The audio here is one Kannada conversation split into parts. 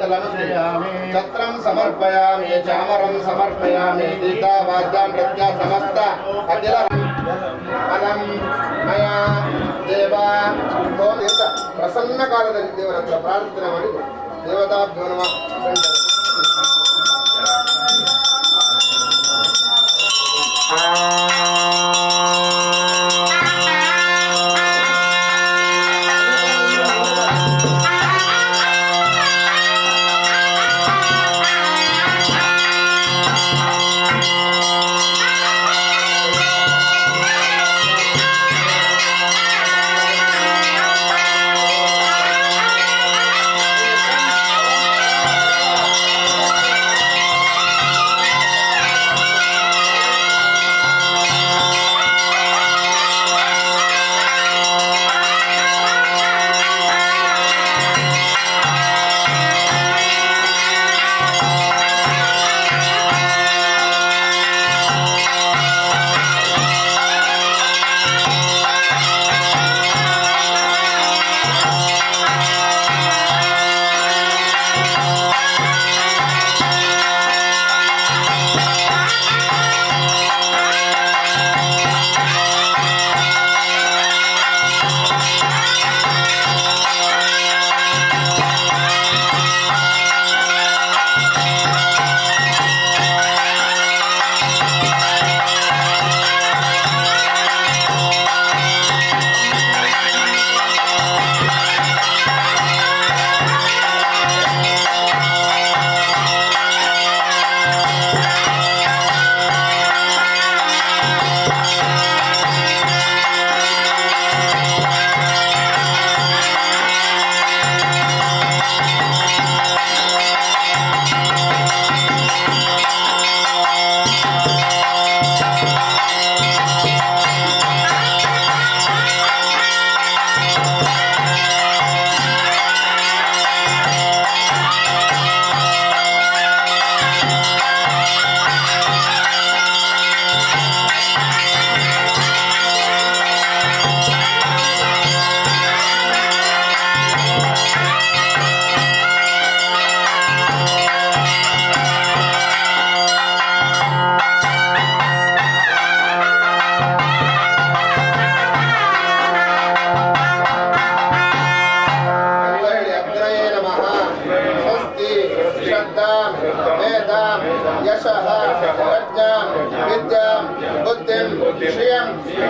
छत्रं समर्पयामि चामरं समर्पयामि गीता वाद्या नृत्य समस्त अखिल फलं मया देवा प्रसन्न कालದಲ್ಲಿ ದೇವರ ಹತ್ರ ಪ್ರಾರ್ಥನೆ ಮಾಡಿ ದೇವತಾಭ್ಯೋ ನಮಃ.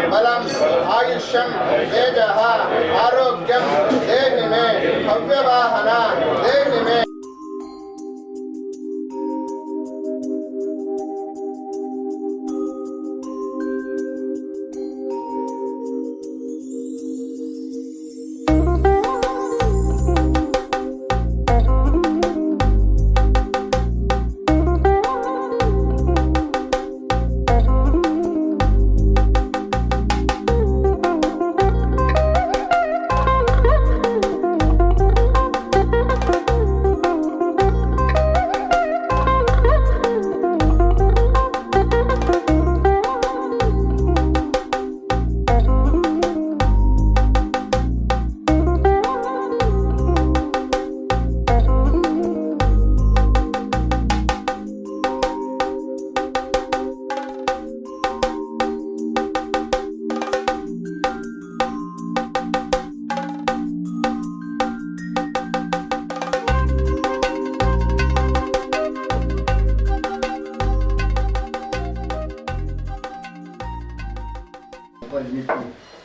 बलम आयुष्यम तेजः आरोग्यम देहि मे भव्यवाहन देहि मे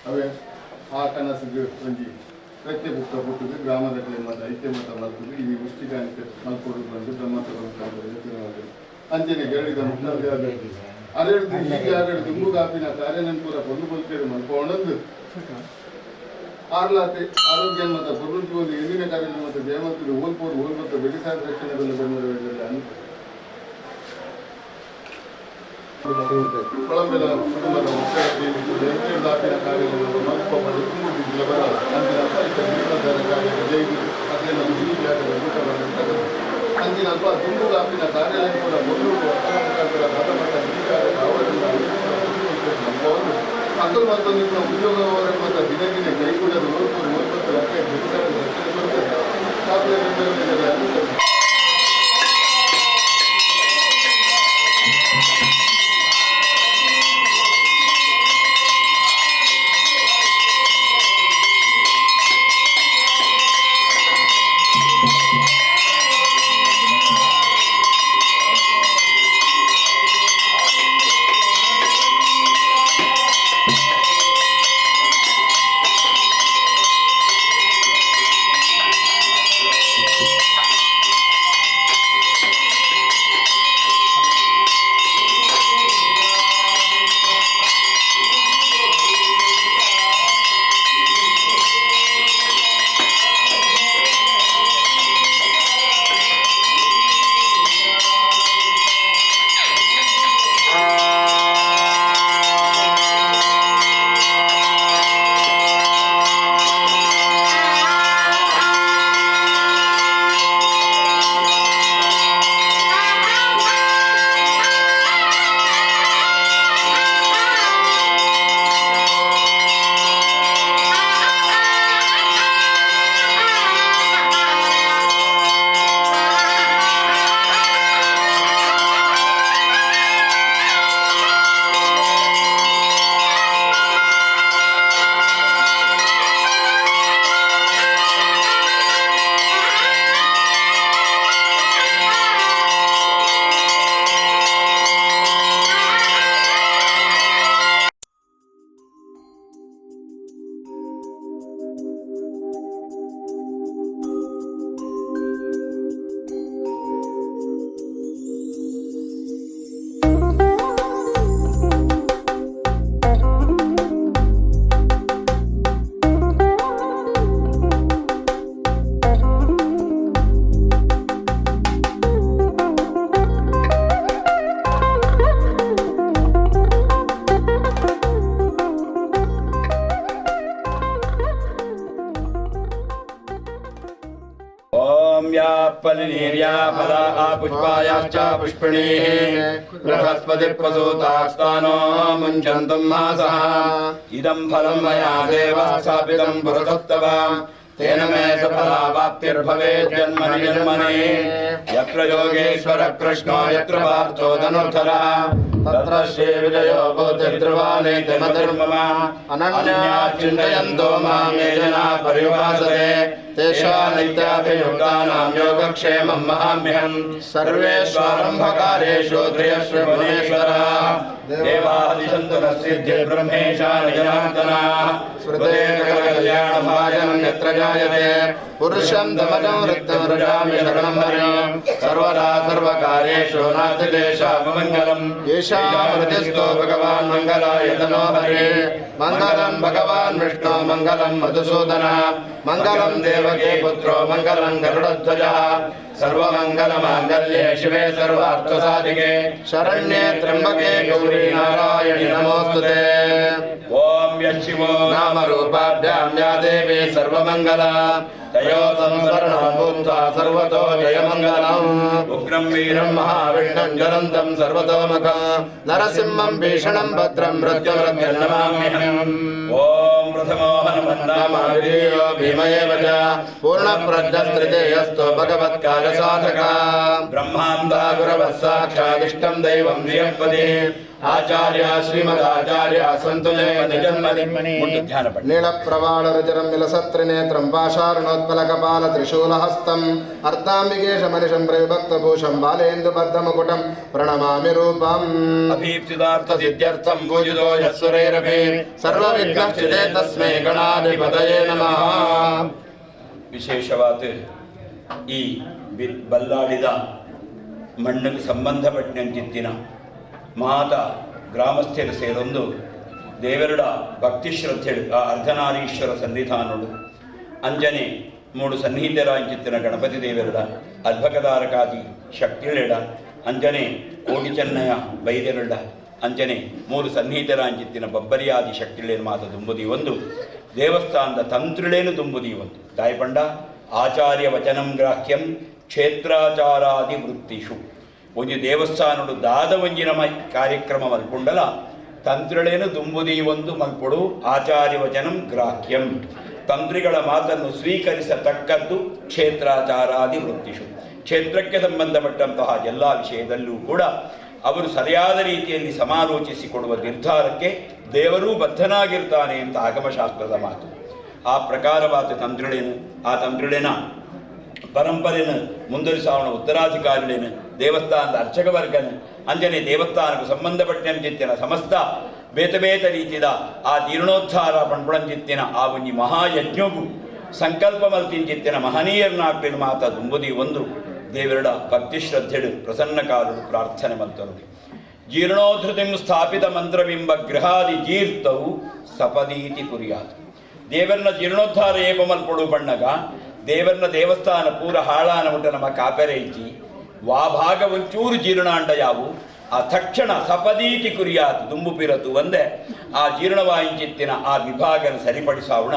ಅವೇ ಆ ಕನಸಿಗೆ ಒಂಜಿ ಪ್ರತ್ಯೇಕ ಹುಟ್ಟಿದ್ದು ಗ್ರಾಮದಲ್ಲಿ ಮತ್ತು ಐಕ್ಯಮತ ಮಲ್ಪದು ಈ ಮುಷ್ಟಿಗಾನಿಕೆ ಮಲ್ಪೊಡು ಬಂದು ಬ್ರಹ್ಮತ ಅಂಜನೆ ಹೇಳಿದ ಮುಖ್ಯ ಅರೆಡ್ದು ಈಗ ಅರೆಡ್ದು ಮೂಗಾಪಿನ ಕಾರ್ಯನಂಪುರ పొందు పొలికేడు ಮಲ್ಪೊಂಡು ಆರ್ಲಾತೆ ಆರೋಗ್ಯ ಮತ್ತು ಪ್ರವೃತ್ತಿ ಒಂದು ಎಂದಿನ ಕಾರ್ಯ ಮತ್ತು ದೇವತರು ಓಲ್ಪೋರು ಓಲ್ಮತ್ತ ಬೆಡಿಸಾದ ರಕ್ಷಣೆಗಳು ಬಂದಿರಲಿಲ್ಲ ಅಂತ ಕೊಳಂಬೆಲ ಕುಟುಂಬದ ಮುಖ್ಯ ದಾಪಿನ ಕಾರ್ಯಗಳನ್ನು ಮಲ್ಪೊಂಡು ತುಂಬಿದ್ದಿಲ್ಲ ಬರ ಅಂದಿನ ಜೀವನಧಾರ ಕಾರ್ಯ ಜೈಲು ಅದೇ ನಮ್ಮ ಜೀವಿಯಾದ ಅಂದಿನ ಅಲ್ಪ ತುಂಬು ದಾಪಿನ ಕಾರ್ಯನಂಪುರ ಮೊದಲು ಮುಖಾಂತರ ಮತಮಟ್ಟ ಅಧಿಕಾರ ಅವರನ್ನು ನಂಬುವವರು ಮಕ್ಕಳು ಮತ್ತೊಂದು ಉದ್ಯೋಗ ಮತ್ತು ದಿನ ದಿನ ಕೈಗೂಡಲು ಓಲ್ಪೋರು ಓಲ್ಪತ್ತು ರಕ್ಷಣೆ ಬೆಡಿಸಾದ ರಕ್ಷಣೆ ಬರ್ತದೆ सौम्या फलिनीर्या फला पुष्पायाश्च पुष्पिणीः बृहस्पतिप्रसूतास्तानो मुञ्चन्तुं मासः इदं फलं मया देवः स्थापितं पुरसत्तव तेन मे सफलावाप्तिर्भवेत् जन्मनि जन्मनि यत्र योगेश्वरः कृष्णो यत्र पार्थो धनुर्धरः तत्र श्रीविजयो भूतिर्ध्रुवानेति मतिर्मम अनन्या चिन्तयन्तो मां ये जनाः पर्युपासते तेषां नित्याभियुक्तानां योगक्षेमं महाम्यहम् सर्वेष्वारम्भकारेषु त्र्यश्वभुवनेश्वरः देवादिशन्तु नःसिद्धिर्ब्रह्मेशान जनार्दनाः स्मृते कल्याणभाजनं यत्र जायते पुरुषं दमनं वृत्तं रजामि शरणं हरिं सर्वदा सर्वकार्येषु नास्ति देशाममङ्गलम् येषां हृदिस्थो भगवान् मङ्गलाय तनो हरे मङ्गलं भगवान् विष्णो मङ्गलं मधुसूदन मङ्गलं देवकी पुत्रो मङ्गलं गरुडध्वजः सर्वमङ्गलमाङ्गल्ये शिवे सर्वार्थसाधिके शरण्ये त्र्यम्बके गौरी नारायणि नमोऽस्तुते ॐ यशिवो नामरूपाभ्यां या देवी सर्वमङ्गला तयोः संस्मरणं भूत्वा सर्वतो जयमङ्गलम् उग्रं वीरं महाविष्णुं ज्वलन्तं सर्वतोमुखं नरसिंहं भीषणं भद्रं मृत्युमृत्युं नमाम्यहम् ॐ प्रथमो हनुमन्नामाविधेयो भीमयेव च पूर्णप्रज्ञस्त्रितेयस्तु भगवत्कार्यसाधका ब्रह्मान्दा गुरवः साक्षादिष्टं दैवं नियम्पति आचार्य श्रीमदाचार्य सन्तु जन्मनि नीलप्रवाळरजरं विलसत्रिनेत्रं पाशारुणोत्पलकपालत्रिशूलहस्तम् अर्धाम्बिकेशमनिशं प्रविभक्तभूषं बालेन्दुबद्धमुकुटं प्रणमामि रूपम् अभीप्सितार्थसिद्ध्यर्थं पूजितो यस्सुरैरपि सर्वविघ्नश्चिते तस्मै गणाधिपतये नमः ವಿಶೇಷವಾದ ಈ ಬಲ್ಲಾಡಿದ ಮಣ್ಣಿಗೆ ಸಂಬಂಧಪಟ್ಟಂತಿತ್ತಿನ ಮಾತ ಗ್ರಾಮಸ್ಥರು ಸೇರೊಂದು ದೇವರುಡ ಭಕ್ತಿ ಶ್ರದ್ಧೆಡು ಆ ಅರ್ಧನಾರೀಶ್ವರ ಸನ್ನಿಧಾನಡು ಅಂಜನೆ ಮೂಡು ಸನ್ನಿಹಿತರಾಂಚಿತ್ತಿನ ಗಣಪತಿ ದೇವರುಡ ಅರ್ಭಕದಾರಕಾದಿ ಶಕ್ತಿಳೆಡ ಅಂಜನೆ ಕೋಟಿ ಚೆನ್ನಯ ಬೈದೆರುಡ ಅಂಜನೆ ಮೂರು ಸನ್ನಿಹಿತರಾಂಚಿತ್ತಿನ ಬಬ್ಬರಿಯಾದಿ ಶಕ್ತಿಳೇನು ಮಾತ ದುಂಬುದಿ ಒಂದು ದೇವಸ್ಥಾನದ ತಂತ್ರಿಳೇನು ದುಂಬುದಿ ಒಂದು ದಾಯಪಂಡ ಆಚಾರ್ಯ ವಚನಂ ಗ್ರಾಹ್ಯಂ ಕ್ಷೇತ್ರಾಚಾರಾದಿ ವೃತ್ತಿಷು ಒಂಜಿ ದೇವಸ್ಥಾನಡು ದಾದ ಒಂಜಿನ ಕಾರ್ಯಕ್ರಮ ಮಲ್ಪುಂಡಲ ತಂತ್ರಿಳೇನು ದುಂಬುದಿ ಒಂದು ಮಲ್ಪುಡು ಆಚಾರ್ಯ ವಚನಂ ಗ್ರಾಹ್ಯಂ ತಂತ್ರಿಗಳ ಮಾತನ್ನು ಸ್ವೀಕರಿಸತಕ್ಕದ್ದು ಕ್ಷೇತ್ರಾಚಾರಾದಿ ವೃತ್ತಿಷು ಕ್ಷೇತ್ರಕ್ಕೆ ಸಂಬಂಧಪಟ್ಟಂತಹ ಎಲ್ಲ ವಿಷಯದಲ್ಲೂ ಕೂಡ ಅವರು ಸರಿಯಾದ ರೀತಿಯಲ್ಲಿ ಸಮಾಲೋಚಿಸಿಕೊಡುವ ನಿರ್ಧಾರಕ್ಕೆ ದೇವರೂ ಬದ್ಧನಾಗಿರ್ತಾನೆ ಅಂತ ಆಗಮಶಾಸ್ತ್ರದ ಮಾತು. ಆ ಪ್ರಕಾರವಾದ ತಂತ್ರಿಳೇನು ಆ ತಂತ್ರಿಳೇನ ಪರಂಪರೆಯನ್ನು ಮುಂದುವರಿಸಾವಣ ಉತ್ತರಾಧಿಕಾರಿಗಳೇನು ದೇವಸ್ಥಾನದ ಅರ್ಚಕ ವರ್ಗನ ಅಂಜನೆ ದೇವಸ್ಥಾನಕ್ಕೂ ಸಂಬಂಧಪಟ್ಟಂತಿತ್ತಿನ ಸಮಸ್ತ ಬೇತ ಬೇತ ರೀತಿಯ ಆ ಜೀರ್ಣೋದ್ಧಾರ ಪಂಪುಳಂಚಿತ್ತಿನ ಆ ಒಂಜಿ ಮಹಾಯಜ್ಞಗೂ ಸಂಕಲ್ಪ ಮಲ್ತಿಂಚಿತ್ತಿನ ಮಹನೀಯರನ್ನಾಗ್ಲಿನ ಮಾತ ದುಂಬುದಿ ಒಂದು ದೇವರುಡ ಭಕ್ತಿ ಶ್ರದ್ಧೆಡು ಪ್ರಸನ್ನಕಾರುಡು ಪ್ರಾರ್ಥನೆ ಮಲ್ತರುಡು ಜೀರ್ಣೋಧೃತಿಂ ಸ್ಥಾಪಿತ ಮಂತ್ರಬಿಂಬ ಗೃಹಾದಿ ಜೀರ್ತವು ಸಪದೀತಿ ಕುರಿಯಾದು ದೇವರನ್ನ ಜೀರ್ಣೋದ್ಧಾರ ಏಪ ಮಲ್ಪಡು ಬಣ್ಣಗ ದೇವರನ್ನ ದೇವಸ್ಥಾನ ಪೂರ ಹಾಳಾನ ಮುಟ್ಟ ನಮ್ಮ ಕಾಪೆರೆ ಇಚ್ಚಿ ವಾಭಾಗ ಒಂಚೂರು ಜೀರ್ಣಾಂಡ ಯಾವು ಆ ತಕ್ಷಣ ಸಪದೀತಿ ಕುರಿಯಾತು ದುಂಬು ಪಿರತು ಒಂದೇ ಆ ಜೀರ್ಣವಾಯಿಂಚಿತ್ತಿನ ಆ ವಿಭಾಗನ ಸರಿಪಡಿಸಾವುಣ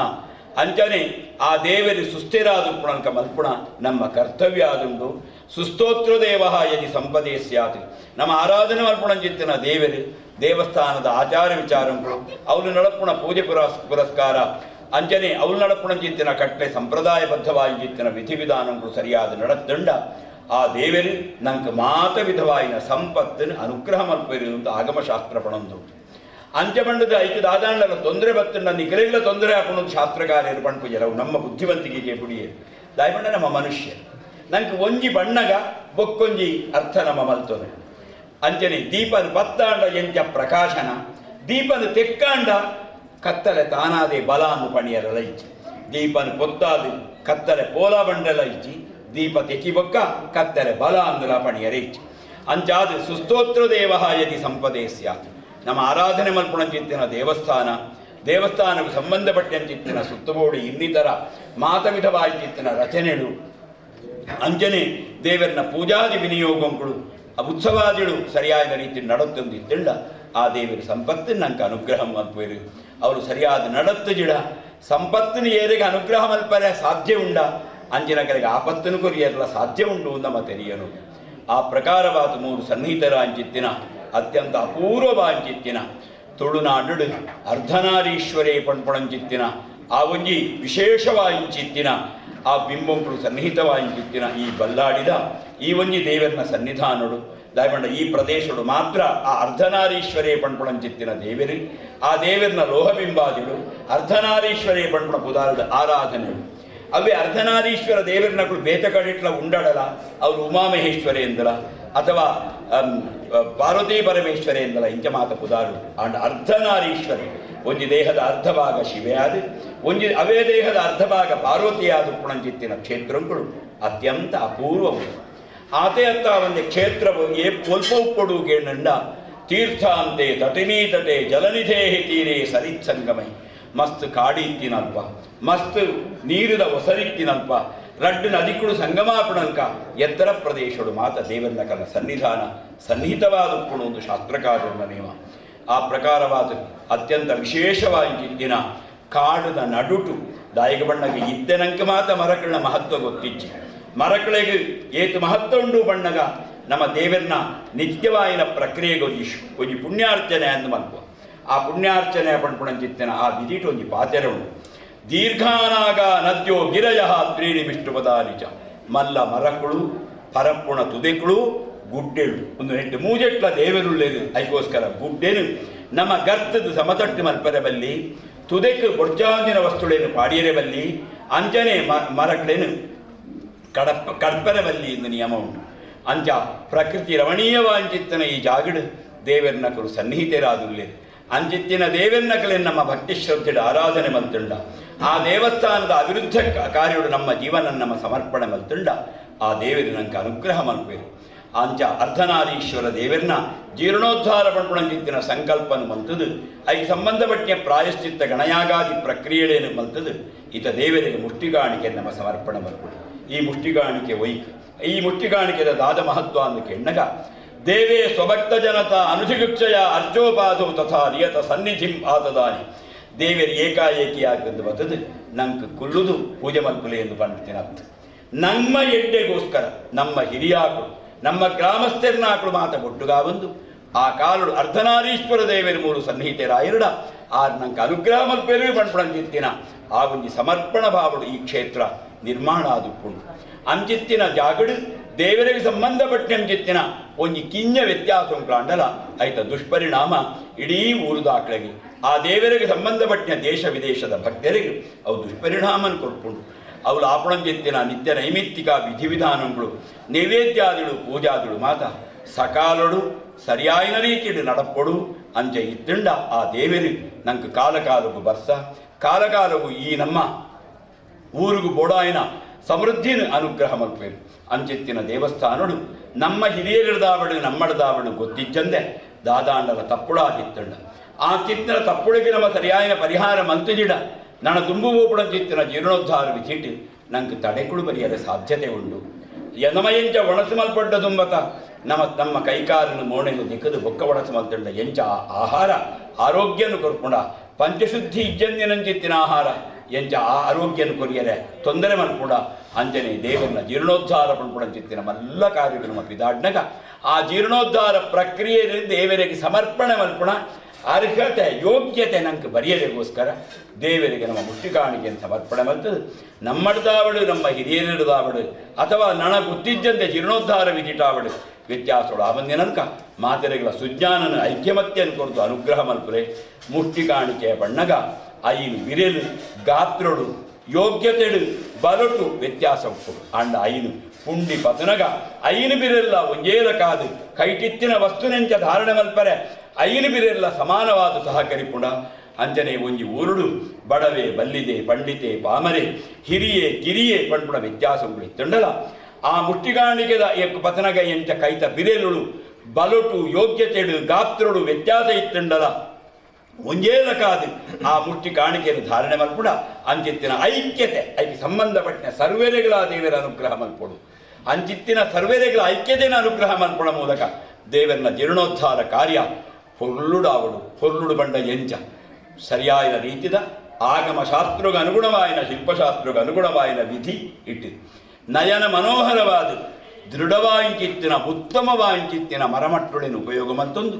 ಅಂಚನೆ ಆ ದೇವರು ಸುಸ್ಥಿರಾದ ಪುಣಕ ಮಲ್ಪುಣ ನಮ್ಮ ಕರ್ತವ್ಯ ಆದುಂಡು ಸುಸ್ತೋತ್ರ ದೇವ ಯದಿ ಸಂಪದೇ ಸ್ಯಾತ್ ನಮ್ಮ ಆರಾಧನೆ ಮಲ್ಪುಣಂಚಿತ್ತಿನ ದೇವರು ದೇವಸ್ಥಾನದ ಆಚಾರ ವಿಚಾರಗಳು ಅವಳು ನಡಪುಣ ಪೂಜೆ ಪುರಸ್ಕಾರ ಅಂಚನೆ ಅವಳು ನಡಪುಣಂಚಿತ್ತಿನ ಕಟ್ಟೆ ಸಂಪ್ರದಾಯಬದ್ಧವಾಗಿತ್ತಿನ ವಿಧಿವಿಧಾನಗಳು ಸರಿಯಾದ ನಡತ್ತಂಡ ಆ ದೇವರು ನಂಗೆ ಮಾತ ವಿಧವಾಯಿನ ಸಂಪತ್ತಿನ ಅನುಗ್ರಹ ಮಲ್ಪರು ಅಂತ ಆಗಮಶಾಸ್ತ್ರ ಪಣಂದು ಅಂಚಮಂಡದ ಐದು ದಾದಾಂಡನ ತೊಂದರೆ ಬತ್ತನ್ನ ನಿಖಲೆಗಳ ತೊಂದರೆ ಹಾಕೊಂಡು ಶಾಸ್ತ್ರಕಾರ್ಯರು ಪಣ್ಪುಜರವು ನಮ್ಮ ಬುದ್ಧಿವಂತಿಕೆಗೆ ಪುಡಿಯರು ದಾಯಪಂಡ ನಮ್ಮ ಮನುಷ್ಯ ನಂಗೆ ಒಂಜಿ ಬಣ್ಣಗ ಬೊಕ್ಕೊಂಜಿ ಅರ್ಥ ನಮ್ಮ ಮಲ್ತೊನೆ ಅಂಚನೆ ದೀಪನ ಪತ್ತಾಂಡ ಎಂಚ ಪ್ರಕಾಶನ ದೀಪನ ತೆಕ್ಕಾಂಡ ಕತ್ತಲೆ ತಾನಾದೇ ಬಲ ಅನ್ನು ಪಣಿಯರಲ್ಲ ಇಚ್ಚಿ ದೀಪನ ಪೊತ್ತಾದು ಕತ್ತಲೆ ಪೋಲ ಬಂಡಲ ಇಚ್ಚಿ ದೀಪ ತೆಕ್ಕಿ ಬೊಕ್ಕ ಕತ್ತಲೆ ಬಲ ಅಂದುಲ ಪಣಿಯರ ಇಚ್ಚಿ ಅಂಚಾದು ಸುಸ್ತೋತ್ರ ದೇವ ಯದಿ ಸಂಪದೇ ಸ್ಯಾತ್ ನಮ್ಮ ಆರಾಧನೆ ಮಲ್ಪುಣಂಚಿತ್ತಿನ ದೇವಸ್ಥಾನಕ್ಕೆ ಸಂಬಂಧಪಟ್ಟಂಚಿತ್ತಿನ ಸುತ್ತಬೋಡಿ ಇನ್ನಿತರ ಮಾತವಿಧವಾಗಿತ್ತಿನ ರಚನೆಗಳು ಅಂಜನೆ ದೇವರನ್ನ ಪೂಜಾದಿ ವಿನಿಯೋಗಗಳು ಉತ್ಸವಾದಿಗಳು ಸರಿಯಾದ ರೀತಿ ನಡತ್ತೊಂದಿತ್ತಿಂಡ ಆ ದೇವರ ಸಂಪತ್ತಿನ ನಂಗೆ ಅನುಗ್ರಹ ಮಲ್ಪರು ಅವರು ಸರಿಯಾದ ನಡತ್ತು ಜಿಡ ಸಂಪತ್ತಿನ ಏರಿಗೆ ಅನುಗ್ರಹ ಮಲ್ಪರೆ ಸಾಧ್ಯ ಉಂಡ ಅಂಚಿನ ಕೆಳಗೆ ಆಪತ್ತನ್ನು ಕೊರಿಯಲ್ಲ ಸಾಧ್ಯ ಉಂಟು ನಮ್ಮ ತೆರೆಯನು. ಆ ಪ್ರಕಾರವಾದ 3 ಸನ್ನಿಹಿತರ ಅಂಚಿತ್ತಿನ ಅತ್ಯಂತ ಅಪೂರ್ವವಾಂಚಿತ್ತಿನ ತುಳುನಾಡು ಅರ್ಧನಾರೀಶ್ವರೇ ಪಣ್ಪಣಂಚಿತ್ತಿನ ಆ ಒಂಜಿ ವಿಶೇಷವಾಂಚಿತ್ತಿನ ಆ ಬಿಂಬಂಗಳು ಸನ್ನಿಹಿತವಾಂಚಿತ್ತಿನ ಈ ಬಲ್ಲಾಡಿದ ಈ ಒಂಜಿ ದೇವರನ ಸನ್ನಿಧಾನಡು ದಾಯಪಂಡ ಈ ಪ್ರದೇಶಡು ಮಾತ್ರ ಆ ಅರ್ಧನಾರೀಶ್ವರೇ ಪಣ್ಪಣಂಚಿತ್ತಿನ ದೇವರಿ ಆ ದೇವರನ ಲೋಹಬಿಂಬಾದಿಗಳು ಅರ್ಧನಾರೀಶ್ವರೇ ಪಣ್ಪಣ ಪುದಾರದ ಆರಾಧನೆಗಳು ಅವೇ ಅರ್ಧನಾರೀಶ್ವರ ದೇವರನಗಳು ಬೇತಕಡಿಟ್ಲ ಉಂಡಡಲ ಅವರು ಉಮಾಮಹೇಶ್ವರಿ ಎಂದಲ ಅಥವಾ ಪಾರ್ವತಿ ಪರಮೇಶ್ವರಿ ಎಂದಲ ಇಂಚ ಮಾತ ಪುದಾರು ಅಂಡ್ ಅರ್ಧನಾರೀಶ್ವರಿ ಒಂಜಿ ದೇಹದ ಅರ್ಧ ಭಾಗ ಶಿವೆಯಾದ ಒಂಜಿ ಅವೇ ದೇಹದ ಅರ್ಧ ಭಾಗ ಪಾರ್ವತಿಯಾದ ಪುಣಂಚಿತ್ತಿನ ಕ್ಷೇತ್ರಗಳು ಅತ್ಯಂತ ಅಪೂರ್ವವು. ಆತೆ ಅತ್ತ ಒಂದು ಕ್ಷೇತ್ರವು ಸ್ವಲ್ಪ ಉಪ್ಪಡುಗೆಂಡ ತೀರ್ಥಾಂತೆ ತಟಿನೀ ತಟೆ ಜಲನಿಧೇಹಿ ತೀರೆ ಸರಿತ್ಸಂಗಮೈ ಮಸ್ತ್ ಕಾಡಿತ್ತಿನಲ್ಪ ಮಸ್ತ್ ನೀರಿದ ಒಸರಿತ್ತಿನಲ್ಪ ರಡ್ಡು ನದಿಗಳು ಸಂಗಮಾಪಣಂಕ ಎತ್ತರ ಪ್ರದೇಶಗಳು ಮಾತ ದೇವರನ ಕಲ ಸನ್ನಿಧಾನ ಸನ್ನಿಹಿತವಾದ ಒಂದು ಶಾಸ್ತ್ರಕಾರನ ನೇಮ. ಆ ಪ್ರಕಾರವಾದ ಅತ್ಯಂತ ವಿಶೇಷವಾಗಿ ಕಾಡದ ನಡುಟು ದಾಯಿಗ ಬಣ್ಣಗೆ ಇದ್ದನಂಕ ಮಾತ ಮರಕಳ ಮಹತ್ವ ಗೊತ್ತಿಚ್ಚಿ ಮರಕಳಿಗೆ ಏತು ಮಹತ್ವ ಉಂಡು ಬಣ್ಣಗ ನಮ್ಮ ದೇವರನ ನಿತ್ಯವಾಯಿನ ಪ್ರಕ್ರಿಯೆಗೆ ಒಂಜಿ ಪುಣ್ಯಾರ್ಚನೆ ಅಂದು ಮಲ್ಪುವ. ಆ ಪುಣ್ಯಾರ್ಚನೆ ಪಣ್ಪುಣಂಚಿತ್ತಿನ ಆ ವಿಧಿಟು ಒಂಜಿ ಪಾತೆರ ಉಂಟು. ದೀರ್ಘಾನಾಗ ನದ್ಯೋ ಗಿರಯ ತ್ರೀಣಿ ವಿಷ್ಣುಪದಾನಿಚ ಮಲ್ಲ ಮರಕುಳು ಪರಪ್ಪುಣ ತುದೆಕುಳು ಗುಡ್ಡೆಳು ಒಂದು ನೆಟ್ಟು ಮೂಜೆಟ್ಲ ದೇವರುಳ್ಳೇದು ಅದಕ್ಕೋಸ್ಕರ ಗುಡ್ಡೆನು ನಮ್ಮ ಗರ್ತದ ಸಮತಟ್ಟು ಮಲ್ಪರೆ ಬಲ್ಲಿ ತುದೆಕ್ ಬೊಡ್ಜಾಂದಿನ ವಸ್ತುಳೇನು ಪಾಡಿಯರೆ ಬಲ್ಲಿ ಅಂಚನೆ ಮರಕಳೇನು ಕಡ್ಪರೆ ಬಲ್ಲಿ ಎಂದು ನಿಯಮ ಉಂಟು. ಅಂಚ ಪ್ರಕೃತಿ ರಮಣೀಯವಾಂಚಿತ್ತನ ಈ ಜಾಗಡು ದೇವರನಕಲು ಸನ್ನಿಹಿತರಾದುಳ್ಳೇದು ಅಂಚಿತ್ತಿನ ದೇವರನಕಲೆ ನಮ್ಮ ಭಕ್ತಿ ಶ್ರದ್ಧೆಡು ಆರಾಧನೆ ಮಲ್ತುಂಡ ಆ ದೇವಸ್ಥಾನದ ಅಭಿವೃದ್ಧ ಕಾರ್ಯಗಳು ನಮ್ಮ ಜೀವನ ನಮ್ಮ ಸಮರ್ಪಣೆ ಮಲ್ತುಂಡ ಆ ದೇವರು ನಂಗೆ ಅನುಗ್ರಹ ಮಲ್ಪೇರು. ಅಂಚ ಅರ್ಧನಾರೀಶ್ವರ ದೇವರನ್ನ ಜೀರ್ಣೋದ್ಧಾರ ಪಣ್ಪಣಂಚಿತ್ತಿನ ಸಂಕಲ್ಪನು ಮಲ್ತದು ಅದಕ್ಕೆ ಸಂಬಂಧಪಟ್ಟ ಪ್ರಾಯಶ್ಚಿತ್ತ ಗಣಯಾಗಾದಿ ಪ್ರಕ್ರಿಯೆಗಳೇನು ಮಲ್ತದು ಈತ ದೇವರಿಗೆ ಮುಷ್ಟಿಗಾಣಿಕೆ ನಮ್ಮ ಸಮರ್ಪಣೆ ಮಲ್ಪಡು. ಈ ಮುಷ್ಟಿಗಾಣಿಕೆ ಒಯ್ಕು ಈ ಮುಷ್ಟಿಗಾಣಿಕೆದ ದಾದ ಮಹತ್ವ ಅಂದಕ್ಕೆ ಎಣ್ಣಗ ದೇವೇ ಸ್ವಭಕ್ತ ಜನತಾ ಅನುಜಿಗುಕ್ಷಯ ಅರ್ಚೋಪಾದವು ತಥಾ ನಿಯತ ಸನ್ನಿಧಿಂ ಆತದಾನಿ ದೇವರ ಏಕಾಏಕಿಯಾಗದ್ದು ಬರ್ತದೆ ನಂಗೆ ಕುಲ್ಲುದು ಪೂಜೆ ಮಲ್ಪಲೆ ಎಂದು ಪಂಡ್ತಿನತ್ತು. ನಮ್ಮ ಎಡ್ಡೆಗೋಸ್ಕರ ನಮ್ಮ ಹಿರಿಯಾಕಳು ನಮ್ಮ ಗ್ರಾಮಸ್ಥರನ್ನಾಕಳು ಮಾತ ಒಟ್ಟುಗಾ ಬಂದು ಆ ಕಾಲಡು ಅರ್ಧನಾರೀಶ್ವರ ದೇವರ 3 ಸನ್ನಿಹಿತರಾಯಿರಡ ಆ ನಂಗೆ ಅನುಗ್ರಹ ಮಲ್ಪೆರು ಪಣ್ಪಣಂಚಿತ್ತಿನ ಆ ಒಂಜಿ ಸಮರ್ಪಣ ಭಾವಡು ಈ ಕ್ಷೇತ್ರ ನಿರ್ಮಾಣ ಆದುಕೊಂಡು ಅಂಚಿತ್ತಿನ ಜಾಗಡು ದೇವರಿಗೆ ಸಂಬಂಧಪಟ್ಟಂಚಿತ್ತಿನ ಒಂಜಿ ಕಿಂಜ ವ್ಯತ್ಯಾಸ ಉಂಟಾಂಡಲ ಆಯ್ತ ದುಷ್ಪರಿಣಾಮ ಇಡೀ ಊರು ದಾಖಲೆಗೆ ಆ ದೇವರಿಗೆ ಸಂಬಂಧಪಟ್ಟ ದೇಶ ವಿದೇಶದ ಭಕ್ತರಿಗೆ ಅವು ದುಷ್ಪರಿಣಾಮನ ಕೊಟ್ಕೊಂಡು ಅವಳು ಆಪಣಂಚಿತ್ತಿನ ನಿತ್ಯ ನೈಮಿತ್ತಿಕ ವಿಧಿವಿಧಾನಗಳು ನೈವೇದ್ಯಾದಿಗಳು ಪೂಜಾದಿಗಳು ಮಾತ ಸಕಾಲಡು ಸರಿಯಾಯಿನ ರೀತಿಯಲ್ಲಿ ನಡಪಡು ಅಂಚೆ ಇತ್ತುಂಡ ಆ ದೇವರು ನಂಗೆ ಕಾಲಕಾಲಗೂ ಬರ್ಸ ಕಾಲಕಾಲಗೂ ಈ ನಮ್ಮ ಊರಿಗೂ ಬೋಡಾಯಿನ ಸಮೃದ್ಧಿನ ಅನುಗ್ರಹ ಮಲ್ಪೇರು. ಅಂಚಿತ್ತಿನ ದೇವಸ್ಥಾನಡು ನಮ್ಮ ಹಿರಿಯರಿರ್ದಾವಡು ನಮ್ಮಡ್ದಾವಡು ಗೊತ್ತಿಜ್ಜಂದೆ ದಾದಾಂಡಲ ತಪ್ಪುಳಾಗಿತ್ತಂಡ ಆ ಚಿತ್ತಿನ ತಪ್ಪುಳಿಗೆ ನಮ್ಮ ಸರಿಯಾಯಿನ ಪರಿಹಾರ ಮಂತುಜಿಡ ನನ್ನ ತುಂಬುವೂಪುಳ ಚಿತ್ತಿನ ಜೀರ್ಣೋದ್ಧಾರ ವಿಚಿಟ್ಟು ನಂಗೆ ತಡೆಕುಳು ಬರೆಯದ ಸಾಧ್ಯತೆ ಉಂಟು. ಯನಮಯಂಚ ಒಣಸು ಮಲ್ಪಡ್ಡ ತುಂಬತ ನಮ್ಮ ಕೈಕಾರನ್ನು ಮೋಣೆಲು ದಿಕ್ಕದು ಬೊಕ್ಕ ಒಣಸು ಮಲ್ತಂಡ ಎಂಚ ಆಹಾರ ಆರೋಗ್ಯನು ಕೊರ್ಪುಂಡ ಪಂಚಶುದ್ಧಿ ಇಜ್ಜಂದಿನಂಚಿತ್ತಿನ ಆಹಾರ ಎಂಚ ಆ ಆರೋಗ್ಯನು ಕೊರಿಯರೆ ತೊಂದರೆ ಮಲ್ಪುಡ ಅಂಜನೆ ದೇವರನ್ನ ಜೀರ್ಣೋದ್ಧಾರ ಪಣ್ಪುಡಂಚಿತ್ತಿನ ಮಲ್ಲ ಕಾರ್ಯಗಳು ನಮ್ಮ ಪಿದಾಡ್ನಗ ಆ ಜೀರ್ಣೋದ್ಧಾರ ಪ್ರಕ್ರಿಯೆಯಲ್ಲಿ ದೇವರಿಗೆ ಸಮರ್ಪಣೆ ಮಲ್ಪುಣ ಅರ್ಹತೆ ಯೋಗ್ಯತೆ ನಂಗೆ ಬರೆಯಲಿಗೋಸ್ಕರ ದೇವರಿಗೆ ನಮ್ಮ ಮುಷ್ಟಿಕಾಣಿಕೆಯನ್ನು ಸಮರ್ಪಣೆ ಮಲ್ತದು. ನಮ್ಮಡ್ದಾವಡು ನಮ್ಮ ಹಿರಿಯರಿಡ್ದಾವಡು ಅಥವಾ ನನ ಗುತ್ತಿಜ್ಜಂತೆ ಜೀರ್ಣೋದ್ಧಾರ ವಿಧಿಟಾವಡು ವ್ಯತ್ಯಾಸಗಳು ಆ ಬಂದಿನಂಕ ಮಾತೆರೆಗಳ ಸುಜ್ಞಾನನ ಐಕ್ಯಮತ್ಯನ್ನು ಕೊರತು ಅನುಗ್ರಹ ಮಲ್ಪುರೆ ಮುಷ್ಟಿಕಾಣಿಕೆಯ ಬಣ್ಣಗ ಐನು ವಿರೆಲು ಗಾತ್ರಡು ಯೋಗ್ಯತೆಡು ಬಲಟು ವ್ಯತ್ಯಾಸ ಉಪ್ಪು ಅಂಡ ಐನು ಪುಂಡಿ ಪತನಗ ಐನು ಬಿರೆಲ್ಲ ಒಂಜೇಲ ಕಾದು ಕೈಟಿತ್ತಿನ ವಸ್ತುನೆಂಚ ಧಾರಣೆ ಮಲ್ಪರೆ ಐನು ಬಿರೆಲ್ಲ ಸಮಾನವಾದ ಸಹಕರಿಪುಣ ಅಂಜನೆ ಒಂಜಿ ಊರುಡು ಬಡವೆ ಬಲ್ಲಿದೆ ಪಂಡಿತೆ ಪಾಮರೆ ಹಿರಿಯೆ ಕಿರಿಯೆ ಪಂಪುಣ ವ್ಯತ್ಯಾಸಗಳು ಇತ್ತುಂಡಲ ಆ ಮುಷ್ಟಿಗಾಣಿಕೆದ ಪತನಗ ಎಂಚ ಕೈತ ಬಿರೆಲುಳು ಬಲಟು ಯೋಗ್ಯತೆಡು ಗಾತ್ರಡು ವ್ಯತ್ಯಾಸ ಇತ್ತುಂಡಲ ಒಂಜೇಲ ಕಾದು ಆ ಮುಷ್ಟಿ ಕಾಣಿಕೆಯನ್ನು ಧಾರಣೆ ಮಲ್ಪುಡ ಅಂಚಿತ್ತಿನ ಐಕ್ಯತೆ ಐಕ್ಯ ಸಂಬಂಧಪಟ್ಟ ಸರ್ವೇರೆಗಳ ದೇವರ ಅನುಗ್ರಹ ಮಲ್ಪಡು ಅಂಚಿತ್ತಿನ ಸರ್ವೇರೆಗಳ ಐಕ್ಯತೆಯ ಅನುಗ್ರಹ ಮಲ್ಪುಡ ಮೂಲಕ ದೇವರನ್ನ ಜೀರ್ಣೋದ್ಧಾರ ಕಾರ್ಯ ಹೊರ್ಲುಡಾವಡು ಹೊರ್ಲುಡು ಬಂಡ ಎಂಚ ಸರಿಯಾದ ರೀತಿದ ಆಗಮ ಶಾಸ್ತ್ರಗ ಅನುಗುಣವಾಯಿನ ಶಿಲ್ಪಶಾಸ್ತ್ರಗ ಅನುಗುಣವಾಯಿನ ವಿಧಿ ಇಟ್ಟು ನಯನ ಮನೋಹರವಾದ ದೃಢವಾಯಿಂಚಿತ್ತಿನ ಉತ್ತಮವಾಯಿಂಚಿತ್ತಿನ ಮರಮಟ್ಟುಳಿನ ಉಪಯೋಗ ಮತ್ತೊಂದು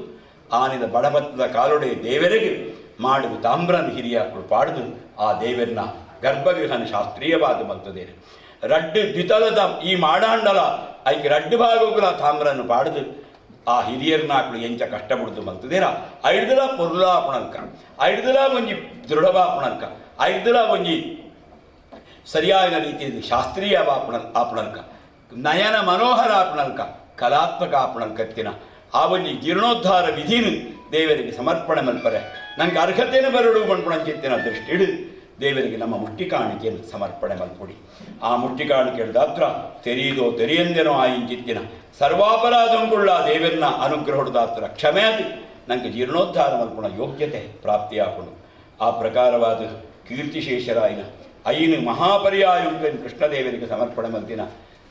ಆನಿದ ಬಡಬತ್ತದ ಕಾಲೊಡೆ ದೇವರಿಗೆ ಮಾಡುವ ತಾಮ್ರನ ಹಿರಿಯಾಕಳು ಪಾಡ್ದು ಆ ದೇವರನ್ನ ಗರ್ಭಗೃಹನ ಶಾಸ್ತ್ರೀಯವಾದ ಮಲ್ತದೇನೆ ರಡ್ಡು ದ್ವಿತಲದ ಈ ಮಾಡಾಂಡಲ ಐಕೆ ರಡ್ಡು ಭಾಗಗಳ ತಾಮ್ರನ್ನು ಪಾಡ್ದು ಆ ಹಿರಿಯರ್ನಾಕಳು ಎಂಚ ಕಷ್ಟಪಡ್ದು ಮಲ್ತದೇರ ಐಡ್ದಲ ಪೊರ್ಲಾಪಣಲ್ಕ ಐಡ್ದಲ ಒಂಜಿ ದೃಢವಾಪಣಲ್ಕ ಐಡ್ದಲ ಒಂಜಿ ಸರಿಯಾದ ರೀತಿಯಲ್ಲಿ ಶಾಸ್ತ್ರೀಯ ಆಪಣಲ್ಕ ನಯನ ಮನೋಹರ ಆಪಣಲ್ಕ ಕಲಾತ್ಮಕ ಆಪಣಲ್ಕತ್ತಿನ ಆ ಒಂಜಿ ಜೀರ್ಣೋದ್ಧಾರ ವಿಧಿನು ದೇವರಿಗೆ ಸಮರ್ಪಣೆ ಮಲ್ಪರೆ ನಂಗೆ ಅರ್ಹತೆಯನ್ನು ಬರಡು ಮಣ್ಪಣಂಚಿತ್ತಿನ ದೃಷ್ಟಿ ಹಿಡಿದು ದೇವರಿಗೆ ನಮ್ಮ ಮುಟ್ಟಿ ಕಾಣಿಕೆಯನ್ನು ಸಮರ್ಪಣೆ ಮಲ್ಪೊಡಿ ಆ ಮುಟ್ಟಿ ಕಾಣಿಕೆ ದಾತ್ರ ತೆರೆಯುದೋ ತೆರೆಯಂದೇನೋ ಆಯಿಂಚಿತ್ತಿನ ಸರ್ವಾಪರಾಧಂಗುಳ್ಳ ದೇವರನ್ನ ಅನುಗ್ರಹದ ದಾತ್ರ ಕ್ಷಮೆ ಅದು ನಂಗೆ ಜೀರ್ಣೋದ್ಧಾರ ಮಲ್ಪುಣ ಯೋಗ್ಯತೆ ಪ್ರಾಪ್ತಿಯಾಕೊಂಡು ಆ ಪ್ರಕಾರವಾದ ಕೀರ್ತಿಶೇಷರಾಯಿನ ಐನು ಮಹಾಪರ್ಯಾಯುಕ್ತನ ಕೃಷ್ಣದೇವರಿಗೆ ಸಮರ್ಪಣೆ ಮಲ್ತಿನ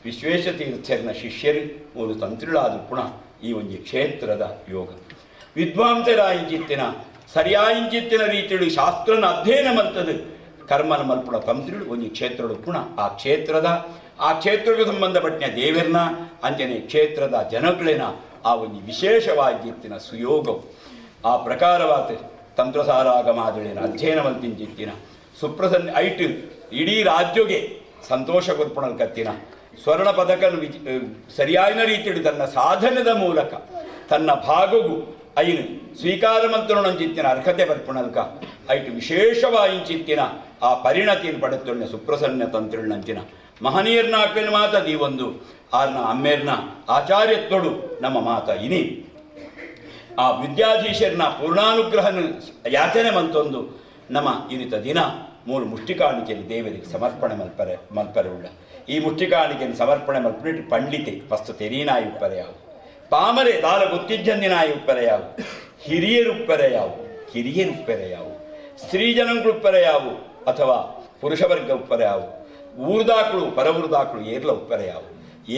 ವಿಶ್ವೇಶತೀರ್ಥರ್ನ ಶಿಷ್ಯರು ಮೂರು ತಂತ್ರಿಳಾದ ಪುನಃ ಈ ಒಂದು ಕ್ಷೇತ್ರದ ಯೋಗ ವಿದ್ವಾಂಸರಾಯಿಂಚಿತ್ತಿನ ಸರಿಯಾಯಿಂಚಿತ್ತಿನ ರೀತಿಯಲ್ಲಿ ಶಾಸ್ತ್ರನ ಅಧ್ಯಯನ ಮಲ್ತದು ಕರ್ಮನ ಮಲ್ಪುಣ ತಂತ್ರಿಳು ಒಂದು ಕ್ಷೇತ್ರಗಳು ಪುನಃ ಆ ಕ್ಷೇತ್ರಕ್ಕೆ ಸಂಬಂಧಪಟ್ಟ ದೇವರನ್ನ ಅಂಜನೆ ಕ್ಷೇತ್ರದ ಜನಗಳೇನ ಆ ಒಂದು ವಿಶೇಷವಾಗಿತ್ತಿನ ಸುಯೋಗವು ಆ ಪ್ರಕಾರವಾದ ತಂತ್ರಸಾರಾಗಮಾದಳಿನ ಅಧ್ಯಯನ ಮಲ್ತಿಂಚಿತ್ತಿನ ಸುಪ್ರಸನ್ನ ಐಟು ಇಡೀ ರಾಜ್ಯಗೆ ಸಂತೋಷ ಕೊರ್ಪಣಲ್ ಕತ್ತಿನ ಸ್ವರ್ಣ ಪದಕನು ಸರಿಯಾದ ರೀತಿಯಲ್ಲಿ ತನ್ನ ಸಾಧನದ ಮೂಲಕ ತನ್ನ ಭಾಗವು ಐನು ಸ್ವೀಕಾರ ಮಂತ್ರಣಂಚಿತ್ತಿನ ಅರ್ಹತೆ ಬರ್ಪಣಲ್ಕ ಐಟು ವಿಶೇಷವಾಯಿಂಚಿತ್ತಿನ ಆ ಪರಿಣತಿಯನ್ನು ಪಡೆದುಕೊಂಡ ಸುಪ್ರಸನ್ನ ತಂತ್ರಿನಂಚಿನ ಮಹನೀಯರ್ನಾಕನ ಮಾತ ದೀವೊಂದು ಆರ್ನ ಅಮ್ಮೇರ್ನ ಆಚಾರ್ಯತ್ವಡು ನಮ್ಮ ಮಾತ ಇನಿ ಆ ವಿದ್ಯಾಧೀಶರ್ನ ಪೂರ್ಣಾನುಗ್ರಹನ ಯಾಚನೆ ಮಂತೊಂದು ನಮ್ಮ ಇನಿತ ದಿನ ಮೂರು ಮುಷ್ಟಿಕಾಣಿಕೆಯಲ್ಲಿ ದೇವರಿಗೆ ಸಮರ್ಪಣೆ ಮಲ್ಪರೆ ಉಳ್ಳ ಈ ಮುಷ್ಟಿಕಾಣಿಕೆಯನ್ನು ಸಮರ್ಪಣೆ ಮಲ್ಪಿಟ್ಟು ಪಂಡಿತೆ ಫಸ್ಟ್ ತೆರೀನಾಯಿ ಉಪ್ಪರೆಯಾವು ಪಾಮರೆ ದಾಲ ಗೊತ್ತಿಜ್ಜಂದಿನಾಯಿ ಉಪ್ಪರೆಯಾವು ಹಿರಿಯರುಪ್ಪರೆಯಾವು ಸ್ತ್ರೀ ಜನಗಳುಪ್ಪರೆಯಾವು ಅಥವಾ ಪುರುಷವರ್ಗ ಉಪ್ಪರೆಯಾವು ಊರ್ದಾಕಳು ಪರವೂರ್ದಾಕಳು ಏರ್ಲ ಉಪ್ಪರೆಯಾವು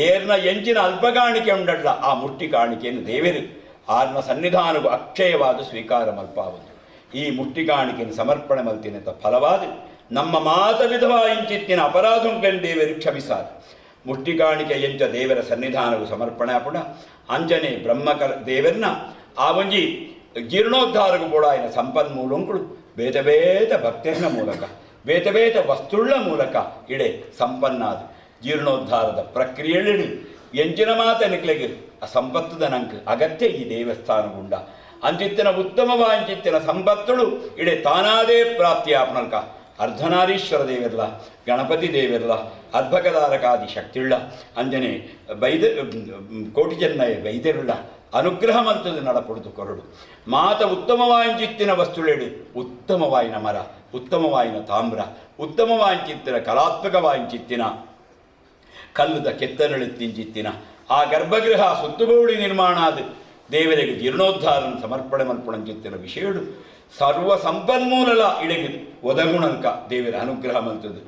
ಏರ್ನ ಎಂಚಿನ ಅಲ್ಪಗಾಣಿಕೆ ಉಂಡಡ್ಲ ಆ ಮುಟ್ಟಿ ಕಾಣಿಕೆಯನ್ನು ದೇವರು ಆರ್ನ ಸನ್ನಿಧಾನವು ಅಕ್ಷಯವಾದ ಸ್ವೀಕಾರ ಮಲ್ಪಾವುದು ಈ ಮುಟ್ಟಿ ಕಾಣಿಕೆಯನ್ನು ಸಮರ್ಪಣೆ ಮಲ್ತಿನ ಫಲವಾದ ನಮ್ಮ ಮಾತ ವಿಧವಾಯಿಂಚಿತ್ತಿನ ಅಪರಾಧಂಗಳನ್ನು ದೇವರು ಕ್ಷಮಿಸಾರು ಮುಟ್ಟಿ ಕಾಣಿಕೆ ಎಂಚ ದೇವರ ಸನ್ನಿಧಾನವು ಸಮರ್ಪಣೆ ಪುಡ ಅಂಜನೆ ಬ್ರಹ್ಮಕರ ದೇವರನ್ನ ಆ ಒಂಜಿ ಜೀರ್ಣೋದ್ಧಾರಗೂ ಕೂಡ ఆయన ಸಂಪನ್ಮೂಲಂಗಳು ಬೇತ ಬೇತ ಭಕ್ತರ್ನ ಮೂಲಕ ಬೇತ ಬೇತ ವಸ್ತುಳ್ಳ ಮೂಲಕ ಇಡೆ ಸಂಪನ್ನಾದ ಜೀರ್ಣೋದ್ಧಾರದ ಪ್ರಕ್ರಿಯೆಯಲ್ಲಿ ಎಂಚಿನ ಮಾತ ನಿಕ್ಲೆಗೆ ಆ ಸಂಪತ್ತದ ನಂಗೆ ಅಗತ್ಯ ಈ ದೇವಸ್ಥಾನಗುಂಡ ಅಂಚಿತ್ತಿನ ಉತ್ತಮವಾಂಚಿತ್ತಿನ ಸಂಪತ್ತುಳು ಇಡೆ ತಾನಾದೇ ಪ್ರಾಪ್ತಿಯಾಪನಲ್ಕ ಅರ್ಧನಾರೀಶ್ವರ ದೇವಿರಲ್ಲ ಗಣಪತಿ ದೇವಿರಲ್ಲ ಅರ್ಭಕದಾರಕಾದಿ ಶಕ್ತಿಯುಳ್ಳ ಅಂಜನೆ ಕೋಟಿ ಜನ ವೈದ್ಯರುಳ್ಳ ಅನುಗ್ರಹ ಮಂತದ್ದು ನಡಪುಡುದು ಕೊರಡು ಮಾತ ಉತ್ತಮವಾಂಚಿತ್ತಿನ ವಸ್ತುಳೆಡು ಉತ್ತಮವಾಯಿನ ಮರ ಉತ್ತಮವಾಯಿನ ತಾಮ್ರ ಉತ್ತಮವಾಂಚಿತ್ತಿನ ಕಲಾತ್ಮಕವಾಂಚಿತ್ತಿನ ಕಲ್ಲುದ ಕೆತ್ತನಳಿತ್ತಿಂಚಿತ್ತಿನ ಆ ಗರ್ಭಗೃಹ ಸುತ್ತುಗೌಳಿ ನಿರ್ಮಾಣ ಆದ ದೇವರಿಗೆ ಜೀರ್ಣೋದ್ಧಾರನ ಸಮರ್ಪಣೆ ಮಲ್ಪುಣಂಚಿತ್ತಿನ ವಿಷಯಡು ಸರ್ವ ಸಂಪನ್ಮೂಲಲ ಇಡೆಗೆ ಒದಗುಣಂಕ ದೇವರ ಅನುಗ್ರಹ ಮಂತದ್ದು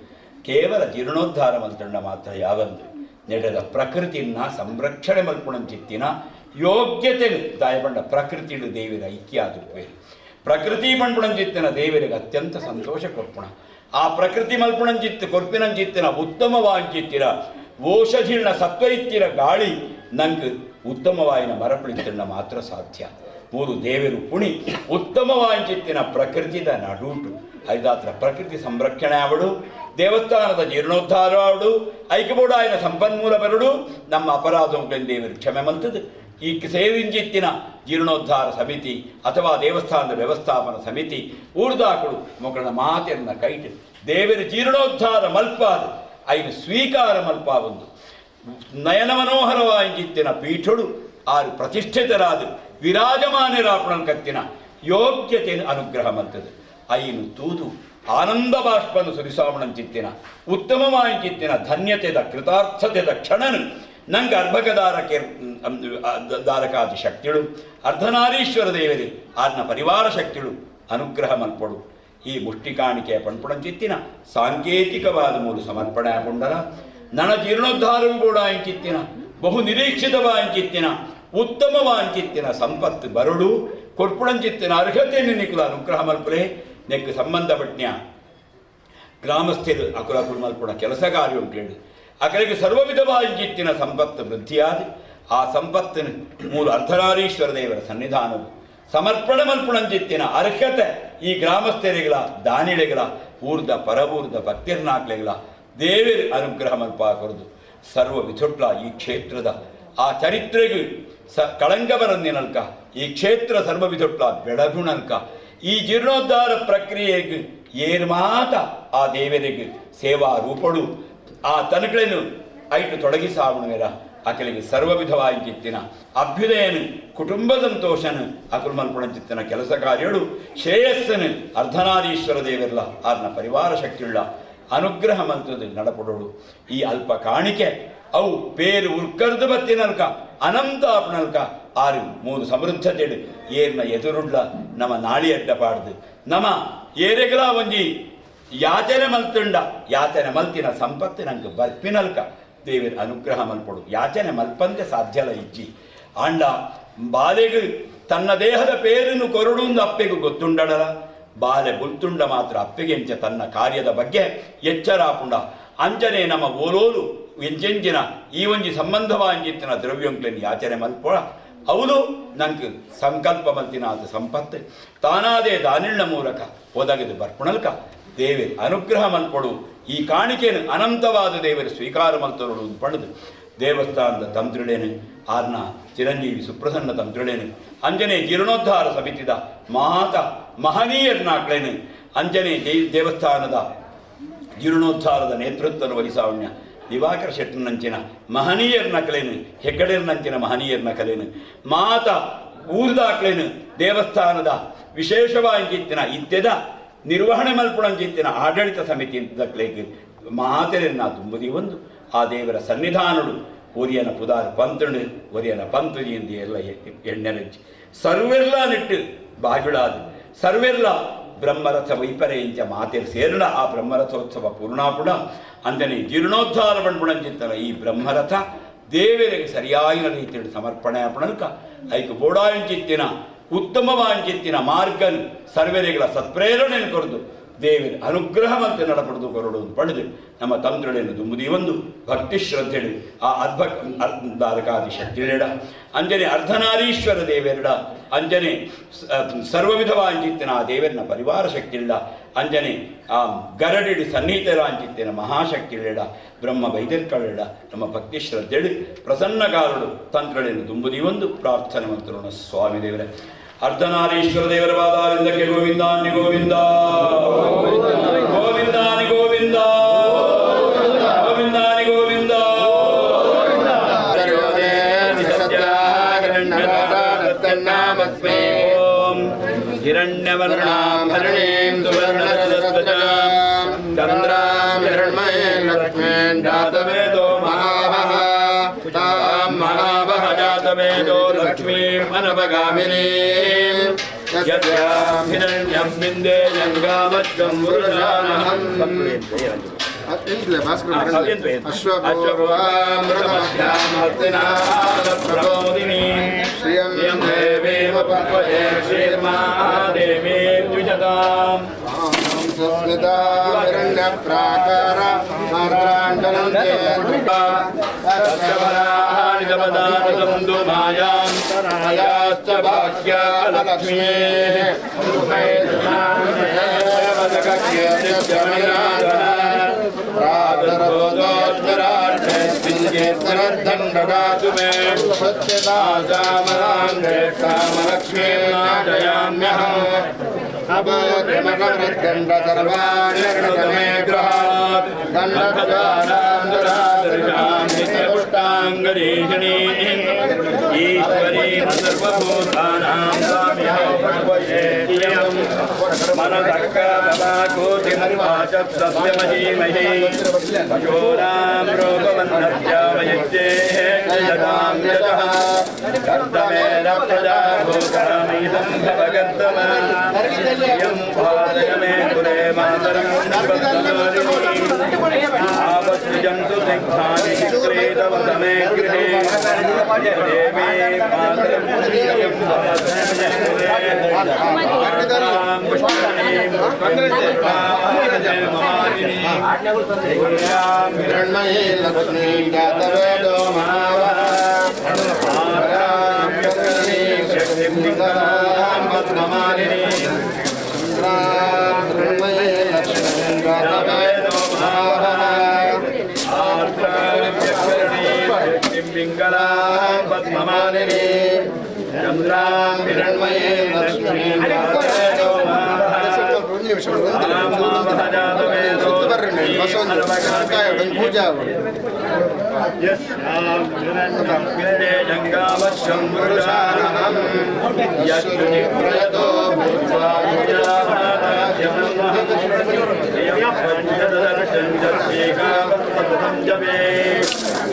ಕೇವಲ ಜೀರ್ಣೋದ್ಧಾರ ಮಂತ್ರಣ್ಣ ಮಾತ್ರ ಯಾವಂದು ನಡೆದ ಪ್ರಕೃತಿಯನ್ನ ಸಂರಕ್ಷಣೆ ಮಲ್ಪುಣಂಚಿತ್ತಿನ ಯೋಗ್ಯತೆ ದಾಯಪಂಡ ಪ್ರಕೃತಿಡು ದೇವರ ಐಕ್ಯ ಆದುಪ್ಪೆ ಪ್ರಕೃತಿ ಪಂಪುಣಂಚಿತ್ತಿನ ದೇವರಿಗೆ ಅತ್ಯಂತ ಸಂತೋಷ ಕೊರ್ಪುಣ ಆ ಪ್ರಕೃತಿ ಮಲ್ಪುಣಂಚಿತ್ತು ಕೊರ್ಪಿನಂಚಿತ್ತಿನ ಉತ್ತಮವಾಂಚಿತ್ತಿನ ಓಷಧಿನ ಸತ್ವೈತ್ಯರ ಗಾಳಿ ನಂಗೆ ಉತ್ತಮವಾಯಿನ ಮರಪಳಿತಣ್ಣ ಮಾತ್ರ ಸಾಧ್ಯ ಮೂರು ದೇವರು ಪುಣಿ ಉತ್ತಮವಾಂಚಿತ್ತಿನ ಪ್ರಕೃತಿದ ನಡೂಟು ಐದಾತ್ರ ಪ್ರಕೃತಿ ಸಂರಕ್ಷಣೆ ಆವಡು ದೇವಸ್ಥಾನದ ಜೀರ್ಣೋದ್ಧಾರ ಆವಡು ಐಕ್ಯಬೋಡ ఆయన ಸಂಪನ್ಮೂಲ ಬರಡು ನಮ್ಮ ಅಪರಾಧಗಳನ್ನು ದೇವರು ಕ್ಷಮೆ ಮಂತದ್ದು ಈ ಸೇವಿಂಚಿತ್ತಿನ ಜೀರ್ಣೋದ್ಧಾರ ಸಮಿತಿ ಅಥವಾ ದೇವಸ್ಥಾನದ ವ್ಯವಸ್ಥಾಪನಾ ಸಮಿತಿ ಊರ್ದಾಕಳು ಮೊಗಳ ಮಾತೆಯನ್ನ ಕೈಟು ದೇವರ ಜೀರ್ಣೋದ್ಧಾರ ಮಲ್ಪಾದು ಐನು ಸ್ವೀಕಾರ ಮಲ್ಪಾವೊಂದು ನಯನ ಮನೋಹರವಾಂಚಿತ್ತಿನ ಪೀಠುಡು ಆರು ಪ್ರತಿಷ್ಠಿತರಾದ ವಿರಾಜಮಾನರಾಪಣನ್ ಕತ್ತಿನ ಯೋಗ್ಯತೆಯನ್ನು ಅನುಗ್ರಹ ಮಂತದ್ದು ಐನು ತೂದು ಆನಂದ ಬಾಷ್ಪನು ಸುರಿಸಾವಣಂಚಿತ್ತಿನ ಉತ್ತಮವಾಂಚಿತ್ತಿನ ಧನ್ಯತೆದ ಕೃತಾರ್ಥತೆದ ಕ್ಷಣನು ನಂಗೆ ಅರ್ಭಕದಾರಕ್ಕೆ ದಾರಕಾದಿ ಶಕ್ತಿಳು ಅರ್ಧನಾರೀಶ್ವರ ದೇವರಿ ಆರ್ನ ಪರಿವಾರ ಶಕ್ತಿಳು ಅನುಗ್ರಹ ಮಲ್ಪಡು ಈ ಮುಷ್ಟಿ ಕಾಣಿಕೆಯ ಪಂಪುಣಂಚಿತ್ತಿನ ಸಾಂಕೇತಿಕವಾದ ಮೂರು ಸಮರ್ಪಣೆ ಆಗೊಂಡರ ನನ ಜೀರ್ಣೋದ್ಧಾರವೂ ಕೂಡ ಅಂಚಿತ್ತಿನ ಬಹು ನಿರೀಕ್ಷಿತವಾಂಚಿತ್ತಿನ ಉತ್ತಮವಾಂಚಿತ್ತಿನ ಸಂಪತ್ತು ಬರಡು ಕೊರ್ಪುಣಂಚಿತ್ತಿನ ಅರ್ಹತೆಯನ್ನು ನಿಖುಲ ಅನುಗ್ರಹ ಮಲ್ಪರೆ ನೆಕ್ ಸಂಬಂಧಪಟ್ಟ ಗ್ರಾಮಸ್ಥರು ಅಕುಲಕುಲು ಮಲ್ಪುಣ ಕೆಲಸ ಕಾರ್ಯ ಉಂಟು ಅಕಲಿಗೆ ಸರ್ವವಿಧವಾಗಿತ್ತಿನ ಸಂಪತ್ತು ವೃದ್ಧಿಯಾದ ಆ ಸಂಪತ್ತಿನ ಮೂರು ಅರ್ಧನಾರೀಶ್ವರ ದೇವರ ಸನ್ನಿಧಾನವು ಸಮರ್ಪಣೆ ಮಲ್ಪುಣಂಚಿತ್ತಿನ ಅರ್ಹತೆ ಈ ಗ್ರಾಮಸ್ಥರಿಗಳ ದಾನಿಳೆಗಳ ಊರ್ದ ಪರವೂರ್ದ ಭಕ್ತಿರ್ನಾಕ್ಲೆಗಳ ದೇವರ ಅನುಗ್ರಹ ಮಲ್ಪ ಕೊರದು ಸರ್ವ ವಿಧುಟ್ಲ ಈ ಕ್ಷೇತ್ರದ ಆ ಚರಿತ್ರೆಗೂ ಕಳಂಕ ಬರಂದಿನಲ್ಕ ಈ ಕ್ಷೇತ್ರ ಸರ್ವ ವಿಧುಟ್ಲ ಬೆಳಗುಣಲ್ಕ ಈ ಜೀರ್ಣೋದ್ಧಾರ ಪ್ರಕ್ರಿಯೆಗೆ ಏರು ಮಾತ ಆ ದೇವರಿಗೆ ಸೇವಾ ರೂಪಡು ಆ ತನಗಳನ್ನು ಐಟು ತೊಡಗಿಸಾವಣವೇರ ಅಕಲಿಗೆ ಸರ್ವ ವಿಧವಾಗಿತ್ತಿನ ಅಭ್ಯುದಯನು ಕುಟುಂಬ ಸಂತೋಷನು ಅಕುಲ್ ಮಲ್ಪುಣಂಚಿತ್ತಿನ ಕೆಲಸ ಕಾರ್ಯಗಳು ಶ್ರೇಯಸ್ಸನು ಅರ್ಧನಾರೀಶ್ವರ ದೇವರಲ್ಲ ಆರ್ನ ಪರಿವಾರ ಶಕ್ತಿಯುಳ್ಳ ಅನುಗ್ರಹ ಮಂತ್ರದ ನಡಪಡೋಡು ಈ ಅಲ್ಪ ಕಾಣಿಕೆ ಅವು ಪೇರು ಉರ್ಕರ್ದು ಬತ್ತಿನಲ್ಕ ಅನಂತ ಆಪಣಲ್ಕ ಆರು ಮೂರು ಸಮೃದ್ಧತೆಡು ಏರ್ನ ಎದುರುಡ್ಲ ನಮ್ಮ ನಾಳಿ ಅಡ್ಡಪಾಡ್ದು ನಮ್ಮ ಏರೆಗಳ ಒಂಜಿ ಯಾಚನೆ ಮಲ್ತುಂಡ ಯಾಚನೆ ಮಲ್ತಿನ ಸಂಪತ್ತು ನಂಗೆ ಬರ್ಪಿನಲ್ಕ ದೇವರ ಅನುಗ್ರಹ ಮಲ್ಪಡು ಯಾಚನೆ ಮಲ್ಪಂತೆ ಸಾಧ್ಯಲ ಇಜ್ಜಿ ಆಂಡ ಬಾಲೆಗೂ ತನ್ನ ದೇಹದ ಪೇರನ್ನು ಕೊರಡುಂದು ಅಪ್ಪೆಗೂ ಗೊತ್ತುಂಡಡಲ ಬಾಲೆ ಬುಲ್ತುಂಡ ಮಾತ್ರ ಅಪ್ಪೆಗೆ ಎಂಚ ತನ್ನ ಕಾರ್ಯದ ಬಗ್ಗೆ ಎಚ್ಚರಾಪುಂಡ ಅಂಜನೆ ನಮ್ಮ ಓಲೋಲು ಎಂಜೆಂಜಿನ ಈ ಒಂಜಿ ಸಂಬಂಧವಾಂಜಿತ್ತಿನ ದ್ರವ್ಯಂಕ್ಲೆನ್ ಯಾಚನೆ ಮಲ್ಪೊಳ ಅವಳು ನಂಗೆ ಸಂಕಲ್ಪ ಮಲ್ತಿನಾದ ಸಂಪತ್ತು ತಾನಾದೇ ದಾನಿಳ್ಳ ಮೂಲಕ ಒದಗದು ಬರ್ಪುಣಲ್ಕ ದೇವರ ಅನುಗ್ರಹ ಮಲ್ಪಡು ಈ ಕಾಣಿಕೆಯನ್ನು ಅನಂತವಾದ ದೇವರ ಸ್ವೀಕಾರ ಮಲ್ತೊರಡು ಪಡೆದು ದೇವಸ್ಥಾನದ ತಂತ್ರಿಳೇನು ಆರ್ನ ಚಿರಂಜೀವಿ ಸುಪ್ರಸನ್ನ ತಂತ್ರಿಳೇನು ಅಂಜನೆ ಜೀರ್ಣೋದ್ಧಾರ ಸಮಿತಿದ ಮಹನೀಯರ್ನಾಕ್ಳೇನು ಅಂಜನೆ ದೇವಸ್ಥಾನದ ಜೀರ್ಣೋದ್ಧಾರದ ನೇತೃತ್ವ ವಹಿಸಾವಣ್ಯ ದಿವಾಕರ ಶೆಟ್ಟನಂಚಿನ ಮಹನೀಯರ್ನಕಲೇನು ಹೆಗ್ಗಡೆರ್ನಂಚಿನ ಮಹನೀಯರ್ನಕಲೇನು ಊರ್ದಾಕ್ಳೇನು ದೇವಸ್ಥಾನದ ವಿಶೇಷವಾಗಿತ್ತಿನ ಇತ್ಯದ ನಿರ್ವಹಣೆ ಮಲ್ಪುಣಂಚಿತ್ತಿನ ಆಡಳಿತ ಸಮಿತಿ ದಕ್ಲೇಗೆ ಮಾತೆರೆನ್ನ ತುಂಬುದಿ ಒಂದು ಆ ದೇವರ ಸನ್ನಿಧಾನಡು ಒರಿಯನ ಪುದಾರ ಪಂತುಂಡು ಒರಿಯನ ಪಂತುಜಿ ಎಂದು ಎಲ್ಲ ಎಣ್ಣೆರಜ್ಜಿ ಸರ್ವೆಲ್ಲ ನಿಟ್ಟು ಬಾಗಿಳಾದು ಸರ್ವೆಲ್ಲ ಬ್ರಹ್ಮರಥ ವೈಪರೆಯಿಂದ ಮಾತೆರು ಸೇರಣ ಆ ಬ್ರಹ್ಮರಥೋತ್ಸವ ಪೂರ್ಣಾಪುಡ ಅಂದನೆ ಜೀರ್ಣೋದ್ಧಾರ ಬಂಡ್ಬುಣಂಚಿತ್ತನ ಈ ಬ್ರಹ್ಮರಥ ದೇವರಿಗೆ ಸರಿಯಾಗಿನ ರೀತಿಯಲ್ಲಿ ಸಮರ್ಪಣೆ ಅಪಣಲ್ಕ ಐಕು ಬೋಡಾಂಚಿತ್ತಿನ ಉತ್ತಮವಾಂಚಿತ್ತಿನ ಮಾರ್ಗನು ಸರ್ವೆರೆಗಳ ಸತ್ಪ್ರೇರಣೆಯನ್ನು ಕೊರದು ದೇವರ ಅನುಗ್ರಹ ಮತ್ತೆ ನಡಪಡೆದು ಕೊರಡು ಪಡೆದು ನಮ್ಮ ತಂತ್ರಗಳನ್ನು ದುಂಬುದಿ ಒಂದು ಭಕ್ತಿ ಶ್ರದ್ಧೆಡು ಆ ಅರ್ಧಾರಕಾದಿ ಶಕ್ತಿಳೆಡ ಅಂಜನೆ ಅರ್ಧನಾರೀಶ್ವರ ದೇವರೆಡ ಅಂಜನೆ ಸರ್ವವಿಧವಾಂಚಿತ್ತಿನ ಆ ದೇವರನ ಪರಿವಾರ ಶಕ್ತಿಯಿಲ್ಲ ಅಂಜನೆ ಆ ಗರಡಿಡಿ ಸನ್ನಿಹಿತರಾಂಚಿತ್ತಿನ ಮಹಾಶಕ್ತಿಳೆಡ ಬ್ರಹ್ಮ ವೈದ್ಯರ್ಕಳೆಡ ನಮ್ಮ ಭಕ್ತಿ ಶ್ರದ್ಧೆಡು ಪ್ರಸನ್ನಗಾರಡು ತಂತ್ರಗಳನ್ನು ದುಂಬುದಿ ಒಂದು ಪ್ರಾರ್ಥನೆ ಮಂತ್ರೋಣ ಸ್ವಾಮಿ ದೇವರೇ ಅರ್ಧನಾರೀಶ್ವರ ದೇವರ ಪಾದಾರಿಂದಕ್ಕೆ ಗೋವಿಂದಾನಿ ಗೋವಿಂದ ಗೋವಿಂದಾನಿ ಗೋವಿಂದ ಗೋವಿಂದಾನಿ ಗೋವಿಂದ ಹಿರಣ್ಯವರ್ಣಾಂ ಹರಿಣೀಂ ಸುವರ್ಣರಜಸ್ವಜಾಂ ಚಂದ್ರಾಂ ಹಿರಣ್ಮಯೀಂ ಲಕ್ಷ್ಮೀಂ ಜಾತವೇದೋ ಮಹಾಭಃ ತಾಂ ಮಹಾಭಃ ಜಾತವೇದೋ ಲಕ್ಷ್ಮೀಂ ಅನವಗಾಮಿನೀಂ ಯಸ್ಯಾಂ ಹಿರಣ್ಯಂ ಬಿಂದೇಯಂ ಗಾಮಜ್ಜಂ ವೃಷಾನಹಂ ಶ್ರಿಯಂ ದೇವೇವ ಪರ್ವೇ ಶ್ರೀರ್ಮಾದೇವೀ ದ್ವಿಜತಾಂ ಸಂಸ್ಕೃತಾರಣ್ಯ ಪ್ರಾಕಾರ ಮಾರ್ಗಾಂಡನಂದು ಮಾಯಾಂ ಮಾಯಾಶ್ಚ ಭಾಗ್ಯ ಲಕ್ಷ್ಮೀ ದಂಡದಾತು ಮೇ ಸತ್ಯದಾಸಾಮಲಾಂಗೇ ಕಾಮಲಕ್ಷ್ಮೀ ನಾಟಯಾಮ್ಯಹಂ ಅಬೋಧ್ರಮಕವೃದ್ಗಂಡ ಸರ್ವಾಣ್ಯಗಣತಮೇ ಗೃಹಾತ್ ದಂಡದಾನಾಂದರಾದೃಶಾಂ ನಿತ್ಯಪುಷ್ಟಾಂಗರೀಷಣೀಂ ಈಶ್ವರೀಂ ಸರ್ವಭೂತಾನಾಂ ಸ್ವಾಮ್ಯಹಂ ಪರ್ವಯೇತಿಯಂ ಮನಸಕ್ಕರಮಾಕೋತಿಮರ್ವಾಚಪ್ತಸ್ಯ ಮಹೀಮಹಿ ಪಶೂನಾಂ ರೋಗವನ್ನರ್ಯಾಮಯಜ್ಞೇಃ ಜಗಾಂ ಯತಃ ಕರ್ತಮೇನ ಪ್ರಜಾಭೂತಮಿದಂ ಭವಗರ್ತಮಃ ಯಂ ಪಾದಯ ಮೇ ಕುಲೇ ಮಾತರಂ सृजन्तु सिंहानि क्रीतवदने गृहे देवी मातरं हिरण्मयी लक्ष्मी जातवेदो महावः पद्ममालिनी चन्द्रां हिरण्मये लक्ष्मी पूजा जंगावश्यं पुरुषाणां यत्प्रयतो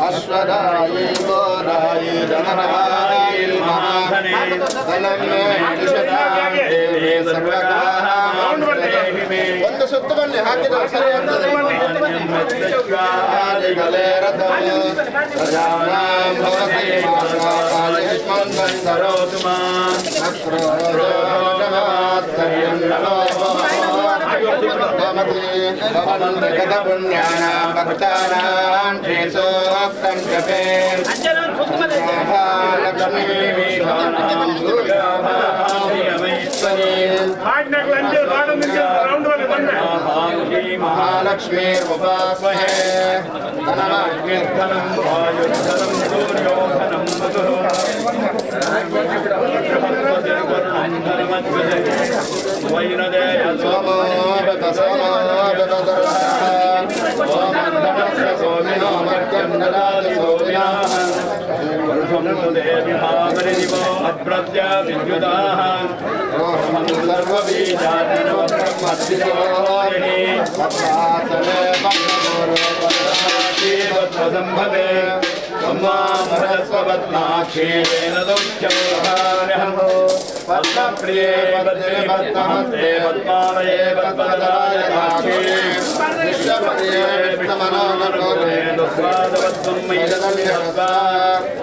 अश्वदायी गोदायी धनरायी महाधने धनं मे दिशतां देवी सर्वकाहां मे ಒಂದು ಸುತ್ತು ಬನ್ನಿ ಹಾಕಿದ್ರೆ ಸರಿ ಆಗ್ತದೆ ಆದಿಗಲೇ ರಥಂ ಪ್ರಜಾನಾಂ ಭವತಿ ಮಾತಾಯುಷ್ಮನ್ ಬಂದರೋತು ಮಾಂ ಅಕ್ರೋಧಮಾತ್ಕರ್ಯಂ ನಮೋ पुण्यानां भक्तानां श्रीसोक्तं जपे लक्ष्मी महालक्ष्मीर्मुपास्महे धनमाकीर्तनं वायुधनं सूर्योधनं पद्मप्रिये पद्मे पद्महस्ते पद्मालये पद्मदाय काके विश्वप्रिये विष्णुमनोहरे दुस्वादवत्वं मयिदम्यस्वा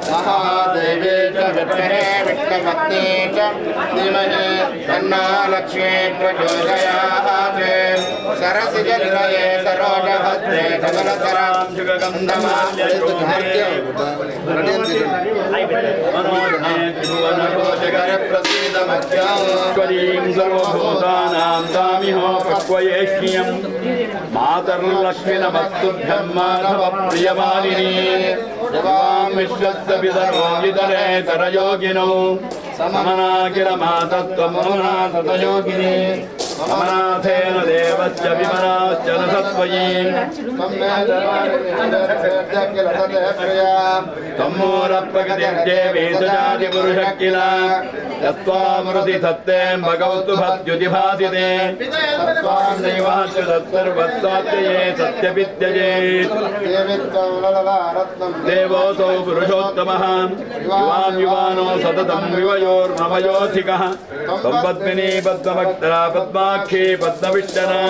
महादेवे च विद्महे विष्णुपत्नी च धीमहि तन्नो लक्ष्मी प्रचोदयात् सरसिजनिलये सरोजहस्ते कमलतरां जुगगन्धमाल्यशोभे प्रसीदमख्यां सर्वभूतानां तामिहो पक्वयेष्यं मातर्लक्ष्मी नमस्तुभ्यं माधवप्रियमालिनी जवां विश्वस्य पितरो वितरेतरयोगिनो समनाखिलमातत्वमोना सतयोगिनी समनाथेन देवस्य विमनाश्च न सत्त्वयी तम्मूलप्रकृतिर्देवी सजातिपुरुषः किल तत्त्वामृति सत्ते भगवतु भद्युतिभासिते तत्त्वां दैवास्य तत्सर्वत्वात्यये सत्यपित्यजेत् देवोऽसौ पुरुषोत्तमः युवां युवानो सततं विवयोर्मवयोधिकः पद्मिनी पद्मभक्तरा पद्माक्षी पद्मविष्टना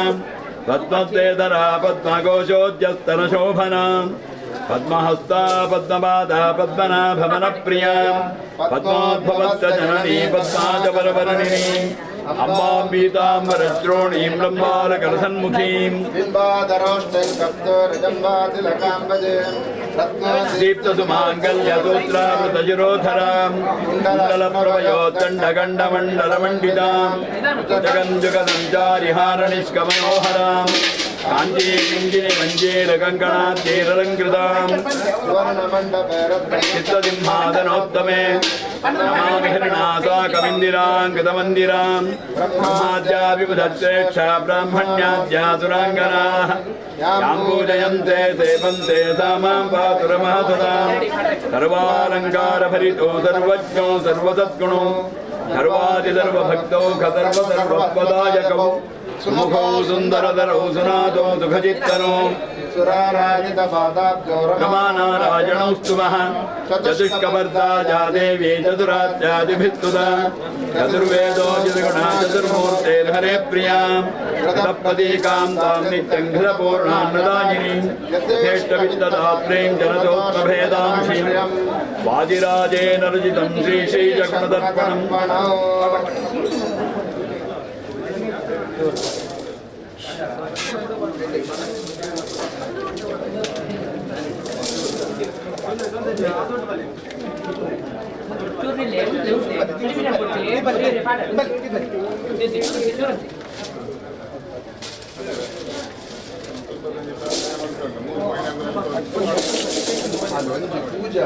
पद्मस्तेधरा पद्मघोषोद्यस्तनशोभना पद्महस्ता पद्मपादा पद्मनाभमनप्रिया पद्मोद्भवस्य जननी पद्माजपरवर्णिनी अम्बां पीताम्बरश्रोणीं ब्रह्मालकलसन्मुखीं दीप्तसुमाङ्गल्यसूत्रामृतशिरोधरां कुण्डलप्रभयोत्तण्डगण्डमण्डलमण्डितां जगञ्जुगसञ्चारिहारनिष्कमनोहरां काञ्चीकिञ्जिनि मञ्जीरकङ्कणातीरलङ्कृतां चित्तसिंहासनोत्तमे नमामि हिरणासाकमिन्दिरां कृतमन्दिरां ब्रह्माद्याभिबुधश्रेष्ठा ब्राह्मण्याद्यासुराङ्गनाः यां पूजयन्ते सेवन्ते सा मां पातु रमः सदा सर्वालङ्कारभरितो सर्वज्ञो सर्वसद्गुणो सर्वादिसर्वभक्तौ सर्वसर्वपदायकौ सुमुखौ सुन्दरधरौ सुनादौ सुखचित्तनौ रमानारायणौस्तुमः चतुष्कवर्ता देवी चतुरात्यादिभिस्तुता चतुर्वेदो चतुर्गुणा चतुर्मूर्तेर्हरे प्रियां प्रदीकां तां नित्यं घृतपूर्णान्नदायिनीं श्रेष्ठविद्ददात्रीं जनतोत्तभेदांशीं वादिराजेन रचितं श्रीजगन्मदर्पणम् पूजा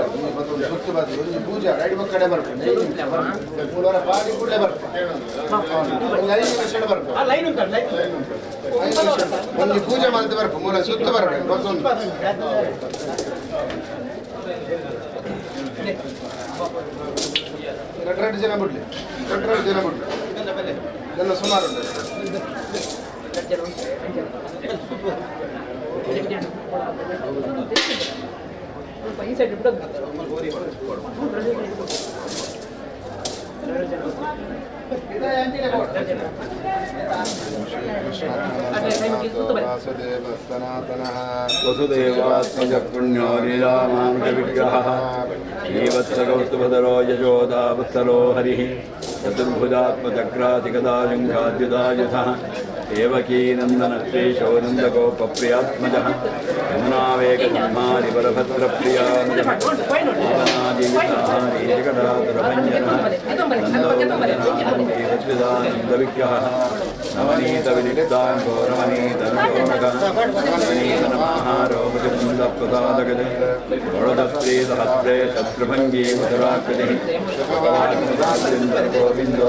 पूजा रैड कड़े बर्तने पार्टी ಕೂಡಲೇ ಬರ್ತದೆ ಒಂದು ಪೂಜೆ ಮಾಡ್ತಾ ಬರ್ಬೇಕು ಮೂಲ ಸುತ್ತ ಬರಬೇಕು ಮತ್ತೊಂದು ಎರಡು ಜನ ಬಿಡ್ಲಿ ಜನ ಸುಮಾರು ಈ ಸೈಡ್ ಬಿಡೋದು वसुदेवात्मज पुण्यो लीलामानुषविग्रहः श्रीवत्सकौस्तुभधरो यशोदा वत्सलो हरिः चतुर्भुजात्मचक्रातिकदायुङ्गाद्युदायुधः देवकीनन्दनश्रीशो नन्दगोपप्रियात्मजः यमुनावेगजन्मादिबलभद्रप्रियानुजः नन्दविग्रहः नवनीतविनिताङ्गो रमणीतनमाहारोपचन्दप्रसादगज वरदप्रीतहस्ते शत्रुभङ्गी मधुराकृतिः गोविन्दो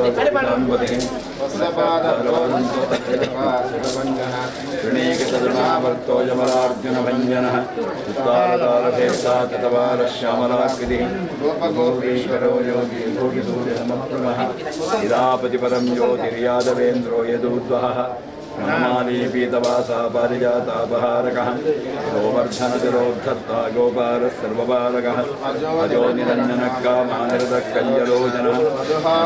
ऋणीकृतदृणावर्तो यमलार्जुनभञ्जनः उत्तारतालभेदातवारश्यामलाकृतिः गोपीश्वरो योगी भोगिसूर्यसमप्रभः इदापतिपरं ज्योतिर्यादवेन्द्रो यदूद्वहः नमालीपीतवासा पारिजातापहारकः गोवर्धनजरोद्धत्ता गोपालः सर्वबालकः अजो निरञ्जनकामानिरतः कञ्जलोचनः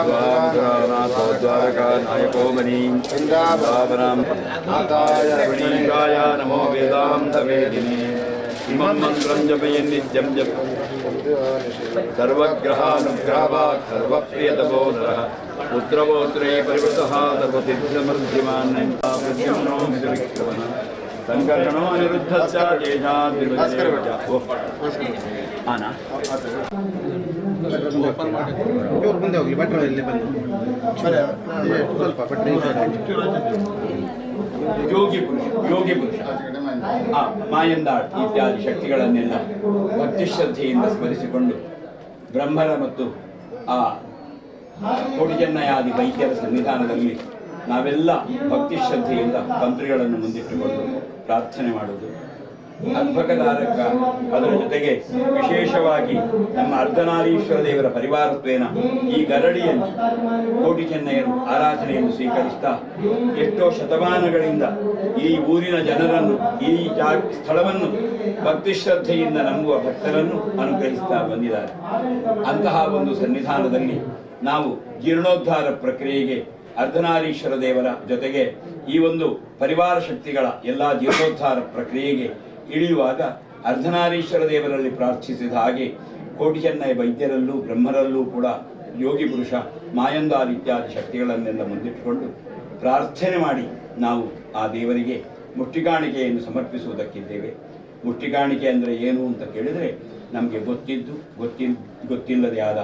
द्वारनाथो नायको मनीं वृन्दावनां नमो वेदान्तवेदिनी इमं मन्त्रं जपयन् नित्यं जप सर्वग्रहानुग्रहवाक् सर्वप्रियतमो नरः पुत्रपौत्रे परिवृतः सर्वसिद्धमर्ध्यमान् प्रद्युम्नो मित्रविक्रमः संकर्षणो अनिरुद्धश्च येषाद्विर्वदेव आना ಮುಂದೆ ಹೋಗ್ಲಿ ಭಟ್ರು ಇಲ್ಲಿ ಬಂದು ಸ್ವಲ್ಪ ಭಟ್ರು ಯೋಗಿ ಪುರುಷ ಮಾಯಂದಾಳ್ ಇತ್ಯಾದಿ ಶಕ್ತಿಗಳನ್ನೆಲ್ಲ ಭಕ್ತಿ ಶ್ರದ್ಧೆಯಿಂದ ಸ್ಮರಿಸಿಕೊಂಡು ಬ್ರಹ್ಮರ ಮತ್ತು ಆ ಕೋಟಿಜನ್ನಯಾದಿ ವೈದ್ಯರ ಸನ್ನಿಧಾನದಲ್ಲಿ ನಾವೆಲ್ಲ ಭಕ್ತಿ ಶ್ರದ್ಧೆಯಿಂದ ತಂತ್ರಿಗಳನ್ನು ಮುಂದಿಟ್ಟುಕೊಂಡು ಪ್ರಾರ್ಥನೆ ಮಾಡುವುದು. ಅದ್ಭುತದಾರಕ ಅದರ ಜೊತೆಗೆ ವಿಶೇಷವಾಗಿ ನಮ್ಮ ಅರ್ಧನಾರೀಶ್ವರ ದೇವರ ಪರಿವಾರತ್ವೇನ ಈ ಗರಡಿಯನ್ನು ಕೋಟಿ ಚೆನ್ನಯ್ಯರು ಆರಾಧನೆಯನ್ನು ಸ್ವೀಕರಿಸ್ತಾ ಎಷ್ಟೋ ಶತಮಾನಗಳಿಂದ ಈ ಊರಿನ ಜನರನ್ನು ಈ ಸ್ಥಳವನ್ನು ಭಕ್ತಿ ಶ್ರದ್ಧೆಯಿಂದ ನಂಬುವ ಭಕ್ತರನ್ನು ಅನುಗ್ರಹಿಸ್ತಾ ಬಂದಿದ್ದಾರೆ. ಅಂತಹ ಒಂದು ಸನ್ನಿಧಾನದಲ್ಲಿ ನಾವು ಜೀರ್ಣೋದ್ಧಾರ ಪ್ರಕ್ರಿಯೆಗೆ ಅರ್ಧನಾರೀಶ್ವರ ದೇವರ ಜೊತೆಗೆ ಈ ಒಂದು ಪರಿವಾರ ಶಕ್ತಿಗಳ ಎಲ್ಲ ಜೀರ್ಣೋದ್ಧಾರ ಪ್ರಕ್ರಿಯೆಗೆ ಇಳಿಯುವಾಗ ಅರ್ಧನಾರೀಶ್ವರ ದೇವರಲ್ಲಿ ಪ್ರಾರ್ಥಿಸಿದ ಹಾಗೆ ಕೋಟಿ ಚೆನ್ನಯ್ಯ ವೈದ್ಯರಲ್ಲೂ ಬ್ರಹ್ಮರಲ್ಲೂ ಕೂಡ ಯೋಗಿ ಪುರುಷ ಮಾಯಂದಾರ್ ಇತ್ಯಾದಿ ಶಕ್ತಿಗಳನ್ನೆಲ್ಲ ಮುಂದಿಟ್ಟುಕೊಂಡು ಪ್ರಾರ್ಥನೆ ಮಾಡಿ ನಾವು ಆ ದೇವರಿಗೆ ಮುಷ್ಟಿಕಾಣಿಕೆಯನ್ನು ಸಮರ್ಪಿಸುವುದಕ್ಕಿದ್ದೇವೆ. ಮುಷ್ಟಿಕಾಣಿಕೆ ಅಂದರೆ ಏನು ಅಂತ ಕೇಳಿದರೆ ನಮಗೆ ಗೊತ್ತಿಲ್ಲದೆ ಆದ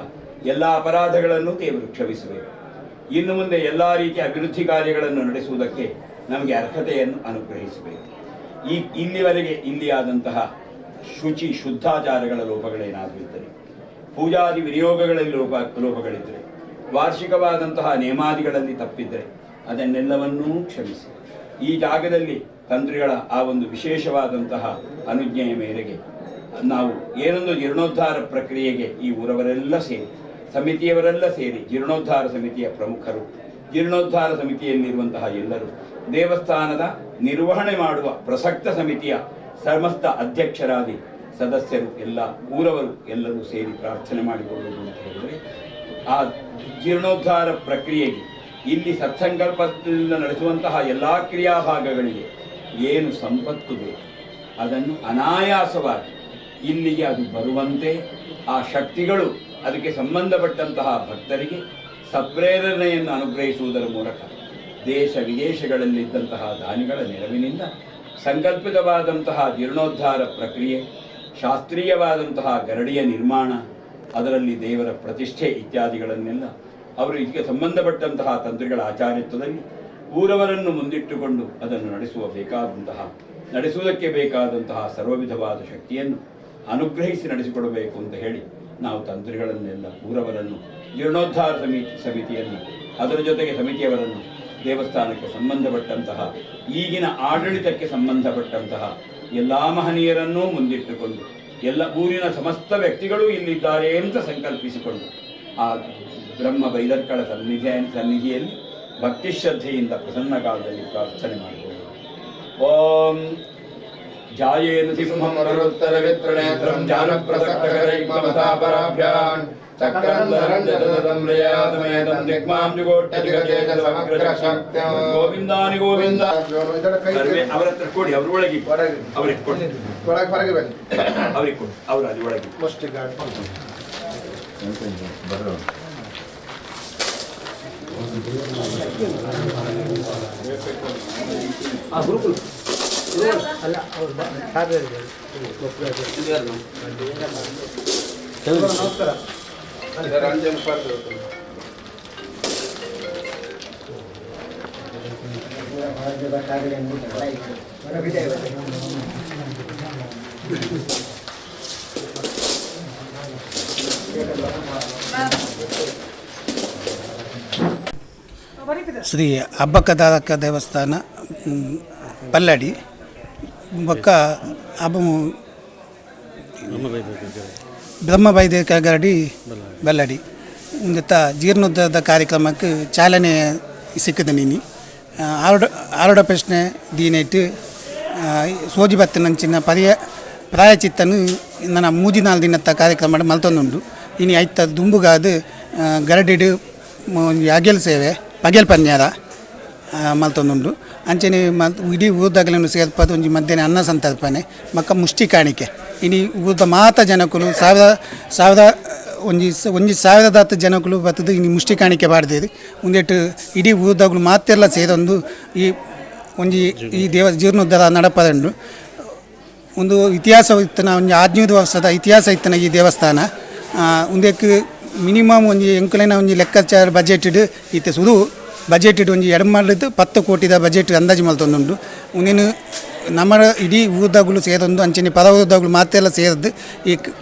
ಎಲ್ಲ ಅಪರಾಧಗಳನ್ನು ದೇವರು ಕ್ಷಮಿಸಬೇಕು. ಇನ್ನು ಮುಂದೆ ಎಲ್ಲ ರೀತಿಯ ಅಭಿವೃದ್ಧಿ ಕಾರ್ಯಗಳನ್ನು ನಡೆಸುವುದಕ್ಕೆ ನಮಗೆ ಅರ್ಹತೆಯನ್ನು ಅನುಗ್ರಹಿಸಬೇಕು. ಇಲ್ಲಿವರೆಗೆ ಇಲ್ಲಿಯಾದಂತಹ ಶುದ್ಧಾಚಾರಗಳ ಲೋಪಗಳೇನಾದರೂ ಇದ್ದರೆ, ಪೂಜಾದಿ ವಿನಿಯೋಗಗಳಲ್ಲಿ ಲೋಪಗಳಿದ್ದರೆ, ವಾರ್ಷಿಕವಾದಂತಹ ನೇಮಾದಿಗಳಲ್ಲಿ ತಪ್ಪಿದ್ದರೆ ಅದನ್ನೆಲ್ಲವನ್ನೂ ಕ್ಷಮಿಸಿ ಈ ಜಾಗದಲ್ಲಿ ತಂತ್ರಿಗಳ ಆ ಒಂದು ವಿಶೇಷವಾದಂತಹ ಅನುಜ್ಞೆಯ ಮೇರೆಗೆ ನಾವು ಏನೊಂದು ಜೀರ್ಣೋದ್ಧಾರ ಪ್ರಕ್ರಿಯೆಗೆ ಈ ಊರವರೆಲ್ಲ ಸೇರಿ, ಸಮಿತಿಯವರೆಲ್ಲ ಸೇರಿ, ಜೀರ್ಣೋದ್ಧಾರ ಸಮಿತಿಯ ಪ್ರಮುಖರು, ಜೀರ್ಣೋದ್ಧಾರ ಸಮಿತಿಯಲ್ಲಿರುವಂತಹ ಎಲ್ಲರೂ, ದೇವಸ್ಥಾನದ ನಿರ್ವಹಣೆ ಮಾಡುವ ಪ್ರಸಕ್ತ ಸಮಿತಿಯ ಸಮಸ್ತ ಅಧ್ಯಕ್ಷರಾದಿ ಸದಸ್ಯರು ಎಲ್ಲ ಊರವರು ಎಲ್ಲರೂ ಸೇರಿ ಪ್ರಾರ್ಥನೆ ಮಾಡಿಕೊಳ್ಳುವುದು ಅಂತ ಹೇಳಿದರೆ, ಆ ಜೀರ್ಣೋದ್ಧಾರ ಪ್ರಕ್ರಿಯೆಗೆ ಇಲ್ಲಿ ಸತ್ಸಂಕಲ್ಪದಿಂದ ನಡೆಸುವಂತಹ ಎಲ್ಲ ಕ್ರಿಯಾಭಾಗಗಳಿಗೆ ಏನು ಸಂಪತ್ತು ಬೇಕು ಅದನ್ನು ಅನಾಯಾಸವಾಗಿ ಇಲ್ಲಿಗೆ ಅದು ಬರುವಂತೆ ಆ ಶಕ್ತಿಗಳು ಅದಕ್ಕೆ ಸಂಬಂಧಪಟ್ಟಂತಹ ಭಕ್ತರಿಗೆ ಸತ್ಪ್ರೇರಣೆಯನ್ನು ಅನುಗ್ರಹಿಸುವುದರ ಮೂಲಕ ದೇಶ ವಿದೇಶಗಳಲ್ಲಿದ್ದಂತಹ ದಾನಿಗಳ ನೆರವಿನಿಂದ ಸಂಕಲ್ಪಿತವಾದಂತಹ ಜೀರ್ಣೋದ್ಧಾರ ಪ್ರಕ್ರಿಯೆ, ಶಾಸ್ತ್ರೀಯವಾದಂತಹ ಗರಡಿಯ ನಿರ್ಮಾಣ, ಅದರಲ್ಲಿ ದೇವರ ಪ್ರತಿಷ್ಠೆ ಇತ್ಯಾದಿಗಳನ್ನೆಲ್ಲ ಅವರು ಇದಕ್ಕೆ ಸಂಬಂಧಪಟ್ಟಂತಹ ತಂತ್ರಿಗಳ ಆಚಾರ್ಯತ್ವದಲ್ಲಿ ಊರವರನ್ನು ಮುಂದಿಟ್ಟುಕೊಂಡು ಅದನ್ನು ನಡೆಸುವುದಕ್ಕೆ ಬೇಕಾದಂತಹ ಸರ್ವವಿಧವಾದ ಶಕ್ತಿಯನ್ನು ಅನುಗ್ರಹಿಸಿ ನಡೆಸಿಕೊಡಬೇಕು ಅಂತ ಹೇಳಿ ನಾವು ತಂತ್ರಿಗಳನ್ನೆಲ್ಲ ಊರವರನ್ನು, ಜೀರ್ಣೋದ್ಧಾರ ಸಮಿತಿಯನ್ನು, ಅದರ ಜೊತೆಗೆ ಸಮಿತಿಯವರನ್ನು, ದೇವಸ್ಥಾನಕ್ಕೆ ಸಂಬಂಧಪಟ್ಟಂತಹ ಈಗಿನ ಆಡಳಿತಕ್ಕೆ ಸಂಬಂಧಪಟ್ಟಂತಹ ಎಲ್ಲ ಮಹನೀಯರನ್ನೂ ಮುಂದಿಟ್ಟುಕೊಂಡು ಎಲ್ಲ ಊರಿನ ಸಮಸ್ತ ವ್ಯಕ್ತಿಗಳು ಇಲ್ಲಿದ್ದಾರೆ ಅಂತ ಸಂಕಲ್ಪಿಸಿಕೊಂಡು ಆ ಬ್ರಹ್ಮ ಬೈದರ್ಕಳ ಸನ್ನಿಧಿಯಲ್ಲಿ ಭಕ್ತಿ ಶ್ರದ್ಧೆಯಿಂದ ಪ್ರಸನ್ನ ಕಾಲದಲ್ಲಿ ಪ್ರಾರ್ಥನೆ ಮಾಡಿಕೊಳ್ಳುವುದು. ಓಂ ಜಾಯೇನ ಸಿಂಹಂ ಮರುತ್ತರ ವಿತ್ರನೇತ್ರಂ ಜಾನಪ್ರಸಕ್ತಕರೈಕಮತಾಪರಾಭ್ಯಾನ್ ಚಕ್ರಂಧರಂ ಜತತಮ್ರಯಾತಮೇತಂ ದಿಗ್ಮಾಂ ಜುಗೋಟ್ಟದಿಗತೇಜಸಮಗ್ರಶಕ್ತ್ಯಂ ಗೋವಿಂದಾನಿ ಗೋವಿಂದ. ಅವರ ಹತ್ರ ಕೊಡಿ, ಅವ್ರ ಒಳಗೆ ಅವ್ರಿಗೆ ಕೊಡಿ, ಹೊರಗೆ ಬನ್ನಿ, ಅವ್ರಿಗೆ ಕೊಡಿ, ಅವ್ರು ಅಲ್ಲಿ ಒಳಗೆ ಅಲ್ಲ ಅವ್ರು ನಮಸ್ಕಾರ. ರಂಜನ್ ಪಾತ್ರ ಶ್ರೀ ಅಬ್ಬಕ್ಕದಾರಕ ದೇವಸ್ಥಾನ ಪಲ್ಲಡಿ ಬೊಕ್ಕ ಬ್ರಹ್ಮಬೈದೇಕ ಗರಡಿ ಬಲ್ಲಡಿ ಇಂಗತ ಜೀರ್ಣೋದ್ಧಾರದ ಕಾರ್ಯಕ್ರಮಕ್ಕೆ ಚಾಲನೆ ಸಿಕ್ಕಿದೆ ನೀನು ಆರೋಡ ಪ್ರಶ್ನೆ ದೀನೈಟ್ ಸೋಜಿ ಬತ್ತಿನಂಚಿನ ಪ್ರಾಯಚಿತ್ತನು ನನ್ನ ಮೂಜಿ ನಾಲ್ ದಿನತ್ತ ಕಾರ್ಯಕ್ರಮ ಮಲ್ತೊಂದುಂಡು. ಇನಿ ಐತ ದುಂಬುಗಾದ ಗರಡಿಡು ಅಗೆಲ್ ಸೇವೆ ಪಗೆಲ್ ಪನ್ಯಾರ ಮಲ್ತೊಂದುಂಡು. ಅಂಚನೆ ಇಡೀ ಊರ್ದಾಗಲೂ ಸೇರ್ಪದು ಒಂಜಿ ಮಧ್ಯಾಹ್ನ ಅನ್ನ ಸಂತರ್ಪಣೆ ಮಕ್ಕ ಮುಷ್ಟಿ ಕಾಣಿಕೆ. ಇನಿ ಊರ್ದ ಮಾತ ಜನಕುಲು ಒಂಜಿ ಸಾವಿರದತ್ತು ಜನಕುಲು ಬರ್ತದೆ ಇನ್ನು ಮುಷ್ಟಿ ಕಾಣಿಕೆ ಬಾಡ್ದೇರು ಒಂದೆಟ್ಟು ಇಡೀ ಊರ್ದಾಗಲು ಮಾತೆಲ್ಲ ಸೇರೊಂದು ಈ ಜೀರ್ಣೋದ್ಧಾರ ನಡಪದುಂಡು. ಒಂದು ಇತಿಹಾಸ ಇತ್ತನ ಒಂದು 15 ವರ್ಷದ ಇತಿಹಾಸ ಇತ್ತನ ಈ ದೇವಸ್ಥಾನ. ಒಂದಕ್ಕೆ ಮಿನಿಮಮ್ ಒಂದು ಎಂಕುಲೈನ ಒಂದು ಲೆಕ್ಕಾಚಾರ ಬಜೆಟ್ ಇತ್ತೆ ಸುದು ಬಜೆಟ್ ಒಂದು 10 ಕೋಟಿದ ಬಜೆಟ್ ಅಂದಾಜು ಮಲ್ತೊಂದುಂಡು. ಒಂದೇನು ನಮ್ಮ ಇಡೀ ಊರ್ದಾಗಲು ಸೇರೊಂದು ಅಂಚನೆ ಪದ ಊರ್ದಾಗಲು ಮಾತೆಲ್ಲ ಸೇರದ್ದು ಈ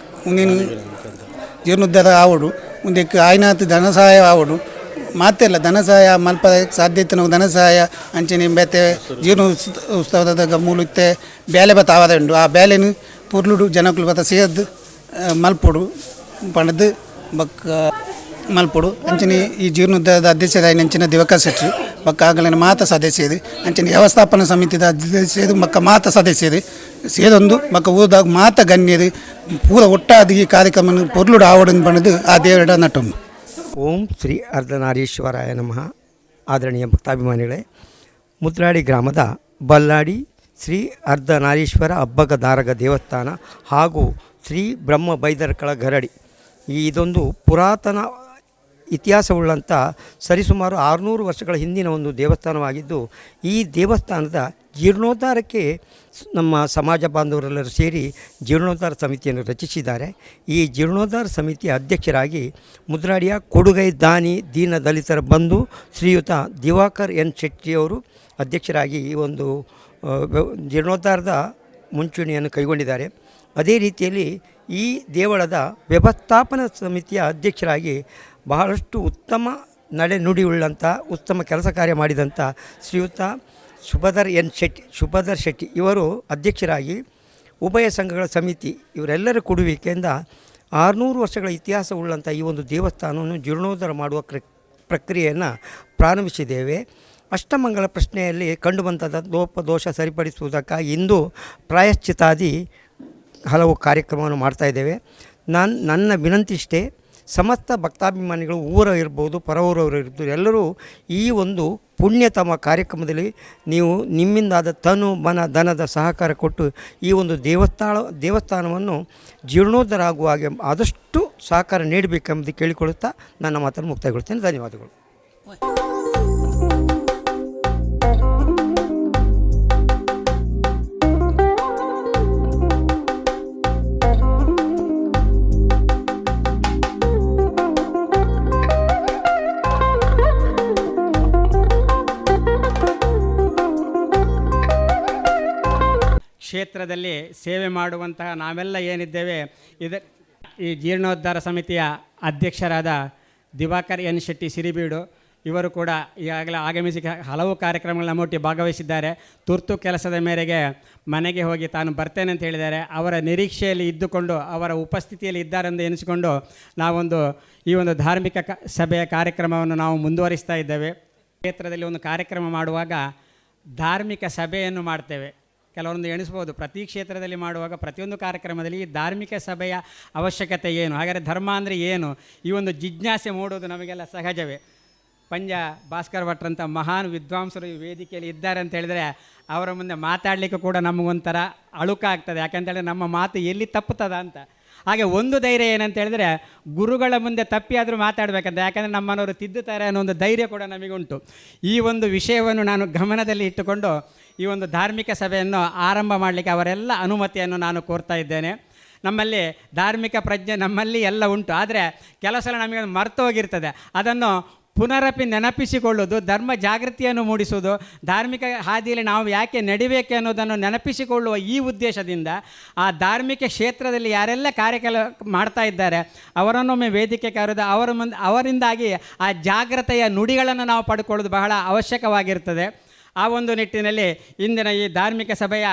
ಒಂದೇನು ಜೀರ್ಣೋದ್ಧಾರ ಆವಡು. ಒಂದಕ್ಕೆ ಆಯ್ನಾತ್ ಧನ ಸಹಾಯ ಆವಡು ಮಾತೆಲ್ಲ ಧನ ಸಹಾಯ ಮಲ್ಪ ಸಾಧ್ಯತೆ ನಾವು ಧನ ಸಹಾಯ ಅಂಚನೆ ಬೇತೆ ಜೀರ್ಣ ಉತ್ಸವದ ಮೂಲಕ್ಕೆ ಬೇಲೆ ಬತ್ತ ಆವಾದ ಉಂಡು. ಆ ಬೇಲೆನು ಪುರ್ಲುಡು ಜನಕುಲು ಬತ್ತ ಸೇರ್ದು ಮಲ್ಪೊಡು ಪಣದು ಬಕ್ಕ ಮಲ್ಪೊಡು. ಅಂಚನೆ ಈ ಜೀರ್ಣೋದ್ಧಾರದ ಅಧ್ಯಕ್ಷರಾಗಿ ನೆಂಚಿನ ದಿವಕರ್ ಶೆಟ್ಟಿ ಬಕ್ಕ ಆಗಲಿನ ಮಾತ ಸದಸ್ಯರು ಅಂಚನೆ ವ್ಯವಸ್ಥಾಪನಾ ಸಮಿತಿದ ಅಧ್ಯಕ್ಷರು ಬಕ್ಕ ಮಾತ ಸದಸ್ಯರು ಸೇರೊಂದು ಬಕ್ಕ ಊರ್ದಾಗ ಮಾತ ಗಣ್ಯರು ಪೂರ ಒಟ್ಟಾದ ಈ ಕಾರ್ಯಕ್ರಮ ಪೊರ್ಲುಡು ಆವಡನ್ನು ಬಣ್ಣದು ಆ ದೇವರ ನಟೊಂದು. ಓಂ ಶ್ರೀ ಅರ್ಧನಾರೀಶ್ವರಾಯ ನಮಃ. ಆದರಣೀಯ ಭಕ್ತಾಭಿಮಾನಿಗಳೇ, ಮುದ್ರಾಡಿ ಗ್ರಾಮದ ಬಲ್ಲಾಡಿ ಶ್ರೀ ಅರ್ಧನಾರೀಶ್ವರ ಅಬ್ಬಗದಾರಗ ದೇವಸ್ಥಾನ ಹಾಗೂ ಶ್ರೀ ಬ್ರಹ್ಮ ಬೈದರ್ಕಳ ಗರಡಿ ಇದೊಂದು ಪುರಾತನ ಇತಿಹಾಸವುಳ್ಳಂಥ ಸರಿಸುಮಾರು 600 ವರ್ಷಗಳ ಹಿಂದಿನ ಒಂದು ದೇವಸ್ಥಾನವಾಗಿದ್ದು, ಈ ದೇವಸ್ಥಾನದ ಜೀರ್ಣೋದ್ಧಾರಕ್ಕೆ ನಮ್ಮ ಸಮಾಜ ಬಾಂಧವರೆಲ್ಲರೂ ಸೇರಿ ಜೀರ್ಣೋದ್ಧಾರ ಸಮಿತಿಯನ್ನು ರಚಿಸಿದ್ದಾರೆ. ಈ ಜೀರ್ಣೋದ್ಧಾರ ಸಮಿತಿಯ ಅಧ್ಯಕ್ಷರಾಗಿ ಮುದ್ರಾಡಿಯ ಕೊಡುಗೈ ದಾನಿ ದೀನ ದಲಿತರ ಬಂಧು ಶ್ರೀಯುತ ದಿವಾಕರ್ ಎನ್ ಶೆಟ್ಟಿಯವರು ಅಧ್ಯಕ್ಷರಾಗಿ ಈ ಒಂದು ಜೀರ್ಣೋದ್ಧಾರದ ಮುಂಚೂಣಿಯನ್ನು ಕೈಗೊಂಡಿದ್ದಾರೆ. ಅದೇ ರೀತಿಯಲ್ಲಿ ಈ ದೇವಳದ ವ್ಯವಸ್ಥಾಪನಾ ಸಮಿತಿಯ ಅಧ್ಯಕ್ಷರಾಗಿ ಬಹಳಷ್ಟು ಉತ್ತಮ ನಡೆನುಡಿಯುಳ್ಳಂಥ ಉತ್ತಮ ಕೆಲಸ ಕಾರ್ಯ ಮಾಡಿದಂಥ ಶ್ರೀಯುತ ಶುಭದರ್ ಶೆಟ್ಟಿ ಇವರು ಅಧ್ಯಕ್ಷರಾಗಿ ಉಭಯ ಸಂಘಗಳ ಸಮಿತಿ ಇವರೆಲ್ಲರ ಕೊಡುವಿಕೆಯಿಂದ 600 ವರ್ಷಗಳ ಇತಿಹಾಸವುಳ್ಳಂಥ ಈ ಒಂದು ದೇವಸ್ಥಾನವನ್ನು ಜೀರ್ಣೋದ್ಧಾರ ಮಾಡುವ ಪ್ರಕ್ರಿಯೆಯನ್ನು ಪ್ರಾರಂಭಿಸಿದ್ದೇವೆ. ಅಷ್ಟಮಂಗಲ ಪ್ರಶ್ನೆಯಲ್ಲಿ ಕಂಡುಬಂತದ ಲೋಪದೋಷ ಸರಿಪಡಿಸುವುದಕ್ಕಾಗಿ ಇಂದು ಪ್ರಾಯಶ್ಚಿತ್ತಾದಿ ಹಲವು ಕಾರ್ಯಕ್ರಮವನ್ನು ಮಾಡ್ತಾಯಿದ್ದೇವೆ. ನನ್ನ ವಿನಂತಿ ಇಷ್ಟೇ, ಸಮಸ್ತ ಭಕ್ತಾಭಿಮಾನಿಗಳು ಊರ ಇರ್ಬೋದು, ಪರವೂರವರು ಇರ್ಬೋದು, ಎಲ್ಲರೂ ಈ ಒಂದು ಪುಣ್ಯತಮ ಕಾರ್ಯಕ್ರಮದಲ್ಲಿ ನೀವು ನಿಮ್ಮಿಂದಾದ ತನು ಮನ ಧನದ ಸಹಕಾರ ಕೊಟ್ಟು ಈ ಒಂದು ದೇವಸ್ಥಾನವನ್ನು ಜೀರ್ಣೋದ್ಧಾರ ಆಗುವ ಹಾಗೆ ಆದಷ್ಟು ಸಹಕಾರ ನೀಡಬೇಕೆಂಬುದು ಕೇಳಿಕೊಳ್ಳುತ್ತಾ ನನ್ನ ಮಾತನ್ನು ಮುಕ್ತಾಯಗೊಳ್ತೇನೆ. ಧನ್ಯವಾದಗಳು. ಕ್ಷೇತ್ರದಲ್ಲಿ ಸೇವೆ ಮಾಡುವಂತಹ ನಾವೆಲ್ಲ ಏನಿದ್ದೇವೆ, ಈ ಜೀರ್ಣೋದ್ಧಾರ ಸಮಿತಿಯ ಅಧ್ಯಕ್ಷರಾದ ದಿವಾಕರ್ ಎನ್ ಶೆಟ್ಟಿ ಸಿರಿಬೀಡು ಇವರು ಕೂಡ ಈಗಾಗಲೇ ಆಗಮಿಸಿ ಹಲವು ಕಾರ್ಯಕ್ರಮಗಳ ನಮ್ಮೊಟ್ಟಿಗೆ ಭಾಗವಹಿಸಿದ್ದಾರೆ. ತುರ್ತು ಕೆಲಸದ ಮೇರೆಗೆ ಮನೆಗೆ ಹೋಗಿ ತಾನು ಬರ್ತೇನೆ ಅಂತ ಹೇಳಿದ್ದಾರೆ. ಅವರ ನಿರೀಕ್ಷೆಯಲ್ಲಿ ಇದ್ದುಕೊಂಡು ಅವರ ಉಪಸ್ಥಿತಿಯಲ್ಲಿ ಇದ್ದಾರೆಂದು ಎನಿಸಿಕೊಂಡು ಈ ಒಂದು ಧಾರ್ಮಿಕ ಸಭೆಯ ಕಾರ್ಯಕ್ರಮವನ್ನು ನಾವು ಮುಂದುವರಿಸ್ತಾ ಇದ್ದೇವೆ. ಕ್ಷೇತ್ರದಲ್ಲಿ ಒಂದು ಕಾರ್ಯಕ್ರಮ ಮಾಡುವಾಗ ಧಾರ್ಮಿಕ ಸಭೆಯನ್ನು ಮಾಡ್ತೇವೆ. ಕೆಲವೊಂದು ಎಣಿಸ್ಬೋದು, ಪ್ರತಿ ಕ್ಷೇತ್ರದಲ್ಲಿ ಮಾಡುವಾಗ ಪ್ರತಿಯೊಂದು ಕಾರ್ಯಕ್ರಮದಲ್ಲಿ ಈ ಧಾರ್ಮಿಕ ಸಭೆಯ ಅವಶ್ಯಕತೆ ಏನು, ಹಾಗಾದರೆ ಧರ್ಮ ಅಂದರೆ ಏನು, ಈ ಒಂದು ಜಿಜ್ಞಾಸೆ ಮೂಡುವುದು ನಮಗೆಲ್ಲ ಸಹಜವೇ. ಪಂಜ ಭಾಸ್ಕರ್ ಭಟ್ರಂಥ ಮಹಾನ್ ವಿದ್ವಾಂಸರು ಈ ವೇದಿಕೆಯಲ್ಲಿ ಇದ್ದಾರೆ ಅಂತ ಹೇಳಿದರೆ ಅವರ ಮುಂದೆ ಮಾತಾಡಲಿಕ್ಕೆ ಕೂಡ ನಮಗೊಂಥರ ಅಳುಕಾಗ್ತದೆ. ಯಾಕಂತೇಳಿದ್ರೆ ನಮ್ಮ ಮಾತು ಎಲ್ಲಿ ತಪ್ಪುತ್ತದ ಅಂತ. ಹಾಗೆ ಒಂದು ಧೈರ್ಯ ಏನಂತ ಹೇಳಿದರೆ, ಗುರುಗಳ ಮುಂದೆ ತಪ್ಪಿ ಆದರೂ ಮಾತಾಡಬೇಕಂತ, ಯಾಕಂದರೆ ನಮ್ಮನವರು ತಿದ್ದುತ್ತಾರೆ ಅನ್ನೋ ಒಂದು ಧೈರ್ಯ ಕೂಡ ನಮಗುಂಟು. ಈ ಒಂದು ವಿಷಯವನ್ನು ನಾನು ಗಮನದಲ್ಲಿ ಇಟ್ಟುಕೊಂಡು ಈ ಒಂದು ಧಾರ್ಮಿಕ ಸಭೆಯನ್ನು ಆರಂಭ ಮಾಡಲಿಕ್ಕೆ ಅವರೆಲ್ಲ ಅನುಮತಿಯನ್ನು ನಾನು ಕೋರ್ತಾ ಇದ್ದೇನೆ. ನಮ್ಮಲ್ಲಿ ಧಾರ್ಮಿಕ ಪ್ರಜ್ಞೆ ನಮ್ಮಲ್ಲಿ ಎಲ್ಲ ಉಂಟು, ಆದರೆ ಕೆಲವು ಸಲ ನಮಗೆ ಮರೆತು ಹೋಗಿರ್ತದೆ. ಅದನ್ನು ಪುನರಪಿ ನೆನಪಿಸಿಕೊಳ್ಳೋದು, ಧರ್ಮ ಜಾಗೃತಿಯನ್ನು ಮೂಡಿಸುವುದು, ಧಾರ್ಮಿಕ ಹಾದಿಯಲ್ಲಿ ನಾವು ಯಾಕೆ ನಡಿಬೇಕು ಅನ್ನೋದನ್ನು ನೆನಪಿಸಿಕೊಳ್ಳುವ ಈ ಉದ್ದೇಶದಿಂದ ಆ ಧಾರ್ಮಿಕ ಕ್ಷೇತ್ರದಲ್ಲಿ ಯಾರೆಲ್ಲ ಮಾಡ್ತಾ ಇದ್ದಾರೆ ಅವರನ್ನೊಮ್ಮೆ ವೇದಿಕೆ ಕರೆದು ಅವರಿಂದಾಗಿ ಆ ಜಾಗೃತೆಯ ನುಡಿಗಳನ್ನು ನಾವು ಪಡ್ಕೊಳ್ಳೋದು ಬಹಳ ಅವಶ್ಯಕವಾಗಿರ್ತದೆ. ಆ ಒಂದು ನಿಟ್ಟಿನಲ್ಲಿ ಇಂದಿನ ಈ ಧಾರ್ಮಿಕ ಸಭೆಯ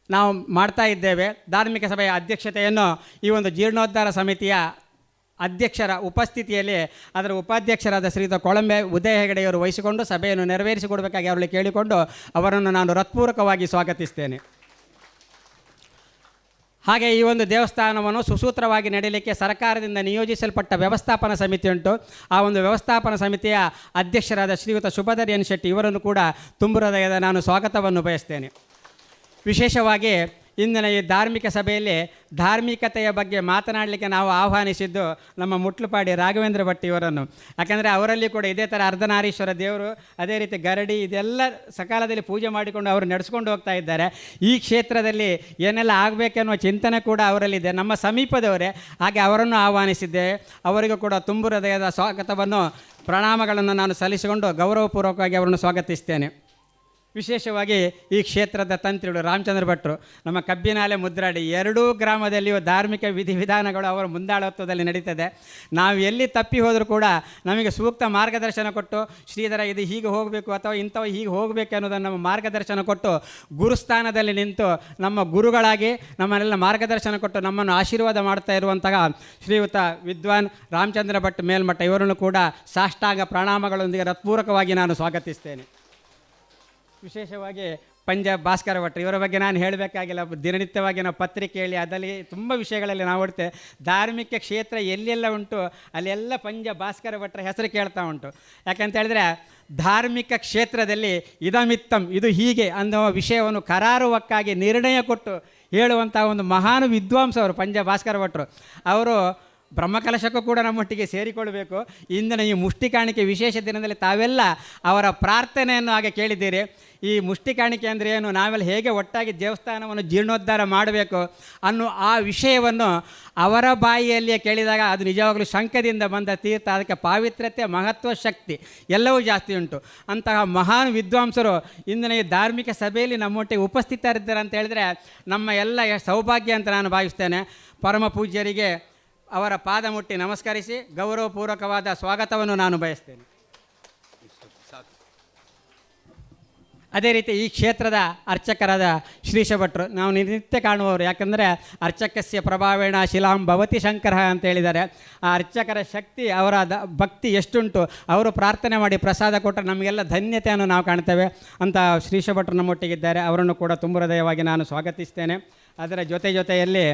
ನಾವು ಮಾಡ್ತಾ ಇದ್ದೇವೆ. ಧಾರ್ಮಿಕ ಸಭೆಯ ಅಧ್ಯಕ್ಷತೆಯನ್ನು ಈ ಒಂದು ಜೀರ್ಣೋದ್ಧಾರ ಸಮಿತಿಯ ಅಧ್ಯಕ್ಷರ ಉಪಸ್ಥಿತಿಯಲ್ಲಿ ಅದರ ಉಪಾಧ್ಯಕ್ಷರಾದ ಶ್ರೀಯುತ ಕೊಳಂಬೆ ಉದಯ ಹೆಗಡೆಯವರು ವಹಿಸಿಕೊಂಡು ಸಭೆಯನ್ನು ನೆರವೇರಿಸಿಕೊಡಬೇಕಾಗಿ ಅವರಲ್ಲಿ ಕೇಳಿಕೊಂಡು ಅವರನ್ನು ನಾನು ಹೃತ್ಪೂರ್ವಕವಾಗಿ ಸ್ವಾಗತಿಸ್ತೇನೆ. ಹಾಗೆ ಈ ಒಂದು ದೇವಸ್ಥಾನವನ್ನು ಸುಸೂತ್ರವಾಗಿ ನಡೆಯಲಿಕ್ಕೆ ಸರ್ಕಾರದಿಂದ ನಿಯೋಜಿಸಲ್ಪಟ್ಟ ವ್ಯವಸ್ಥಾಪನಾ ಸಮಿತಿ ಉಂಟು. ಆ ಒಂದು ವ್ಯವಸ್ಥಾಪನಾ ಸಮಿತಿಯ ಅಧ್ಯಕ್ಷರಾದ ಶ್ರೀಯುತ ಶುಭಧರ್ ಎನ್ ಶೆಟ್ಟಿ ಇವರನ್ನು ಕೂಡ ತುಂಬು ಹೃದಯದ ನಾನು ಸ್ವಾಗತವನ್ನು ಬಯಸ್ತೇನೆ. ವಿಶೇಷವಾಗಿ ಇಂದಿನ ಈ ಧಾರ್ಮಿಕ ಸಭೆಯಲ್ಲಿ ಧಾರ್ಮಿಕತೆಯ ಬಗ್ಗೆ ಮಾತನಾಡಲಿಕ್ಕೆ ನಾವು ಆಹ್ವಾನಿಸಿದ್ದು ನಮ್ಮ ಮುಟ್ಲುಪಾಡಿ ರಾಘವೇಂದ್ರ ಭಟ್ ಇವರನ್ನು. ಯಾಕಂದರೆ ಅವರಲ್ಲಿ ಕೂಡ ಇದೇ ಥರ ಅರ್ಧನಾರೀಶ್ವರ ದೇವರು, ಅದೇ ರೀತಿ ಗರಡಿ, ಇದೆಲ್ಲ ಸಕಾಲದಲ್ಲಿ ಪೂಜೆ ಮಾಡಿಕೊಂಡು ಅವರು ನಡೆಸ್ಕೊಂಡು ಹೋಗ್ತಾ ಇದ್ದಾರೆ. ಈ ಕ್ಷೇತ್ರದಲ್ಲಿ ಏನೆಲ್ಲ ಆಗಬೇಕೆನ್ನುವ ಚಿಂತನೆ ಕೂಡ ಅವರಲ್ಲಿದೆ. ನಮ್ಮ ಸಮೀಪದವರೇ, ಹಾಗೆ ಅವರನ್ನು ಆಹ್ವಾನಿಸಿದ್ದೇವೆ. ಅವರಿಗೂ ಕೂಡ ತುಂಬು ಹೃದಯದ ಸ್ವಾಗತವನ್ನು ಪ್ರಣಾಮಗಳನ್ನು ನಾನು ಸಲ್ಲಿಸಿಕೊಂಡು ಗೌರವಪೂರ್ವಕವಾಗಿ ಅವರನ್ನು ಸ್ವಾಗತಿಸ್ತೇನೆ. ವಿಶೇಷವಾಗಿ ಈ ಕ್ಷೇತ್ರದ ತಂತ್ರಿಗಳು ರಾಮಚಂದ್ರ ಭಟ್ರು, ನಮ್ಮ ಕಬ್ಬಿನಾಲೆ ಮುದ್ರಾಡಿ ಎರಡೂ ಗ್ರಾಮದಲ್ಲಿಯೂ ಧಾರ್ಮಿಕ ವಿಧಿವಿಧಾನಗಳು ಅವರ ಮುಂದಾಳತ್ವದಲ್ಲಿ ನಡೀತದೆ. ನಾವು ಎಲ್ಲಿ ತಪ್ಪಿ ಹೋದರೂ ಕೂಡ ನಮಗೆ ಸೂಕ್ತ ಮಾರ್ಗದರ್ಶನ ಕೊಟ್ಟು, ಶ್ರೀಧರ ಇದು ಹೀಗೆ ಹೋಗಬೇಕು ಅಥವಾ ಇಂಥವು ಹೀಗೆ ಹೋಗಬೇಕು ಅನ್ನೋದನ್ನು ನಮ್ಮ ಮಾರ್ಗದರ್ಶನ ಕೊಟ್ಟು ಗುರುಸ್ಥಾನದಲ್ಲಿ ನಿಂತು ನಮ್ಮ ಗುರುಗಳಾಗಿ ನಮ್ಮನ್ನೆಲ್ಲ ಮಾರ್ಗದರ್ಶನ ಕೊಟ್ಟು ನಮ್ಮನ್ನು ಆಶೀರ್ವಾದ ಮಾಡ್ತಾ ಇರುವಂತಹ ಶ್ರೀಯುತ ವಿದ್ವಾನ್ ರಾಮಚಂದ್ರ ಭಟ್ ಮೇಲ್ಮಠ ಇವರನ್ನು ಕೂಡ ಸಾಷ್ಟಾಂಗ ಪ್ರಣಾಮಗಳೊಂದಿಗೆ ಹೃತ್ಪೂರ್ವಕವಾಗಿ ನಾನು ಸ್ವಾಗತಿಸ್ತೇನೆ. ವಿಶೇಷವಾಗಿ ಪಂಜಾಬ್ ಭಾಸ್ಕರ ಭಟ್ರು ಇವರ ಬಗ್ಗೆ ನಾನು ಹೇಳಬೇಕಾಗಿಲ್ಲ. ದಿನನಿತ್ಯವಾಗಿ ನಾವು ಪತ್ರಿಕೆಯಲ್ಲಿ ಅದರಲ್ಲಿ ತುಂಬ ವಿಷಯಗಳಲ್ಲಿ ನಾವು ನೋಡ್ತೇವೆ. ಧಾರ್ಮಿಕ ಕ್ಷೇತ್ರ ಎಲ್ಲೆಲ್ಲ ಉಂಟು ಅಲ್ಲೆಲ್ಲ ಪಂಜಾಬ್ ಭಾಸ್ಕರ ಭಟ್ರ ಹೆಸರು ಕೇಳ್ತಾ ಉಂಟು. ಯಾಕಂತ ಹೇಳಿದ್ರೆ ಧಾರ್ಮಿಕ ಕ್ಷೇತ್ರದಲ್ಲಿ ಇದಮಿತ್ತಂ, ಇದು ಹೀಗೆ ಅನ್ನುವ ವಿಷಯವನ್ನು ಕರಾರುವಕ್ಕಾಗಿ ನಿರ್ಣಯ ಕೊಟ್ಟು ಹೇಳುವಂಥ ಒಂದು ಮಹಾನ್ ವಿದ್ವಾಂಸವರು ಪಂಜಾಬ್ ಭಾಸ್ಕರ ಭಟ್ರು. ಅವರು ಬ್ರಹ್ಮಕಲಶಕ್ಕೂ ಕೂಡ ನಮ್ಮೊಟ್ಟಿಗೆ ಸೇರಿಕೊಳ್ಳಬೇಕು. ಇಂದಿನ ಈ ಮುಷ್ಟಿ ಕಾಣಿಕೆ ವಿಶೇಷ ದಿನದಲ್ಲಿ ತಾವೆಲ್ಲ ಅವರ ಪ್ರಾರ್ಥನೆಯನ್ನು ಹಾಗೆ ಕೇಳಿದ್ದೀರಿ. ಈ ಮುಷ್ಟಿ ಕಾಣಿಕೆ ಅಂದರೆ ಏನು, ನಾವೆಲ್ಲ ಹೇಗೆ ಒಟ್ಟಾಗಿ ದೇವಸ್ಥಾನವನ್ನು ಜೀರ್ಣೋದ್ಧಾರ ಮಾಡಬೇಕು ಅನ್ನೋ ಆ ವಿಷಯವನ್ನು ಅವರ ಬಾಯಿಯಲ್ಲಿಯೇ ಕೇಳಿದಾಗ ಅದು ನಿಜವಾಗಲೂ ಶಂಕದಿಂದ ಬಂದ ತೀರ್ಥ, ಅದಕ್ಕೆ ಪಾವಿತ್ರ್ಯತೆ, ಮಹತ್ವ, ಶಕ್ತಿ ಎಲ್ಲವೂ ಜಾಸ್ತಿ ಉಂಟು. ಅಂತಹ ಮಹಾನ್ ವಿದ್ವಾಂಸರು ಇಂದಿನ ಈ ಧಾರ್ಮಿಕ ಸಭೆಯಲ್ಲಿ ನಮ್ಮೊಟ್ಟಿಗೆ ಉಪಸ್ಥಿತರಿದ್ದಾರೆ ಅಂತ ಹೇಳಿದರೆ ನಮ್ಮ ಎಲ್ಲ ಸೌಭಾಗ್ಯ ಅಂತ ನಾನು ಭಾವಿಸ್ತೇನೆ. ಪರಮ ಪೂಜ್ಯರಿಗೆ ಅವರ ಪಾದ ಮುಟ್ಟಿ ನಮಸ್ಕರಿಸಿ ಗೌರವಪೂರ್ವಕವಾದ ಸ್ವಾಗತವನ್ನು ನಾನು ಬಯಸ್ತೇನೆ. ಅದೇ ರೀತಿ ಈ ಕ್ಷೇತ್ರದ ಅರ್ಚಕರಾದ ಶ್ರೀಶ ಭಟ್ರು ನಾವು ನಿತ್ಯ ಕಾಣುವವರು. ಯಾಕಂದರೆ ಅರ್ಚಕಸ್ಯ ಪ್ರಭಾವೇಣ ಶಿಲಾಂ ಭವತಿ ಶಂಕರ ಅಂತ ಹೇಳಿದ್ದಾರೆ. ಆ ಅರ್ಚಕರ ಶಕ್ತಿ, ಅವರ ಭಕ್ತಿ ಎಷ್ಟುಂಟು, ಅವರು ಪ್ರಾರ್ಥನೆ ಮಾಡಿ ಪ್ರಸಾದ ಕೊಟ್ಟರೆ ನಮಗೆಲ್ಲ ಧನ್ಯತೆಯನ್ನು ನಾವು ಕಾಣ್ತೇವೆ ಅಂತ ಶ್ರೀಶ ಭಟ್ರು ನಮ್ಮೊಟ್ಟಿಗಿದ್ದಾರೆ. ಅವರನ್ನು ಕೂಡ ತುಂಬ ಹೃದಯವಾಗಿ ನಾನು ಸ್ವಾಗತಿಸ್ತೇನೆ. ಅದರ ಜೊತೆಯಲ್ಲಿ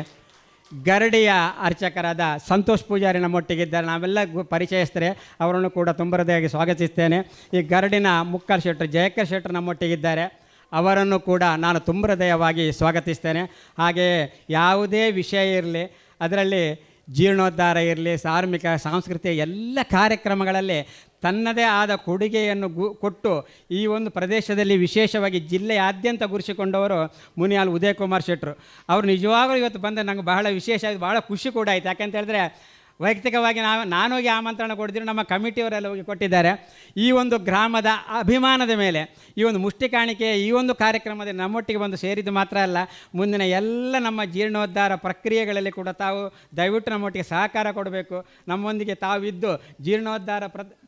ಗರಡಿಯ ಅರ್ಚಕರಾದ ಸಂತೋಷ್ ಪೂಜಾರಿ ನಮ್ಮೊಟ್ಟಿಗಿದ್ದಾರೆ. ನಾವೆಲ್ಲ ಪರಿಚಯಿಸ್ತಾರೆ, ಅವರನ್ನು ಕೂಡ ತುಂಬ ಹೃದಯವಾಗಿ ಸ್ವಾಗತಿಸ್ತೇನೆ. ಈ ಗರಡಿನ ಮುಕ್ಕಲ್ ಶೆಟ್ರು ಜಯಕರ್ ಶೆಟ್ರು ನಮ್ಮೊಟ್ಟಿಗಿದ್ದಾರೆ, ಅವರನ್ನು ಕೂಡ ನಾನು ತುಂಬ ಹೃದಯವಾಗಿ ಸ್ವಾಗತಿಸ್ತೇನೆ. ಹಾಗೆಯೇ ಯಾವುದೇ ವಿಷಯ ಇರಲಿ, ಅದರಲ್ಲಿ ಜೀರ್ಣೋದ್ಧಾರ ಇರಲಿ, ಧಾರ್ಮಿಕ ಸಾಂಸ್ಕೃತಿಕ ಎಲ್ಲ ಕಾರ್ಯಕ್ರಮಗಳಲ್ಲಿ ತನ್ನದೇ ಆದ ಕೊಡುಗೆಯನ್ನು ಕೊಟ್ಟು ಈ ಒಂದು ಪ್ರದೇಶದಲ್ಲಿ ವಿಶೇಷವಾಗಿ ಜಿಲ್ಲೆಯಾದ್ಯಂತ ಗುರುಸಿಕೊಂಡವರು ಮುನಿಯಾಲ್ ಉದಯ್ ಕುಮಾರ್ ಶೆಟ್ರು. ಅವರು ನಿಜವಾಗಲೂ ಇವತ್ತು ಬಂದ ನಂಗೆ ಬಹಳ ವಿಶೇಷ ಆಗಿ ಭಾಳ ಖುಷಿ ಕೂಡ ಆಯಿತು. ಯಾಕಂತ ಹೇಳಿದ್ರೆ ವೈಯಕ್ತಿಕವಾಗಿ ನಾನು ಹೋಗಿ ಆಮಂತ್ರಣ ಕೊಡ್ತೀವಿ, ನಮ್ಮ ಕಮಿಟಿಯವರೆಲ್ಲ ಹೋಗಿ ಕೊಟ್ಟಿದ್ದಾರೆ. ಈ ಒಂದು ಗ್ರಾಮದ ಅಭಿಮಾನದ ಮೇಲೆ ಈ ಒಂದು ಮುಷ್ಟಿ ಕಾಣಿಕೆ ಈ ಒಂದು ಕಾರ್ಯಕ್ರಮದಲ್ಲಿ ನಮ್ಮೊಟ್ಟಿಗೆ ಬಂದು ಸೇರಿದ್ದು ಮಾತ್ರ ಅಲ್ಲ, ಮುಂದಿನ ಎಲ್ಲ ನಮ್ಮ ಜೀರ್ಣೋದ್ಧಾರ ಪ್ರಕ್ರಿಯೆಗಳಲ್ಲಿ ಕೂಡ ತಾವು ದಯವಿಟ್ಟು ನಮ್ಮೊಟ್ಟಿಗೆ ಸಹಕಾರ ಕೊಡಬೇಕು. ನಮ್ಮೊಂದಿಗೆ ತಾವಿದ್ದು ಜೀರ್ಣೋದ್ಧಾರ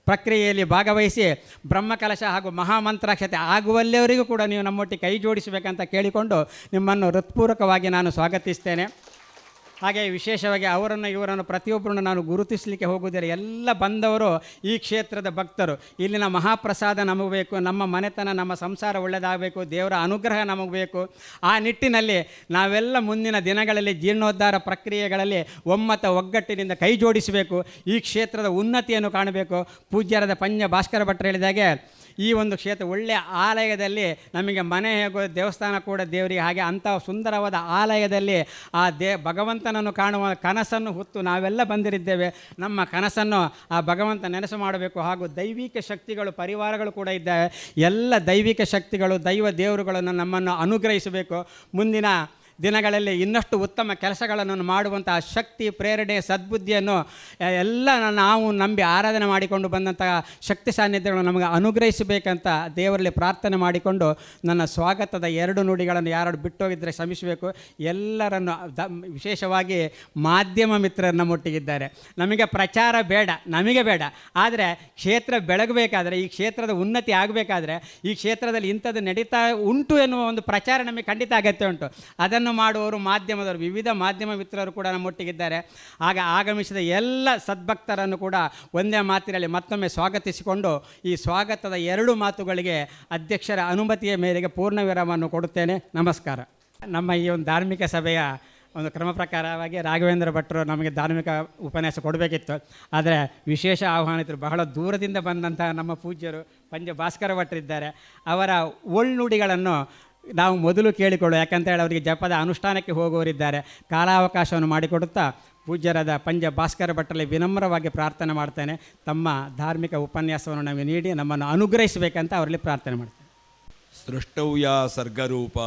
ಪ್ರಕ್ರಿಯೆಯಲ್ಲಿ ಭಾಗವಹಿಸಿ ಬ್ರಹ್ಮಕಲಶ ಹಾಗೂ ಮಹಾಮಂತ್ರಾಕ್ಷತೆ ಆಗುವಲ್ಲಿವರೆಗೂ ಕೂಡ ನೀವು ನಮ್ಮೊಟ್ಟಿಗೆ ಕೈ ಜೋಡಿಸಬೇಕಂತ ಕೇಳಿಕೊಂಡು ನಿಮ್ಮನ್ನು ಹೃತ್ಪೂರ್ವಕವಾಗಿ ನಾನು ಸ್ವಾಗತಿಸ್ತೇನೆ. ಹಾಗೆ ವಿಶೇಷವಾಗಿ ಇವರನ್ನು ಪ್ರತಿಯೊಬ್ಬರನ್ನು ನಾನು ಗುರುತಿಸಲಿಕ್ಕೆ ಹೋಗುವುದಿಲ್ಲ. ಎಲ್ಲ ಬಂದವರು ಈ ಕ್ಷೇತ್ರದ ಭಕ್ತರು. ಇಲ್ಲಿನ ಮಹಾಪ್ರಸಾದ ನಮಗೆ ಬೇಕು, ನಮ್ಮ ಮನೆತನ ನಮ್ಮ ಸಂಸಾರ ಒಳ್ಳೆಯದಾಗಬೇಕು, ದೇವರ ಅನುಗ್ರಹ ನಮಗೆ ಬೇಕು. ಆ ನಿಟ್ಟಿನಲ್ಲಿ ನಾವೆಲ್ಲ ಮುಂದಿನ ದಿನಗಳಲ್ಲಿ ಜೀರ್ಣೋದ್ಧಾರ ಪ್ರಕ್ರಿಯೆಗಳಲ್ಲಿ ಒಗ್ಗಟ್ಟಿನಿಂದ ಕೈ ಜೋಡಿಸಬೇಕು. ಈ ಕ್ಷೇತ್ರದ ಉನ್ನತಿಯನ್ನು ಕಾಣಬೇಕು. ಪೂಜ್ಯರಾದ ಪಂಜ ಭಾಸ್ಕರ ಭಟ್ರು ಹೇಳಿದಾಗೆ ಈ ಒಂದು ಕ್ಷೇತ್ರ ಒಳ್ಳೆಯ ಆಲಯದಲ್ಲಿ ನಮಗೆ ಮನೆ ಹೇಗೋ ದೇವಸ್ಥಾನ ಕೂಡ ದೇವರಿಗೆ ಹಾಗೆ ಅಂಥ ಸುಂದರವಾದ ಆಲಯದಲ್ಲಿ ಆ ಭಗವಂತನನ್ನು ಕಾಣುವ ಕನಸನ್ನು ಹೊತ್ತು ನಾವೆಲ್ಲ ಬಂದಿರಿದ್ದೇವೆ. ನಮ್ಮ ಕನಸನ್ನು ಆ ಭಗವಂತ ನೆನಸು ಮಾಡಬೇಕು. ಹಾಗೂ ದೈವಿಕ ಶಕ್ತಿಗಳು ಪರಿವಾರಗಳು ಕೂಡ ಇದ್ದಾವೆ. ಎಲ್ಲ ದೈವಿಕ ಶಕ್ತಿಗಳು ದೈವ ದೇವರುಗಳನ್ನು ನಮ್ಮನ್ನು ಅನುಗ್ರಹಿಸಬೇಕು. ಮುಂದಿನ ದಿನಗಳಲ್ಲಿ ಇನ್ನಷ್ಟು ಉತ್ತಮ ಕೆಲಸಗಳನ್ನು ಮಾಡುವಂತಹ ಶಕ್ತಿ, ಪ್ರೇರಣೆ, ಸದ್ಬುದ್ಧಿಯನ್ನು ಎಲ್ಲ ನಾವು ನಂಬಿ ಆರಾಧನೆ ಮಾಡಿಕೊಂಡು ಬಂದಂತಹ ಶಕ್ತಿ ಸಾನ್ನಿಧ್ಯಗಳನ್ನು ನಮಗೆ ಅನುಗ್ರಹಿಸಬೇಕಂತ ದೇವರಲ್ಲಿ ಪ್ರಾರ್ಥನೆ ಮಾಡಿಕೊಂಡು ನನ್ನ ಸ್ವಾಗತದ 2 ನುಡಿಗಳನ್ನು ಯಾರು ಬಿಟ್ಟೋಗಿದ್ದರೆ ಶ್ರಮಿಸಬೇಕು. ಎಲ್ಲರನ್ನು ವಿಶೇಷವಾಗಿ ಮಾಧ್ಯಮ ಮಿತ್ರರು ನಮ್ಮೊಟ್ಟಿಗಿದ್ದಾರೆ. ನಮಗೆ ಪ್ರಚಾರ ಬೇಡ, ನಮಗೆ ಬೇಡ, ಆದರೆ ಕ್ಷೇತ್ರ ಬೆಳಗಬೇಕಾದ್ರೆ, ಈ ಕ್ಷೇತ್ರದ ಉನ್ನತಿ ಆಗಬೇಕಾದ್ರೆ, ಈ ಕ್ಷೇತ್ರದಲ್ಲಿ ಇಂಥದ್ದು ನಡೀತಾ ಉಂಟು ಎನ್ನುವ ಒಂದು ಪ್ರಚಾರ ನಮಗೆ ಖಂಡಿತ ಅಗತ್ಯ ಉಂಟು. ಅದನ್ನು ಮಾಡುವವರು ಮಾಧ್ಯಮದವರು, ವಿವಿಧ ಮಾಧ್ಯಮ ಮಿತ್ರರು ಕೂಡ ನಮ್ಮೊಟ್ಟಿಗಿದ್ದಾರೆ. ಆಗ ಆಗಮಿಸಿದ ಎಲ್ಲ ಸದ್ಭಕ್ತರನ್ನು ಕೂಡ ಒಂದೇ ಮಾತಿನಲ್ಲಿ ಮತ್ತೊಮ್ಮೆ ಸ್ವಾಗತಿಸಿಕೊಂಡು ಈ ಸ್ವಾಗತದ 2 ಮಾತುಗಳಿಗೆ ಅಧ್ಯಕ್ಷರ ಅನುಮತಿಯ ಮೇರೆಗೆ ಪೂರ್ಣ ವಿರಾಮವನ್ನು ಕೊಡುತ್ತೇನೆ. ನಮಸ್ಕಾರ. ನಮ್ಮ ಈ ಒಂದು ಧಾರ್ಮಿಕ ಸಭೆಯ ಒಂದು ಕ್ರಮ ಪ್ರಕಾರವಾಗಿ ರಾಘವೇಂದ್ರ ಭಟ್ರು ನಮಗೆ ಧಾರ್ಮಿಕ ಉಪನ್ಯಾಸ ಕೊಡಬೇಕಿತ್ತು. ಆದರೆ ವಿಶೇಷ ಆಹ್ವಾನಿತರು ಬಹಳ ದೂರದಿಂದ ಬಂದಂಥ ನಮ್ಮ ಪೂಜ್ಯರು ಪಂಜ ಭಾಸ್ಕರ ಭಟ್ರಿದ್ದಾರೆ. ಅವರ ಒಳ್ನುಡಿಗಳನ್ನು ನಾವು ಮೊದಲು ಕೇಳಿಕೊಳ್ಳು. ಯಾಕಂತ ಹೇಳಿ ಅವರಿಗೆ ಜಪದ ಅನುಷ್ಠಾನಕ್ಕೆ ಹೋಗುವವರಿದ್ದಾರೆ. ಕಾಲಾವಕಾಶವನ್ನು ಮಾಡಿಕೊಡುತ್ತಾ ಪೂಜ್ಯರಾದ ಪಂಜ ಭಾಸ್ಕರ ಭಟ್ರಲ್ಲಿ ವಿನಮ್ರವಾಗಿ ಪ್ರಾರ್ಥನೆ ಮಾಡ್ತೇನೆ. ತಮ್ಮ ಧಾರ್ಮಿಕ ಉಪನ್ಯಾಸವನ್ನು ನಮಗೆ ನೀಡಿ ನಮ್ಮನ್ನು ಅನುಗ್ರಹಿಸಬೇಕಂತ ಅವರಲ್ಲಿ ಪ್ರಾರ್ಥನೆ ಮಾಡ್ತೇನೆ. ಸೃಷ್ಟೌಯ ಸರ್ಗರೂಪ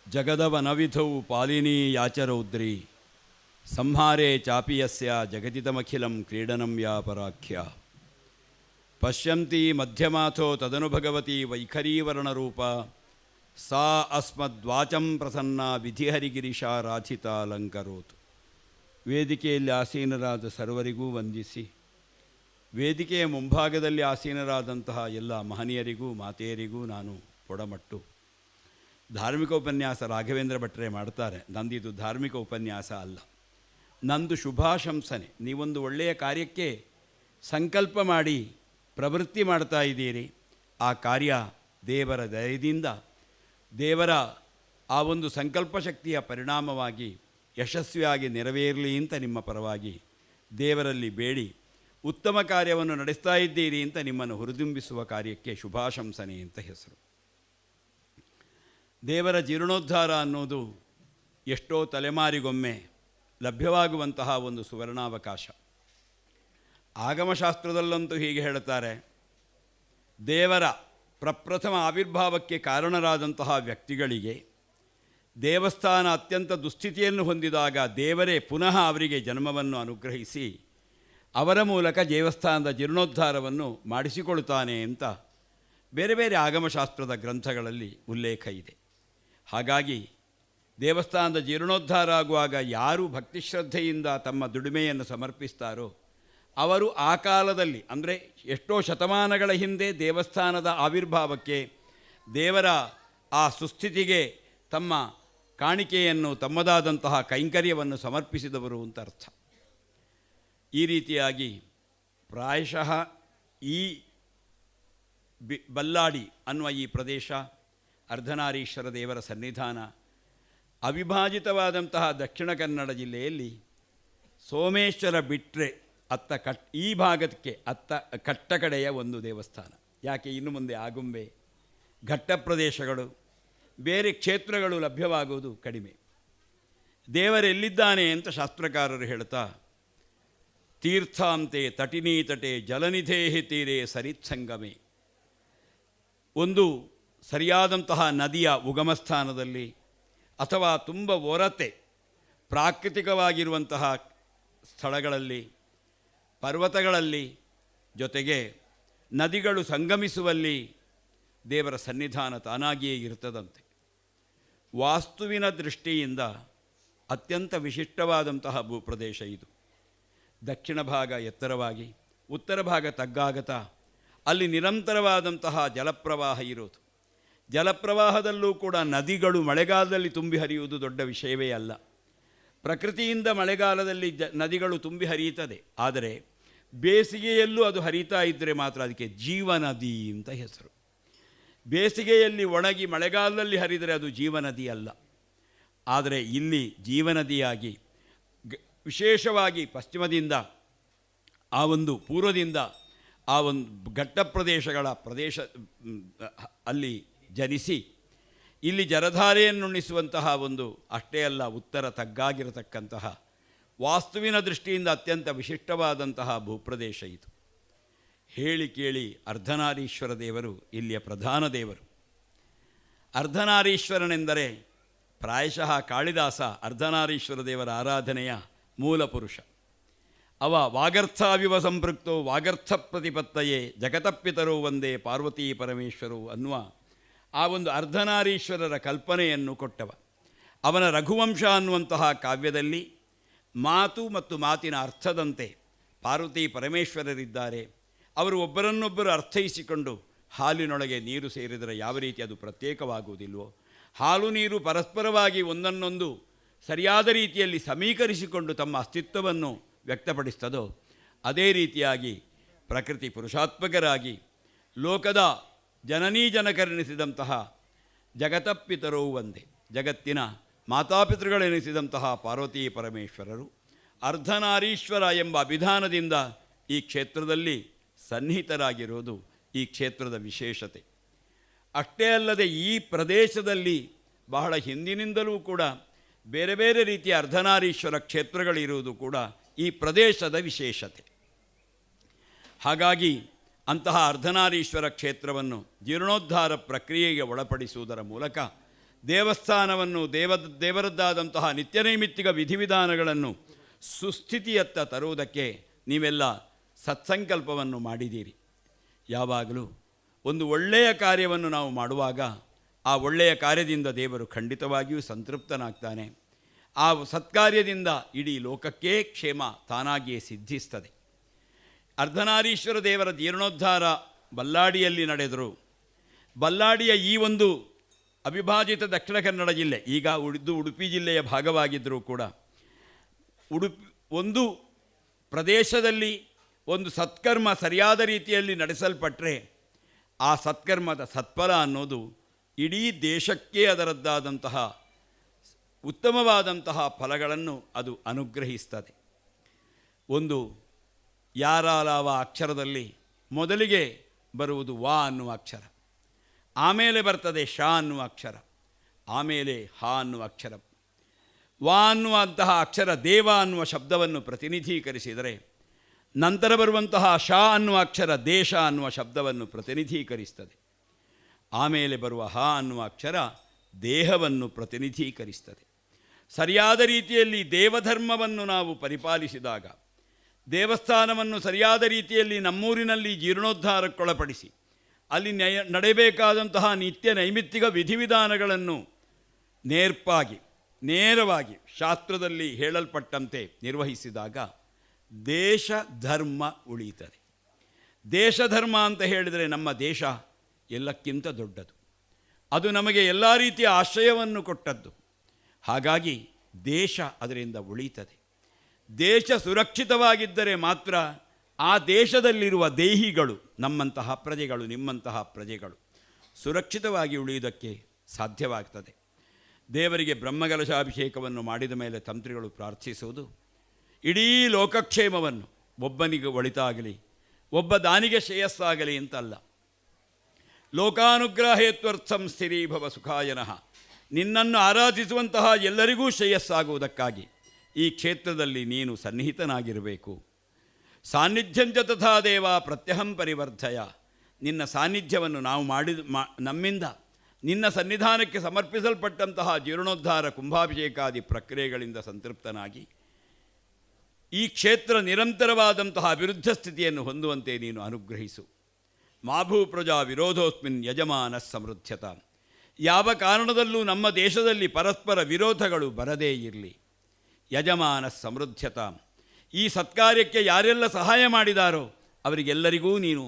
ಜಗದವನವಿಧೌ ಪಾಲಿನಿ ಯಾಚರೌದ್ರಿ ಸಂಹಾರೇ ಚಾಪಿಯಸ್ಯ ಜಗದಿದಮಖಿಲಂ ಕ್ರೀಡನಂ ಯಾ ಪರಾಖ್ಯ ಪಶ್ಯಂತಿ ಮಧ್ಯಮಾಥೋ ತದನು ಭಗವತಿ ವೈಖರೀವರ್ಣರೂಪ ಸಾ ಅಸ್ಮದ್ವಾಚಂ ಪ್ರಸನ್ನ ವಿಧಿಹರಿಗಿರಿಶಾ ರಾಧಿತಾಲಂಕರೋತು. ವೇದಿಕೆಯಲ್ಲಿ ಆಸೀನರಾದ ಸರ್ವರಿಗೂ ವಂದಿಸಿ, ವೇದಿಕೆಯ ಮುಂಭಾಗದಲ್ಲಿ ಆಸೀನರಾದಂತಹ ಎಲ್ಲ ಮಹನೀಯರಿಗೂ ಮಾತೆಯರಿಗೂ ನಾನು ಪೊಡಮಟ್ಟು. ಧಾರ್ಮಿಕ ಉಪನ್ಯಾಸ ರಾಘವೇಂದ್ರ ಭಟ್ರೆ ಮಾಡ್ತಾರೆ. ನಂದಿದು ಧಾರ್ಮಿಕ ಉಪನ್ಯಾಸ ಅಲ್ಲ, ನಂದು ಶುಭಾಶಂಸನೆ. ನೀವೊಂದು ಒಳ್ಳೆಯ ಕಾರ್ಯಕ್ಕೆ ಸಂಕಲ್ಪ ಮಾಡಿ ಪ್ರವೃತ್ತಿ ಮಾಡ್ತಾ ಇದ್ದೀರಿ. ಆ ಕಾರ್ಯ ದೇವರ ದಯದಿಂದ, ದೇವರ ಆ ಒಂದು ಸಂಕಲ್ಪ ಶಕ್ತಿಯ ಪರಿಣಾಮವಾಗಿ ಯಶಸ್ವಿಯಾಗಿ ನೆರವೇರಲಿ ಅಂತ ನಿಮ್ಮ ಪರವಾಗಿ ದೇವರಲ್ಲಿ ಬೇಡಿ ಉತ್ತಮ ಕಾರ್ಯವನ್ನು ನಡೆಸ್ತಾ ಇದ್ದೀರಿ ಅಂತ ನಿಮ್ಮನ್ನು ಹುರಿದುಂಬಿಸುವ ಕಾರ್ಯಕ್ಕೆ ಶುಭಾಶಂಸನೆ ಅಂತ ಹೆಸರು. ದೇವರ ಜೀರ್ಣೋದ್ಧಾರ ಅನ್ನೋದು ಎಷ್ಟೋ ತಲೆಮಾರಿಗೊಮ್ಮೆ ಲಭ್ಯವಾಗುವಂತಹ ಒಂದು ಸುವರ್ಣಾವಕಾಶ. ಆಗಮಶಾಸ್ತ್ರದಲ್ಲಂತೂ ಹೀಗೆ ಹೇಳುತ್ತಾರೆ, ದೇವರ ಪ್ರಪ್ರಥಮ ಆವಿರ್ಭಾವಕ್ಕೆ ಕಾರಣರಾದಂತಹ ವ್ಯಕ್ತಿಗಳಿಗೆ ದೇವಸ್ಥಾನ ಅತ್ಯಂತ ದುಸ್ಥಿತಿಯನ್ನು ಹೊಂದಿದಾಗ ದೇವರೇ ಪುನಃ ಅವರಿಗೆ ಜನ್ಮವನ್ನು ಅನುಗ್ರಹಿಸಿ ಅವರ ಮೂಲಕ ದೇವಸ್ಥಾನದ ಜೀರ್ಣೋದ್ಧಾರವನ್ನು ಮಾಡಿಸಿಕೊಳ್ತಾನೆ ಅಂತ ಬೇರೆ ಬೇರೆ ಆಗಮಶಾಸ್ತ್ರದ ಗ್ರಂಥಗಳಲ್ಲಿ ಉಲ್ಲೇಖ ಇದೆ. ಹಾಗಾಗಿ ದೇವಸ್ಥಾನದ ಜೀರ್ಣೋದ್ಧಾರ ಆಗುವಾಗ ಯಾರು ಭಕ್ತಿಶ್ರದ್ಧೆಯಿಂದ ತಮ್ಮ ದುಡಿಮೆಯನ್ನು ಸಮರ್ಪಿಸ್ತಾರೋ ಅವರು ಆ ಕಾಲದಲ್ಲಿ, ಅಂದರೆ ಎಷ್ಟೋ ಶತಮಾನಗಳ ಹಿಂದೆ ದೇವಸ್ಥಾನದ ಆವಿರ್ಭಾವಕ್ಕೆ ದೇವರ ಆ ಸುಸ್ಥಿತಿಗೆ ತಮ್ಮ ಕಾಣಿಕೆಯನ್ನು, ತಮ್ಮದಾದಂತಹ ಕೈಂಕರ್ಯವನ್ನು ಸಮರ್ಪಿಸಿದವರು ಅಂತ ಅರ್ಥ. ಈ ರೀತಿಯಾಗಿ ಪ್ರಾಯಶಃ ಈ ಬಲ್ಲಾಡಿ ಅನ್ನುವ ಈ ಪ್ರದೇಶ ಅರ್ಧನಾರೀಶ್ವರ ದೇವರ ಸನ್ನಿಧಾನ ಅವಿಭಾಜಿತವಾದಂತಹ ದಕ್ಷಿಣ ಕನ್ನಡ ಜಿಲ್ಲೆಯಲ್ಲಿ ಸೋಮೇಶ್ವರ ಬಿಟ್ಟರೆ ಈ ಭಾಗಕ್ಕೆ ಕಟ್ಟ ಕಡೆಯ ಒಂದು ದೇವಸ್ಥಾನ. ಯಾಕೆ ಇನ್ನು ಮುಂದೆ ಆಗುಂಬೆ, ಘಟ್ಟ ಪ್ರದೇಶಗಳು, ಬೇರೆ ಕ್ಷೇತ್ರಗಳು ಲಭ್ಯವಾಗುವುದು ಕಡಿಮೆ. ದೇವರೆಲ್ಲಿದ್ದಾನೆ ಅಂತ ಶಾಸ್ತ್ರಕಾರರು ಹೇಳ್ತಾ, ತೀರ್ಥಾಂತೆ ತಟಿನೀತಟೆ ಜಲನಿಧೇಹಿ ತೀರೆ ಸರಿತ್ಸಂಗಮೆ, ಒಂದು ಸರಿಯಾದಂತಹ ನದಿಯ ಉಗಮ ಸ್ಥಾನದಲ್ಲಿ ಅಥವಾ ತುಂಬ ಒರತೆ ಪ್ರಾಕೃತಿಕವಾಗಿರುವಂತಹ ಸ್ಥಳಗಳಲ್ಲಿ, ಪರ್ವತಗಳಲ್ಲಿ, ಜೊತೆಗೆ ನದಿಗಳು ಸಂಗಮಿಸುವಲ್ಲಿ ದೇವರ ಸನ್ನಿಧಾನ ತಾನಾಗಿಯೇ ಇರ್ತದಂತೆ. ವಾಸ್ತುವಿನ ದೃಷ್ಟಿಯಿಂದ ಅತ್ಯಂತ ವಿಶಿಷ್ಟವಾದಂತಹ ಭೂಪ್ರದೇಶ ಇದು. ದಕ್ಷಿಣ ಭಾಗ ಎತ್ತರವಾಗಿ, ಉತ್ತರ ಭಾಗ ತಗ್ಗಾಗತಾ ಅಲ್ಲಿ ನಿರಂತರವಾದಂತಹ ಜಲಪ್ರವಾಹ ಇರೋದು. ಜಲಪ್ರವಾಹದಲ್ಲೂ ಕೂಡ ನದಿಗಳು ಮಳೆಗಾಲದಲ್ಲಿ ತುಂಬಿ ಹರಿಯುವುದು ದೊಡ್ಡ ವಿಷಯವೇ ಅಲ್ಲ. ಪ್ರಕೃತಿಯಿಂದ ಮಳೆಗಾಲದಲ್ಲಿ ನದಿಗಳು ತುಂಬಿ ಹರಿಯುತ್ತದೆ. ಆದರೆ ಬೇಸಿಗೆಯಲ್ಲೂ ಅದು ಹರಿತಾ ಇದ್ದರೆ ಮಾತ್ರ ಅದಕ್ಕೆ ಜೀವನದಿ ಅಂತ ಹೆಸರು. ಬೇಸಿಗೆಯಲ್ಲಿ ಒಣಗಿ ಮಳೆಗಾಲದಲ್ಲಿ ಹರಿದರೆ ಅದು ಜೀವನದಿ ಅಲ್ಲ. ಆದರೆ ಇಲ್ಲಿ ಜೀವನದಿಯಾಗಿ ವಿಶೇಷವಾಗಿ ಪಶ್ಚಿಮದಿಂದ ಆ ಒಂದು ಪೂರ್ವದಿಂದ ಆ ಒಂದು ಘಟ್ಟ ಪ್ರದೇಶಗಳ ಅಲ್ಲಿ ಜನಿಸಿ ಇಲ್ಲಿ ಜಲಧಾರೆಯನ್ನುಣಿಸುವಂತಹ ಒಂದು, ಅಷ್ಟೇ ಅಲ್ಲ ಉತ್ತರ ತಗ್ಗಾಗಿರತಕ್ಕಂತಹ ವಾಸ್ತುವಿನ ದೃಷ್ಟಿಯಿಂದ ಅತ್ಯಂತ ವಿಶಿಷ್ಟವಾದಂತಹ ಭೂಪ್ರದೇಶ ಇದು. ಹೇಳಿ ಕೇಳಿ ಅರ್ಧನಾರೀಶ್ವರ ದೇವರು ಇಲ್ಲಿಯ ಪ್ರಧಾನ ದೇವರು. ಅರ್ಧನಾರೀಶ್ವರನೆಂದರೆ ಪ್ರಾಯಶಃ ಕಾಳಿದಾಸ ಅರ್ಧನಾರೀಶ್ವರ ದೇವರ ಆರಾಧನೆಯ ಮೂಲ ಪುರುಷ. ಅವ ವಾಗರ್ಥಾವಿವ ಸಂಪೃಕ್ತೋ ವಾಗರ್ಥ ಪ್ರತಿಪತ್ತಯೇ ಜಗತಪ್ಪಿತರೋ ಒಂದೇ ಪಾರ್ವತೀ ಪರಮೇಶ್ವರೋ ಅನ್ನುವ ಆ ಒಂದು ಅರ್ಧನಾರೀಶ್ವರರ ಕಲ್ಪನೆಯನ್ನು ಕೊಟ್ಟವ. ಅವನ ರಘುವಂಶ ಅನ್ನುವಂತಹ ಕಾವ್ಯದಲ್ಲಿ ಮಾತು ಮತ್ತು ಮಾತಿನ ಅರ್ಥದಂತೆ ಪಾರ್ವತೀ ಪರಮೇಶ್ವರರಿದ್ದಾರೆ. ಅವರು ಒಬ್ಬರನ್ನೊಬ್ಬರು ಅರ್ಥೈಸಿಕೊಂಡು ಹಾಲಿನೊಳಗೆ ನೀರು ಸೇರಿದರೆ ಯಾವ ರೀತಿ ಅದು ಪ್ರತ್ಯೇಕವಾಗುವುದಿಲ್ವೋ, ಹಾಲು ನೀರು ಪರಸ್ಪರವಾಗಿ ಒಂದನ್ನೊಂದು ಸರಿಯಾದ ರೀತಿಯಲ್ಲಿ ಸಮೀಕರಿಸಿಕೊಂಡು ತಮ್ಮ ಅಸ್ತಿತ್ವವನ್ನು ವ್ಯಕ್ತಪಡಿಸ್ತದೋ ಅದೇ ರೀತಿಯಾಗಿ ಪ್ರಕೃತಿ ಪುರುಷಾತ್ಮಕರಾಗಿ ಲೋಕದ ಜನನೀ ಜನಕರೆನಿಸಿದಂತಹ ಜಗತಪ್ಪಿತರೋ ಒಂದೇ, ಜಗತ್ತಿನ ಮಾತಾಪಿತೃಗಳೆನಿಸಿದಂತಹ ಪಾರ್ವತೀ ಪರಮೇಶ್ವರರು ಅರ್ಧನಾರೀಶ್ವರ ಎಂಬ ಅಭಿಧಾನದಿಂದ ಈ ಕ್ಷೇತ್ರದಲ್ಲಿ ಸನ್ನಿಹಿತರಾಗಿರೋದು ಈ ಕ್ಷೇತ್ರದ ವಿಶೇಷತೆ. ಅಷ್ಟೇ ಅಲ್ಲದೆ ಈ ಪ್ರದೇಶದಲ್ಲಿ ಬಹಳ ಹಿಂದಿನಿಂದಲೂ ಕೂಡ ಬೇರೆ ಬೇರೆ ರೀತಿಯ ಅರ್ಧನಾರೀಶ್ವರ ಕ್ಷೇತ್ರಗಳಿರುವುದು ಕೂಡ ಈ ಪ್ರದೇಶದ ವಿಶೇಷತೆ. ಹಾಗಾಗಿ ಅಂತಹ ಅರ್ಧನಾರೀಶ್ವರ ಕ್ಷೇತ್ರವನ್ನು ಜೀರ್ಣೋದ್ಧಾರ ಪ್ರಕ್ರಿಯೆಗೆ ಒಳಪಡಿಸುವುದರ ಮೂಲಕ ದೇವಸ್ಥಾನವನ್ನು ದೇವರದ್ದಾದಂತಹ ನಿತ್ಯನೈಮಿತ್ತಿಕ ವಿಧಿವಿಧಾನಗಳನ್ನು ಸುಸ್ಥಿತಿಯತ್ತ ತರುವುದಕ್ಕೆ ನೀವೆಲ್ಲ ಸತ್ಸಂಕಲ್ಪವನ್ನು ಮಾಡಿದ್ದೀರಿ. ಯಾವಾಗಲೂ ಒಂದು ಒಳ್ಳೆಯ ಕಾರ್ಯವನ್ನು ನಾವು ಮಾಡುವಾಗ ಆ ಒಳ್ಳೆಯ ಕಾರ್ಯದಿಂದ ದೇವರು ಖಂಡಿತವಾಗಿಯೂ ಸಂತೃಪ್ತನಾಗ್ತಾನೆ. ಆ ಸತ್ಕಾರ್ಯದಿಂದ ಇಡೀ ಲೋಕಕ್ಕೇ ಕ್ಷೇಮ ತಾನಾಗಿಯೇ ಸಿದ್ಧಿಸ್ತದೆ. ಅರ್ಧನಾರೀಶ್ವರ ದೇವರ ಜೀರ್ಣೋದ್ಧಾರ ಬಲ್ಲಾಡಿಯಲ್ಲಿ ನಡೆದರು. ಬಲ್ಲಾಡಿಯ ಈ ಒಂದು ಅವಿಭಾಜಿತ ದಕ್ಷಿಣ ಕನ್ನಡ ಜಿಲ್ಲೆ, ಈಗ ಉಡುಪಿ ಜಿಲ್ಲೆಯ ಭಾಗವಾಗಿದ್ದರೂ ಕೂಡ ಒಂದು ಪ್ರದೇಶದಲ್ಲಿ ಒಂದು ಸತ್ಕರ್ಮ ಸರಿಯಾದ ರೀತಿಯಲ್ಲಿ ನಡೆಸಲ್ಪಟ್ಟರೆ ಆ ಸತ್ಕರ್ಮದ ಸತ್ಫಲ ಅನ್ನೋದು ಇಡೀ ದೇಶಕ್ಕೆ ಅದರದ್ದಾದಂತಹ ಉತ್ತಮವಾದಂತಹ ಫಲಗಳನ್ನು ಅದು ಅನುಗ್ರಹಿಸ್ತದೆ. ಒಂದು ಯಾರಾಲಾವ ಅಕ್ಷರದಲ್ಲಿ ಮೊದಲಿಗೆ ಬರುವುದು ವಾ ಅನ್ನುವ ಅಕ್ಷರ, ಆಮೇಲೆ ಬರ್ತದೆ ಶ ಅನ್ನುವ ಅಕ್ಷರ, ಆಮೇಲೆ ಹ ಅನ್ನುವ ಅಕ್ಷರ. ವಾ ಅನ್ನುವಂತಹ ಅಕ್ಷರ ದೇವ ಅನ್ನುವ ಶಬ್ದವನ್ನು ಪ್ರತಿನಿಧೀಕರಿಸಿದರೆ, ನಂತರ ಬರುವಂತಹ ಶ ಅನ್ನುವ ಅಕ್ಷರ ದೇಶ ಅನ್ನುವ ಶಬ್ದವನ್ನು ಪ್ರತಿನಿಧೀಕರಿಸ್ತದೆ. ಆಮೇಲೆ ಬರುವ ಹ ಅನ್ನುವ ಅಕ್ಷರ ದೇಹವನ್ನು ಪ್ರತಿನಿಧೀಕರಿಸ್ತದೆ. ಸರಿಯಾದ ರೀತಿಯಲ್ಲಿ ದೇವಧರ್ಮವನ್ನು ನಾವು ಪರಿಪಾಲಿಸಿದಾಗ, ದೇವಸ್ಥಾನವನ್ನು ಸರಿಯಾದ ರೀತಿಯಲ್ಲಿ ನಮ್ಮೂರಿನಲ್ಲಿ ಜೀರ್ಣೋದ್ಧಾರಕ್ಕೊಳಪಡಿಸಿ ಅಲ್ಲಿ ನಡೆಯಬೇಕಾದಂತಹ ನಿತ್ಯ ನೈಮಿತ್ತಿಕ ವಿಧಿವಿಧಾನಗಳನ್ನು ನೇರವಾಗಿ ಶಾಸ್ತ್ರದಲ್ಲಿ ಹೇಳಲ್ಪಟ್ಟಂತೆ ನಿರ್ವಹಿಸಿದಾಗ ದೇಶ ಧರ್ಮ ಉಳಿಯುತ್ತದೆ. ದೇಶ ಧರ್ಮ ಅಂತ ಹೇಳಿದರೆ ನಮ್ಮ ದೇಶ ಎಲ್ಲಕ್ಕಿಂತ ದೊಡ್ಡದು. ಅದು ನಮಗೆ ಎಲ್ಲ ರೀತಿಯ ಆಶ್ರಯವನ್ನು ಕೊಟ್ಟದ್ದು. ಹಾಗಾಗಿ ದೇಶ ಅದರಿಂದ ಉಳಿತದೆ. ದೇಶ ಸುರಕ್ಷಿತವಾಗಿದ್ದರೆ ಮಾತ್ರ ಆ ದೇಶದಲ್ಲಿರುವ ದೇಹಿಗಳು, ನಮ್ಮಂತಹ ಪ್ರಜೆಗಳು, ನಿಮ್ಮಂತಹ ಪ್ರಜೆಗಳು ಸುರಕ್ಷಿತವಾಗಿ ಉಳಿಯುವುದಕ್ಕೆ ಸಾಧ್ಯವಾಗ್ತದೆ. ದೇವರಿಗೆ ಬ್ರಹ್ಮಕಲಶಾಭಿಷೇಕವನ್ನು ಮಾಡಿದ ಮೇಲೆ ತಂತ್ರಿಗಳು ಪ್ರಾರ್ಥಿಸುವುದು ಇಡೀ ಲೋಕಕ್ಷೇಮವನ್ನು, ಒಬ್ಬನಿಗೆ ಒಳಿತಾಗಲಿ, ಒಬ್ಬ ದಾನಿಗೆ ಶ್ರೇಯಸ್ಸಾಗಲಿ ಅಂತಲ್ಲ. ಲೋಕಾನುಗ್ರಹೇತ್ವರ್ಥಂ ಸ್ಥಿರೀಭವ ಸುಖಾಯನಃ, ನಿನ್ನನ್ನು ಆರಾಧಿಸುವಂತಹ ಎಲ್ಲರಿಗೂ ಶ್ರೇಯಸ್ಸಾಗುವುದಕ್ಕಾಗಿ ಈ ಕ್ಷೇತ್ರದಲ್ಲಿ ನೀನು ಸನ್ನಿಹಿತನಾಗಿರಬೇಕು. ಸಾನ್ನಿಧ್ಯಂಚ ತಥಾ ದೇವ ಪ್ರತ್ಯಹಂ ಪರಿವರ್ಧಯ, ನಿನ್ನ ಸಾನ್ನಿಧ್ಯವನ್ನು ನಾವು ನಮ್ಮಿಂದ ನಿನ್ನ ಸನ್ನಿಧಾನಕ್ಕೆ ಸಮರ್ಪಿಸಲ್ಪಟ್ಟಂತಹ ಜೀರ್ಣೋದ್ಧಾರ ಕುಂಭಾಭಿಷೇಕಾದಿ ಪ್ರಕ್ರಿಯೆಗಳಿಂದ ಸಂತೃಪ್ತನಾಗಿ ಈ ಕ್ಷೇತ್ರ ನಿರಂತರವಾದಂತಹ ಅಭಿವೃದ್ಧ ಸ್ಥಿತಿಯನ್ನು ಹೊಂದುವಂತೆ ನೀನು ಅನುಗ್ರಹಿಸು. ಮಾಭೂ ಪ್ರಜಾ ವಿರೋಧೋಸ್ಮಿನ್ ಯಜಮಾನ ಸಮೃದ್ಧತ, ಯಾವ ಕಾರಣದಲ್ಲೂ ನಮ್ಮ ದೇಶದಲ್ಲಿ ಪರಸ್ಪರ ವಿರೋಧಗಳು ಬರದೇ ಇರಲಿ. ಯಜಮಾನ ಸಮೃದ್ಧತ, ಈ ಸತ್ಕಾರ್ಯಕ್ಕೆ ಯಾರೆಲ್ಲ ಸಹಾಯ ಮಾಡಿದಾರೋ ಅವರಿಗೆಲ್ಲರಿಗೂ ನೀನು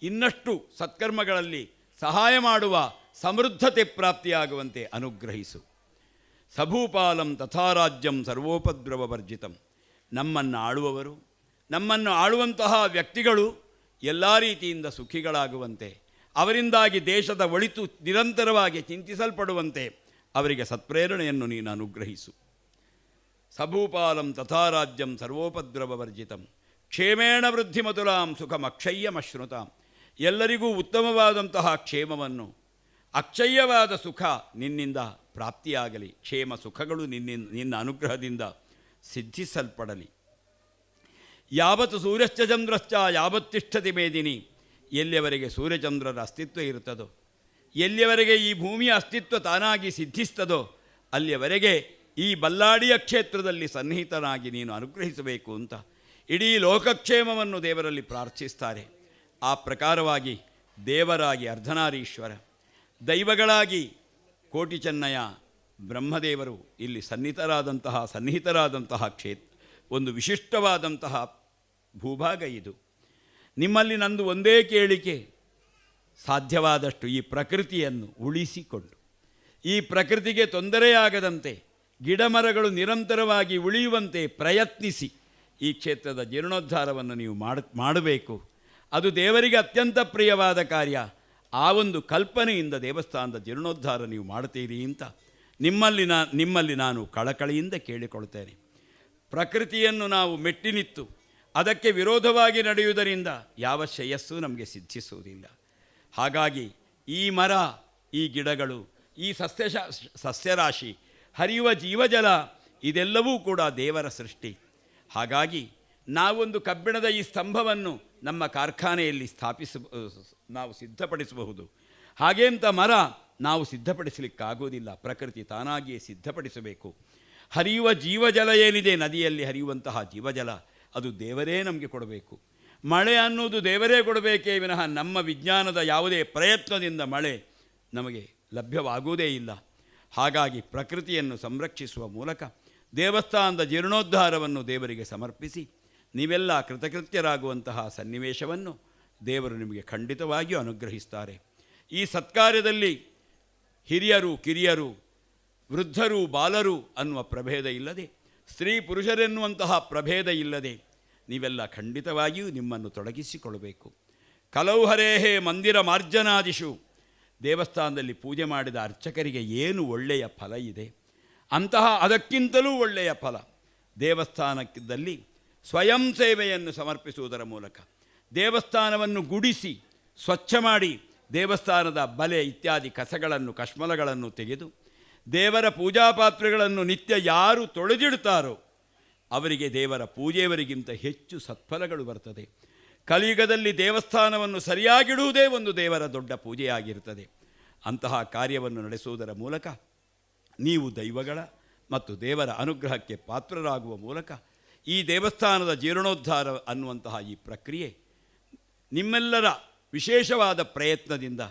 ಇನ್ನಷ್ಟು ಸತ್ಕರ್ಮಗಳಲ್ಲಿ ಸಹಾಯ ಮಾಡುವ ಸಮೃದ್ಧತೆ ಪ್ರಾಪ್ತಿಯಾಗುವಂತೆ ಅನುಗ್ರಹಿಸು. ಸಭೂಪಾಲಂ ತಥಾರಾಜ್ಯಂ ಸರ್ವೋಪದ್ರವವರ್ಜಿತಂ, ನಮ್ಮನ್ನು ಆಳುವವರು, ನಮ್ಮನ್ನು ಆಳುವಂತಹ ವ್ಯಕ್ತಿಗಳು ಎಲ್ಲ ರೀತಿಯಿಂದ ಸುಖಿಗಳಾಗುವಂತೆ, ಅವರಿಂದಾಗಿ ದೇಶದ ಒಳಿತು ನಿರಂತರವಾಗಿ ಚಿಂತಿಸಲ್ಪಡುವಂತೆ ಅವರಿಗೆ ಸತ್ಪ್ರೇರಣೆಯನ್ನು ನೀನು ಅನುಗ್ರಹಿಸು. ಸಭೂಪಾಲಂ ತಥಾರಾಜ್ಯಂ ಸರ್ವೋಪದ್ರವವರ್ಜಿತಂ ಕ್ಷೇಮೇಣ ವೃದ್ಧಿಮತುಲಾಂ ಸುಖಮಕ್ಷಯ್ಯಮಶ್ನುತಾಂ, ಎಲ್ಲರಿಗೂ ಉತ್ತಮವಾದಂತಹ ಕ್ಷೇಮವನ್ನು, ಅಕ್ಷಯ್ಯವಾದ ಸುಖ ನಿನ್ನಿಂದ ಪ್ರಾಪ್ತಿಯಾಗಲಿ. ಕ್ಷೇಮ ಸುಖಗಳು ನಿನ್ನ ಅನುಗ್ರಹದಿಂದ ಸಿದ್ಧಿಸಲ್ಪಡಲಿ. ಯಾವತ್ತು ಸೂರ್ಯಶ್ಚ ಚಂದ್ರಶ್ಚ ಯಾವತ್ತಿಷ್ಠತಿ ಮೇದಿನಿ, ಎಲ್ಲಿಯವರೆಗೆ ಸೂರ್ಯಚಂದ್ರರ ಅಸ್ತಿತ್ವ ಇರುತ್ತದೋ, ಎಲ್ಲಿಯವರೆಗೆ ಈ ಭೂಮಿಯ ಅಸ್ತಿತ್ವ ತಾನಾಗಿ ಸಿದ್ಧಿಸ್ತದೋ, ಅಲ್ಲಿಯವರೆಗೆ ಈ ಬಲ್ಲಾಡಿಯ ಕ್ಷೇತ್ರದಲ್ಲಿ ಸನ್ನಿಹಿತನಾಗಿ ನೀನು ಅನುಗ್ರಹಿಸಬೇಕು ಅಂತ ಇಡೀ ಲೋಕಕ್ಷೇಮವನ್ನು ದೇವರಲ್ಲಿ ಪ್ರಾರ್ಥಿಸ್ತಾರೆ. ಆ ಪ್ರಕಾರವಾಗಿ ದೇವರಾಗಿ ಅರ್ಧನಾರೀಶ್ವರ, ದೈವಗಳಾಗಿ ಕೋಟಿ ಚೆನ್ನಯ ಬ್ರಹ್ಮದೇವರು ಇಲ್ಲಿ ಸನ್ನಿಹಿತರಾದಂತಹ ಕ್ಷೇತ್ರ, ಒಂದು ವಿಶಿಷ್ಟವಾದಂತಹ ಭೂಭಾಗ ಇದು. ನಿಮ್ಮಲ್ಲಿ ನಂದು ಒಂದೇ ಕೇಳಿಕೆ, ಸಾಧ್ಯವಾದಷ್ಟು ಈ ಪ್ರಕೃತಿಯನ್ನು ಉಳಿಸಿಕೊಂಡು, ಈ ಪ್ರಕೃತಿಗೆ ತೊಂದರೆಯಾಗದಂತೆ, ಗಿಡಮರಗಳು ನಿರಂತರವಾಗಿ ಉಳಿಯುವಂತೆ ಪ್ರಯತ್ನಿಸಿ ಈ ಕ್ಷೇತ್ರದ ಜೀರ್ಣೋದ್ಧಾರವನ್ನು ನೀವು ಮಾಡಬೇಕು. ಅದು ದೇವರಿಗೆ ಅತ್ಯಂತ ಪ್ರಿಯವಾದ ಕಾರ್ಯ. ಆ ಒಂದು ಕಲ್ಪನೆಯಿಂದ ದೇವಸ್ಥಾನದ ಜೀರ್ಣೋದ್ಧಾರ ನೀವು ಮಾಡ್ತೀರಿ ಅಂತ ನಿಮ್ಮಲ್ಲಿ ನಾನು ಕಳಕಳಿಯಿಂದ ಕೇಳಿಕೊಳ್ತೇನೆ. ಪ್ರಕೃತಿಯನ್ನು ನಾವು ಮೆಟ್ಟಿನಿತ್ತು ಅದಕ್ಕೆ ವಿರೋಧವಾಗಿ ನಡೆಯುವುದರಿಂದ ಯಾವ ಶ್ರೇಯಸ್ಸು ನಮಗೆ ಸಿದ್ಧಿಸುವುದಿಲ್ಲ. ಹಾಗಾಗಿ ಈ ಮರ, ಈ ಗಿಡಗಳು, ಈ ಸಸ್ಯರಾಶಿ, ಹರಿಯುವ ಜೀವಜಲ ಇದೆಲ್ಲವೂ ಕೂಡ ದೇವರ ಸೃಷ್ಟಿ. ಹಾಗಾಗಿ ನಾವೊಂದು ಕಬ್ಬಿಣದ ಈ ಸ್ತಂಭವನ್ನು ನಮ್ಮ ಕಾರ್ಖಾನೆಯಲ್ಲಿ ನಾವು ಸಿದ್ಧಪಡಿಸಬಹುದು. ಹಾಗೇಂತ ಮರ ನಾವು ಸಿದ್ಧಪಡಿಸಲಿಕ್ಕಾಗೋದಿಲ್ಲ, ಪ್ರಕೃತಿ ತಾನಾಗಿಯೇ ಸಿದ್ಧಪಡಿಸಬೇಕು. ಹರಿಯುವ ಜೀವಜಲ ಏನಿದೆ, ನದಿಯಲ್ಲಿ ಹರಿಯುವಂತಹ ಜೀವಜಲ, ಅದು ದೇವರೇ ನಮಗೆ ಕೊಡಬೇಕು. ಮಳೆ ಅನ್ನೋದು ದೇವರೇ ಕೊಡಬೇಕೇ ವಿನಃ ನಮ್ಮ ವಿಜ್ಞಾನದ ಯಾವುದೇ ಪ್ರಯತ್ನದಿಂದ ಮಳೆ ನಮಗೆ ಲಭ್ಯವಾಗುವುದೇ ಇಲ್ಲ. ಹಾಗಾಗಿ ಪ್ರಕೃತಿಯನ್ನು ಸಂರಕ್ಷಿಸುವ ಮೂಲಕ ದೇವಸ್ಥಾನದ ಜೀರ್ಣೋದ್ಧಾರವನ್ನು ದೇವರಿಗೆ ಸಮರ್ಪಿಸಿ ನೀವೆಲ್ಲ ಕೃತಕೃತ್ಯರಾಗುವಂತಹ ಸನ್ನಿವೇಶವನ್ನು ದೇವರು ನಿಮಗೆ ಖಂಡಿತವಾಗಿಯೂ ಅನುಗ್ರಹಿಸ್ತಾರೆ. ಈ ಸತ್ಕಾರ್ಯದಲ್ಲಿ ಹಿರಿಯರು, ಕಿರಿಯರು, ವೃದ್ಧರು, ಬಾಲರು ಅನ್ನುವ ಪ್ರಭೇದ ಇಲ್ಲದೆ, ಸ್ತ್ರೀ ಪುರುಷರೆನ್ನುವಂತಹ ಪ್ರಭೇದ ಇಲ್ಲದೆ ನೀವೆಲ್ಲ ಖಂಡಿತವಾಗಿಯೂ ನಿಮ್ಮನ್ನು ತೊಡಗಿಸಿಕೊಳ್ಳಬೇಕು. ಕಲೌಹರೇಹೇ ಮಂದಿರ ಮಾರ್ಜನಾದಿಷು, ದೇವಸ್ಥಾನದಲ್ಲಿ ಪೂಜೆ ಮಾಡಿದ ಅರ್ಚಕರಿಗೆ ಏನು ಒಳ್ಳೆಯ ಫಲ ಇದೆ, ಅಂತಹ ಅದಕ್ಕಿಂತಲೂ ಒಳ್ಳೆಯ ಫಲ ದೇವಸ್ಥಾನದಲ್ಲಿ ಸ್ವಯಂ ಸೇವೆಯನ್ನು ಸಮರ್ಪಿಸುವುದರ ಮೂಲಕ, ದೇವಸ್ಥಾನವನ್ನು ಗುಡಿಸಿ ಸ್ವಚ್ಛ ಮಾಡಿ ದೇವಸ್ಥಾನದ ಬಲೆ ಇತ್ಯಾದಿ ಕಸಗಳನ್ನು, ಕಶ್ಮಲಗಳನ್ನು ತೆಗೆದು ದೇವರ ಪೂಜಾಪಾತ್ರೆಗಳನ್ನು ನಿತ್ಯ ಯಾರು ತೊಳೆದಿಡ್ತಾರೋ ಅವರಿಗೆ ದೇವರ ಪೂಜೆಯವರಿಗಿಂತ ಹೆಚ್ಚು ಸತ್ಫಲಗಳು ಬರ್ತದೆ. ಕಲಿಯುಗದಲ್ಲಿ ದೇವಸ್ಥಾನವನ್ನು ಸರಿಯಾಗಿಡುವುದೇ ಒಂದು ದೇವರ ದೊಡ್ಡ ಪೂಜೆಯಾಗಿರ್ತದೆ. ಅಂತಹ ಕಾರ್ಯವನ್ನು ನಡೆಸುವುದರ ಮೂಲಕ ನೀವು ದೈವಗಳ ಮತ್ತು ದೇವರ ಅನುಗ್ರಹಕ್ಕೆ ಪಾತ್ರರಾಗುವ ಮೂಲಕ ಈ ದೇವಸ್ಥಾನದ ಜೀರ್ಣೋದ್ಧಾರ ಅನ್ನುವಂತಹ ಈ ಪ್ರಕ್ರಿಯೆ ನಿಮ್ಮೆಲ್ಲರ ವಿಶೇಷವಾದ ಪ್ರಯತ್ನದಿಂದ,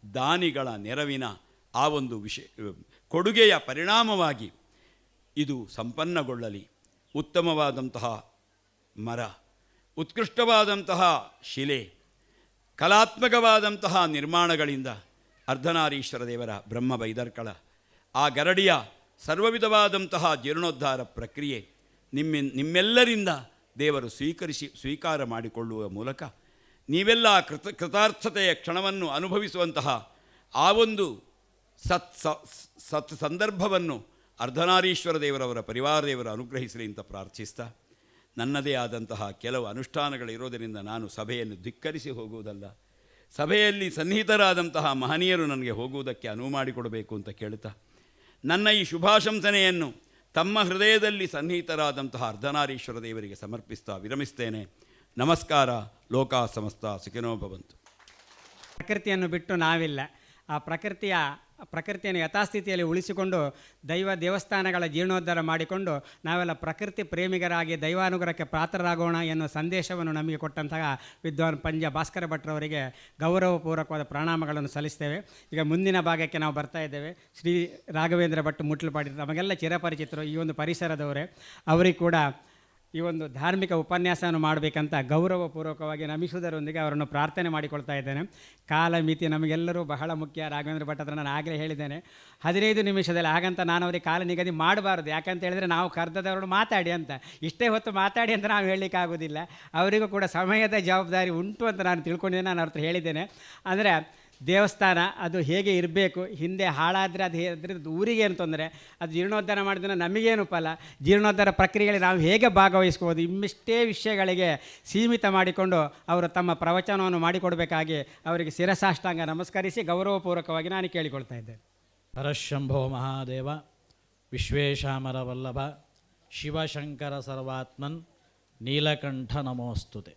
ದಾನಿಗಳ ನೆರವಿನ ಆ ಒಂದು ಕೊಡುಗೆಯ ಪರಿಣಾಮವಾಗಿ ಇದು ಸಂಪನ್ನಗೊಳ್ಳಲಿ. ಉತ್ತಮವಾದಂತಹ ಮರ, ಉತ್ಕೃಷ್ಟವಾದಂತಹ ಶಿಲೆ, ಕಲಾತ್ಮಕವಾದಂತಹ ನಿರ್ಮಾಣಗಳಿಂದ ಅರ್ಧನಾರೀಶ್ವರ ದೇವರ ಬ್ರಹ್ಮ ಬೈದರ್ಕಳ ಆ ಗರಡಿಯ ಸರ್ವವಿಧವಾದಂತಹ ಜೀರ್ಣೋದ್ಧಾರ ಪ್ರಕ್ರಿಯೆ ನಿಮ್ಮೆಲ್ಲರಿಂದ ದೇವರು ಸ್ವೀಕಾರ ಮಾಡಿಕೊಳ್ಳುವ ಮೂಲಕ ನೀವೆಲ್ಲ ಕೃತಾರ್ಥತೆಯ ಕ್ಷಣವನ್ನು ಅನುಭವಿಸುವಂತಹ ಆ ಒಂದು ಸತ್ ಸಂದರ್ಭವನ್ನು ಅರ್ಧನಾರೀಶ್ವರ ದೇವರವರ ಪರಿವಾರ ದೇವರು ಅನುಗ್ರಹಿಸಲಿ ಅಂತ ಪ್ರಾರ್ಥಿಸ್ತಾ, ನನ್ನದೇ ಆದಂತಹ ಕೆಲವು ಅನುಷ್ಠಾನಗಳಿರೋದರಿಂದ ನಾನು ಸಭೆಯನ್ನು ಧಿಕ್ಕರಿಸಿ ಹೋಗುವುದಲ್ಲ, ಸಭೆಯಲ್ಲಿ ಸನ್ನಿಹಿತರಾದಂತಹ ಮಹನೀಯರು ನನಗೆ ಹೋಗುವುದಕ್ಕೆ ಅನುವು ಮಾಡಿಕೊಡಬೇಕು ಅಂತ ಕೇಳ್ತಾ, ನನ್ನ ಈ ಶುಭಾಶಂಸನೆಯನ್ನು ತಮ್ಮ ಹೃದಯದಲ್ಲಿ ಸನ್ನಿಹಿತರಾದಂತಹ ಅರ್ಧನಾರೀಶ್ವರ ದೇವರಿಗೆ ಸಮರ್ಪಿಸ್ತಾ ವಿರಮಿಸ್ತೇನೆ. ನಮಸ್ಕಾರ. ಲೋಕ ಸಮಸ್ತ ಸುಖಿನೋ ಭವಂತು. ಪ್ರಕೃತಿಯನ್ನು ಬಿಟ್ಟು ನಾವಿಲ್ಲ. ಆ ಪ್ರಕೃತಿಯನ್ನು ಯಥಾಸ್ಥಿತಿಯಲ್ಲಿ ಉಳಿಸಿಕೊಂಡು ದೇವಸ್ಥಾನಗಳ ಜೀರ್ಣೋದ್ಧಾರ ಮಾಡಿಕೊಂಡು ನಾವೆಲ್ಲ ಪ್ರಕೃತಿ ಪ್ರೇಮಿಗರಾಗಿ ದೈವಾನುಗ್ರಹಕ್ಕೆ ಪಾತ್ರರಾಗೋಣ ಎನ್ನುವ ಸಂದೇಶವನ್ನು ನಮಗೆ ಕೊಟ್ಟಂತಹ ವಿದ್ವಾನ್ ಪಂಜ ಭಾಸ್ಕರ ಭಟ್ರವರಿಗೆ ಗೌರವಪೂರ್ವಕವಾದ ಪ್ರಣಾಮಗಳನ್ನು ಸಲ್ಲಿಸ್ತೇವೆ. ಈಗ ಮುಂದಿನ ಭಾಗಕ್ಕೆ ನಾವು ಬರ್ತಾ ಇದ್ದೇವೆ. ಶ್ರೀ ರಾಘವೇಂದ್ರ ಭಟ್ ಮುಟ್ಲುಪಾಡಿ ನಮಗೆಲ್ಲ ಚಿರಪರಿಚಿತರು, ಈ ಒಂದು ಪರಿಸರದವರೇ. ಅವರಿಗೆ ಕೂಡ ಈ ಒಂದು ಧಾರ್ಮಿಕ ಉಪನ್ಯಾಸವನ್ನು ಮಾಡಬೇಕಂತ ಗೌರವಪೂರ್ವಕವಾಗಿ ನಮಿಸುವುದರೊಂದಿಗೆ ಅವರನ್ನು ಪ್ರಾರ್ಥನೆ ಮಾಡಿಕೊಳ್ತಾ ಇದ್ದೇನೆ. ಕಾಲ ಮಿತಿ ನಮಗೆಲ್ಲರೂ ಬಹಳ ಮುಖ್ಯ. ರಾಘವೇಂದ್ರ ಭಟ್ ಹತ್ರ ನಾನು ಆಗಲೇ ಹೇಳಿದ್ದೇನೆ 15 ನಿಮಿಷದಲ್ಲಿ, ಹಾಗಂತ ನಾನು ಅವರಿಗೆ ಕಾಲ ನಿಗದಿ ಮಾಡಬಾರ್ದು. ಯಾಕಂತ ಹೇಳಿದರೆ ನಾವು ಕರೆದವರು ಮಾತಾಡಿ ಅಂತ, ಇಷ್ಟೇ ಹೊತ್ತು ಮಾತಾಡಿ ಅಂತ ನಾವು ಹೇಳಲಿಕ್ಕೆ ಆಗೋದಿಲ್ಲ. ಅವರಿಗೂ ಕೂಡ ಸಮಯದ ಜವಾಬ್ದಾರಿ ಉಂಟು ಅಂತ ನಾನು ತಿಳ್ಕೊಂಡಿದ್ದೇನೆ. ನಾನು ಅವ್ರ ಹತ್ರ ಹೇಳಿದ್ದೇನೆ. ಅಂದರೆ ದೇವಸ್ಥಾನ ಅದು ಹೇಗೆ ಇರಬೇಕು, ಹಿಂದೆ ಹಾಳಾದರೆ ಅದು ಅದ್ರದ್ದು ಊರಿಗೆ ಏನು ತೊಂದರೆ, ಅದು ಜೀರ್ಣೋದ್ಧಾರ ಮಾಡಿದ್ರೆ ನಮಗೇನು ಫಲ, ಜೀರ್ಣೋದ್ಧಾರ ಪ್ರಕ್ರಿಯೆಯಲ್ಲಿ ನಾವು ಹೇಗೆ ಭಾಗವಹಿಸ್ಬೋದು, ಇಮ್ಮಿಷ್ಟೇ ವಿಷಯಗಳಿಗೆ ಸೀಮಿತ ಮಾಡಿಕೊಂಡು ಅವರು ತಮ್ಮ ಪ್ರವಚನವನ್ನು ಮಾಡಿಕೊಡಬೇಕಾಗಿ ಅವರಿಗೆ ಶಿರಸಾಷ್ಟಾಂಗ ನಮಸ್ಕರಿಸಿ ಗೌರವಪೂರ್ವಕವಾಗಿ ನಾನು ಕೇಳಿಕೊಳ್ತಾ ಇದ್ದೇನೆ. ಹರಶಂಭೋ ಮಹಾದೇವ ವಿಶ್ವೇಶಾಮರ ವಲ್ಲಭ ಶಿವಶಂಕರ ಸರ್ವಾತ್ಮನ್ ನೀಲಕಂಠ ನಮೋಸ್ತುತೆ.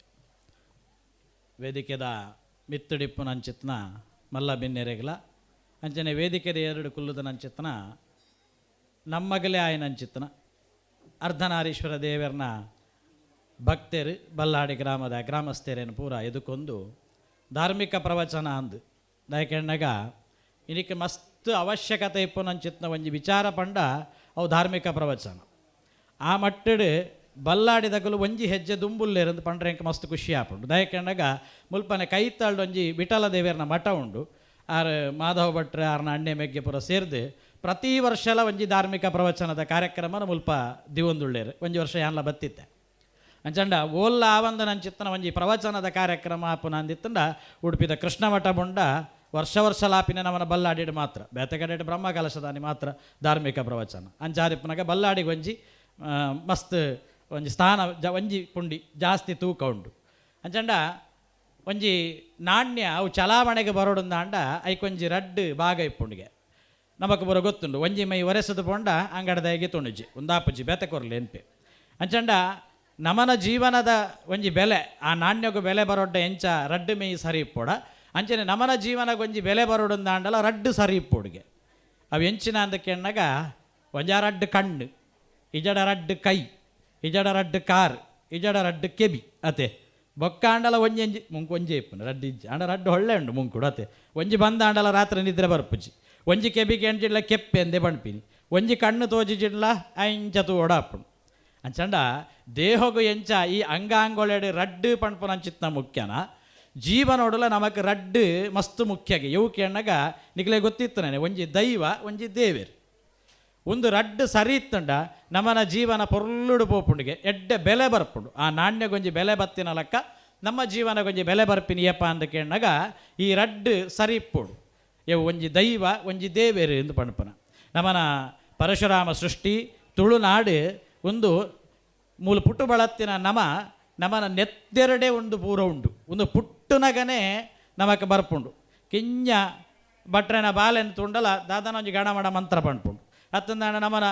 ವೇದಿಕೆದ ಮಿತ್ತುಡಿಪ್ಪು ನಂಚಿತ್ನ ಮಲ್ಲ ಬಿನ್ನೆರೆಗಲ ಅಂಚನೆ ವೇದಿಕೆದ 2 ಕುಲ್ಲುದ ನಂಚಿತ್ನ ನಮ್ಮಗಲೇ ಆಯ್ನಂಚಿತ್ನ ಅರ್ಧನಾರೀಶ್ವರ ದೇವರನ್ನ ಭಕ್ತರು ಬಲ್ಲಾಡಿ ಗ್ರಾಮದ ಗ್ರಾಮಸ್ಥರೇನು ಪೂರ ಎದುಕೊಂದು ಧಾರ್ಮಿಕ ಪ್ರವಚನ ಅಂದು ದಯಕೆಣ್ಣಗ ಇದಕ್ಕೆ ಮಸ್ತ್ ಅವಶ್ಯಕತೆ ಇಪ್ಪು ನಂಚಿತ್ನ ಒಂಜಿ ವಿಚಾರ ಪಂಡ ಅವು ಧಾರ್ಮಿಕ ಪ್ರವಚನ ಆ ಮಟ್ಟಡು ಬಲ್ಲಾಡಿದಗಲು ಒಂಜಿ ಹೆಜ್ಜೆ ದುಂಬುಲ್ಲೇರಂದು ಪಂಡ್ರೆ ಎಂಕ ಮಸ್ತ್ ಖುಷಿ ಆಪುಂಡು. ದಯಕೆಂಡಗ ಮುಲ್ಪನೆ ಕೈತಾಳ್ಡು ಒಂಜಿ ವಿಠಲ ದೇವೇರನ ಮಠ ಉಂಡು. ಆರು ಮಾಧವ ಭಟ್ರೆ ಆರ್ನ ಅಣ್ಣೆ ಮೆಗ್ಗೆ ಪುರ ಸೇರ್ದು ಪ್ರತಿ ವರ್ಷಲ ಒಂಜಿ ಧಾರ್ಮಿಕ ಪ್ರವಚನದ ಕಾರ್ಯಕ್ರಮನ ಮುಲ್ಪ ದಿವೊಂದುಳ್ಳೇರು. ಒಂಜಿ ವರ್ಷ ಯಾನ್ಲ ಬತ್ತಿತ್ತೆ ಅಂಚಂಡ ಓಲ್ಲ ಆವಂದ ನಂಚಿತ್ತನ ಒಂಜಿ ಪ್ರವಚನದ ಕಾರ್ಯಕ್ರಮ ಆಪುನ ಅಂದಿತ್ತಂಡ ಉಡುಪಿದ ಕೃಷ್ಣ ಮಠ ಬುಂಡ ವರ್ಷ ಲಾಪಿನ ನಮ್ಮನ ಬಲ್ಲಾಡಿಡು ಮಾತ್ರ ಬೇತಗಡೆ ಬ್ರಹ್ಮ ಕಲಶದಾನಿ ಮಾತ್ರ ಧಾರ್ಮಿಕ ಪ್ರವಚನ ಅಂಚಾರಿಪ್ಪನಾಗ ಬಲ್ಲಾಡಿಗೆ ಒಂಜಿ ಮಸ್ತ್ ಒಂಜಿ ಸ್ಥಾನ ಒಂಜಿ ಪುಂಡಿ ಜಾಸ್ತಿ ತೂಕ ಉಂಡು. ಅಂಚಂಡ ಒಂಜಿ ನಾಣ್ಯ ಅವು ಚಲಾವಣೆಗೆ ಬರೋಡುಂದಾಂಡ ಐಕೊಂಜಿ ರಡ್ಡು ಭಾಗ ಇಪ್ಪುಂಡಿಗೆ ನಮಕ್ ಬರೋ ಗೊತ್ತುಂಡು. ಒಂಜಿ ಮೈ ಒರೆಸದು ಪೊಂಡ ಅಂಗಡದಾಗಿ ತುಣುಜಿ ಒಂದಾಪುಜಿ ಬೇತೆ ಕೊರ್ಲಿ ಎನ್ಪೆ. ಅಂಚಂಡ ನಮನ ಜೀವನದ ಒಂಜಿ ಬೆಲೆ ಆ ನಾಣ್ಯಗೂ ಬೆಲೆ ಬರೋಡ್ಡ ಎಂಚ ರಡ್ಡು ಮೈ ಸರಿ ಇಪ್ಪೋಡ ಅಂಚನೆ ನಮನ ಜೀವನಕ್ಕೆ ಒಂಜಿ ಬೆಲೆ ಬರೋಡುಂದಾಂಡಲ ರಡ್ಡು ಸರಿ ಇಪ್ಪೋಡಿಗೆ ಅವು ಎಂಚಿನ ಅಂದಕ್ಕೆ ಎಣ್ಣಗ ಒಂಜಾ ರಡ್ಡು ಕಣ್ಣು, ಇಜಡ ರಡ್ಡು ಕೈ, ಇಜಡ ರಡ್ಡು ಕಾರ್, ಇಜಡ ರಡ್ಡು ಕೆಬಿ ಅತೆ ಬೊಕ್ಕ ಆಂಡಲ ಒಂಜಿ ಮುಂಕು ಒಂಜಿ ಇಪ್ಪುಂಡು ರಡ್ಡು ಇಜ್ಜಿ ಆಂಡ ರಡ್ಡು ಒಳ್ಳೆ ಉಂಡು ಮುಂಕುಡು ಅತೆ ಒಂಜಿ ಬಂದ ಆಂಡಲ ರಾತ್ರಿ ನಿದ್ರೆ ಬರ್ಪುಜಿ ಒಂಜಿ ಕೆಬಿಗೆ ಎಂಜಿಡ್ಲ ಕೆಪ್ಪೆ ಎಂದೆ ಬಣ್ಪಿನಿ ಒಂಜಿ ಕಣ್ಣು ತೋಜಿಜಿಡ್ಲ ಅಂಚ ತೂಡ ಅಪ್ಪುಂಡು. ಅಂಚಂಡ ದೇಹಗು ಎಂಚ ಈ ಅಂಗಾಂಗೊಳೆಡು ರಡ್ಡು ಪಣ್ಪುನ ಅಂಚಿತ್ನ ಮುಖ್ಯನ ಜೀವನೋಡಲ ನಮಕ್ ರಡ್ಡು ಮಸ್ತ್ ಮುಖ್ಯಗೆ ಇವುಕ್ಕೆ ಎಣ್ಣಗ ನಿಗಲೇ ಗೊತ್ತಿತ್ತು ನಾನೆ ಒಂಜಿ ದೈವ ಒಂಜಿ ದೇವೇರು ಒಂದು ರಡ್ಡು ಸರಿ ಇತ್ತಂಡ ನಮ್ಮನ ಜೀವನ ಪೊರ್ಲುಡು ಪೋಪುಂಡಿಗೆ ಎಡ್ಡೆ ಬೆಲೆ ಬರ್ಪುಂಡು. ಆ ನಾಣ್ಯಗೊಂಜಿ ಬೆಲೆ ಬತ್ತಿನ ಲೆಕ್ಕ ನಮ್ಮ ಜೀವನಗೊಂಜಿ ಬೆಲೆ ಬರ್ಪಿನಿಯಪ್ಪ ಅಂತ ಕೇಳಿದಾಗ ಈ ರಡ್ಡು ಸರಿ ಇಪ್ಪುಡು ಇವು ಒಂಜಿ ದೈವ ಒಂಜಿ ದೇವೇರು ಎಂದು ಪಣಪನ ನಮ್ಮನ ಪರಶುರಾಮ ಸೃಷ್ಟಿ ತುಳುನಾಡು ಒಂದು ಮೂಲ ಪುಟ್ಟು ಬಳತ್ತಿನ ನಮನ ನೆತ್ತೆರಡೆ ಒಂದು ಪೂರ ಉಂಡು ಒಂದು ಪುಟ್ಟುನಗನೇ ನಮಕ್ಕೆ ಬರ್ಪುಂಡು ಕಿಂಜ ಭಟ್ರನ ಬಾಲೆನ ತುಂಡಲ ದಾದನ ಒಂಜಿ ಗಣಮಡ ಮಂತ್ರ ಪಣ್ಪುಂಡು ಅತ್ತಂದಾಣ ನಮ್ಮನ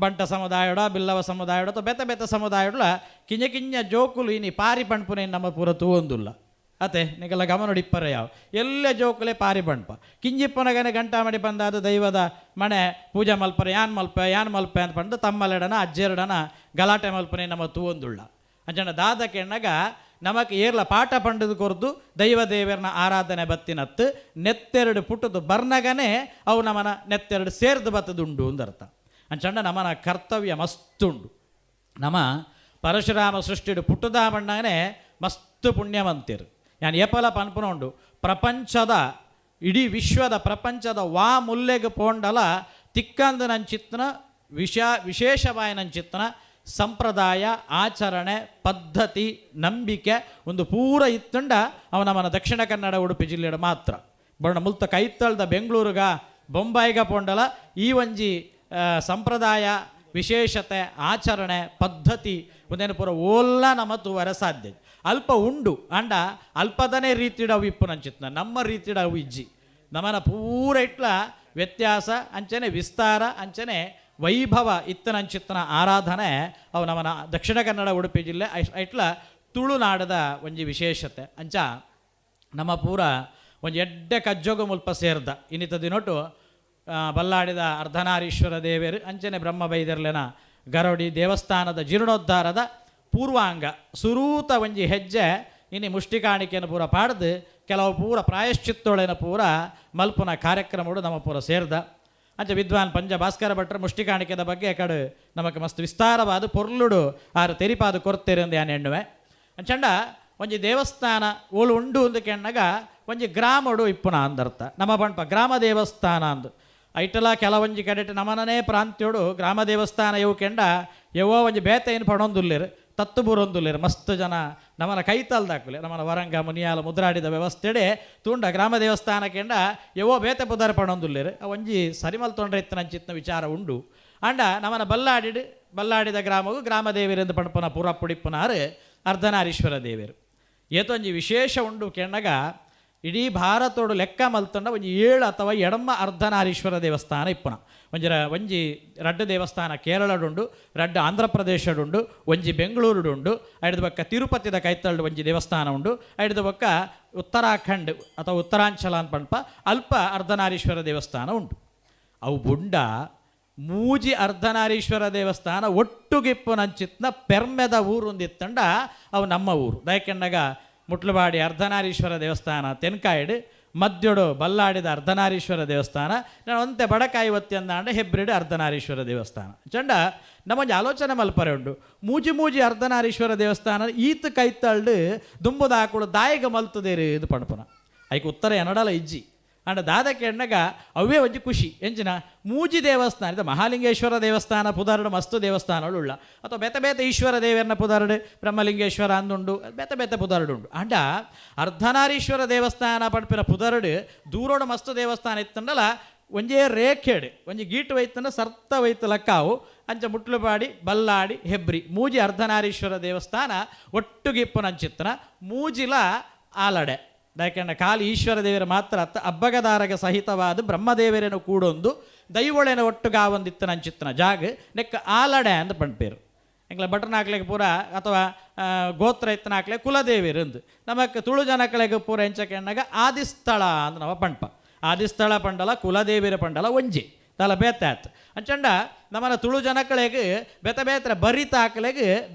ಬಂಟ ಸಮುದಾಯಡ ಬಿಲ್ಲವ ಸಮುದಾಯಡ ಅಥವಾ ಬೆತ್ತ ಬೆತ್ತ ಸಮುದಾಯಡ್ಲ ಕಿಂಜ ಜೋಕುಲು ಇನಿ ಪಾರಿ ಪಣ್ಪುನೆ ನಮ್ಮ ಪೂರ ತೂವೊಂದುಲ್ಲ ಅತೆ ನಿಗಲ ಗಮನಡಿಪ್ಪರ ಯಾವ ಎಲ್ಲ ಜೋಕುಲೆ ಪಾರಿ ಪಣ್ಪ ಕಿಂಜಿಪ್ಪನಗನೆ ಗಂಟಾ ಮಡಿ ಬಂದಾದ ದೈವದ ಮನೆ ಪೂಜೆ ಮಲ್ಪರೆ ಯಾನ್ ಮಲ್ಪೆ ಅಂತ ಪಂಡು ತಮ್ಮಲೆಡನ ಅಜ್ಜೆರಡನ ಗಲಾಟೆ ಮಲ್ಪನೆ ನಮ್ಮ ತೂವೊಂದುಳ್ಳ ಅಂಚನ ದಾದಕ್ಕೆ ಎಣ್ಣಗ ನಮಕ್ ಏರ್ಲ ಪಾಠ ಪಂಡದು ಕೊರ್ದು ದೈವ ದೇವರನ ಆರಾಧನೆ ಬತ್ತಿನತ್ತು ನೆತ್ತೆರಡು ಪುಟ್ಟದು ಬರ್ನಗನೆ ಅವು ನಮ್ಮನ ನೆತ್ತೆರಡು ಸೇರ್ದು ಬತ್ತದುಂಡು ಅಂದರ್ಥ. ಅಂಚಂಡ ನಮ್ಮನ ಕರ್ತವ್ಯ ಮಸ್ತುಂಡು. ನಮ್ಮ ಪರಶುರಾಮ ಸೃಷ್ಟಿಡು ಪುಟ್ಟದ ಬಣ್ಣಗನೆ ಮಸ್ತ್ ಪುಣ್ಯವಂತಿರು ಯಾನ್ ಏಪಲ ಪನ್ಪುನ ಉಂಡು ಪ್ರಪಂಚದ ಇಡೀ ವಿಶ್ವದ ಪ್ರಪಂಚದ ಮೂಲೆಗೆ ಪೋಂಡಲ ತಿಕ್ಕಂದು ನಂಚಿತ್ತನ ವಿಶೇಷವಾಯ ನಂಚಿತ್ತನ ಸಂಪ್ರದಾಯ ಆಚರಣೆ ಪದ್ಧತಿ ನಂಬಿಕೆ ಒಂದು ಪೂರ ಇತ್ತಂಡ ಅವ ನಮ್ಮನ ದಕ್ಷಿಣ ಕನ್ನಡ ಉಡುಪಿ ಜಿಲ್ಲೆಯ ಮಾತ್ರ ಬಣ್ಣ ಮುಲ್ತ ಕೈತಳ್ದ ಬೆಂಗಳೂರುಗ ಬೊಂಬಾಯಿಗ ಪೋಂಡಲ ಈ ಒಂಜಿ ಸಂಪ್ರದಾಯ ವಿಶೇಷತೆ ಆಚರಣೆ ಪದ್ಧತಿ ಒಂದೇನು ಪೂರ ಓಲ್ಲ ನಮ್ಮ ತೂವರ ಸಾಧ್ಯ ಅಲ್ಪ ಉಂಡು ಅಂಡ ಅಲ್ಪದನೇ ರೀತಿಡ ಅವು ಇಪ್ಪು ನಂಚಿತ್ನ ನಮ್ಮ ರೀತಿಡ ಅವು ಇಜ್ಜಿ ನಮ್ಮನ ಪೂರ ಇಟ್ಲ ವ್ಯತ್ಯಾಸ ಅಂಚನೆ ವಿಸ್ತಾರ ಅಂಚನೆ ವೈಭವ ಇತ್ತನಂಚಿತ್ತನ ಆರಾಧನೆ ಅವು ನಮ್ಮನ ದಕ್ಷಿಣ ಕನ್ನಡ ಉಡುಪಿ ಜಿಲ್ಲೆ ಇಟ್ಲ ತುಳುನಾಡದ ಒಂಜಿ ವಿಶೇಷತೆ ಅಂಚ ನಮ್ಮ ಪೂರ ಒಂದು ಎಡ್ಡೆ ಕಜ್ಜೋಗ ಮುಲ್ಪ ಸೇರ್ದ ಇನ್ನಿತ ದಿನೊಟ್ಟು ಬಲ್ಲಾಡಿದ ಅರ್ಧನಾರೀಶ್ವರ ದೇವರು ಅಂಚನೆ ಬ್ರಹ್ಮ ಬೈದರ್ಲೆನ ಗರಡಿ ದೇವಸ್ಥಾನದ ಜೀರ್ಣೋದ್ಧಾರದ ಪೂರ್ವಾಂಗ ಸುರೂತ ಒಂಜಿ ಹೆಜ್ಜೆ ಇನ್ನು ಮುಷ್ಟಿಕಾಣಿಕೆಯನ್ನು ಪೂರ ಪಾಡ್ದು ಕೆಲವು ಪೂರ ಪ್ರಾಯಶ್ಚಿತ್ತೋಳೆನ ಪೂರ ಮಲ್ಪುನ ಕಾರ್ಯಕ್ರಮಗಳು ನಮ್ಮ ಪೂರ ಸೇರ್ದ ಅಂಚೆ ವಿದ್ವಾನ್ ಪಂಜ ಭಾಸ್ಕರ ಭಟ್ರ ಮುಷ್ಟಿಕಾಣಿಕೆದ ಬಗ್ಗೆ ಕಡೆ ನಮಗೆ ಮಸ್ತ್ ವಿಸ್ತಾರವಾದ ಪೊರ್ಲುಡು ಆರು ತೆರಿಪಾದು ಕೊರ್ತೇರಿ ಅಂದು ಯಾನು ಎಣ್ಣುವೆ ಅಂಚಂಡ ಒಂಜಿ ದೇವಸ್ಥಾನ ಓಳು ಉಂಡು ಅಂದು ಕೆಣ್ಣಗ ಒಂಜಿ ಗ್ರಾಮಡು ಇಪ್ಪುನ ಅಂದರ್ಥ ನಮ್ಮ ಪಂಪ ಗ್ರಾಮ ದೇವಸ್ಥಾನ ಅಂದು ಐಟಲ ಕೆಲವೊಂಜಿ ಕಡೆಟ್ ನಮ್ಮನೇ ಪ್ರಾಂತ್ಯೋಡು ಗ್ರಾಮ ದೇವಸ್ಥಾನ ಇವು ಕೆಂಡಯವೋ ಒಂಜಿ ಬೇತೆ ಏನು ಪಡೊಂದುಲ್ಲೇರು ತತ್ತು ಬೂರೊಂದುಲ್ಲೇರು ಮಸ್ತ್ ಜನ ನಮ್ಮನ ಕೈತಲ್ದಾಕುಲೆ ನಮ್ಮನ ವರಂಗ ಮುನಿಯಾಲ ಮುದ್ರಾಡಿದ ವ್ಯವಸ್ಥೆಡೆ ತುಂಡ ಗ್ರಾಮ ದೇವಸ್ಥಾನ ಕೆಂಡಯವೋ ಬೇತೆ ಪುದಾರ ಪಡೊಂದುಲ್ಲೇರು ಒಂಜಿ ಸರಿಮಲ್ ತೊಂಡ್ರೆ ಎತ್ತನಂಚಿತ್ನ ವಿಚಾರ ಉಂಡು ಅಂಡ ನಮ್ಮನ ಬಲ್ಲಾಡಿದ ಗ್ರಾಮವು ಗ್ರಾಮ ದೇವಿರೆಂದು ಪಣಪನ ಪೂರ ಪುಡಿಪ್ಪನಾರು ಅರ್ಧನಾರೀಶ್ವರ ದೇವರು ಏತೊಂಜಿ ವಿಶೇಷ ಉಂಡು ಕೆಣ್ಣಗ ಇಡೀ ಭಾರತೋಡು ಲೆಕ್ಕ ಮಲ್ತಂಡ ಒಂಜಿ 7 ಅಥವಾ ಎಡಮ್ಮ ಅರ್ಧನಾರೀಶ್ವರ ದೇವಸ್ಥಾನ ಇಪ್ಪುನ ಒಂಜಿ ರಡ್ಡು ದೇವಸ್ಥಾನ ಕೇರಳಡುಂಡು ರಡ್ಡು ಆಂಧ್ರ ಪ್ರದೇಶಡುಂಡು ಒಂಜಿ ಬೆಂಗಳೂರುಡುಂಡು ಐಡ್ದ ಪಕ್ಕ ತಿರುಪತಿದ ಕೈತಳ್ಳು ಒಂಜಿ ದೇವಸ್ಥಾನ ಉಂಡು ಐಡ್ದ ಪಕ್ಕ ಉತ್ತರಾಖಂಡ್ ಅಥವಾ ಉತ್ತರಾಂಚಲ ಅಂತ ಪಂಪ ಅಲ್ಪ ಅರ್ಧನಾರೀಶ್ವರ ದೇವಸ್ಥಾನ ಉಂಟು ಅವು ಬುಂಡ ಮೂಜಿ ಅರ್ಧನಾರೀಶ್ವರ ದೇವಸ್ಥಾನ ಒಟ್ಟುಗಿಪ್ಪು ನಂಚಿತ್ನ ಪೆರ್ಮೆದ ಊರು ಒಂದಿತ್ತಂಡ ಅವು ನಮ್ಮ ಊರು ದಯಕೆಂಡಗ ಮುಟ್ಲುಬಾಡಿ ಅರ್ಧನಾರೀಶ್ವರ ದೇವಸ್ಥಾನ ತೆನ್ಕಾಯಿಡು ಮದ್ಯೋಡು ಬಲ್ಲಾಡಿದ ಅರ್ಧನಾರೀಶ್ವರ ದೇವಸ್ಥಾನ ನಾನು ಒಂತೆ ಬಡಕಾಯಿ ಒತ್ತಿ ಅಂದಾಂಡ ಹೆಬ್ರಿಡು ಅರ್ಧನಾರೀಶ್ವರ ದೇವಸ್ಥಾನ ಚಂಡ ನಮ್ಮೊಂದು ಆಲೋಚನೆ ಮಲ್ಪರೆ ಉಂಡು ಮೂಜಿ ಅರ್ಧನಾರೀಶ್ವರ ದೇವಸ್ಥಾನ ಈತ ಕೈತಳ್ಳು ದುಂಬುದ ಹಾಕುಳು ದಾಯಿಗ ಮಲ್ತದೇರು ಇದು ಪಣಪುನ ಐಕೆ ಉತ್ತರ ಎನ್ನಡಲ ಇಜ್ಜಿ ಅಂಡ ದಾದಕ್ಕೆ ಎಣ್ಣಗ ಅವೇ ಒಂಜಿ ಖುಷಿ ಎಂಚಿನ ಮೂಜಿ ದೇವಸ್ಥಾನ ಇದು ಮಹಾಲಿಂಗೇಶ್ವರ ದೇವಸ್ಥಾನ ಪುದಾರಡು ಮಸ್ತು ದೇವಸ್ಥಾನಗಳು ಉಳ್ಳ ಅಥವಾ ಬೇತೆ ಈಶ್ವರ ದೇವರನ್ನ ಪುದಾರಡು ಬ್ರಹ್ಮಲಿಂಗೇಶ್ವರ ಅಂದುಂಡು ಬೇತೆ ಪುದಾರಡು ಉಂಡು ಅಂಡ ಅರ್ಧನಾರೀಶ್ವರ ದೇವಸ್ಥಾನ ಪಡ್ಪಿನ ಪುದಾರಡು ದೂರೋಡು ಮಸ್ತು ದೇವಸ್ಥಾನ ಇತ್ತಂಡಲ್ಲ ಒಂಜೇ ರೇಖೆಡು ಒಂಜಿ ಗೀಟು ವೈತಂಡ ಸರ್ತ ವೈತ ಲಕ್ಕಾವು ಅಂಚ ಮುಟ್ಲುಪಾಡಿ ಬಲ್ಲಾಡಿ ಹೆಬ್ರಿ ಮೂಜಿ ಅರ್ಧನಾರೀಶ್ವರ ದೇವಸ್ಥಾನ ಒಟ್ಟುಗಿಪ್ಪು ನಂಚಿತ್ತನ ಮೂಜಿಲ ಆಲಡೆ ಯಾಕೆಂದ್ರೆ ಖಾಲಿ ಈಶ್ವರ ದೇವರ ಮಾತ್ರ ಅಬ್ಬಗದಾರಗ ಸಹಿತವಾದ ಬ್ರಹ್ಮದೇವರೇನು ಕೂಡೊಂದು ದೈವೊಳೆನ ಒಟ್ಟುಗಾವೊಂದಿತ್ತು ನಂಚಿತ್ತನ ಜಾಗ ನೆಕ್ಕ ಆಲಡೆ ಅಂತ ಪಂಡ್ಪೇರು ಎಂಗ್ಲ ಭಟ್ರನಾಕ್ಲೆಗೆ ಪೂರ ಅಥವಾ ಗೋತ್ರ ಎತ್ತನಾಕ್ಲೆ ಕುಲದೇವಿರು ಅಂದು ನಮಕ್ಕೆ ತುಳು ಜನಕಳೆಗೆ ಪೂರ ಎಂಚಕೆಣ್ಣಾಗ ಆದಿಸ್ಥಳ ಅಂತ ನಾವು ಪಂಪ ಆದಿಸ್ಥಳ ಪಂಡಲ ಕುಲದೇವಿರ ಪಂಡಲ ಒಂಜಿ ತಲ ಬೇತೆ ಆಯ್ತು ಅಂಚಂಡ ನಮ್ಮನ ತುಳು ಜನಕಳೆಗೆ ಬೇತೆ ಬರಿತಾಕ್ಲೆಗೆ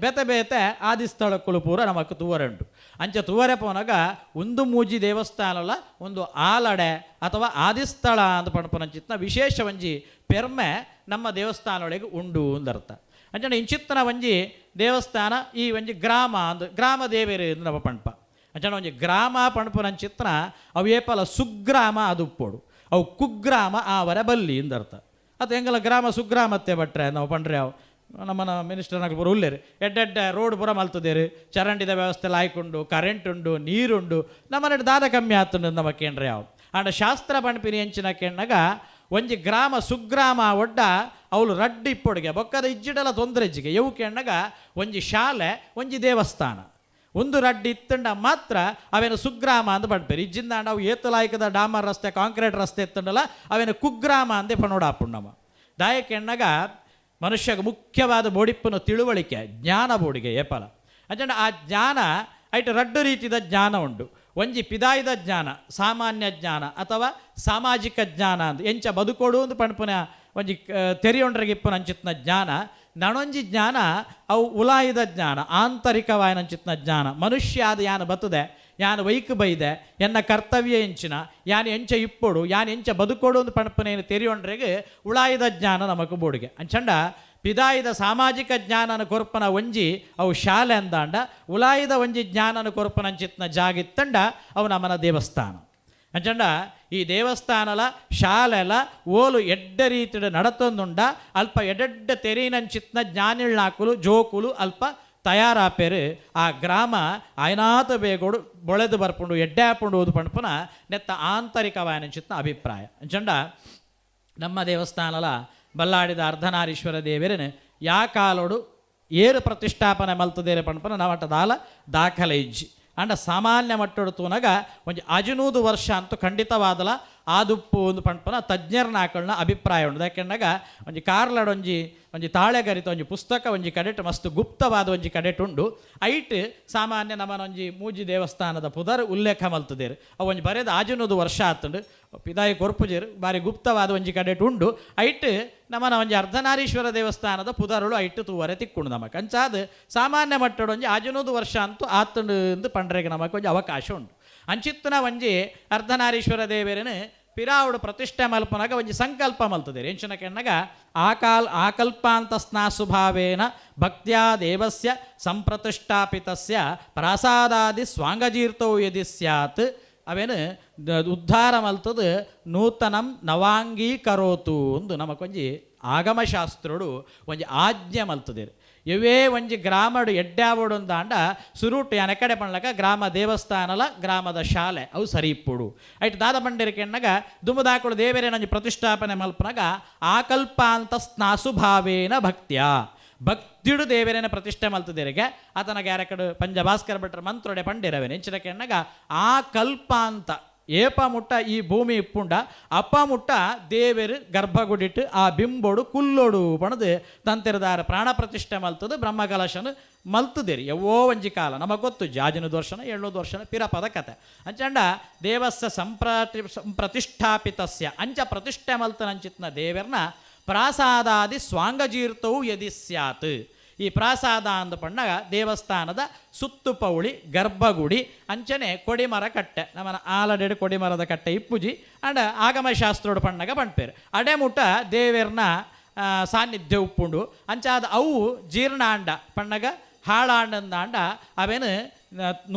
ಬೇತೆ ಆದಿಸ್ಥಳಕ್ಕಳು ಪೂರ ನಮಕ್ಕೆ ತೂವರೆ ಉಂಟು ಅಂಚೆ ತೂವರೆ ಪೋನಾಗ ಒಂದು ಮೂಜಿ ದೇವಸ್ಥಾನಲ್ಲ ಒಂದು ಆಲಡೆ ಅಥವಾ ಆದಿಸ್ಥಳ ಅಂತ ಪಣಪನಂಚಿತ್ನ ವಿಶೇಷ ಒಂಜಿ ಪೆರ್ಮೆ ನಮ್ಮ ದೇವಸ್ಥಾನೊಳಗೆ ಉಂಡು ಅಂದರ್ಥ ಅಂಚಂಡ ಇಂಚಿತ್ತನ ಒಂಜಿ ದೇವಸ್ಥಾನ ಈ ಒಂಜಿ ಗ್ರಾಮ ಅಂದು ಗ್ರಾಮ ದೇವೇರು ನಮ್ಮ ಪಣಪ ಅಂಚಂಡ ಒಂಜಿ ಗ್ರಾಮ ಪಣಪನಂಚಿತ್ನ ಅವು ಏಪಲ ಸುಗ್ರಾಮ ಅದು ಉಪ್ಪೋಡು ಅವು ಕುಗ್ರಾಮ ಆವರ ಬಲ್ಲಿ ಅಂದರ್ಥ ಅದು ಹೆಂಗಲ್ಲ ಗ್ರಾಮ ಸುಗ್ರಾಮತ್ತೆ ಬಟ್ರೆ ನಾವು ಪಂಡ್ರೆ ಅವು ನಮ್ಮನ ಮಿನಿಸ್ಟರ್ನಾಗ ಪೂರ ಉಲ್ಲೇರು ಎಡ್ಡೆಡ್ಡೆ ರೋಡ್ ಪೂರ ಮಲ್ತದೇರು ಚರಂಡಿದ ವ್ಯವಸ್ಥೆ ಆಯ್ಕೊಂಡು ಕರೆಂಟ್ ಉಂಡು ನೀರುಂಡು ನಮ್ಮನೆ ದಾದ ಕಮ್ಮಿ ಆತುಂಡು ನಮ್ಮ ಕೇಂದ್ರ ಅವು ಆಂಡ ಶಾಸ್ತ್ರ ಪಣಪಿನಿ ಎಂಚಿನ ಕೆಣ್ಣಗ ಒಂಜಿ ಗ್ರಾಮ ಸುಗ್ರಾಮ ಒಡ್ಡ ಅವಳು ರಡ್ಡು ಇಪ್ಪೊಡಿಗೆ ಬೊಕ್ಕದ ಇಜ್ಜಿಡಲ ತೊಂದರೆ ಇಜ್ಜಿಗೆ ಇವು ಕೆಣ್ಣಗ ಒಂಜಿ ಶಾಲೆ ಒಂಜಿ ದೇವಸ್ಥಾನ ಒಂದು ರಡ್ಡಿ ಇತ್ತಂಡ ಮಾತ್ರ ಅವೇನು ಸುಗ್ರಾಮ ಅಂತ ಪಡ್ಪೇರು ಇಜ್ಜಿಂದ ನಾವು ಏತಲಾಯ್ಕದ ಡಾಮರ್ ರಸ್ತೆ ಕಾಂಕ್ರೀಟ್ ರಸ್ತೆ ಇತ್ತಂಡಲ್ಲ ಅವೇನು ಕುಗ್ರಾಮ ಅಂದೇ ಪಣೋಡಾಪುಂಡು ನಮ್ಮ ದಾಯಕ್ಕೆಣ್ಣಗ ಮನುಷ್ಯಗೆ ಮುಖ್ಯವಾದ ಬೋಡಿಪ್ಪನ ತಿಳುವಳಿಕೆ ಜ್ಞಾನ ಬೋಡಿಗೆ ಏಪಲ ಅಂಚಂಡ ಆ ಜ್ಞಾನ ಐಟು ರಡ್ಡು ರೀತಿಯ ಜ್ಞಾನ ಉಂಡು ಒಂಜಿ ಪಿದಾಯ್ದ ಜ್ಞಾನ ಸಾಮಾನ್ಯ ಜ್ಞಾನ ಅಥವಾ ಸಾಮಾಜಿಕ ಜ್ಞಾನ ಅಂದು ಎಂಚ ಬದುಕೋಡು ಒಂದು ಪಣಪುನ ಒಂಜಿ ತೆರಿಯೊಂಡ್ರಗಿಪ್ಪನ ಅಂಚಿತ್ನ ಜ್ಞಾನ ನಣೊಂಜಿ ಜ್ಞಾನ ಅವು ಉಲಾಯಿದ ಜ್ಞಾನ ಆಂತರಿಕವಾಯನಂಚಿತ್ನ ಜ್ಞಾನ ಮನುಷ್ಯ ಅದು ಯಾನು ಬತ್ತದೆ ಯಾನು ವೈಕ್ ಬೈದೆ ಎನ್ನ ಕರ್ತವ್ಯ ಎಂಚಿನ ಯಾನು ಎಂಚ ಇಪ್ಪೊಡು ಯಾನು ಎಂಚ ಬದುಕೋಡು ಒಂದು ಪಣಪನೇನು ತೆರಿಯೊಂಡ್ರೆಗೆ ಉಳಾಯಿದ ಜ್ಞಾನ ನಮಕು ಬೋಡಿಗೆ ಅಂಚಂಡ ಪಿದಾಯಿದ ಸಾಮಾಜಿಕ ಜ್ಞಾನನ ಕೊರ್ಪನ ಒಂಜಿ ಅವು ಶಾಲೆ ಅಂದಾಂಡ ಉಲಾಯಿದ ಒಂಜಿ ಜ್ಞಾನನ ಕೊರ್ಪನಂಚಿತ್ನ ಜಾಗಿತ್ತಂಡ ಅವು ನಮ್ಮನ ದೇವಸ್ಥಾನ ಅಂಚಂಡ ಈ ದೇವಸ್ಥಾನಲ ಶಾಲೆಲ ಓಲು ಎಡ್ಡ ರೀತಿಯ ನಡತೊಂದುಂಡ ಅಲ್ಪ ಎಡ್ಡೆಡ್ಡ ತೆರಿನಂಚಿತ್ನ ಜ್ಞಾನಿಳ್ನಾಕುಲು ಜೋಕುಲು ಅಲ್ಪ ತಯಾರಾಪೇರು ಆ ಗ್ರಾಮ ಆಯ್ನಾತ ಬೇಗೋಡು ಬೊಳೆದು ಬರ್ಪುಂಡು ಎಡ್ಡಾಪುಂಡು ಓದು ಪಂಡ್ಪುನ ನೆತ್ತ ಆಂತರಿಕವಾಯನಂಚಿತ್ನ ಅಭಿಪ್ರಾಯ ಅಂಚಂಡ ನಮ್ಮ ದೇವಸ್ಥಾನಲ ಬಲ್ಲಾಡಿದ ಅರ್ಧನಾರೀಶ್ವರ ದೇವರನ್ನು ಯಾ ಕಾಲೋಡು ಏರು ಪ್ರತಿಷ್ಠಾಪನೆ ಮಲ್ತದೇರೆ ಪಂಡ್ಪನ ನವಟದಾಲ ದಾಖಲೆ ಇಜ್ಜಿ ಅಂಡ ಸಾಮಾನ್ಯ ಮಟ್ಟೊಡು ತೂನಗ ಒಂಜಿ 15 ವರ್ಷ ಅಂತೂ ಖಂಡಿತವಾದಲ ಆದುಪ್ಪು ಒಂದು ಪಂಡ್ಪನ ತಜ್ಞರನ್ನ ಹಾಕೊಳ್ಳ ಅಭಿಪ್ರಾಯ ಉಂಟು. ಯಾಕೆಂದಾಗ ಒಂಜಿ ಒಂಜಿ ತಾಳೆಗರಿತ ಒಂಜಿ ಪುಸ್ತಕ ಒಂಜಿ ಕಡೆಟ್ ಮಸ್ತ್ ಗುಪ್ತವಾದ ಒಂಜಿ ಕಡೆಟ್ ಉಂಡು. ಐಟ್ ಸಾಮಾನ್ಯ ನಮ್ಮನ ಒಂಜಿ ಮೂಜಿ ದೇವಸ್ಥಾನದ ಪುದರ್ ಉಲ್ಲೇಖ ಮಲ್ತದೇರು ಅವು ಒಂಜಿ ಬರೆದ 15 ವರ್ಷ ಆತುಂಡು ಪಿದಾಯಿ ಕೊರ್ಪುಜೇರು ಬಾರಿ ಗುಪ್ತವಾದ ಒಂಜಿ ಕಡೆಟ್ ಉಂಡು. ಐಟ್ ನಮ್ಮನ ಒಂಜಿ ಅರ್ಧನಾರೀಶ್ವರ ದೇವಸ್ಥಾನದ ಪುದರುಳು ಐಟ್ ತೂವರೆ ತಿಕ್ಕುಂಡು ನಮಕ್ ಅಂಚಾದ ಸಾಮಾನ್ಯ ಮಟ್ಟಡು ಒಂಜಿ 15 ವರ್ಷ ಅಂತೂ ಆತುಂಡು ಎಂದು ಪಂಡ್ರೆಗೆ ನಮಕ್ ಒಂಜಿ ಅವಕಾಶ ಉಂಟು. ಅಂಚಿತ್ತಿನ ಒಂಜಿ ಅರ್ಧನಾರೀಶ್ವರ ದೇವರನ್ನು ಪಿರಾವುಡು ಪ್ರತಿಷ್ಠೆ ಮಲ್ಪನಾಗ ಒಂಜಿ ಸಂಕಲ್ಪ ಮಲ್ತದೇರು ಎಂಚಿನ ಕೆಣ್ಣಗ ಆಕಲ್ಪಾಂತ ಸ್ನಾಸುಭಾವೇನ ಭಕ್ತ್ಯಾ ದೇವಸ್ಯ ಸಂಪ್ರತಿಷ್ಠಾಪಿತಸ್ಯ ಪ್ರಾಸಾದಾದಿ ಸ್ವಾಂಗಜೀರ್ತೌ ಯದಿ ಸ್ಯಾತ್ ಅವೇನು ಉದ್ಧಾರ ಮಲ್ತದು ನೂತನಂ ನವಾಂಗೀಕರೋತು ಒಂದು ನಮಕೊಂಜಿ ಆಗಮಶಾಸ್ತ್ರೋಡು ಒಂಜಿ ಆಜ್ಞೆ ಮಲ್ತದೇರು. ಇವೇ ಒಂಜಿ ಗ್ರಾಮಡು ಎಡ್ಡಾವಡು ಅಂದಾಂಡ ಸುರುಟು ಎನಕಡೆ ಪಣ್ಲಕ ಗ್ರಾಮ ದೇವಸ್ಥಾನಲ ಗ್ರಾಮದ ಶಾಲೆ ಅವು ಸರಿಪುಡು ಐಟ್ ದಾದ ಬಂಡೇರಿಕೆಣ್ಣಗ ದುಮುದಾಕುಳು ದೇವೇರೆ ನಂಜಿ ಪ್ರತಿಷ್ಠಾಪನೆ ಮಲ್ಪನಾಗ ಆಕಲ್ಪಾಂತ ಸ್ನಾಸುಭಾವೇನ ಭಕ್ತ್ಯ ಭಕ್ತಿಡು ದೇವೇರೇನ ಪ್ರತಿಷ್ಠೆ ಮಲ್ತದೇರಿಗೆ ಆತನ ಗ್ಯಾರಕಡು ಪಂಜಭಾಸ್ಕರ ಭಟ್ರ ಮಂತ್ರೊಡೆ ಪಂಡಿರವೇನೆ ಎಂಚಿನ ಕೆಣ್ಣಗ ಆ ಕಲ್ಪಾಂತ ಏಪ ಮುಟ್ಟ ಈ ಭೂಮಿ ಇಪ್ಪುಂಡ ಅಪ್ಪ ಮುಟ್ಟ ದೇವೇರು ಗರ್ಭಗುಡಿಟ್ಟು ಆ ಬಿಂಬೋಡು ಕುಲ್ಲೋಡು ಪಣದು ತಂತಿರದಾರ ಪ್ರಾಣ ಪ್ರತಿಷ್ಠೆ ಮಲ್ತದು ಬ್ರಹ್ಮಕಲಶನು ಮಲ್ತದೇರಿ ಎವ್ವೋ ಒಂಜಿ ಕಾಲ ನಮಗೆ ಗೊತ್ತು ಜಾಜಿನ ದರ್ಶನ 7 ವರ್ಷನ ಪಿರಪದ ಕತೆ ಅಂಚಂಡ ದೇವಸ್ಯ ಸಂಪ್ರತಿಷ್ಠಾಪಿತಸ್ಯ ಅಂಚ ಪ್ರತಿಷ್ಠೆ ಮಲ್ತನಂಚಿತ್ನ ದೇವರನ್ನ ಪ್ರಾಸಾದಾದಿ ಸ್ವಾಂಗಜೀರ್ತವು ಯದಿ ಸ್ಯಾತ್ ಈ ಪ್ರಾಸಾದ ಅಂದ ಪಣ್ಣಗ ದೇವಸ್ಥಾನದ ಸುತ್ತು ಪೌಳಿ ಗರ್ಭಗುಡಿ ಅಂಚನೆ ಕೊಡಿಮರ ಕಟ್ಟೆ ನಮ್ಮನ ಆಲಡೆಡು ಕೊಡಿಮರದ ಕಟ್ಟೆ ಇಪ್ಪುಜಿ ಅಂಡ ಆಗಮಶಾಸ್ತ್ರೋಡು ಪಣ್ಣಗ ಪಣ್ಪೇರು ಅಡೆಮುಟ ದೇವೇರ್ನ ಸಾನ್ನಿಧ್ಯ ಉಪ್ಪುಂಡು ಅಂಚಾದ ಅವು ಜೀರ್ಣಾಂಡ ಪಣ್ಣಗ ಹಾಳಾಂಡಂದಾಂಡ ಅವೇನು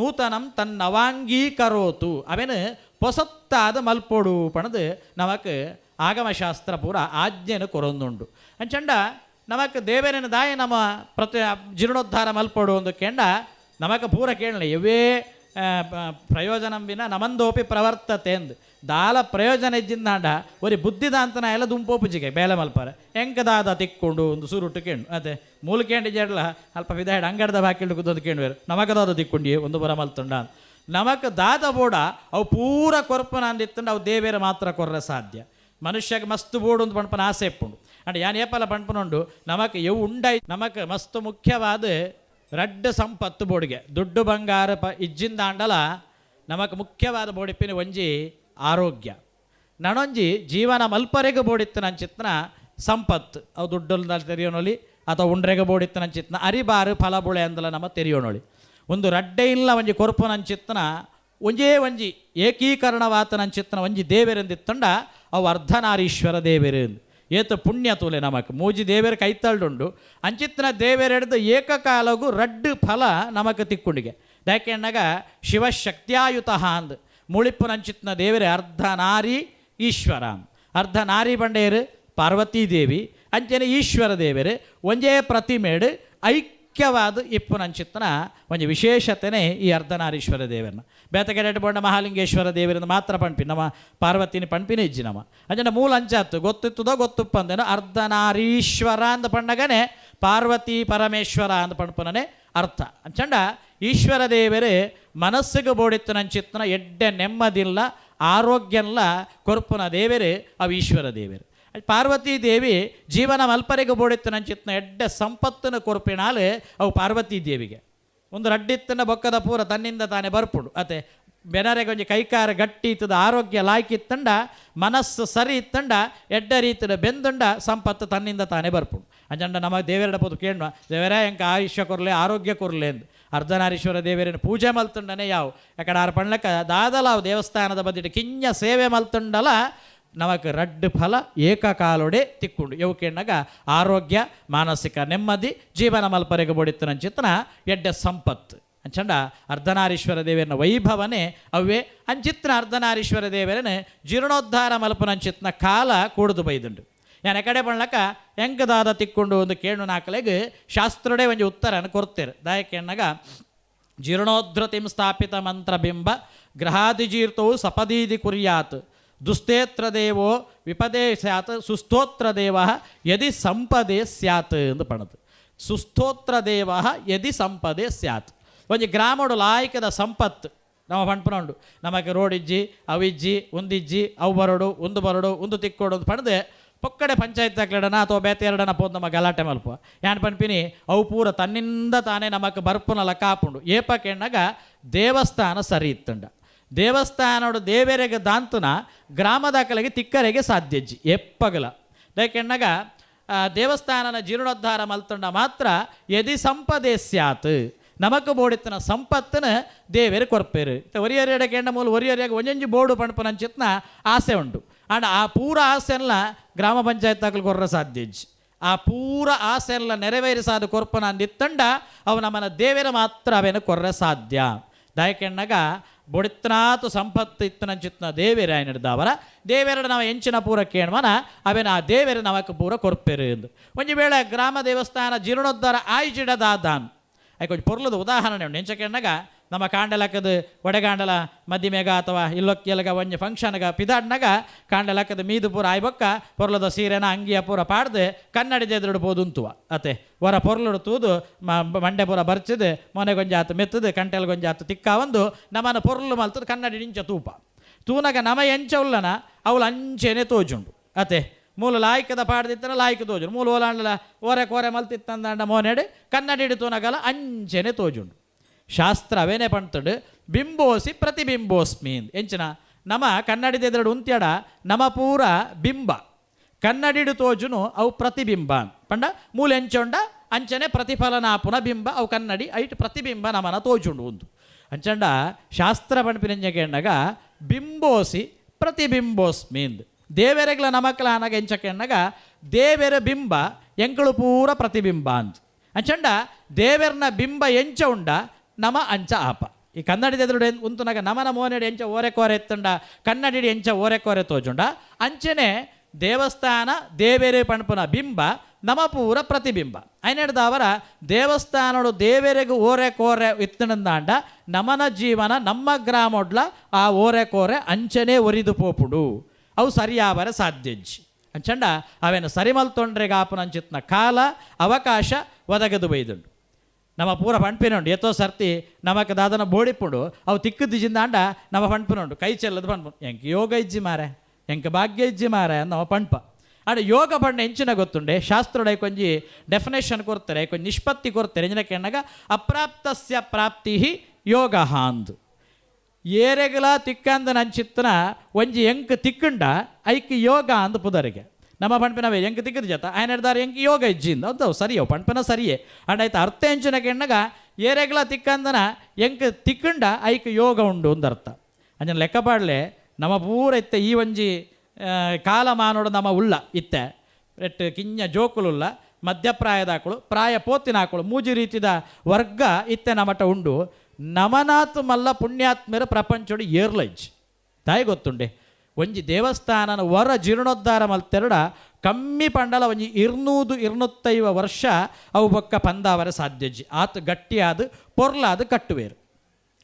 ನೂತನಂ ತನ್ನವಾಂಗೀಕರೋತು ಅವೇನು ಪೊಸತ್ತಾದ ಮಲ್ಪೋಡು ಪಣದು ನಮಕ್ ಆಗಮಶಾಸ್ತ್ರ ಪೂರ ಆಜ್ಞೆನು ಕೊರೊಂದುಂಡು ಅಂಚಂಡ ನಮಕ್ ದೇವೇರಿನ ದಾಯ ನಮ್ಮ ಜೀರ್ಣೋದ್ಧಾರ ಮಲ್ಪಡು ಒಂದು ಕೆಂಡ ನಮಕ್ ಪೂರ ಕೇಳಲಿ ಇವೇ ಪ್ರಯೋಜನಂ ವಿನ ನಮಂದೋಪಿ ಪ್ರವರ್ತತೆ ಎಂದು ದಾಲ ಪ್ರಯೋಜನ ಇಜ್ಜಿಂದಾಂಡ ಒರಿ ಬುದ್ಧಿದಾಂತನ ಎಲ್ಲ ದುಂಪೋಪುಜಿಗೆ ಬೇಲೆ ಮಲ್ಪಾರೆ ಹೆಂಕದಾದ ತಿಕ್ಕೊಂಡು ಒಂದು ಸುರುಟ್ಟು ಕೇಳು ಅದೇ ಮೂಲ ಕೇಂಡಿ ಜಡ್ಲ ಅಲ್ಪ ವಿಧಾಯಡ್ ಅಂಗಡದ ಬಾಕಿಲ್ಡು ಕುದ್ದೊಂದು ಕೇಳುವೇರು ನಮಗದಾದ ತಿಕ್ಕೊಂಡಿ ಒಂದು ಬರ ಮಲ್ತುಂಡ ನಮಕ್ ದಾದ ಬೋಡ ಅವು ಪೂರ ಕೊರ್ಪನ ಅಂದಿತ್ತಂಡು ಅವು ದೇವೇರ ಮಾತ್ರ ಕೊರ್ರೆ ಸಾಧ್ಯ ಮನುಷ್ಯಗೆ ಮಸ್ತ್ ಬೋಡು ಒಂದು ಪಣ್ಪನ ಆಸೆ ಇಪ್ಪುಂಡು ಅಂಡ್ ಯಾನ್ ಏಪಲ ಪಣ್ಪನುಂಡು ನಮಕ್ ಎವು ಉಂಡೈ ನಮಕ್ ಮಸ್ತ್ ಮುಖ್ಯವಾದ ರಡ್ಡ ಸಂಪತ್ತು ಬೋಡಿಗೆ ದುಡ್ಡು ಬಂಗಾರ ಇಜ್ಜಿಂದಾಂಡಲ ನಮಕ್ ಮುಖ್ಯವಾದ ಬೋಡಿಪ್ಪಿನ ಒಂಜಿ ಆರೋಗ್ಯ ನಣೊಂಜಿ ಜೀವನ ಮಲ್ಪರೆಗೆ ಬೋಡಿತ್ತು ನಂಚಿತ್ನ ಸಂಪತ್ತು ಅವು ದುಡ್ಡು ತೆರೆಯೋನೊಲಿ ಅಥವಾ ಉಂಡ್ರೆಗೆ ಬೋಡಿತ್ತು ನಂಚಿತ್ನ ಅರಿಬಾರು ಫಲಬುಳೆ ಅಂದಲ ನಮ್ಮ ತೆರೆಯೋನೊಳಿ ಒಂದು ರಡ್ಡೆ ಇಲ್ಲ ಒಂಜಿ ಕೊರ್ಪು ನಂಚಿತ್ನ ಒಂಜಿ ಏಕೀಕರಣವಾತ ನಂಚಿತ್ನ ಒಂಜಿ ದೇವೆರೆಂದಿತ್ತಂಡ ಅವು ಅರ್ಧನಾರೀಶ್ವರ ದೇವೆರು ಏತ ಪುಣ್ಯ ತೂಲೆ ನಮಕ್ ಮೂಜಿ ದೇವೇರು ಕೈತಳ್ಡುಂಡು ಅಂಚಿತ್ತಿನ ದೇವೇರೆಡ್ದು ಏಕಕಾಲಗೂ ರಡ್ಡು ಫಲ ನಮಕ್ ತಿಕ್ಕುಂಡಿಗೆ ಯಾಕೆಣ್ಣಾಗ ಶಿವಶಕ್ತಿಯಾಯುತ ಅಂದ್ ಮುಳಿಪ್ಪು ನಂಚಿತ್ನ ದೇವರೇ ಅರ್ಧನಾರಿ ಈಶ್ವರ ಅರ್ಧನಾರಿ ಬಂಡೇರು ಪಾರ್ವತೀದೇವಿ ಅಂಚನೆ ಈಶ್ವರ ದೇವೇರು ಒಂಜೇ ಪ್ರತಿಮೇಡು ಐಕ್ಯವಾದ ಇಪ್ಪು ನಂಚಿತ್ತನ ಒಂಜಿ ವಿಶೇಷತೆನೇ ಈ ಅರ್ಧನಾರೀಶ್ವರ ದೇವರನ್ನ ಬೇತಗೆರೆಟ್ ಬೋಂಡ ಮಹಾಲಿಂಗೇಶ್ವರ ದೇವರಿಂದ ಮಾತ್ರ ಪಣ್ಪಿ ನಮ್ಮ ಪಾರ್ವತಿನಿ ಪಣ್ಪಿನ ಇಜ್ಜಿ ನಮ್ಮ ಅಂಜನ ಮೂಲ ಅಂಚಾತ್ತು ಗೊತ್ತಿತ್ತದೋ ಗೊತ್ತುಪ್ಪಂದೇನೋ ಅರ್ಧನಾರೀಶ್ವರ ಅಂದ ಪಣ್ಣಗನೆ ಪಾರ್ವತಿ ಪರಮೇಶ್ವರ ಅಂದ ಪಣ್ಪನೇ ಅರ್ಥ ಅಂಚಂಡ ಈಶ್ವರ ದೇವರೇ ಮನಸ್ಸಿಗೆ ಬೋಡಿತ್ತು ನಂಚಿತ್ತನ ಎಡ್ಡೆ ನೆಮ್ಮದಿಲ್ಲ ಆರೋಗ್ಯಲ್ಲ ಕೊರ್ಪುನ ದೇವರೇ ಅವು ಈಶ್ವರ ದೇವರು ಪಾರ್ವತೀ ದೇವಿ ಜೀವನ ಮಲ್ಪರೆಗೆ ಬೋಡಿತ್ತು ನಂಚಿತ್ನ ಎಡ್ಡೆ ಸಂಪತ್ತಿನ ಕೊರ್ಪಿನಾಲು ಅವು ಪಾರ್ವತೀ ದೇವಿಗೆ ಒಂದು ರಡ್ಡಿತ್ತನ ಬೊಕ್ಕದ ಪೂರ ತನ್ನಿಂದ ತಾನೇ ಬರ್ಪುಡು ಅತೆ ಬೆನರೆಗೆ ಒಂಜಿ ಕೈಕಾರ ಗಟ್ಟಿ ಇತ್ತದ ಆರೋಗ್ಯ ಲಾಯ್ಕಿತ್ತಂಡ ಮನಸ್ಸು ಸರಿ ಇತ್ತಂಡ ಎಡ್ಡ ರೀತಿಯ ಬೆಂದುಂಡ ಸಂಪತ್ತು ತನ್ನಿಂದ ತಾನೇ ಬರ್ಪುಡು ಅಂಜಂಡ ನಮ್ಮ ದೇವರೆಡ ಪೋದು ಕೇಳುವ ದೇವರೇ ಎಂಕ ಆಯುಷ್ಯ ಕೊರ್ಲೆ ಆರೋಗ್ಯ ಕೊರ್ಲೆ ಎಂದು ಅರ್ಧನಾರೀಶ್ವರ ದೇವರಿನ ಪೂಜೆ ಮಲ್ತುಂಡನೇ ಯಾವು ಯಾಕಡೆ ಆರು ಪಣ್ಲಕ್ಕ ದಾದಲಾವು ದೇವಸ್ಥಾನದ ಬಂದಿಟ್ಟು ಕಿಂಜ ಸೇವೆ ಮಲ್ತುಂಡಲ ನಮಕ್ ರಡ್ಡು ಫಲ ಏಕಕಾಲೊಡೆ ತಿಕ್ಕೊಂಡು ಇವು ಕೇಳಾಗ ಆರೋಗ್ಯ ಮಾನಸಿಕ ನೆಮ್ಮದಿ ಜೀವನ ಮಲ್ಪರೆಗೆ ಬೋಡಿತ್ತು ನಂಚಿತ್ತನ ಎಡ್ಡೆ ಸಂಪತ್ತು ಅಂಚಂಡ ಅರ್ಧನಾರೀಶ್ವರ ದೇವರನ ವೈಭವನೇ ಅವೇ ಅಂಚಿತ್ನ ಅರ್ಧನಾರೀಶ್ವರ ದೇವರನ್ನ ಜೀರ್ಣೋದ್ಧಾರ ಮಲ್ಪನಂಚಿತ್ನ ಕಾಲ ಕೂಡುದು ಬೈದುಂಡು ಯಾನ ಕಡೆ ಬಣ್ಣಕ ಹೆಂಗದಾದ ತಿಕ್ಕೊಂಡು ಒಂದು ಕೇಳು ನಾಲ್ಕಲೆಗೆ ಶಾಸ್ತ್ರಡೆ ಒಂದು ಉತ್ತರನ ಕೊಡ್ತೇರು ದಾಯಕ್ಕೆ ಎಣ್ಣಗ ಜೀರ್ಣೋದ್ಧತಿಂ ಸ್ಥಾಪಿತ ಮಂತ್ರಬಿಂಬ ಗ್ರಹಾದಿಜೀರ್ತವು ಸಪದೀದಿ ಕುರ್ಯಾತ್ ದುಸ್ತೇತ್ರ ದೇವೋ ವಿಪದೇ ಸ್ಯಾತ್ ಸುಸ್ತೋತ್ರ ದೇವ ಯದಿ ಸಂಪದೇ ಸ್ಯಾತ್ ಎಂದು ಪಣದು ಸುಸ್ತೋತ್ರ ದೇವ ಯದಿ ಸಂಪದೇ ಸ್ಯಾತ್ ಒಂದು ಗ್ರಾಮಡು ಲಾಯಕದ ಸಂಪತ್ತು ನಮ್ಮ ಪಂಪನೊಂಡು ನಮಗೆ ರೋಡಿಜ್ಜಿ ಅವಿಜ್ಜಿ ಒಂದಿಜ್ಜಿ ಅವು ಬರೋಡು ಒಂದು ತಿಕ್ಕೋಡು ಅಂತ ಪಣದೆ ಪೊಕ್ಕಡೆ ಪಂಚಾಯತ್ ಹಾಕ್ಲಿಡನ ಅಥವಾ ಬೇತೆ ಎರಡನ ಪೋದ್ ನಮ್ಮ ಗಲಾಟೆ ಮಲ್ಪ ಯಾನ್ ಪನ್ಪಿನಿ ಅವು ಪೂರ ತನ್ನಿಂದ ತಾನೇ ನಮಕ್ ಬರ್ಪುನಲ್ಲ ಕಾಪುಂಡು ಏಪಕೆಣ್ಣಗ ದೇವಸ್ಥಾನ ಸರಿ ಇತ್ತಂಡ ದೇವಸ್ಥಾನಡು ದೇವರಿಗೆ ದಾಂತುನ ಗ್ರಾಮದಾಕಲಿಗೆ ತಿಕ್ಕರೆಗೆ ಸಾಧ್ಯಜ್ಜಿ ಎಪ್ಪಗಲ ದಯಕೆಣ್ಣಗ ದೇವಸ್ಥಾನನ ಜೀರ್ಣೋದ್ಧಾರ ಮಲ್ತುಂಡ ಮಾತ್ರ ಯದಿ ಸಂಪದೇ ಸ್ಯಾತ್ ನಮಕ್ ಬೋಡಿತ್ತನ ಸಂಪತ್ತನ ದೇವೇರು ಕೊರ್ಪೇರು ಒರಿಯರಿಯಡಕ್ಕೆ ಎಂಡ ಮೂಲ ಒರಿಯರಿಯಾಗ ಒಂಜೊಂಜಿ ಬೋರ್ಡು ಪಣಪನಂಚಿತ್ನ ಆಸೆ ಉಂಟು ಅಂಡ್ ಆ ಪೂರ ಆಸೆಲ್ಲ ಗ್ರಾಮ ಪಂಚಾಯತ್ ಹಾಕಲು ಕೊರ್ರ ಸಾಧ್ಯಜ್ಜಿ ಆ ಪೂರ ಆಸೆಲ್ಲ ನೆರವೇರಿಸಾದ ಕೊರ್ಪನ ಅಂದಿತ್ತಂಡ ಅವು ನಮ್ಮನ ದೇವರ ಮಾತ್ರ ಅವೇನು ಕೊರ್ರೆ ಸಾಧ್ಯ ದಾಯಕೆಣ್ಣಗ ಬೊಡಿತ್ನಾತು ಸಂಪತ್ತು ಇತ್ತನಂಚಿತ್ನ ದೇವೇರ ಏನಿಡ್ದವರ ದೇವೇರಡ ನಾವು ಎಂಚಿನ ಪೂರ ಕೇಳ್ಮನ ಅವೇನ ಆ ದೇವೇರ ನಮಕ್ ಪೂರ ಕೊರ್ಪೇರು ಎಂದು ಒಂದು ವೇಳೆ ಗ್ರಾಮ ದೇವಸ್ಥಾನ ಜೀರ್ಣೋದ್ಧಾರ ಆಯ್ಜಿಡದಾದಾನ್ ಕೊಂಚ ಪೊರ್ಲದ ಉದಾಹರಣೆ ಉಂಟು ಎಂಚಕೆಣ್ಣಗ ನಮ್ಮ ಕಾಂಡಲಕ್ಕದ ಒಡೆಗಾಂಡಲ ಮಧ್ಯಮೇಗ ಅಥವಾ ಇಲ್ಲೊಕ್ಕೆಲಗ ಒಂಜ ಫಂಕ್ಷನ್ಗ ಪಿದಾಡ್ನಾಗ ಕಾಂಡಲಕ್ಕದ ಮೀದು ಪೂರ ಆಯ್ಬೊಕ್ಕ ಪೊರ್ಲದ ಸೀರೆನ ಅಂಗಿಯ ಪೂರ ಪಾಡ್ದು ಕನ್ನಡಿದ ಎದುರುಡ್ಬೋದು ಉಂತುವ ಅತೆ ಹೊರ ಪೊರ್ಲುಡು ತೂದು ಮಂಡೆ ಪೂರ ಬರ್ಚಿದು ಮೊನೆಗೊಂಜಾತು ಮೆತ್ತದು ಕಂಟೆಲ್ಗೊಂಜಾತು ತಿಕ್ಕ ಒಂದು ನಮ್ಮನ ಪೊರ್ಲು ಮಲ್ತದ ಕನ್ನಡಿ ಇಂಚ ತೂಪ ತೂನಗ ನಮ ಎಂಚ ಉಲ್ಲನ ಅವಳು ಅಂಚೆನೆ ತೋಜುಂಡು ಅತೆ ಮೂಲ ಲಾಯ್ಕದ ಪಾಡ್ದಿತ್ತನ ಲಾಯ್ಕ ತೋಜುಂಡು ಮೂಲ ಓಲಾಂಡಲ ಓರೆ ಕೋರೆ ಮಲ್ತಿತ್ತಂದ ಮೋನೆಡೆ ಕನ್ನಡಿ ತೂನಗಲ ಅಂಚೆನೆ ತೋಜುಂಡು ಶಾಸ್ತ್ರ ಅವೇನೇ ಪಣ್ತುಂಡು ಬಿಂಬೋಸಿ ಪ್ರತಿಬಿಂಬೋಸ್ಮಿ ಎಂಚಿನ ನಮ ಕನ್ನಡಿದ ಎದುರು ಉಂತ್ಯಡ ನಮ ಪೂರ ಬಿಂಬ ಕನ್ನಡಿಡು ತೋಜುನು ಅವು ಪ್ರತಿಬಿಂಬ ಪಂಡ ಮೂಲ ಎಂಚೊಂಡ ಅಂಚನೆ ಪ್ರತಿಫಲನಾಪುನ ಬಿಂಬ ಅವು ಕನ್ನಡಿ ಐಟ್ ಪ್ರತಿಬಿಂಬ ನಮನ ತೋಜುಂಡು ಒಂದು ಅಂಚಂಡ ಶಾಸ್ತ್ರ ಪಣ್ಪಿನಂಜಕೆಂಡಗ ಬಿಂಬೋಸಿ ಪ್ರತಿಬಿಂಬೋಸ್ಮಿಂದ್ ದೇವೆರೆಗ್ಲ ನಮಕ್ಲ ಅನಗ ಎಂಚಕೆಂಡಗ ದೇವೆರ ಬಿಂಬ ಎಂಕಳು ಪೂರ ಪ್ರತಿಬಿಂಬ ಅಂತ ಅಂಚಂಡ ದೇವೆರ್ನ ಬಿಂಬ ಎಂಚ ಉಂಡ ನಮ ಅಂಚ ಆಪ ಈ ಕನ್ನಡಿದ ಎದುರು ಉಂತುನಾಗ ನಮನ ಮೋನೆಡಿ ಎಂಚ ಓರೆ ಕೋರೆ ಎತ್ತುಂಡ ಕನ್ನಡಿಡಿ ಎಂಚ ಓರೆ ಕೋರೆ ತೋಜುಂಡ ಅಂಚನೆ ದೇವಸ್ಥಾನ ದೇವೇರೆ ಪಣಪುನ ಬಿಂಬ ನಮ ಪೂರ ಪ್ರತಿಬಿಂಬ ಐನೆಡ್ದವರ ದೇವಸ್ಥಾನಡು ದೇವೇರೆಗೂ ಓರೆ ಕೋರೆ ಇತ್ತಂದಾಂಡ ನಮನ ಜೀವನ ನಮ್ಮ ಗ್ರಾಮೊಡ್ಲ ಆ ಓರೆ ಕೋರೆ ಅಂಚನೆ ಒರಿದು ಪೋಪುಡು ಅವು ಸರಿಯಾವರ ಸಾಧ್ಯಜ್ಜಿ ಅಂಚಂಡ ಅವೇನು ಸರಿಮಲ್ತೊಂಡ್ರೆಗ ಆಪನಂಚಿತ್ನ ಕಾಲ ಅವಕಾಶ ಒದಗದು ಬೈದುಂಡು ನಮ್ಮ ಪೂರ ಪಂಪಿನುಂಡು ಎತ್ತೋ ಸರ್ತಿ ನಮಕ್ ದಾದನ ಬೋಡಿಪ್ಪುಂಡು ಅವು ತಿಕ್ಕುದಿಜಿಂದಾಂಡ ನಮ್ಮ ಪಂಪಿನುಂಡು ಕೈ ಚೆಲ್ಲದು ಪಂಪು ಎಂಕ ಯೋಗ ಇಜ್ಜಿ ಮಾರೆ ಎಂಕ ಭಾಗ್ಯ ಇಜ್ಜಿ ಮಾರೆ ಅನ್ನೋ ಪಂಪ ಆಡ ಯೋಗ ಬಣ್ಣ ಎಂಚಿನ ಗೊತ್ತುಂಡೆ ಶಾಸ್ತ್ರಡ ಕೊಂಜಿ ಡೆಫಿನೇಷನ್ ಕೊಡ್ತಾರೆ ಕೊಂಚ ನಿಷ್ಪತ್ತಿ ಕೊಡ್ತಾರೆ ಎಂಜಿನಕ್ಕೆ ಎಣ್ಣಗ ಅಪ್ರಾಪ್ತಸ್ಯ ಪ್ರಾಪ್ತಿ ಯೋಗ ಅಂದು ಏರೆಗಲ ತಿಕ್ಕಂದ ನಂಚಿತ್ತನ ಒಂಜಿ ಎಂಕ್ ತಿಕ್ಕಂಡ ಐಕ್ ಯೋಗ ಅಂದು ಪುದರಿಗೆ ನಮ್ಮ ಪಂಪಿನವೇ ಎಂಕ್ ತಿಕ್ಕದ ಜತ ఆయన ಹಿಡ್ದಾರ ಎಂಕ್ ಯೋಗ ಇಜ್ಜಿಂದ ಅದು ಸರಿಯೋ ಪಂಪಿನ ಸರಿಯೇ ಅಂಡ್ ಆಯ್ತು ಅರ್ಥ ಎಂಚಿನಕ್ಕೆ ಎಣ್ಣಗ ಏರೆಗಲ ತಿಕ್ಕಂದನ ಎಂಕ್ ತಿಕ್ಕಂಡ ಐಕ್ ಯೋಗ ಉಂಡು ಅಂದರ್ಥ ಅಂಜನ ಲೆಕ್ಕ ಪಾಡ್ಲೆ ನಮ್ಮ ಪೂರ ಇತ್ತೆ ಈ ಒಂಜಿ ಕಾಲ ಮಾನೋಡು ನಮ್ಮ ಉಳ್ಳ ಇತ್ತೆ ರೆಟ್ ಕಿಂಜ ಜೋಕುಲುಲ್ಲ ಮಧ್ಯಪ್ರಾಯದಾಕಳು ಪ್ರಾಯ ಪೋತಿನಾಕಳು ಮೂಜಿ ರೀತಿದ ವರ್ಗ ಇತ್ತೆ ನಮಟ ಉಂಡು ನಮನಾತ್ ಮಲ್ಲ ಪುಣ್ಯಾತ್ಮರ ಪ್ರಪಂಚೋಡು ಏರ್ಲೈಜ್ ತಾಯಿ ಗೊತ್ತುಂಡೆ ಒಂಜಿ ದೇವಸ್ಥಾನನ ವರ ಜೀರ್ಣೋದ್ಧಾರ ಮಲ್ತೆರಡ ಕಮ್ಮಿ ಪಂಡಲ ಒಂಜಿ 200-250 ವರ್ಷ ಅವು ಬೊಕ್ಕ ಪಂದಾವರ ಸಾಧ್ಯಜ್ಜಿ ಆತ ಗಟ್ಟಿಯಾದ ಪೊರ್ಲಾದ ಕಟ್ಟುವೇರು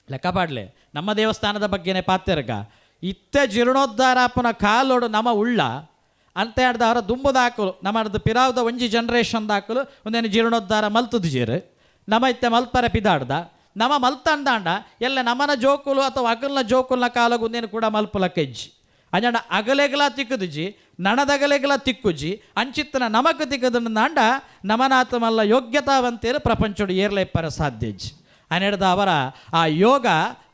ಲೆಕ್ಕ ಪಾಡ್ಲೆ ನಮ್ಮ ದೇವಸ್ಥಾನದ ಬಗ್ಗೆನೇ ಪಾತೆರ್ಗ ಇತ್ತೆ ಜೀರ್ಣೋದ್ಧಾರಾಪನ ಕಾಲೋಡು ನಮ ಉಳ್ಳ ಅಂತ ಹೇಳ್ದವರ ದುಂಬುದಾಕಲು ನಮ್ಮದು ಪಿರಾವ್ದ ಒಂಜಿ ಜನ್ರೇಷನ್ ದಾಕಲು ಒಂದೇನು ಜೀರ್ಣೋದ್ಧಾರ ಮಲ್ತದ ಜೀರು ನಮ್ಮ ಇತ್ತೆ ಮಲ್ಪರೆ ಪಿದಾಡ್ದ ನಮ್ಮ ಮಲ್ತಂದಾಂಡ ಎಲ್ಲ ನಮನ ಜೋಕುಲು ಅಥವಾ ಅಗಲ್ನ ಜೋಕುಲ್ನ ಕಾಲಗುಂದೇನು ಕೂಡ ಮಲ್ಪುಲಕ್ಕ ಇಜ್ಜಿ ಅಂಜಂಡ ಅಗಲೆಗಲ ತಿಕ್ಕುದುಜಿ ನಣದಗಲೆಗಲ ತಿಕ್ಕುಜಿ ಅಂಚಿತ್ತನ ನಮಕ್ ತಿಕ್ಕದಂಡ ನಮನಾಥ ಮಲ್ಲ ಯೋಗ್ಯತಾವಂತೇರು ಪ್ರಪಂಚಡು ಏರ್ಲೆಪ್ಪರ ಸಾಧ್ಯಜ್ಜಿ ಅನೆಡ್ದ ಅವರ ಆ ಯೋಗ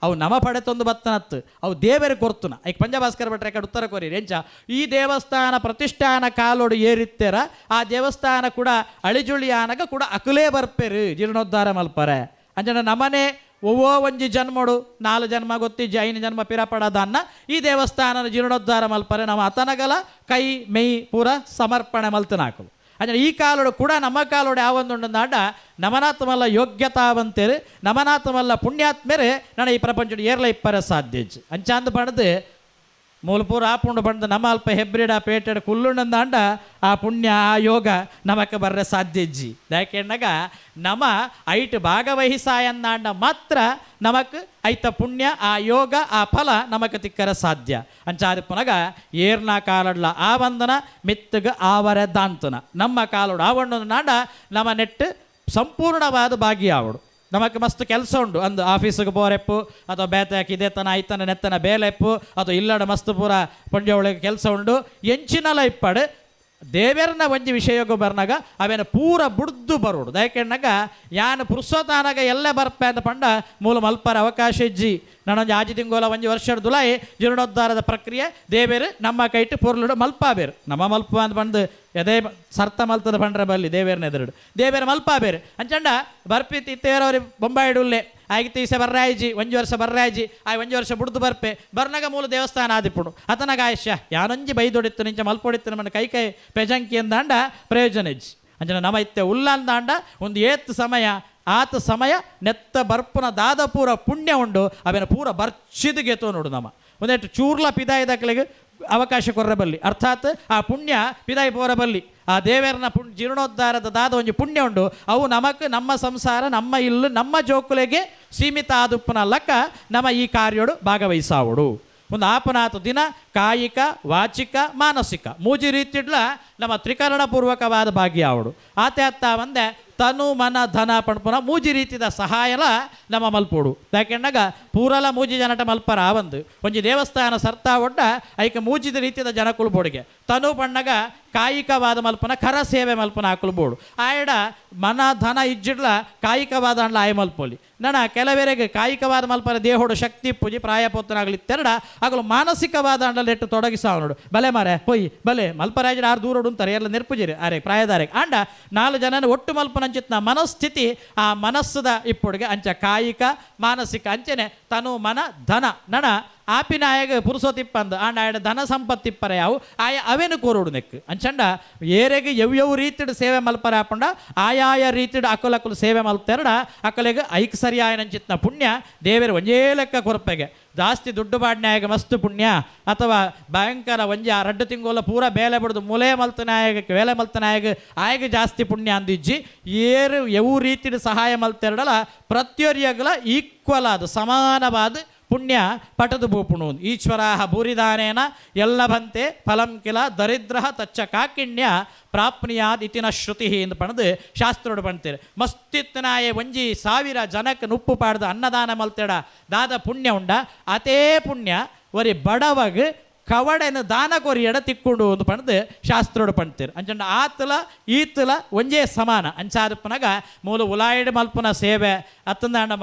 ಅವು ನಮ ಪಡೆತೊಂದು ಬತ್ತನತ್ತು ಅವು ದೇವರಿಗೆ ಕೊರ್ತುನ ಈಗ ಪಂಜಭಾಸ್ಕರ ಭಟ್ರ ಕಡೆ ಉತ್ತರ ಕೊರೀರಿ ಎಂಚ ಈ ದೇವಸ್ಥಾನ ಪ್ರತಿಷ್ಠಾನ ಕಾಲೋಡು ಏರಿತ್ತೇರ ಆ ದೇವಸ್ಥಾನ ಕೂಡ ಅಳಿಜುಳಿ ಆನಗ ಕೂಡ ಅಕುಲೇ ಬರ್ಪೇರು ಜೀರ್ಣೋದ್ಧಾರ ಮಲ್ಪರೆ ಅಂಜನ ನಮನೆ ಒವ್ವೋ ಒಂಜಿ ಜನ್ಮಡು 4 ಜನ್ಮ ಗೊತ್ತಿಜ್ಜಿ 5 ಜನ್ಮ ಪಿರಪಡದನ್ನ ಈ ದೇವಸ್ಥಾನದ ಜೀರ್ಣೋದ್ಧಾರ ಮಲ್ಪರೆ ನಮ್ಮ ಅತನಗಲ ಕೈ ಮೈ ಪೂರ ಸಮರ್ಪಣೆ ಮಲ್ತನಾಕಲು ಅಂದರೆ ಈ ಕಾಲೋಡು ಕೂಡ ನಮ್ಮ ಕಾಲೋಡು ಯಾವೊಂದು ನಾಡ ನಮನಾಥ ಮಲ್ಲ ಯೋಗ್ಯತಾವಂತೇರು ನಮನಾಥ ಮಲ್ಲ ಪುಣ್ಯಾತ್ಮೇರು ನಾನು ಈ ಪ್ರಪಂಚದ ಏರ್ಲ ಇಪ್ಪರ ಸಾಧ್ಯ ಅಂಚಾಂದು ಪಡೆದು ಮೂಲಪೂರ ಆಪುಂಡು ಬಂದು ನಮ್ಮ ಅಲ್ಪ ಹೆಬ್ರಿಡ ಪೇಟೆಡ್ ಕುಲ್ಲುಂಡಂದಾಂಡ ಆ ಪುಣ್ಯ ಆ ಯೋಗ ನಮಕ್ಕೆ ಬರ್ರೆ ಸಾಧ್ಯ ಇಜ್ಜಿ ಯಾಕೆಂಡಾಗ ನಮ ಐಟ್ ಭಾಗವಹಿಸಾಯಂದಾಂಡ ಮಾತ್ರ ನಮಕ್ ಐತ ಪುಣ್ಯ ಆ ಯೋಗ ಆ ಫಲ ನಮಕ್ಕೆ ತಿಕ್ಕರ ಸಾಧ್ಯ ಅಂಚಾದ ಪುನಗ ಏರ್ನ ಕಾಲಡ್ಲ ಆ ವಂದನ ಮಿತ್ತಗ ಆವರ ದಾಂತನ ನಮ್ಮ ಕಾಲೋಡು ಆವಣ್ಣು ನಾಡ ನಮ್ಮ ನೆಟ್ಟು ಸಂಪೂರ್ಣವಾದ ಭಾಗಿಯಾವಡು ನಮಗೆ ಮಸ್ತ್ ಕೆಲಸ ಉಂಡು ಅಂದು ಆಫೀಸಿಗೆ ಬೋರೆಪ್ಪು ಅಥವಾ ಬೇತಾಕಿ ಇದೇ ತನ ಐತನ ನೆತ್ತನ ಬೇಲೆಪ್ಪು ಅಥವಾ ಇಲ್ಲಡ ಮಸ್ತ್ ಪೂರ ಪಂಡ್ಯ ಒಳಗೆ ಕೆಲಸ ಉಂಡು ಎಂಚಿನಲ ಇಪ್ಪಡು ದೇವೇರನ ಒಂಜಿ ವಿಷಯಗೂ ಬರ್ನಾಗ ಅವೇನು ಪೂರ ಬುಡ್ದು ಬರೋಡು ಯಾಕೆಂಡಾಗ ಯಾನು ಪುರುಸೋತಾನಾಗ ಎಲ್ಲೇ ಬರ್ಪೆ ಅಂತ ಪಂಡ ಮೂಲ ಮಲ್ಪರ ಅವಕಾಶ ಇಜ್ಜಿ ನಾನೊಂದು ಆಜಿ ತಿಂಗೋಲ ಒಂಜಿ ವರ್ಷದ ದುಲಾಯಿ ಜೀರ್ಣೋದ್ಧಾರದ ಪ್ರಕ್ರಿಯೆ ದೇವೇರು ನಮ್ಮ ಕೈಟ್ ಪೊರ್ಲುಡು ಮಲ್ಪಾಬೇರು ನಮ್ಮ ಮಲ್ಪ ಅಂತ ಬಂದು ಎದೇ ಸರ್ತ ಮಲ್ತದ ಪಂಡ್ರೆ ಬಲ್ಲಿ ದೇವೇರನ ಎದುರುಡು ದೇವೇರ ಮಲ್ಪಾಬೇರು ಅಂಚಂಡ ಬರ್ಪಿ ತಿತ್ತೇರವ್ರಿ ಬೊಂಬಾಯಿಡುಲ್ಲೆ ಆಯ್ತು ಈಸೆ ಬರ್ರಾಯ್ಜಿ ಒಂಜಿ ವರ್ಷ ಬರ್ರಾಯ್ಜಿ ಒಂಜಿ ವರ್ಷ ಬುಡ್ದು ಬರ್ಪೆ ಬರ್ನಾಗ ಮೂಲ ದೇವಸ್ಥಾನ ಆದಿಪ್ಪುಡು ಅತನಾಗ ಆಯುಷ್ಯ ಯಾನೊಂಜಿ ಬೈದೊಡಿತ್ತು ನಿಂಚ ಮಲ್ಪೊಡಿತ್ತು ನಮ್ಮ ಕೈ ಪೆಜಂಕಿ ಅಂದಾಂಡ ಪ್ರಯೋಜನ ಇಜ್ಜಿ ಅಂಚನ ನಮ್ಮ ಇತ್ತೆ ಉಲ್ಲ ಅಂದಾಂಡ ಒಂದು ಏತ್ ಸಮಯ ಆತ ಸಮಯ ನೆತ್ತ ಬರ್ಪುನ ದಾದ ಪೂರ ಪುಣ್ಯ ಉಂಡು ಅವೇನ ಪೂರ ಬರ್ಚಿದಿಗೆ ತೋ ನೋಡು ನಮ್ಮ ಒಂದೆಟ್ಟು ಚೂರ್ಲ ಪಿದಾಯದಕ್ಳಿಗೆ ಅವಕಾಶ ಕೊರ್ರಬಲ್ಲಿ ಅರ್ಥಾತ್ ಆ ಪುಣ್ಯ ಪಿದಾಯಿ ಪೋರಬಲ್ಲಿ ಆ ದೇವೇರನ ಜೀರ್ಣೋದ್ಧಾರದ ದಾದ ಒಂಜಿ ಪುಣ್ಯ ಉಂಡು ಅವು ನಮಕ್ ನಮ್ಮ ಸಂಸಾರ ನಮ್ಮ ಇಲ್ಲು ನಮ್ಮ ಜೋಕುಲೆಗೆ ಸೀಮಿತ ಆದುಪ್ಪನ ಲಕ್ಕ ನಮ್ಮ ಈ ಕಾರ್ಯೋಡು ಭಾಗವಹಿಸಾವುಡು ಒಂದು ಆಪನಾತು ದಿನ ಕಾಯಿಕ ವಾಚಿಕ ಮಾನಸಿಕ ಮೂಜಿ ರೀತಿಡ್ಲ ನಮ್ಮ ತ್ರಿಕರಣಪೂರ್ವಕವಾದ ಭಾಗ್ಯಾವಡು ಆತೆ ಅತ್ತ ಒಂದೇ ತನು ಮನ ಧನ ಪಣ್ಪುನ ಮೂಜಿ ರೀತಿದ ಸಹಾಯಲ ನಮ್ಮ ಮಲ್ಪೋಡು ಯಾಕೆಂಡಾಗ ಪೂರಲ ಮೂಜಿ ಜನಟ ಮಲ್ಪರ ಆವಂದು ಒಂಜಿ ದೇವಸ್ಥಾನ ಸರ್ತಾ ಒಡ್ಡ ಐಕ ಮೂಜಿದ ರೀತಿಯ ಜನ ಕುಳ್ಬೋಡಿಗೆ ತನು ಪಣ್ಣಗ ಕಾಯಿಕವಾದ ಮಲ್ಪನ ಕರ ಸೇವೆ ಮಲ್ಪನ ಹಾಕಲ್ಬೋಡು ಆಯಡ ಮನ ಧನ ಇಜ್ಜಿಡ್ಲ ಕಾಯಿಕವಾದ ಅಂಡ್ಲ ಆಯ ಮಲ್ಪೋಲಿ ನಣ ಕೆಲವರೆಗೆ ಕಾಯಿಕವಾದ ಮಲ್ಪನ ದೇಹೋಡು ಶಕ್ತಿ ಪೂಜಿ ಪ್ರಾಯಪೊತ್ತನಾಗ್ಲಿತ್ತೆರಡ ಆಗಲು ಮಾನಸಿಕವಾದ ಅಂಡಲೆಟ್ಟು ತೊಡಗಿಸಾವನೋಡು ಬಲೆ ಮಾರೆ ಹೊಯ್ ಬಲೆ ಮಲ್ಪರಾಜರು ಆರು ದೂರೋಡು ಅಂತಾರೆ ಎಲ್ಲ ನೆರ್ಪುಜಿರಿ ಅರೆ ಪ್ರಾಯದಾರೆಗೆ ಆಂಡ 4 ಜನನ ಒಟ್ಟು ಮಲ್ಪನಂಚಿತ್ನ ಮನಸ್ಥಿತಿ ಆ ಮನಸ್ಸದ ಇಪ್ಪೊಡಿಗೆ ಅಂಚ ಕಾಯಿಕ ಮಾನಸಿಕ ಅಂಚನೆ ತನು ಮನ ಧನ ನಣ ಆಪಿನಾಯಗ ಪುರುಸೋತಿಪ್ಪಂದು ಆಂಡ ಆಯಡ ಧನ ಸಂಪತ್ತಿಪ್ಪರ ಯಾವು ಆಯ ಅವೇನು ಕೋರೋಡು ನೆಕ್ ಅಂಚಂಡ ಏರೆಗೆ ಯವ್ಯವು ರೀತಿಡ್ ಸೇವೆ ಮಲ್ಪರ ಹಾಕೊಂಡ ಆಯಾಯ ರೀತಿಡ್ ಅಕ್ಕಲಕ್ಕಲು ಸೇವೆ ಮಲ್ತೆರಡ ಅಕ್ಕಲೆಗೆ ಐಕ್ ಸರಿಯಾಯನಂಚಿತ್ನ ಪುಣ್ಯ ದೇವರ ಒಂಜೇ ಲೆಕ್ಕ ಕೊರಪೆಗೆ ಜಾಸ್ತಿ ದುಡ್ಡು ಬಾಡ್ನ್ಯಾಗ ಮಸ್ತ್ ಪುಣ್ಯ ಅಥವಾ ಭಯಂಕರ ಒಂಜಿ 2 ತಿಂಗೋಲ ಪೂರ ಬೇಲೆ ಬಿಡ್ದು ಮೂಲೆ ಮಲ್ತನಾಯಗಕ್ಕೆ ವೇಲೆ ಮಲ್ತನಾಯಗ ಆಯಗ ಜಾಸ್ತಿ ಪುಣ್ಯ ಅಂದಿಜ್ಜಿ ಏರು ಯವು ರೀತಿಡ್ ಸಹಾಯ ಮಲ್ತೆರಡಲ ಪ್ರತ್ಯೊರಿಯಗಲ ಈಕ್ವಲ್ ಆದ ಸಮಾನವಾದ ಪುಣ್ಯ ಪಟದು ಬೂಪುಣು ಈಶ್ವರಾಹ ಭೂರಿದಾನೇನ ಎಲ್ಲ ಬಂತೆ ಫಲಂ ಕಿಲ ದರಿದ್ರ ತಚ್ಚ ಕಾಕಿಣ್ಯ ಪ್ರಾಪ್ನಿಯಾದ್ ಇತಿನ ಶ್ರುತಿ ಎಂದು ಪಣದು ಶಾಸ್ತ್ರೋಡು ಪಣ್ತೀರಿ ಮಸ್ತಿತ್ತನಾಯ ಒಂಜಿ 1000 ಜನಕ್ಕೆ ನುಪ್ಪು ಪಾಡ್ದು ಅನ್ನದಾನ ಮಲ್ತೆಡ ದಾದ ಪುಣ್ಯ ಉಂಡ ಅತೇ ಪುಣ್ಯ ಒರಿ ಬಡವಗ್ ಕವಡೆನ ದಾನ ಕೊರಿಯಡ ತಿಕ್ಕೊಂಡು ಒಂದು ಪಣದು ಶಾಸ್ತ್ರೋಡು ಪಣ್ತೀರಿ ಅಂಚಂಡ ಆತಲ ಈತಲ ಒಂಜೇ ಸಮಾನ ಅಂಚಾದಪ್ಪನಾಗ ಮೂಲ ಉಲಾಯಿಡ್ ಮಲ್ಪನ ಸೇವೆ ಅತ್ತಂದ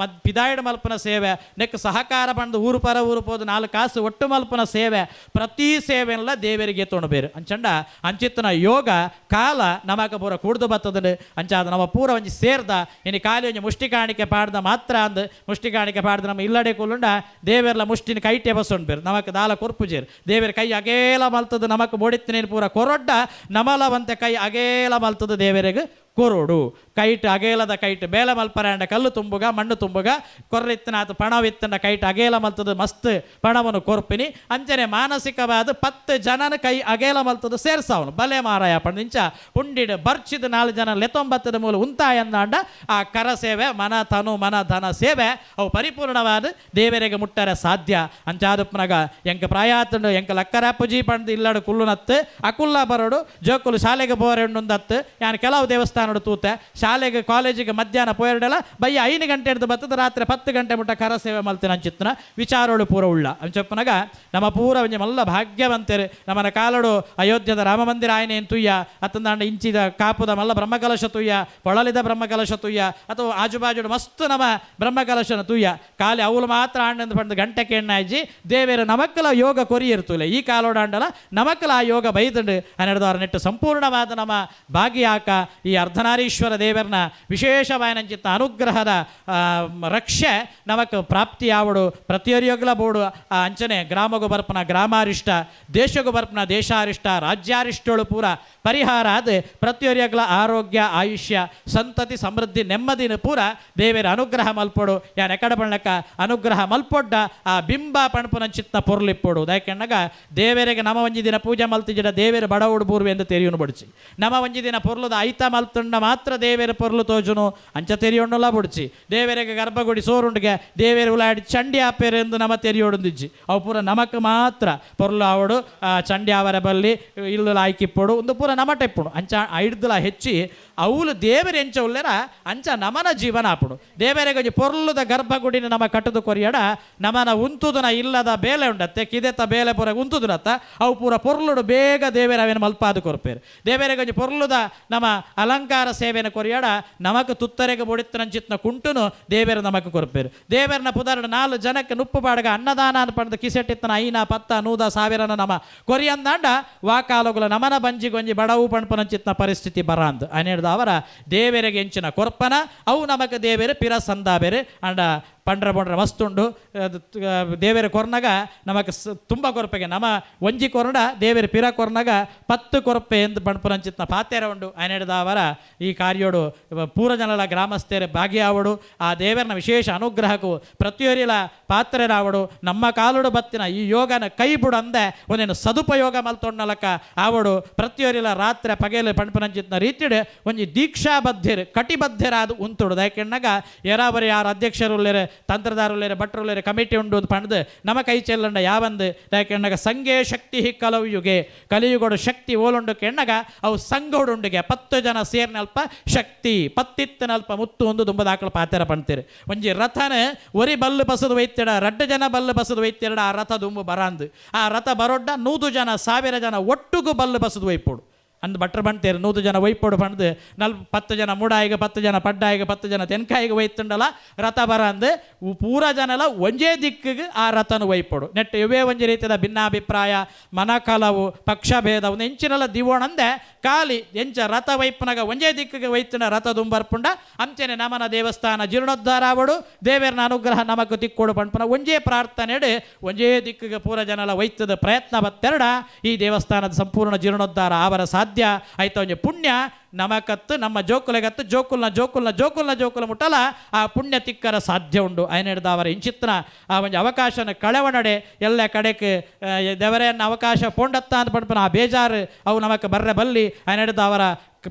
ಪಿದಾಯಿಡ್ ಮಲ್ಪನ ಸೇವೆ ನೆಕ್ ಸಹಕಾರ ಪಂಡು ಊರು ಪರ ಊರು ಪೋದು 4 ಕಾಸು ಒಟ್ಟು ಮಲ್ಪನ ಸೇವೆ ಪ್ರತಿ ಸೇವೆಲ್ಲ ದೇವರಿಗೆ ತೊಣಬೇರು ಅಂಚಂಡ ಅಂಚಿತ್ತನ ಯೋಗ ಕಾಲ ನಮಕ ಪೂರ ಕೂಡ್ದು ಬತ್ತದ ಅಂಚಾದ ನಮ್ಮ ಪೂರ ಒಂಜಿ ಸೇರ್ದ ಇನ್ನು ಖಾಲಿ ಒಂಜಿ ಮುಷ್ಟಿ ಕಾಣಿಕೆ ಪಾಡ್ದ ಮಾತ್ರ ಅಂದು ಮುಷ್ಟಿ ಕಾಣಿಕೆ ಪಾಡ್ದ ನಮ್ಮ ಇಲ್ಲಡೆ ಕೊಲ್ಲುಂಡ ದೇವೆರ್ಲ ಮುಷ್ಟಿನ ಕೈಟೆ ಬಸೊಂಡ್ಬೇರು ನಮಕ್ ದಾಲ ಕೊರ್ಪುಜೇರು ದೇವರ ಕೈ ಅಗೇಲ ಮಲ್ತದ ನಮಕ್ ಬೋಡಿತ್ತಿನೇನು ಪೂರ ಕೊರೊಡ್ಡ ನಮಲವಂತೆ ಕೈ ಅಗೇಲ ಮಲ್ತದ ದೇವರಿಗೆ ಕೊರೋಡು ಕೈಟ್ ಅಗೇಲದ ಕೈಟ್ ಬೇಲ ಮಲ್ಪರಾಂಡ ಕಲ್ಲು ತುಂಬುಗ ಮಣ್ಣು ತುಂಬುಗ ಕೊರ್ರಿತ್ತನಾತು ಪಣವಿತ್ತನ ಕೈಟ್ ಅಗೇಲ ಮಲ್ತದ ಮಸ್ತ್ ಪಣವನ್ನು ಕೊರ್ಪಿನಿ ಅಂಚನೆ ಮಾನಸಿಕವಾದ 10 ಜನನ ಕೈ ಅಗೇಲ ಮಲ್ತದ ಸೇರ್ಸಾವನು ಬಲೆ ಮಾರಾಯ ಪಂಡಿಂಚ ಪುಂಡಿಡ್ ಬರ್ಚಿದ 4 ಜನ 19 ಮೂಲ ಉಂತಾಯಂದಾಂಡ ಆ ಕರ ಸೇವೆ ಮನ ತನು ಮನ ಧನ ಸೇವೆ ಅವು ಪರಿಪೂರ್ಣವಾದ ದೇವರಿಗೆ ಮುಟ್ಟರೆ ಸಾಧ್ಯ ಅಂಚಾದಪ್ಪನಾಗ ಎಂಕ ಪ್ರಾಯಾತಂಡು ಎಂಕ ಲಕ್ಕರಪ್ಪಜಿ ಪಂಡು ಇಲ್ಲಡು ಕುಲ್ಲುನತ್ತು ಅಕುಲ್ಲ ಬರೋಡು ಜೋಕುಲು ಶಾಲೆಗೆ ಬೋರೆಣ್ಣುಂದತ್ತು ಯಾನು ಕೆಲವು ದೇವಸ್ಥಾನ ತೂತೆ ಶಾಲೆಗೆ ಕಾಲೇಜಿಗೆ ಮಧ್ಯಾಹ್ನ ಪೋಯರ್ಡೆಲ್ಲ ಬಯ್ಯ 5 ಗಂಟೆ ಹಿಡಿದು ಬರ್ತದ ರಾತ್ರಿ 10 ಗಂಟೆ ಮುಟ್ಟ ಕರ ಸೇವೆ ಮಲ್ತಿನ ಅಂಚಿತ್ನ ವಿಚಾರೋಳು ಪೂರ ಉಳ್ಳ ಅಂಚಪ್ಪನಾಗ ನಮ್ಮ ಪೂರ ಒಂಜಿ ಮಲ್ಲ ಭಾಗ್ಯವಂತೇರು ನಮ್ಮನ ಕಾಲಡು ಅಯೋಧ್ಯದ ರಾಮ ಮಂದಿರ ಆಯ್ನೇನು ತುಯ್ಯ ಅತ್ತಂದಾಂಡ ಇಂಚಿದ ಕಾಪುದ ಮಲ್ಲ ಬ್ರಹ್ಮಕಲಶ ತುಯ್ಯ ಪೊಳಲಿದ ಬ್ರಹ್ಮಕಲಶ ತುಯ್ಯ ಅಥವಾ ಆಜುಬಾಜುಡು ಮಸ್ತ್ ನಮ್ಮ ಬ್ರಹ್ಮಕಲಶನ ತುಯ್ಯ ಖಾಲಿ ಅವಳು ಮಾತ್ರ ಆಂಡಂದು ಪಂಡು ಗಂಟೆ ಕೆಣ್ಣಾಯ್ಜಿ ದೇವೇರು ನಮಕ್ಕಲ ಯೋಗ ಕೊರಿಯಿರ್ತುಲೆ ಈ ಕಾಲೋಡಾಂಡಲ ನಮಕ್ಕಲ ಆ ಯೋಗ ಬೈದಂಡು 12 ನೆಟ್ಟು ಸಂಪೂರ್ಣವಾದ ನಮ್ಮ ಭಾಗ್ಯಾಕ ಈ ಅರ್ಧ ಅರ್ಧನಾರೀಶ್ವರ ದೇವರನ ವಿಶೇಷವಾಯಿನಂಚಿತ್ತ ಅನುಗ್ರಹದ ರಕ್ಷೆ ನಮಕ್ ಪ್ರಾಪ್ತಿಯಾವಡು ಪ್ರತಿಯೊರಿಯೊಗ್ಲ ಬೋಡು ಅಂಚನೆ ಗ್ರಾಮಗು ಬರ್ಪನ ಗ್ರಾಮಾರಿಷ್ಟ ದೇಶಗು ಬರ್ಪನ ದೇಶಾರಿಷ್ಟ ರಾಜ್ಯಾರಿಷ್ಟಗಳು ಪೂರ ಪರಿಹಾರ ಅದು ಪ್ರತಿಯೊರಿಯಗ್ಲ ಆರೋಗ್ಯ ಆಯುಷ್ಯ ಸಂತತಿ ಸಮೃದ್ಧಿ ನೆಮ್ಮದಿನ ಪೂರ ದೇವರ ಅನುಗ್ರಹ ಮಲ್ಪೊಡು ಯಾನ್ ಎಕಡ ಬಣ್ಣಕ್ಕ ಅನುಗ್ರಹ ಮಲ್ಪೊಡ್ಡ ಆ ಬಿಂಬ ಪಣಪುನಂಚಿತ್ನ ಪೊರ್ಲಿಪ್ಪೊಡು ಯಾಕೆಂಡಾಗ ದೇವರಿಗೆ ನಮ ಒಂಜಿ ದಿನ ಪೂಜೆ ಮಲ್ತಿಜಿಡ ದೇವೇರು ಬಡವುಡು ಬೂರ್ವೆ ಎಂದು ತೆರಿಯುನು ಬಡಿಸಿ ನಮ ಒಂಜಿ ದಿನ ಪೊರ್ಲುದ ಐತ ಮಲ್ತುಂಡ ಮಾತ್ರ ದೇವೇರು ಪೊರ್ಲು ತೋಜುನು ಅಂಚ ತೆರಿಯೊಂಡುಲ್ಲ ಬುಡಿಸಿ ದೇವರಿಗೆ ಗರ್ಭಗುಡಿ ಸೋರುಂಡಿಗೆ ದೇವೇರು ಉಲಾಡಿ ಚಂಡಿ ಆಪೇರು ಎಂದು ನಮ ತೆರಿಯೋಡುಂದಿಜ್ಜಿ ಅವು ಪೂರ ನಮಕ್ ಮಾತ್ರ ಪೊರ್ಲು ಆವಡು ಚಂಡಿ ಅವರ ಬಲ್ಲಿ ಇಲ್ಲು ಆಯ್ಕಿಪ್ಪೊಡು ಒಂದು ಪೂರ ನಮಟೆಪ್ಪುಡು ಅಂಚ ಐಡ್ದುಲ ಹೆಚ್ಚಿ ಅವಳು ದೇವರು ಎಂಚ ಉಳ್ಳೇರ ಅಂಚ ನಮನ ಜೀವನ ಆಪುಡು ದೇವರಿಗೆ ಪೊರ್ಲುದ ಗರ್ಭಗುಡಿನ ನಮ ಕಟ್ಟದು ಕೊರಿಯಡ ನಮನ ಉಂತುದನ ಇಲ್ಲದ ಬೇಲೆ ಉಂಡತ್ತೆ ಕಿದೆತ್ತ ಬೇಲೆ ಪೂರ ಉಂತುದುನತ್ತ ಅವು ಪೂರ ಪೊರ್ಲುಡು ಬೇಗ ದೇವರ ಅವೇನು ಮಲ್ಪಾದು ಕೊರ್ಪೇರು ದೇವರಿಗೆ ಪೊರ್ಲುದ ನಮ ಅಲಂಕಾರ ಸೇವೆನ ಕೊರಿಯಡ ನಮಕ್ ತುತ್ತರೆಗೆ ಬೊಡಿತ್ತನಂಚಿತ್ನ ಕುಂಟುನು ದೇವರು ನಮಕ್ ಕೊರ್ಪೇರು ದೇವರನ ಪುದರ್ಡ 4 ಜನಕ್ಕೆ ನುಪ್ಪು ಬಾಡಗ ಅನ್ನದಾನ ಅನ್ಪಂಡ ಕಿಸೆಟ್ಟಿತ್ತನ 5 10 100 ಸಾವಿರನ ನಮ ಕೊರಿಯಂದಾಂಡ ವಾಕಾಲುಗಳ ನಮನ ಬಂಜಿಗೊಂಜಿ ಬಡವು ಪಣಪನಂಚಿತ್ನ ಪರಿಸ್ಥಿತಿ ಬರಾಂದ್ ಅನೇಳ್ದ ಅವರ ದೇವರಿಗೆ ಎಂಚಿನ ಕೊರ್ಪನ ಅವು ನಮಕ್ ದೇವರ ಪಿರ ಸಂದ ಬೇರೆ ಅಂಡ ಪಂಡ್ರ ಬೊಂಡ್ರ ಮಸ್ತುಂಡು ದೇವರ ಕೊರ್ನಾಗ ನಮಕ್ ತುಂಬ ಕೊರಪೆಗೆ ನಮ ಒಂಜಿ ಕೊರಡ ದೇವರ ಪಿರ ಕೊರ್ನಾಗ 10 ಕೊರಪೆ ಎಂದು ಪಣಪುರಂಚಿತ್ನ ಪಾತೆರ ಉಂಡು ಅನೇಡ್ದ ಅವರ ಈ ಕಾರ್ಯೋಡು ಪೂರ ಜನಲ ಗ್ರಾಮಸ್ಥರ ಭಾಗಿಯಾವಡು ಆ ದೇವರನ ವಿಶೇಷ ಅನುಗ್ರಹಕ್ಕೂ ಪ್ರತಿಯೊರಿಲ ಪಾತ್ರರಾವಡು ನಮ್ಮ ಕಾಲುಡು ಬತ್ತಿನ ಈ ಯೋಗನ ಕೈ ಬುಡಂದೆ ಒಂದೇನು ಸದುಪಯೋಗ ಮಲ್ತೊಂಡಲಕ ಆವಡು ಪ್ರತಿಯೊರಿಲ ರಾತ್ರಿ ಪಗೆಲು ಪಣಪುರಂಚಿತ್ನ ರೀತಿಡೆ ಒಂಜಿ ದೀಕ್ಷಾಬದ್ಧರು ಕಟಿಬದ್ಧರಾದ ಉಂತುಡು ಯಾಕೆಣ್ಣಾಗ ಯಾರಾಬರಿ ಯಾರು ಅಧ್ಯಕ್ಷರುಳ್ಳೇರೆ ತಂತ್ರದಾರುಳ್ಳೇರೆ ಭಟ್ರುಳ್ಳೇರೆ ಕಮಿಟಿ ಉಂಡು ಪಣದು ನಮ ಕೈ ಚೆಲ್ಲಂಡ ಯಾವಂದು ಯಾಕೆಣ್ಣಾಗ ಸಂಘೇ ಶಕ್ತಿ ಕಲಯುಗೆ ಕಲಿಯುಗೋಡು ಶಕ್ತಿ ಓಲುಂಡು ಕೆಣ್ಣಗ ಅವು ಸಂಘೋಡುಂಡಿಗೆ 10 ಜನ ಸೇರ್ನಲ್ಪ ಶಕ್ತಿ ಪತ್ತಿತ್ತನಲ್ಪ ಮುತ್ತು ಒಂದು ದುಂಬದಾಕಲು ಪಾತೆರ ಪಣ್ತೀರಿ ಒಂಜಿ ರಥನ ಒರಿ ಬಲ್ಲು ಬಸದು ವೈತ್ಯಡ 2 ಜನ ಬಲ್ಲು ಬಸದು ವೈತ್ಯಡ ಆ ರಥ ದುಂಬು ಬರಾಂದು ಆ ರಥ ಬರೋಡ್ಡ 100 ಜನ 1000 ಜನ ಒಟ್ಟುಗೂ ಬಲ್ಲು ಬಸದು ವೈಪೋಡು ಅಂದು ಭಟ್ರು ಬಂತೇರು 100 ಜನ ವೈಪೋಡು ಪಣ್ದು 10 ಜನ ಮುಡಾಯಿಗೆ 10 ಜನ ಪಡ್ಡಾಯಿಗೆ 10 ಜನ ತೆನ್ಕಾಯಿಗೆ ವೈತುಂಡಲ್ಲ ರಥ ಬರಂದು ಪೂರ ಜನಲ ಒಂಜೇ ದಿಕ್ಕಿಗೆ ಆ ರಥನ ವೈಪೋಡು ನೆಟ್ಟು ಇವೇ ಒಂಜಿ ರೀತಿಯ ಭಿನ್ನಾಭಿಪ್ರಾಯ ಮನಕಲವು ಪಕ್ಷಭೇದ ಒಂದು ಎಂಚಿನಲ್ಲ ದಿವೋಣಂದೆ ಕಾಲಿ ಎಂಚ ರಥ ವೈಪನಾಗ ಒಂಜೇ ದಿಕ್ಕಿಗೆ ವೈತುಂಡ ರಥ ದುಂಬರ್ಪುಂಡ ಅಂಚೆನೆ ನಮನ ದೇವಸ್ಥಾನ ಜೀರ್ಣೋದ್ಧಾರ ಆವಡು ದೇವರನ ಅನುಗ್ರಹ ನಮಕ್ ದಿಕ್ಕೋಡು ಪಣ್ಪನ ಒಂಜೇ ಪ್ರಾರ್ಥನೆ ಒಂಜೇ ದಿಕ್ಕಿಗೆ ಪೂರ ಜನಲ ವೈತದ ಪ್ರಯತ್ನ ಬತ್ತೆರಡ ಈ ದೇವಸ್ಥಾನದ ಸಂಪೂರ್ಣ ಜೀರ್ಣೋದ್ಧಾರ ಆವರ ಸಾಧ್ಯ ಆಯ್ತು ಒಂಜಿ ಪುಣ್ಯ ನಮಕತ್ತು ನಮ್ಮ ಜೋಕುಲೆಗತ್ತು ಜೋಕುಲ್ನ ಮುಟ್ಟಲ ಆ ಪುಣ್ಯ ತಿಕ್ಕರ ಸಾಧ್ಯ ಉಂಡು ಐನೆಡ್ದ ಅವರ ಇಂಚಿತ್ನ ಆ ಒಂದು ಅವಕಾಶನ ಕಳವಣಡೆ ಎಲ್ಲ ಕಡೆಗೆ ದೇವರನ್ನ ಅವಕಾಶ ಪೋಂಡತ್ತ ಅಂತ ಪಡ್ಪನ ಆ ಬೇಜಾರು ಅವು ನಮಕ್ ಬರ್ರೆ ಬಲ್ಲಿ ಐನೆಡ್ದ ಅವರ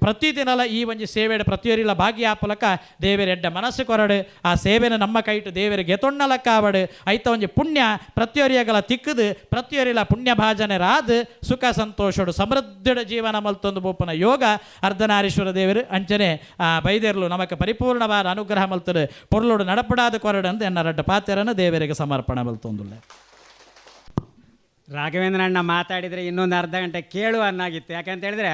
ಪ್ರತಿದಿನಲ ಈ ಒಂಜಿ ಸೇವೆಡ್ ಪ್ರತಿಯೊರಿಲ ಭಾಗಿಯಾಪಲಕ ದೇವರ ಎಡ್ಡ ಮನಸ್ಸು ಕೊರಡು ಆ ಸೇವೆನ ನಮ್ಮ ಕೈಟು ದೇವರಿಗೆ ಎತೊಣ್ಣಲಕ್ಕ ಆವಡು ಐತ ಒಂಜಿ ಪುಣ್ಯ ಪ್ರತಿಯೊರಿಯಗಲ ತಿಕ್ಕದು ಪ್ರತಿಯೊರಿಲ ಪುಣ್ಯ ಭಾಜನೆ ರಾದು ಸುಖ ಸಂತೋಷಡು ಸಮೃದ್ಧ ಜೀವನ ಮಲ್ತೊಂದು ಬೋಪನ ಯೋಗ ಅರ್ಧನಾರೀಶ್ವರ ದೇವರು ಅಂಚನೆ ಬೈದೇರ್ಲು ನಮಕ್ ಪರಿಪೂರ್ಣವಾದ ಅನುಗ್ರಹ ಮಲ್ತಡು ಪೊರ್ಲೋಡು ನಡಪಡಾದ ಕೊರಡು ಅಂತ ಎನ್ನ ರಡ್ಡ ಪಾತೆರನ್ನು ದೇವರಿಗೆ ಸಮರ್ಪಣೆ ಮಲ್ತೊಂದುಲ್ಲ. ರಾಘವೇಂದ್ರ ಅಣ್ಣ ಮಾತಾಡಿದರೆ ಇನ್ನೊಂದು ಅರ್ಧ ಗಂಟೆ ಕೇಳುವ ಅನ್ನಾಗಿತ್ತು. ಯಾಕಂತ ಹೇಳಿದ್ರೆ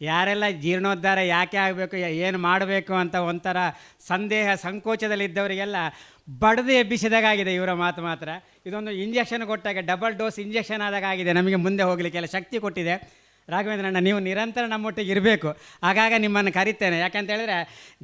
ಯಾರೆಲ್ಲ ಜೀರ್ಣೋದ್ಧಾರ ಯಾಕೆ ಆಗಬೇಕು ಏನು ಮಾಡಬೇಕು ಅಂತ ಒಂಥರ ಸಂದೇಹ ಸಂಕೋಚದಲ್ಲಿದ್ದವರಿಗೆಲ್ಲ ಬಡದು ಎಬ್ಬಿಸಿದಾಗಿದೆ ಇವರ ಮಾತು ಮಾತ್ರ. ಇದೊಂದು ಇಂಜೆಕ್ಷನ್ ಕೊಟ್ಟಾಗ ಡಬಲ್ ಡೋಸ್ ಇಂಜೆಕ್ಷನ್ ಆದಾಗ ಆಗಿದೆ, ನಮಗೆ ಮುಂದೆ ಹೋಗಲಿಕ್ಕೆಲ್ಲ ಶಕ್ತಿ ಕೊಟ್ಟಿದೆ. ರಾಘವೇಂದ್ರಣ್ಣ ನೀವು ನಿರಂತರ ನಮ್ಮೊಟ್ಟಿಗೆ ಇರಬೇಕು, ಆಗಾಗ ನಿಮ್ಮನ್ನು ಕರಿತೇನೆ. ಯಾಕಂತ ಹೇಳಿದ್ರೆ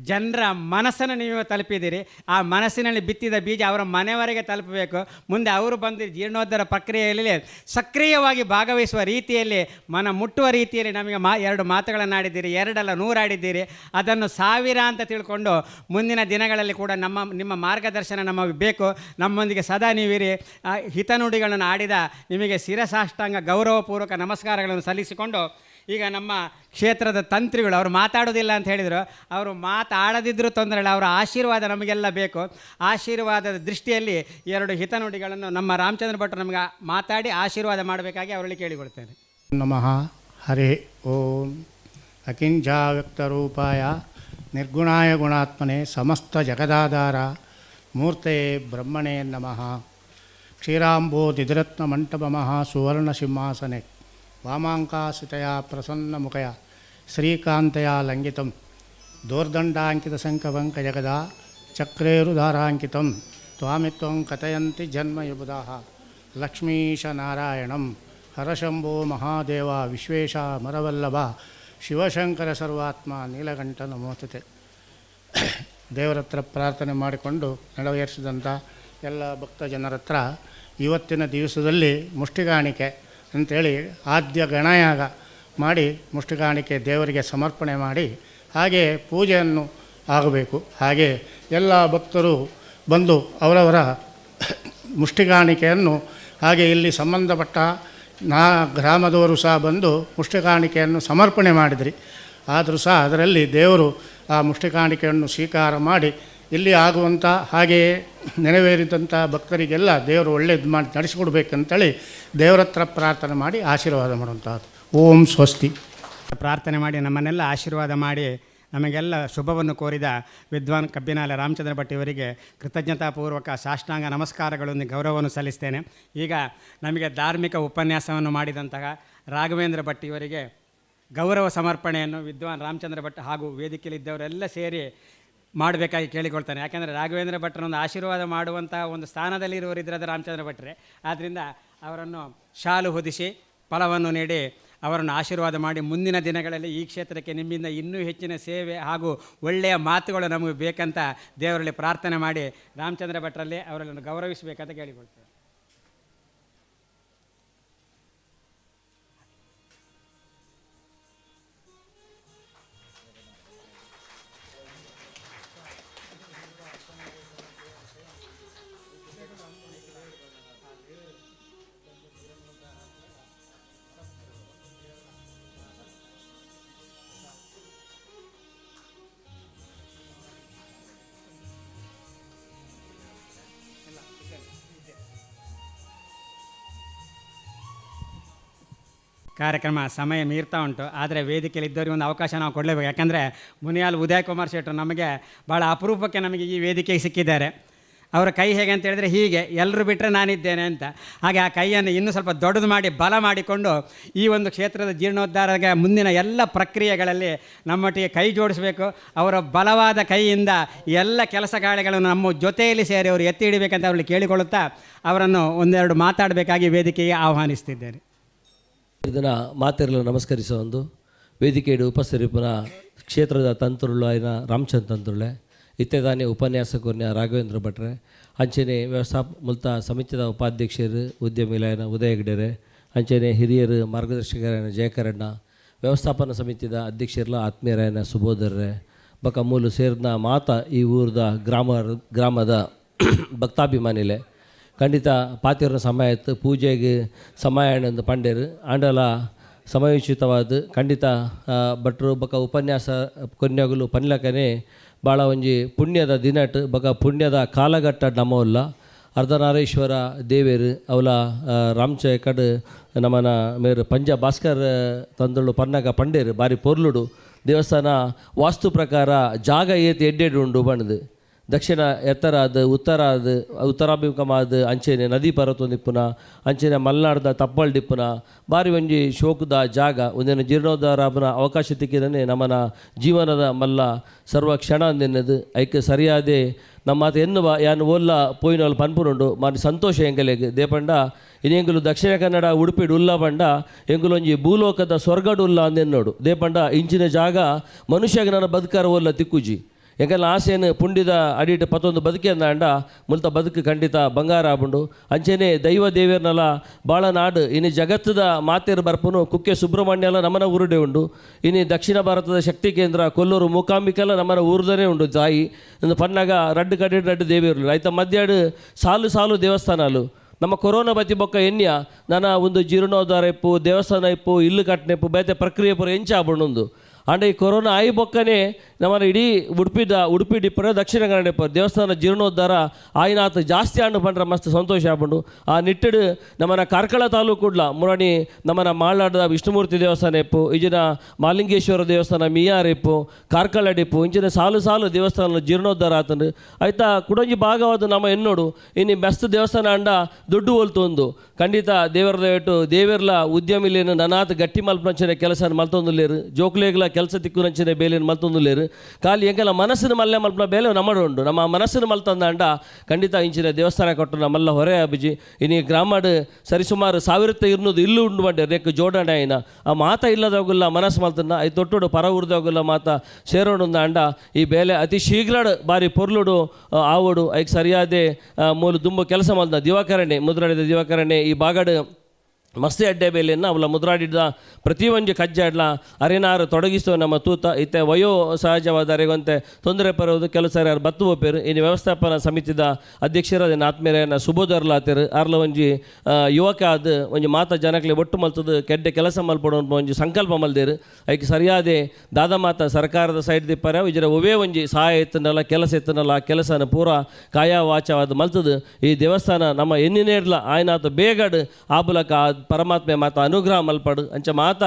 ಜನರ ಮನಸ್ಸನ್ನು ನೀವು ತಲುಪಿದ್ದೀರಿ, ಆ ಮನಸ್ಸಿನಲ್ಲಿ ಬಿತ್ತಿದ ಬೀಜ ಅವರ ಮನೆಯವರೆಗೆ ತಲುಪಬೇಕು. ಮುಂದೆ ಅವರು ಬಂದು ಜೀರ್ಣೋದ್ಧಾರ ಪ್ರಕ್ರಿಯೆಯಲ್ಲಿ ಸಕ್ರಿಯವಾಗಿ ಭಾಗವಹಿಸುವ ರೀತಿಯಲ್ಲಿ ಮನ ಮುಟ್ಟುವ ರೀತಿಯಲ್ಲಿ ನಮಗೆ 2 ಮಾತುಗಳನ್ನು ಆಡಿದ್ದೀರಿ, 2 ಅಲ್ಲ 100 ಆಡಿದ್ದೀರಿ. ಅದನ್ನು 1000 ಅಂತ ತಿಳ್ಕೊಂಡು ಮುಂದಿನ ದಿನಗಳಲ್ಲಿ ಕೂಡ ನಿಮ್ಮ ಮಾರ್ಗದರ್ಶನ ನಮಗೆ ಬೇಕು. ನಮ್ಮೊಂದಿಗೆ ಸದಾ ನೀವಿರಿ. ಹಿತನುಡಿಗಳನ್ನು ಆಡಿದ ನಿಮಗೆ ಶಿರಸಾಷ್ಟಾಂಗ ಗೌರವಪೂರ್ವಕ ನಮಸ್ಕಾರಗಳನ್ನು ಸಲ್ಲಿಸಿಕೊಂಡು ಈಗ ನಮ್ಮ ಕ್ಷೇತ್ರದ ತಂತ್ರಿಗಳು ಅವರು ಮಾತಾಡೋದಿಲ್ಲ ಅಂತ ಹೇಳಿದರು. ಅವರು ಮಾತಾಡದಿದ್ದರೂ ತೊಂದರೆ ಇಲ್ಲ, ಅವರ ಆಶೀರ್ವಾದ ನಮಗೆಲ್ಲ ಬೇಕು. ಆಶೀರ್ವಾದದ ದೃಷ್ಟಿಯಲ್ಲಿ 2 ಹಿತನುಡಿಗಳನ್ನು ನಮ್ಮ ರಾಮಚಂದ್ರ ಭಟ್ರು ನಮಗೆ ಮಾತಾಡಿ ಆಶೀರ್ವಾದ ಮಾಡಬೇಕಾಗಿ ಅವರಲ್ಲಿ ಕೇಳಿಕೊಳ್ತೇನೆ. ನಮಃ ಹರಿ ಓಂ. ಅಕಿಂಚಾವ್ಯಕ್ತರೂಪಾಯ ನಿರ್ಗುಣಾಯ ಗುಣಾತ್ಮನೆ ಸಮಸ್ತ ಜಗದಾಧಾರ ಮೂರ್ತೆ ಬ್ರಹ್ಮಣೇ ನಮಃ. ಕ್ಷೀರಾಂಬೋಧಿರತ್ನ ಮಂಟಪಮಃ ಸುವರ್ಣ ಸಿಂಹಾಸನೆ ವಾಮಾಂಕಾಸಿತಯ ಪ್ರಸನ್ನಮುಖಯ ಶ್ರೀಕಾಂತಯ ಲಂಘಿತಂ ದೋರ್ದಂಡಾಂಕಿತ ಸಂಕವಂಕಜಗದ ಚಕ್ರೇರುಧಾರಾಂಕಿತಂ ತ್ವಾಮಿತ್ವಂ ಕಥಯಂತಿ ಜನ್ಮಯುಬುಧಾಃ ಲಕ್ಷ್ಮೀಶ ನಾರಾಯಣಂ ಹರಶಂಭೋ ಮಹಾದೇವ ವಿಶ್ವೇಶ ಮರವಲ್ಲಭ ಶಿವಶಂಕರ ಸರ್ವಾತ್ಮ ನೀಲಕಂಠ ನಮೋಸ್ತುತೆ. ದೇವರ ಹತ್ರ ಪ್ರಾರ್ಥನೆ ಮಾಡಿಕೊಂಡು ನೆರವೇರಿಸಿದಂಥ ಎಲ್ಲ ಭಕ್ತ ಜನರ ಹತ್ರ ಇವತ್ತಿನ ದಿವಸದಲ್ಲಿ ಮುಷ್ಟಿಗಾಣಿಕೆ ಅಂಥೇಳಿ ಆದ್ಯ ಗಣಯಾಗ ಮಾಡಿ ಮುಷ್ಟಿಗಾಣಿಕೆ ದೇವರಿಗೆ ಸಮರ್ಪಣೆ ಮಾಡಿ ಹಾಗೆ ಪೂಜೆಯನ್ನು ಆಗಬೇಕು. ಹಾಗೆ ಎಲ್ಲ ಭಕ್ತರು ಬಂದು ಅವರವರ ಮುಷ್ಟಿಗಾಣಿಕೆಯನ್ನು ಹಾಗೆ ಇಲ್ಲಿ ಸಂಬಂಧಪಟ್ಟ ಗ್ರಾಮದವರು ಸಹ ಬಂದು ಮುಷ್ಟಿಕಾಣಿಕೆಯನ್ನು ಸಮರ್ಪಣೆ ಮಾಡಿದ್ರಿ. ಆದರೂ ಸಹ ಅದರಲ್ಲಿ ದೇವರು ಆ ಮುಷ್ಟಿಕಾಣಿಕೆಯನ್ನು ಸ್ವೀಕಾರ ಮಾಡಿ ಇಲ್ಲಿ ಆಗುವಂಥ ಹಾಗೆಯೇ ನೆರವೇರಿದಂಥ ಭಕ್ತರಿಗೆಲ್ಲ ದೇವರು ಒಳ್ಳೇದು ಮಾಡಿ ನಡೆಸಿಕೊಡ್ಬೇಕಂತೇಳಿ ದೇವರ ಹತ್ರ ಪ್ರಾರ್ಥನೆ ಮಾಡಿ ಆಶೀರ್ವಾದ ಮಾಡುವಂಥದ್ದು. ಓಂ ಸ್ವಸ್ತಿ. ಪ್ರಾರ್ಥನೆ ಮಾಡಿ ನಮ್ಮನ್ನೆಲ್ಲ ಆಶೀರ್ವಾದ ಮಾಡಿ ನಮಗೆಲ್ಲ ಶುಭವನ್ನು ಕೋರಿದ ವಿದ್ವಾನ್ ಕಬ್ಬಿನಾಲೆ ರಾಮಚಂದ್ರ ಭಟ್ ಇವರಿಗೆ ಕೃತಜ್ಞತಾಪೂರ್ವಕ ಸಾಷ್ಟಾಂಗ ನಮಸ್ಕಾರಗಳನ್ನು ಗೌರವವನ್ನು ಸಲ್ಲಿಸ್ತೇನೆ. ಈಗ ನಮಗೆ ಧಾರ್ಮಿಕ ಉಪನ್ಯಾಸವನ್ನು ಮಾಡಿದಂತಹ ರಾಘವೇಂದ್ರ ಭಟ್ ಇವರಿಗೆ ಗೌರವ ಸಮರ್ಪಣೆಯನ್ನು ವಿದ್ವಾನ್ ರಾಮಚಂದ್ರ ಭಟ್ ಹಾಗೂ ವೇದಿಕೆಯಲ್ಲಿದ್ದವರೆಲ್ಲ ಸೇರಿ ಮಾಡಬೇಕಾಗಿ ಕೇಳಿಕೊಳ್ತಾನೆ. ಯಾಕೆಂದರೆ ರಾಘವೇಂದ್ರ ಭಟ್ರನ್ನೊಂದು ಆಶೀರ್ವಾದ ಮಾಡುವಂಥ ಒಂದು ಸ್ಥಾನದಲ್ಲಿರುವರಿದ್ದರೆ ಅದು ರಾಮಚಂದ್ರ ಭಟ್ರೆ. ಆದ್ದರಿಂದ ಅವರನ್ನು ಶಾಲು ಹೊದಿಸಿ ಫಲವನ್ನು ನೀಡಿ ಅವರನ್ನು ಆಶೀರ್ವಾದ ಮಾಡಿ ಮುಂದಿನ ದಿನಗಳಲ್ಲಿ ಈ ಕ್ಷೇತ್ರಕ್ಕೆ ನಿಮ್ಮಿಂದ ಇನ್ನೂ ಹೆಚ್ಚಿನ ಸೇವೆ ಹಾಗೂ ಒಳ್ಳೆಯ ಮಾತುಗಳು ನಮಗೆ ಬೇಕಂತ ದೇವರಲ್ಲಿ ಪ್ರಾರ್ಥನೆ ಮಾಡಿ ರಾಮಚಂದ್ರ ಭಟ್ರಲ್ಲಿ ಅವರನ್ನು ಗೌರವಿಸಬೇಕಂತ ಕೇಳಿಕೊಳ್ತೇವೆ. ಕಾರ್ಯಕ್ರಮ ಸಮಯ ಮೀರ್ತಾ ಉಂಟು. ಆದರೆ ವೇದಿಕೆಯಲ್ಲಿ ಇದ್ದವರಿಗೆ ಒಂದು ಅವಕಾಶ ನಾವು ಕೊಡಲೇಬೇಕು. ಯಾಕಂದರೆ ಮುನಿಯಾಲ್ ಉದಯ್ ಕುಮಾರ್ ಶೆಟ್ಟರು ನಮಗೆ ಭಾಳ ಅಪರೂಪಕ್ಕೆ ನಮಗೆ ಈ ವೇದಿಕೆಗೆ ಸಿಕ್ಕಿದ್ದಾರೆ. ಅವರ ಕೈ ಹೇಗೆ ಅಂತ ಹೇಳಿದ್ರೆ ಹೀಗೆ, ಎಲ್ಲರೂ ಬಿಟ್ಟರೆ ನಾನಿದ್ದೇನೆ ಅಂತ. ಹಾಗೆ ಆ ಕೈಯನ್ನು ಇನ್ನೂ ಸ್ವಲ್ಪ ದೊಡ್ಡದು ಮಾಡಿ ಬಲ ಮಾಡಿಕೊಂಡು ಈ ಒಂದು ಕ್ಷೇತ್ರದ ಜೀರ್ಣೋದ್ಧಾರಕ್ಕೆ ಮುಂದಿನ ಎಲ್ಲ ಪ್ರಕ್ರಿಯೆಗಳಲ್ಲಿ ನಮ್ಮೊಟ್ಟಿಗೆ ಕೈ ಜೋಡಿಸಬೇಕು. ಅವರ ಬಲವಾದ ಕೈಯಿಂದ ಎಲ್ಲ ಕೆಲಸ ಕಾರ್ಯಗಳನ್ನು ನಮ್ಮ ಜೊತೆಯಲ್ಲಿ ಸೇರಿ ಅವರು ಎತ್ತಿ ಹಿಡಿಬೇಕಂತ ಅವರಲ್ಲಿ ಕೇಳಿಕೊಳ್ಳುತ್ತಾ ಅವರನ್ನು ಒಂದೆರಡು ಮಾತಾಡಬೇಕಾಗಿ ವೇದಿಕೆಗೆ ಆಹ್ವಾನಿಸ್ತಿದ್ದೇನೆ. ಇದನ್ನು ಮಾತೆರಲು ನಮಸ್ಕರಿಸೋ ಒಂದು ವೇದಿಕೆಯ ಉಪಸ್ಥಿತಿಪುನ ಕ್ಷೇತ್ರದ ತಂತ್ರುಳು ಆಯ್ನ ರಾಮಚಂದ್ರ ತಂತ್ರುಳೆ ಇತ್ತೆದಾನಿ ಉಪನ್ಯಾಸಕರ್ನ ರಾಘವೇಂದ್ರ ಭಟ್ರೆ ಅಂಚನೆ ಮುಲ್ತ ಸಮಿತಿದ ಉಪಾಧ್ಯಕ್ಷರು ಉದ್ಯಮಿಲಾಯನ ಉದಯ ಹೆಗ್ಡೆರೆ ಅಂಚನೆ ಹಿರಿಯರು ಮಾರ್ಗದರ್ಶಕರಾಯನ ಜಯಕರಣ್ಣ ವ್ಯವಸ್ಥಾಪನಾ ಸಮಿತಿದ ಅಧ್ಯಕ್ಷರಲ್ಲ ಆತ್ಮೀಯರಾಯನ ಸುಬೋಧರ್ರೆ ಬಕ ಮೂಲು ಸೇರಿದ ಮಾತ ಈ ಊರದ ಗ್ರಾಮದ ಭಕ್ತಾಭಿಮಾನಿಲೆ ಖಂಡಿತ ಪಾತಿರ ಸಮಯ ಇತ್ತು ಪೂಜೆಗೆ ಸಮಯ ಒಂದು ಪಂಡೇರು ಆಂಡಲ ಸಮಯೋಚಿತವಾದ ಖಂಡಿತ ಭಟ್ರು ಬಕ ಉಪನ್ಯಾಸ ಕೊನ್ಯಾಗಲು ಪನ್ಲಕನೇ ಭಾಳ ಒಂಜಿ ಪುಣ್ಯದ ದಿನಟ್ ಬಕ ಪುಣ್ಯದ ಕಾಲಘಟ್ಟ ನಮ್ಮವಲ್ಲ ಅರ್ಧನಾರೀಶ್ವರ ದೇವೇರು ಅವಲ ರಾಮಚ ಕಡ್ ನಮ್ಮನ ಮೇರು ಪಂಜ ಭಾಸ್ಕರ್ ತಂದಳು ಪನ್ನಗ ಪಂಡೇರು ಬಾರಿ ಪೊರ್ಲುಡು ದೇವಸ್ಥಾನ ವಾಸ್ತು ಪ್ರಕಾರ ಜಾಗ ಏತಿ ಎಡ್ಡೆಡು ಉಂಡು ಬಣ್ಣದು ದಕ್ಷಿಣ ಎತ್ತರ ಅದು ಉತ್ತರಾಭಿಮುಖಮಾದ ಅಂಚೆನೆ ನದಿ ಪರ್ವತೊಂದಿಪ್ಪುನ ಅಂಚೆನೆ ಮಲೆನಾಡ್ದ ತಪ್ಪಲ್ ಡಿಪ್ಪುನ ಬಾರಿ ಒಂಜಿ ಶೋಕದ ಜಾಗ ಒಂದಿನ ಜೀರ್ಣೋದ್ಧಾರನ ಅವಕಾಶ ತಿಕ್ಕಿದನೆ ನಮ್ಮನ ಜೀವನದ ಮಲ್ಲ ಸರ್ವ ಕ್ಷಣ ಅಂದೆನ್ನದು ಐಕೆ ಸರಿಯಾದೆ ನಮ್ಮ ಎನ್ನುವ ಯಾನು ಓಲ್ಲ ಪೋಯಿನವಳು ಪನ್ಪುನುಂಡು ಮಾರಿ ಸಂತೋಷ ಎಂಗಲೆಗೆ ದೇಪಂಡ ಇನ್ನೆಂಗುಲು ದಕ್ಷಿಣ ಕನ್ನಡ ಉಡುಪಿಡು ಉಲ್ಲ ಪಂಡ ಎಂಗುಲೊಂಜಿ ಭೂಲೋಕದ ಸ್ವರ್ಗಡು ಉಲ್ಲ ಅಂದೆನ್ನೋಡು ದೇಪಂಡ ಇಂಚಿನ ಜಾಗ ಮನುಷ್ಯಗೆ ನನ್ನ ಬದುಕಾರ ಓಲ್ಲ ತಿಕ್ಕುಜಿ ಎಂಗೆಲ್ಲ ಆಸೆಯನ್ನು ಪುಂಡಿದ ಅಡಿಟ್ ಪತ್ತೊಂದು ಬದುಕಿ ಅಂದ ಮುಲ್ತ ಬದುಕು ಖಂಡಿತ ಬಂಗಾರ ಆಬುಂಡು ಅಂಚೆನೆ ದೈವ ದೇವಿಯರ್ನೆಲ್ಲ ಭಾಳ ನಾಡು ಇನ್ನು ಜಗತ್ತದ ಮಾತೇರು ಬರ್ಪನು ಕುಕ್ಕೆ ಸುಬ್ರಹ್ಮಣ್ಯ ಎಲ್ಲ ನಮ್ಮನ ಊರುಡೆ ಉಂಡು ಇನ್ನು ದಕ್ಷಿಣ ಭಾರತದ ಶಕ್ತಿ ಕೇಂದ್ರ ಕೊಲ್ಲೂರು ಮೂಕಾಂಬಿಕೆಲ್ಲ ನಮ್ಮನ ಊರ್ದನೇ ಉಂಡು ತಾಯಿ ಒಂದು ಪನ್ನಾಗ ರಡ್ಡು ಕಡೆ ರಡ್ಡು ದೇವಿಯರ್ಲು ಆಯ್ತಾ ಮಧ್ಯಾಡು ಸಾಲು ದೇವಸ್ಥಾನಾಲು ನಮ್ಮ ಕೊರೋನಾ ಬತ್ತಿ ಬೊಕ್ಕ ಎನ್ಯ ನನ್ನ ಒಂದು ಜೀರ್ಣೋದ್ಧಾರ ಇಪ್ಪು ದೇವಸ್ಥಾನ ಇಪ್ಪು ಇಲ್ಲು ಕಟ್ಟನೆಪ್ಪು ಬೇತೆ ಪ್ರಕ್ರಿಯೆ ಪೂರ ಎಂಚ ಆಬುಂಡು ಅಂಡ್ ಈ ಕೊರೋನಾ ಆಯಿ ಬೊಕ್ಕನೆ ನಮ್ಮನ್ನು ಇಡೀ ಉಡುಪಿ ಡಿಪ್ಪರ ದಕ್ಷಿಣ ಕನ್ನಡ ಡಿಪ್ಪರ್ ದೇವಸ್ಥಾನ ಜೀರ್ಣೋದ್ಧಾರ ಆಯ್ನಾತ್ ಜಾಸ್ತಿ ಆಂಡು ಪಂಡ್ರೆ ಮಸ್ತ್ ಸಂತೋಷ ಆಪುಂಡು ಆ ನಿಟ್ಟಿಡು ನಮ್ಮನ ಕಾರ್ಕಳ ತಾಲೂಕುಡ್ಲ ಮುರಣಿ ನಮ್ಮನ ಮಾಳಾಡದ ವಿಷ್ಣುಮೂರ್ತಿ ದೇವಸ್ಥಾನ ಇಪ್ಪು ಈಜಿನ ಮಾಲಿಂಗೇಶ್ವರ ದೇವಸ್ಥಾನ ಮಿಯಾರ್ ಇಪ್ಪು ಕಾರ್ಕಳ ಡಿಪ್ಪು ಇಂಚಿನ ಸಾಲು ದೇವಸ್ಥಾನ ಜೀರ್ಣೋದ್ಧಾರ ಆತಂಡು ಆಯ್ತಾ ಕುಡಂಜಿ ಭಾಗವಾದ ನಮ್ಮ ಎನ್ನೋಡು ಇನ್ನು ಬೆಸ್ಟ್ ದೇವಸ್ಥಾನ ಅಂಡ ದುಡ್ಡು ಹೋಲ್ತು ಒಂದು ಖಂಡಿತ ದೇವರ ದಯವಿಟ್ಟು ದೇವರ್ಲ ಉದ್ಯಮಿಲೇನು ನನಾತ್ ಗಟ್ಟಿ ಮಲ್ಪಂಚನೆ ಕೆಲಸ ಮಲ್ತೊಂದುಲ್ಲೇರು ಜೋಕ್ಲೇಗ್ಲ ಕೆಲಸ ತಿಕ್ಕುನಂಚಿನ ಬೇಲೆಯನ್ನು ಮಲ್ತೊಂದು ಲೇರು ಖಾಲಿ ಎಂಕಲ ಮನಸ್ಸಿನ ಮಲ್ಲೆ ಮಲ್ಪನ ಬೇಲೆ ನಮ್ಮಡು ಉಂಡು ನಮ್ಮ ಮನಸ್ಸಿನ ಮಲ್ತಂದ ಅಂಡ ಖಂಡಿತ ಇಂಚಿನ ದೇವಸ್ಥಾನ ಕೊಟ್ಟು ನಮ್ಮಲ್ಲ ಹೊರೆ ಅಭಿಜಿ ಇನ್ನು ಗ್ರಾಮಡ್ ಸರಿಸುಮಾರು 1200 ಇಲ್ಲು ಉಂಡು ಮಾಡಿ ರೆಕ್ ಜೋಡಣೆ ಆಯ್ನ ಆ ಮಾತ ಇಲ್ಲದಾಗುಲ್ಲ ಮನಸ್ಸು ಮಲ್ತನ್ನ ಐ ತೊಟ್ಟುಡು ಪರ ಊರ್ದಾಗುಲ್ಲ ಮಾತ ಸೇರೋಣ ಅಂಡ ಈ ಬೇಲೆ ಅತಿ ಶೀಘ್ರ ಬಾರಿ ಪೊರ್ಲುಡು ಆವಡು ಐಕ್ ಸರಿಯಾದೆ ಮೂಲ ದುಂಬ ಕೆಲಸ ಮಲ್ದ ದಿವಾಕರಣೆ ಮುದ್ರಾಡಿದ ದಿವಾಕರಣೆ ಈ ಬಾಗಡ್ ಮಸ್ತಿ ಅಡ್ಡೆ ಬೇಲೆಯನ್ನು ಅವಳ ಮುದ್ರಾಡಿದ ಪ್ರತಿಯೊಂದು ಕಜ್ಜಾಡ್ಲ ಅರೆನಾರು ತೊಡಗಿಸ್ತೇವೆ ನಮ್ಮ ತೂತ ಇತ್ತೆ ವಯೋ ಸಹಜವಾದ ಅರೆಗೊಂತೆ ತೊಂದರೆ ಪರೋದು ಕೆಲಸ ಯಾರು ಬತ್ತು ಒಪ್ಪೇರು ಇನ್ನು ವ್ಯವಸ್ಥಾಪನಾ ಸಮಿತಿದ ಅಧ್ಯಕ್ಷರಾದ ಆತ್ಮೀಯರನ್ನ ಸುಬೋಧರ್ಲಾತೇರು ಅರ್ಲ ಒಂಜಿ ಯುವಕ ಅದು ಒಂಜಿ ಮಾತ ಜನಕ್ಕೆ ಒಟ್ಟು ಮಲ್ತದು ಕೆಡ್ಡೆ ಕೆಲಸ ಮಲ್ಪಡೋ ಒಂಜಿ ಸಂಕಲ್ಪ ಮಲ್ದೇರು ಅದಕ್ಕೆ ಸರಿಯಾದೆ ದಾದ ಮಾತ ಸರ್ಕಾರದ ಸೈಡ್ ದಿಪ್ಪರ ಇಜರ ಒವೇ ಒಂಜಿ ಸಹಾಯ ಎತ್ತನಲ್ಲ ಕೆಲಸ ಎತ್ತನಲ್ಲ ಆ ಕೆಲಸನ ಪೂರ ಕಾಯ ವಾಚವಾದ ಮಲ್ತದು ಈ ದೇವಸ್ಥಾನ ನಮ್ಮ ಎನ್ನಿನೇರ್ಲ ಆಯ್ನಾತ ಬೇಗಡ್ ಆಬುಲಕ ಪರಮಾತ್ಮೆ ಮಾತ ಅನುಗ್ರಹ ಮಲ್ಪಡು ಅಂಚ ಮಾತ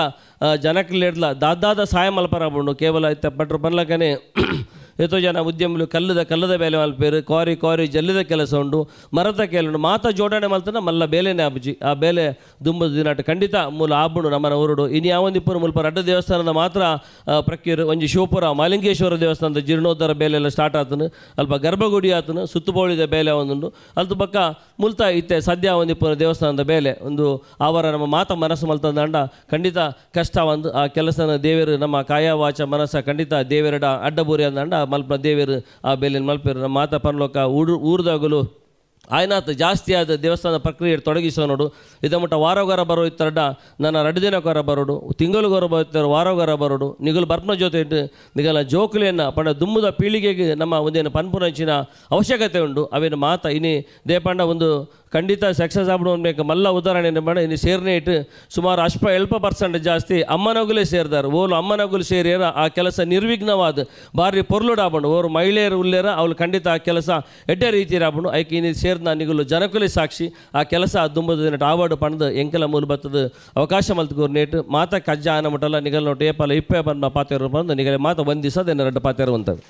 ಜನಕ್ಲೆಡ್ಲ ದಾದಾದ ಸಹಾಯ ಮಲ್ಪರ ಬಂಡು ಕೇವಲ ಇತ್ತ ಪಟ್ರು ಪನ್ಲಕನೆ ಎಷ್ಟೋ ಜನ ಉದ್ಯಮಗಳು ಕಲ್ಲದ ಬೇಲೆ ಮಲ್ಪೇರು ಕಾರಿ ಜಲ್ಲಿದ ಕೆಲಸ ಉಂಡು ಮರದ ಕೆಲುಂಡು ಮಾತ ಜೋಡಣೆ ಮಲ್ತನ ಮಲ್ಲ ಬೇಲೆನೇ ಅಬ್ಜಿ ಆ ಬೇಲೆ ದುಂಬದ ದಿನಾಟ ಖಂಡಿತ ಮೂಲ ಆಬುಡು ನಮ್ಮನ ಊರುಡು ಇನ್ನು ಯಾವೊಂದಿಪ್ಪರು ಮುಲ್ಪ ಅಡ್ಡ ದೇವಸ್ಥಾನದ ಮಾತ್ರ ಪ್ರಕ್ರಿಯೆ ಒಂಜಿ ಶಿವಪುರ ಮಾಲಿಂಗೇಶ್ವರ ದೇವಸ್ಥಾನದ ಜೀರ್ಣೋದ್ಧಾರ ಬೇಲೆಲ್ಲ ಸ್ಟಾರ್ಟ್ ಆತನು ಅಲ್ಪ ಗರ್ಭಗುಡಿ ಆತನು ಸುತ್ತುಬೋಳಿದ ಬೇಲೆ ಒಂದುಂಡು ಅಲ್ತು ಪಕ್ಕ ಮುಲ್ತ ಇತ್ತೆ ಸದ್ಯ ಒಂದಿಪ್ಪರ ದೇವಸ್ಥಾನದ ಬೇಲೆ ಒಂದು ಅವರ ನಮ್ಮ ಮಾತ ಮನಸ್ಸು ಮಲ್ತಂದ ಅಂಡ ಖಂಡಿತ ಕಷ್ಟ ಒಂದು ಆ ಕೆಲಸನ ದೇವರು ನಮ್ಮ ಕಾಯ ವಾಚ ಮನಸ್ಸ ಖಂಡಿತ ದೇವರಡ ಅಡ್ಡಬೂರಿ ಅಂದಂಡ ಮಲ್ಪ ದೇವರು ಆ ಬೇಲಿನ ಮಲ್ಪೇರು ನಮ್ಮ ಮಾತ ಪರಲೋಕ ಊರ್ದಾಗಲು ಆಯ್ನಾತ ಜಾಸ್ತಿ ಆದ ದೇವಸ್ಥಾನ ಪ್ರಕ್ರಿಯೆ ತೊಡಗಿಸೋ ನೋಡು ಇದ ಮಟ್ಟ ವಾರಗಾರ ಬರೋ ಇತ್ತರಡ ನನ್ನ 2 ದಿನಕ್ಕಾರ ಬರೋಡು ತಿಂಗಳುಗಾರ ಬರೋರು ವಾರಗಾರ ಬರೋಡು ನಿಗಲು ಬರ್ಪನ ಜೊತೆ ಇಟ್ಟು ನಿಗಲ ಜೋಕುಲಿಯನ್ನು ಪಂಡ ದುಮ್ಮದ ಪೀಳಿಗೆಗೆ ನಮ್ಮ ಒಂದೇನು ಪನ್ಪುನಂಚಿನ ಅವಶ್ಯಕತೆ ಉಂಟು ಅವೇನು ಮಾತ ಇನಿ ದೇಪಂಡ ಒಂದು ಖಂಡಿತ ಸಕ್ಸಸ್ ಆಗ್ಬಿಡು ಅನ್ಬೇಕು ಮಲ್ಲ ಉದಾಹರಣೆ ಮಾಡ ಇನ್ನು ಸೇರ್ನೇ ಇಟ್ಟು ಸುಮಾರು 70% ಜಾಸ್ತಿ ಅಮ್ಮನಗುಲೇ ಸೇರಿದಾರೆ ಓಲು ಅಮ್ಮನಗುಲು ಸೇರಿಯರ ಆ ಕೆಲಸ ನಿರ್ವಿಘ್ನವಾದ ಬಾರಿ ಪೊರ್ಲುಡ್ ಆಗ್ಬಂಡು ಓರು ಮಹಿಳೆಯರು ಉಳ್ಳೇರ ಅವ್ಳು ಖಂಡಿತ ಆ ಕೆಲಸ ಎಡ್ಡೆ ರೀತಿ ಆಗ್ಬಂಡು ಐಕೆ ಇನ್ನು ಸೇರಿದ ನಿಗುಲು ಜನಕುಲೇ ಸಾಕ್ಷಿ ಆ ಕೆಲಸ ದುಂಬದ ದಿನ ಆವಾರ್ಡ್ ಪಣದು ಎಂಕೆಲ ಮೂಲ ಬತ್ತದ ಅವಕಾಶ ಮಲ್ತಗೋರು ನೇಟು ಮಾತ ಕಜ್ಜ ಆನ ಮಟ್ಟಲ್ಲ ನಿಗಲ್ ನೋಟು ಏಪಲ್ಲ ಇಪ್ಪೆ ಬಂದ ಪಾತೇರು ಬಂದು ನಿಗಲೆ ಮಾತ ಒಂದಿಸೋದೇನು 2 ಪಾತೇರು ಅಂತದ್ದು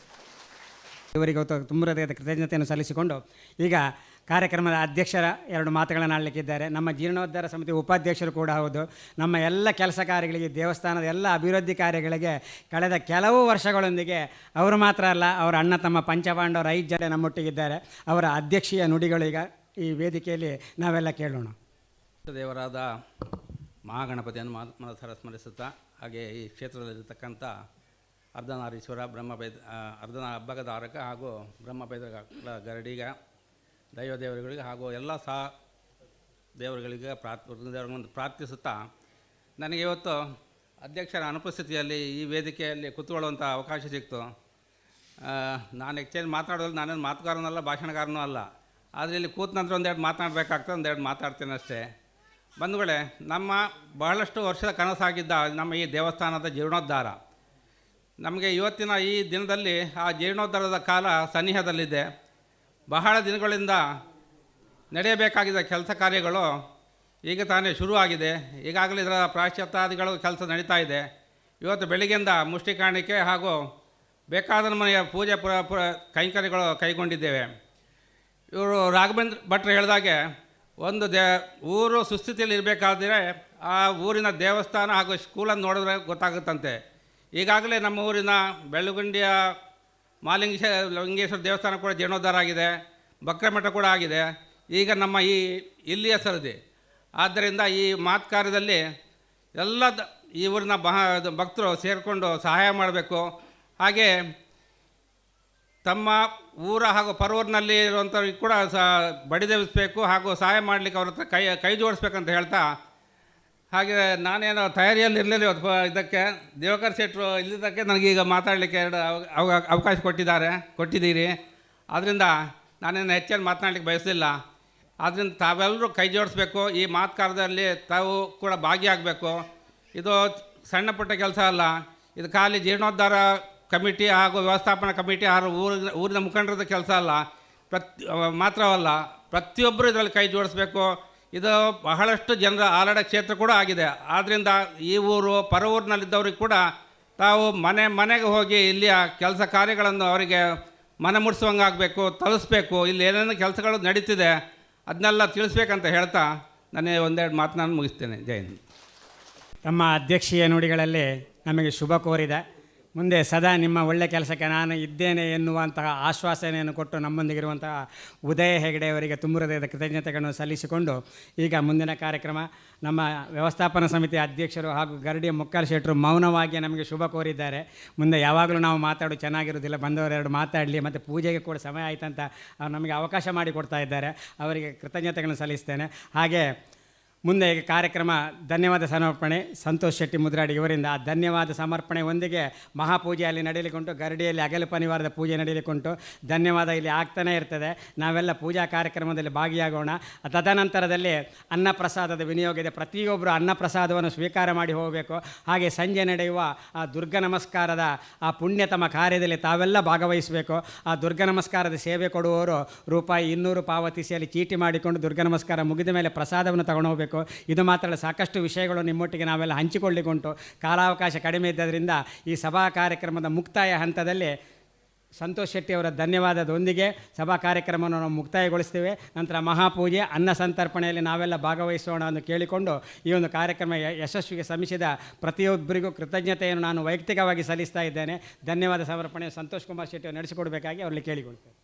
ಇವರಿಗೆ ತುಂಬ ಹೃದಯದ ಕೃತಜ್ಞತೆಯನ್ನು ಸಲ್ಲಿಸಿಕೊಂಡು ಈಗ ಕಾರ್ಯಕ್ರಮದ ಅಧ್ಯಕ್ಷರ 2 ಮಾತುಗಳನ್ನು ಆಡಲಿಕ್ಕಿದ್ದಾರೆ. ನಮ್ಮ ಜೀರ್ಣೋದ್ಧಾರ ಸಮಿತಿ ಉಪಾಧ್ಯಕ್ಷರು ಕೂಡ ಹೌದು. ನಮ್ಮ ಎಲ್ಲ ಕೆಲಸ ಕಾರ್ಯಗಳಿಗೆ ದೇವಸ್ಥಾನದ ಎಲ್ಲ ಅಭಿವೃದ್ಧಿ ಕಾರ್ಯಗಳಿಗೆ ಕಳೆದ ಕೆಲವು ವರ್ಷಗಳೊಂದಿಗೆ ಅವರು ಮಾತ್ರ ಅಲ್ಲ, ಅವರ ಅಣ್ಣ ತಮ್ಮ ಪಂಚಪಾಂಡವರು 5 ಜನ ನಮ್ಮೊಟ್ಟಿಗಿದ್ದಾರೆ. ಅವರ ಅಧ್ಯಕ್ಷೀಯ ನುಡಿಗಳು ಈಗ ಈ ವೇದಿಕೆಯಲ್ಲಿ ನಾವೆಲ್ಲ ಕೇಳೋಣ. ದೇವರಾದ ಮಹಾಗಣಪತಿಯನ್ನು ಮನಸಾರ ಸ್ಮರಿಸುತ್ತಾ, ಹಾಗೆ ಈ ಕ್ಷೇತ್ರದಲ್ಲಿರತಕ್ಕಂಥ ಅರ್ಧನಾರೀಶ್ವರ ಅರ್ಧನ ಹಬ್ಬಗಧಾರಕ ಹಾಗೂ ಬ್ರಹ್ಮಪೇದ ಗರಡಿಗ ದೈವದೇವರುಗಳಿಗೆ ಹಾಗೂ ಎಲ್ಲ ಸಹ ದೇವರುಗಳಿಗೆ ದೇವರುಗಳನ್ನು ಪ್ರಾರ್ಥಿಸುತ್ತಾ, ನನಗೆ ಇವತ್ತು ಅಧ್ಯಕ್ಷರ ಅನುಪಸ್ಥಿತಿಯಲ್ಲಿ ಈ ವೇದಿಕೆಯಲ್ಲಿ ಕೂತ್ಕೊಳ್ಳುವಂಥ ಅವಕಾಶ ಸಿಕ್ತು. ನಾನು ಆ್ಯಕ್ಚುಲಿ ಮಾತನಾಡೋದು ನಾನೇನು ಮಾತುಗಾರನಲ್ಲ, ಭಾಷಣಕಾರನೂ ಅಲ್ಲ. ಆದರೆ ಇಲ್ಲಿ ಕೂತ ನಂತರ ಒಂದೆರಡು ಮಾತನಾಡಬೇಕಾಗ್ತದೆ, ಒಂದೆರಡು ಮಾತಾಡ್ತೇನೆ ಅಷ್ಟೇ. ಬಂಧುಗಳೇ, ನಮ್ಮ ಬಹಳಷ್ಟು ವರ್ಷದ ಕನಸಾಗಿದ್ದ ನಮ್ಮ ಈ ದೇವಸ್ಥಾನದ ಜೀರ್ಣೋದ್ಧಾರ ನಮಗೆ ಇವತ್ತಿನ ಈ ದಿನದಲ್ಲಿ ಆ ಜೀರ್ಣೋದ್ಧಾರದ ಕಾಲ ಸನ್ನಿಹದಲ್ಲಿದೆ. ಬಹಳ ದಿನಗಳಿಂದ ನಡೆಯಬೇಕಾಗಿದ್ದ ಕೆಲಸ ಕಾರ್ಯಗಳು ಈಗ ತಾನೇ ಶುರುವಾಗಿದೆ. ಈಗಾಗಲೇ ಇದರ ಪ್ರಾಶ್ಚಾತ್ಯಾದಿಗಳು ಕೆಲಸ ನಡೀತಾ ಇದೆ. ಇವತ್ತು ಬೆಳಗ್ಗೆಯಿಂದ ಮುಷ್ಟಿ ಕಾಣಿಕೆ ಹಾಗೂ ಬೇಕಾದ ನಮನೆಯ ಪೂಜೆ ಕೈಂಕರ್ಯಗಳು ಕೈಗೊಂಡಿದ್ದೇವೆ. ಇವರು ರಾಘವೇಂದ್ರ ಭಟ್ರು ಹೇಳಿದಾಗೆ ಒಂದು ಊರು ಸುಸ್ಥಿತಿಯಲ್ಲಿ ಇರಬೇಕಾದ್ರೆ ಆ ಊರಿನ ದೇವಸ್ಥಾನ ಹಾಗೂ ಸ್ಕೂಲನ್ನು ನೋಡಿದ್ರೆ ಗೊತ್ತಾಗುತ್ತಂತೆ. ಈಗಾಗಲೇ ನಮ್ಮ ಊರಿನ ಬೆಳ್ಳಗುಂಡಿಯ ಲಿಂಗೇಶ್ವರ ದೇವಸ್ಥಾನ ಕೂಡ ಜೀರ್ಣೋದ್ಧಾರ ಆಗಿದೆ, ಬಕ್ರಮಠ ಕೂಡ ಆಗಿದೆ. ಈಗ ನಮ್ಮ ಇಲ್ಲಿಯ ಸರದಿ. ಆದ್ದರಿಂದ ಈ ಮಾತು ಕಾರ್ಯದಲ್ಲಿ ಎಲ್ಲ ಈ ಊರಿನ ಭಕ್ತರು ಸೇರಿಕೊಂಡು ಸಹಾಯ ಮಾಡಬೇಕು. ಹಾಗೆ ತಮ್ಮ ಊರ ಹಾಗೂ ಪರವೂರಿನಲ್ಲಿ ಇರುವಂಥವ್ರಿಗೆ ಕೂಡ ಬಡಿದೆಬ್ಬಿಸಬೇಕು ಹಾಗೂ ಸಹಾಯ ಮಾಡಲಿಕ್ಕೆ ಅವ್ರ ಹತ್ರ ಕೈ ಜೋಡಿಸ್ಬೇಕಂತ ಹೇಳ್ತಾ, ಹಾಗೆ ನಾನೇನು ತಯಾರಿಯಲ್ಲಿ ಇರಲಿಲ್ಲ ಇವತ್ತು ಇದಕ್ಕೆ. ದಿವಾಕರ್ ಶೆಟ್ಟರು ಇಲ್ಲಿದ್ದಕ್ಕೆ ನನಗೀಗ ಮಾತಾಡಲಿಕ್ಕೆ 2 ಅವಕಾಶ ಕೊಟ್ಟಿದ್ದೀರಿ. ಆದ್ದರಿಂದ ನಾನೇನು ಹೆಚ್ಚೇನು ಮಾತನಾಡಲಿಕ್ಕೆ ಬಯಸಲಿಲ್ಲ. ಆದ್ದರಿಂದ ತಾವೆಲ್ಲರೂ ಕೈ ಜೋಡಿಸ್ಬೇಕು. ಈ ಮಾತುಕಾರದಲ್ಲಿ ತಾವು ಕೂಡ ಭಾಗಿಯಾಗಬೇಕು. ಇದು ಸಣ್ಣ ಪುಟ್ಟ ಕೆಲಸ ಅಲ್ಲ. ಇದು ಖಾಲಿ ಜೀರ್ಣೋದ್ಧಾರ ಕಮಿಟಿ ಹಾಗೂ ವ್ಯವಸ್ಥಾಪನಾ ಕಮಿಟಿ ಹಾಗೂ ಊರಿನ ಮುಖಂಡರದ ಕೆಲಸ ಅಲ್ಲ, ಮಾತ್ರವಲ್ಲ, ಪ್ರತಿಯೊಬ್ಬರು ಇದರಲ್ಲಿ ಕೈ ಜೋಡಿಸ್ಬೇಕು. ಇದು ಬಹಳಷ್ಟು ಜನರ ಆಲಡ ಕ್ಷೇತ್ರ ಕೂಡ ಆಗಿದೆ. ಆದ್ದರಿಂದ ಈ ಊರು ಪರವೂರಿನಲ್ಲಿದ್ದವ್ರಿಗೆ ಕೂಡ ತಾವು ಮನೆಗೆ ಹೋಗಿ ಇಲ್ಲಿಯ ಕೆಲಸ ಕಾರ್ಯಗಳನ್ನು ಅವರಿಗೆ ಮನೆ ಮುಟ್ಟಿಸುವಂಗೆ ಆಗಬೇಕು, ತಲುಪಿಸ್ಬೇಕು. ಇಲ್ಲಿ ಏನೇನು ಕೆಲಸಗಳು ನಡೀತಿದೆ ಅದನ್ನೆಲ್ಲ ತಿಳಿಸ್ಬೇಕಂತ ಹೇಳ್ತಾ ನಾನು ಒಂದೆರಡು ಮಾತು ನಾನು ಮುಗಿಸ್ತೇನೆ. ಜೈ ಹಿಂದ್. ತಮ್ಮ ಅಧ್ಯಕ್ಷೀಯ ನುಡಿಗಳಲ್ಲಿ ನಮಗೆ ಶುಭ ಕೋರಿದೆ. ಮುಂದೆ ಸದಾ ನಿಮ್ಮ ಒಳ್ಳೆ ಕೆಲಸಕ್ಕೆ ನಾನು ಇದ್ದೇನೆ ಎನ್ನುವಂತಹ ಆಶ್ವಾಸನೆಯನ್ನು ಕೊಟ್ಟು ನಮ್ಮೊಂದಿಗಿರುವಂತಹ ಉದಯ ಹೆಗಡೆಯವರಿಗೆ ತುಂಬ ಹೃದಯದ ಕೃತಜ್ಞತೆಗಳನ್ನು ಸಲ್ಲಿಸಿಕೊಂಡು ಈಗ ಮುಂದಿನ ಕಾರ್ಯಕ್ರಮ ನಮ್ಮ ವ್ಯವಸ್ಥಾಪನಾ ಸಮಿತಿ ಅಧ್ಯಕ್ಷರು ಹಾಗೂ ಗರಡಿಯ ಮುಕ್ಕಾಲ್ ಶೆಟ್ಟರು ಮೌನವಾಗಿ ನಮಗೆ ಶುಭ ಕೋರಿದ್ದಾರೆ. ಮುಂದೆ ಯಾವಾಗಲೂ ನಾವು ಮಾತಾಡೋದು ಚೆನ್ನಾಗಿರೋದಿಲ್ಲ, ಬಂದವರೆರಡು ಮಾತಾಡಲಿ, ಮತ್ತು ಪೂಜೆಗೆ ಕೂಡ ಸಮಯ ಆಯಿತಂತ ಅವ್ರು ನಮಗೆ ಅವಕಾಶ ಮಾಡಿಕೊಡ್ತಾ ಇದ್ದಾರೆ. ಅವರಿಗೆ ಕೃತಜ್ಞತೆಗಳನ್ನು ಸಲ್ಲಿಸ್ತೇನೆ. ಹಾಗೆ ಮುಂದೆ ಈಗ ಕಾರ್ಯಕ್ರಮ ಧನ್ಯವಾದ ಸಮರ್ಪಣೆ ಸಂತೋಷ್ ಶೆಟ್ಟಿ ಮುದ್ರಾಡಿ ಇವರಿಂದ. ಆ ಧನ್ಯವಾದ ಸಮರ್ಪಣೆ ಒಂದಿಗೆ ಮಹಾಪೂಜೆ ಅಲ್ಲಿ ನಡೆಯಲಿಕ್ಕುಂಟು, ಗರಡಿಯಲ್ಲಿ ಅಗಲು ಪನಿವಾರದ ಪೂಜೆ ನಡೆಯಲಿಕ್ಕುಂಟು. ಧನ್ಯವಾದ ಇಲ್ಲಿ ಆಗ್ತಾನೇ ಇರ್ತದೆ. ನಾವೆಲ್ಲ ಪೂಜಾ ಕಾರ್ಯಕ್ರಮದಲ್ಲಿ ಭಾಗಿಯಾಗೋಣ. ತದನಂತರದಲ್ಲಿ ಅನ್ನಪ್ರಸಾದದ ವಿನಿಯೋಗ ಇದೆ. ಪ್ರತಿಯೊಬ್ಬರು ಅನ್ನಪ್ರಸಾದವನ್ನು ಸ್ವೀಕಾರ ಮಾಡಿ ಹೋಗಬೇಕು. ಹಾಗೆ ಸಂಜೆ ನಡೆಯುವ ಆ ದುರ್ಗ ನಮಸ್ಕಾರದ ಆ ಪುಣ್ಯತಮ ಕಾರ್ಯದಲ್ಲಿ ತಾವೆಲ್ಲ ಭಾಗವಹಿಸಬೇಕು. ಆ ದುರ್ಗ ನಮಸ್ಕಾರದ ಸೇವೆ ಕೊಡುವವರು ₹200 ಪಾವತಿಸಿ ಅಲ್ಲಿ ಚೀಟಿ ಮಾಡಿಕೊಂಡು ದುರ್ಗ ನಮಸ್ಕಾರ ಮುಗಿದ ಮೇಲೆ ಪ್ರಸಾದವನ್ನು ತಗೊಂಡು ಹೋಗಬೇಕು. ಇದು ಮಾತ್ರ ಸಾಕಷ್ಟು ವಿಷಯಗಳು ನಿಮ್ಮೊಟ್ಟಿಗೆ ನಾವೆಲ್ಲ ಹಂಚಿಕೊಳ್ಳಿಕ್ಕುಂಟು. ಕಾಲಾವಕಾಶ ಕಡಿಮೆ ಇದ್ದರಿಂದ ಈ ಸಭಾ ಕಾರ್ಯಕ್ರಮದ ಮುಕ್ತಾಯ ಹಂತದಲ್ಲಿ ಸಂತೋಷ್ ಶೆಟ್ಟಿಯವರ ಧನ್ಯವಾದದೊಂದಿಗೆ ಸಭಾ ಕಾರ್ಯಕ್ರಮವನ್ನು ನಾವು ಮುಕ್ತಾಯಗೊಳಿಸ್ತೇವೆ. ನಂತರ ಮಹಾಪೂಜೆ ಅನ್ನ ಸಂತರ್ಪಣೆಯಲ್ಲಿ ನಾವೆಲ್ಲ ಭಾಗವಹಿಸೋಣ ಎಂದು ಕೇಳಿಕೊಂಡು ಈ ಒಂದು ಕಾರ್ಯಕ್ರಮ ಯಶಸ್ವಿಗೆ ಶ್ರಮಿಸಿದ ಪ್ರತಿಯೊಬ್ಬರಿಗೂ ಕೃತಜ್ಞತೆಯನ್ನು ನಾನು ವೈಯಕ್ತಿಕವಾಗಿ ಸಲ್ಲಿಸ್ತಾ ಇದ್ದೇನೆ. ಧನ್ಯವಾದ ಸಮರ್ಪಣೆ ಸಂತೋಷ್ ಕುಮಾರ್ ಶೆಟ್ಟಿಯವರು ನಡೆಸಿಕೊಡಬೇಕಾಗಿ ಅವರಲ್ಲಿ ಕೇಳಿಕೊಳ್ತೇನೆ.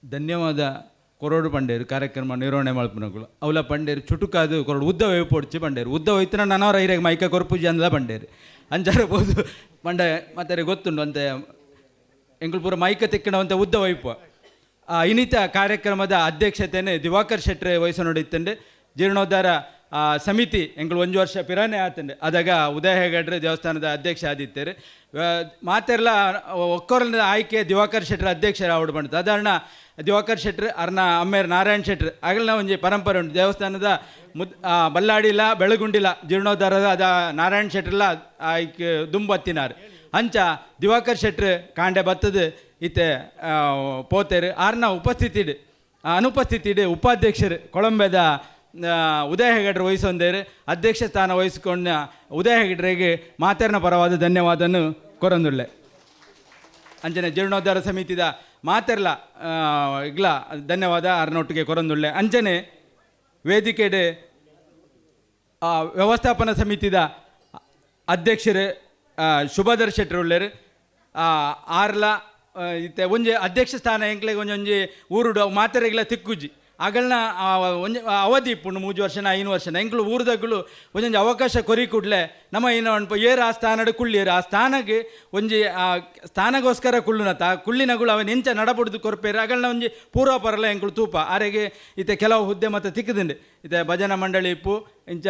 ಧನ್ಯವಾದ. ಕೊರೋಡು ಪಂಡೇರು ಕಾರ್ಯಕ್ರಮ ನಿರ್ವಹಣೆ ಮಲ್ಪನಗಳು ಅವಲ ಪಂಡೇರು ಚುಟುಕಾದು ಕೊರೋಡು ಉದ್ದ ವೈಪು ಪೊಡ್ಚಿ ಪಂಡೇರು ಉದ್ದ ಹೋಯ್ತಿನ ನನವರ ಐರೆಗೆ ಮೈಕ ಕೊರ್ಪುಜಿ ಅಂದಲ ಪಂಡೇರು ಅಂಜಾರಬಹುದು ಪಂಡ ಮತ್ತೆ ಗೊತ್ತುಂಡು ಅಂತೆ ಎಂಗಳು ಪೂರ ಮೈಕ ತೆಕ್ಕಣವಂತೆ ಉದ್ದ ವೈಪು. ಇನ್ನಿತ ಕಾರ್ಯಕ್ರಮದ ಅಧ್ಯಕ್ಷತೆಯನ್ನು ದಿವಾಕರ್ ಶೆಟ್ರೆ ವಹಿಸು ನೋಡಿತ್ತಂಡೆ. ಜೀರ್ಣೋದ್ಧಾರ ಸಮಿತಿ ಎಂಗಳು 1 ವರ್ಷ ಪಿರಾನೆ ಆತಂಡೆ ಅದಾಗ ಉದಯ ಹೆಗಡ್ರೆ ದೇವಸ್ಥಾನದ ಅಧ್ಯಕ್ಷ ಆದಿತ್ತೇರು ಮಾತೆಲ್ಲ ಒಕ್ಕೊರನ ಆಯ್ಕೆ ದಿವಾಕರ್ ಶೆಟ್ರ ಅಧ್ಯಕ್ಷರು ಆವಡು ಬಂತು. ಸಾಧಾರಣ ದಿವಾಕರ್ ಶೆಟ್ರ್ ಅರ್ನ ಅಮ್ಮೇರ್ ನಾರಾಯಣ್ ಶೆಟ್ರ್ ಆಗಲೇ ಒಂಜಿ ಪರಂಪರೆ ಉಂಟು. ದೇವಸ್ಥಾನದ ಬಲ್ಲಾಡಿಲ ಬೆಳಗುಂಡಿಲ ಜೀರ್ಣೋದ್ಧಾರದ ಅದ ನಾರಾಯಣ್ ಶೆಟ್ರಲ್ಲ ಆಯ್ಕೆ ದುಂಬತ್ತಿನಾರು ಅಂಚ ದಿವಾಕರ್ ಶೆಟ್ರ್ ಕಾಂಡೆ ಬತ್ತದು ಇತ್ತೆ ಪೋತೇರು ಆರ್ನ ಉಪಸ್ಥಿತಿಡು ಅನುಪಸ್ಥಿತಿಡು ಉಪಾಧ್ಯಕ್ಷರು ಕೊಳಂಬೆದ ಉದಯ ಹೆಗಡ್ರೆ ವಹಿಸೊಂದೇರು ಅಧ್ಯಕ್ಷ ಸ್ಥಾನ ವಹಿಸಿಕೊಂಡ ಉದಯ ಹೆಗಡ್ರೆಗೆ ಮಾತೆರ್ನ ಪರವಾದ ಧನ್ಯವಾದನು ಕೊರಂದುಳ್ಳೆ. ಅಂಚನೆ ಜೀರ್ಣೋದ್ಧಾರ ಸಮಿತಿದ ಮಾತೆರ್ಲ ಇಗ್ಲ ಧನ್ಯವಾದ ಅರ್ನೊಟ್ಟಿಗೆ ಕೊರಂದುಳ್ಳೆ. ಅಂಚನೆ ವೇದಿಕೆಡೆ ವ್ಯವಸ್ಥಾಪನಾ ಸಮಿತಿದ ಅಧ್ಯಕ್ಷರು ಶುಭಧರ್ ಶೆಟ್ರು ಉಳ್ಳೇರು ಆರ್ಲ ಇತ್ತೆ ಒಂಜಿ ಅಧ್ಯಕ್ಷ ಸ್ಥಾನ ಎಂಕ್ಲೆಗೆ ಒಂಜೊಂಜಿ ಊರುಡು ಮಾತೆರೆಗ್ಲ ತಿಕ್ಕುಜಿ ಅಗಳನ್ನ ಒಂಜಿ ಅವಧಿ ಇಪ್ಪುಂಡು 3 ವರ್ಷನ 5 ವರ್ಷನ ಎಂಕ್ಲು ಊರ್ದಗಳು ಒಂಜೊಂಜಿ ಅವಕಾಶ ಕೊರಿ ಕೂಡಲೇ ನಮ್ಮ ಏನು ಅನ್ಪ ಏರು ಆ ಸ್ಥಾನಡು ಕುಳ್ಳಿಯರು ಆ ಸ್ಥಾನಕ್ಕೆ ಒಂಜಿ ಸ್ಥಾನಗೋಸ್ಕರ ಕುಳ್ಳುನತ ಕುಳ್ಳಿನಗಳು ಅವನು ಎಂಚ ನಡಪುಡ್ದು ಕೊರ್ಪೇರು ಅಗಳನ್ನ ಒಂಜಿ ಪೂರ್ವಪರಲ ಎಂಕ್ಲು ತೂಪ ಆರೆಗೆ ಇತ್ತೆ ಕೆಲವು ಹುದ್ದೆ ಮತ್ತು ತಿಕ್ಕದಿಂಡು ಇತ್ತೆ ಭಜನಾ ಮಂಡಳಿ ಇಪ್ಪು ಇಂಚ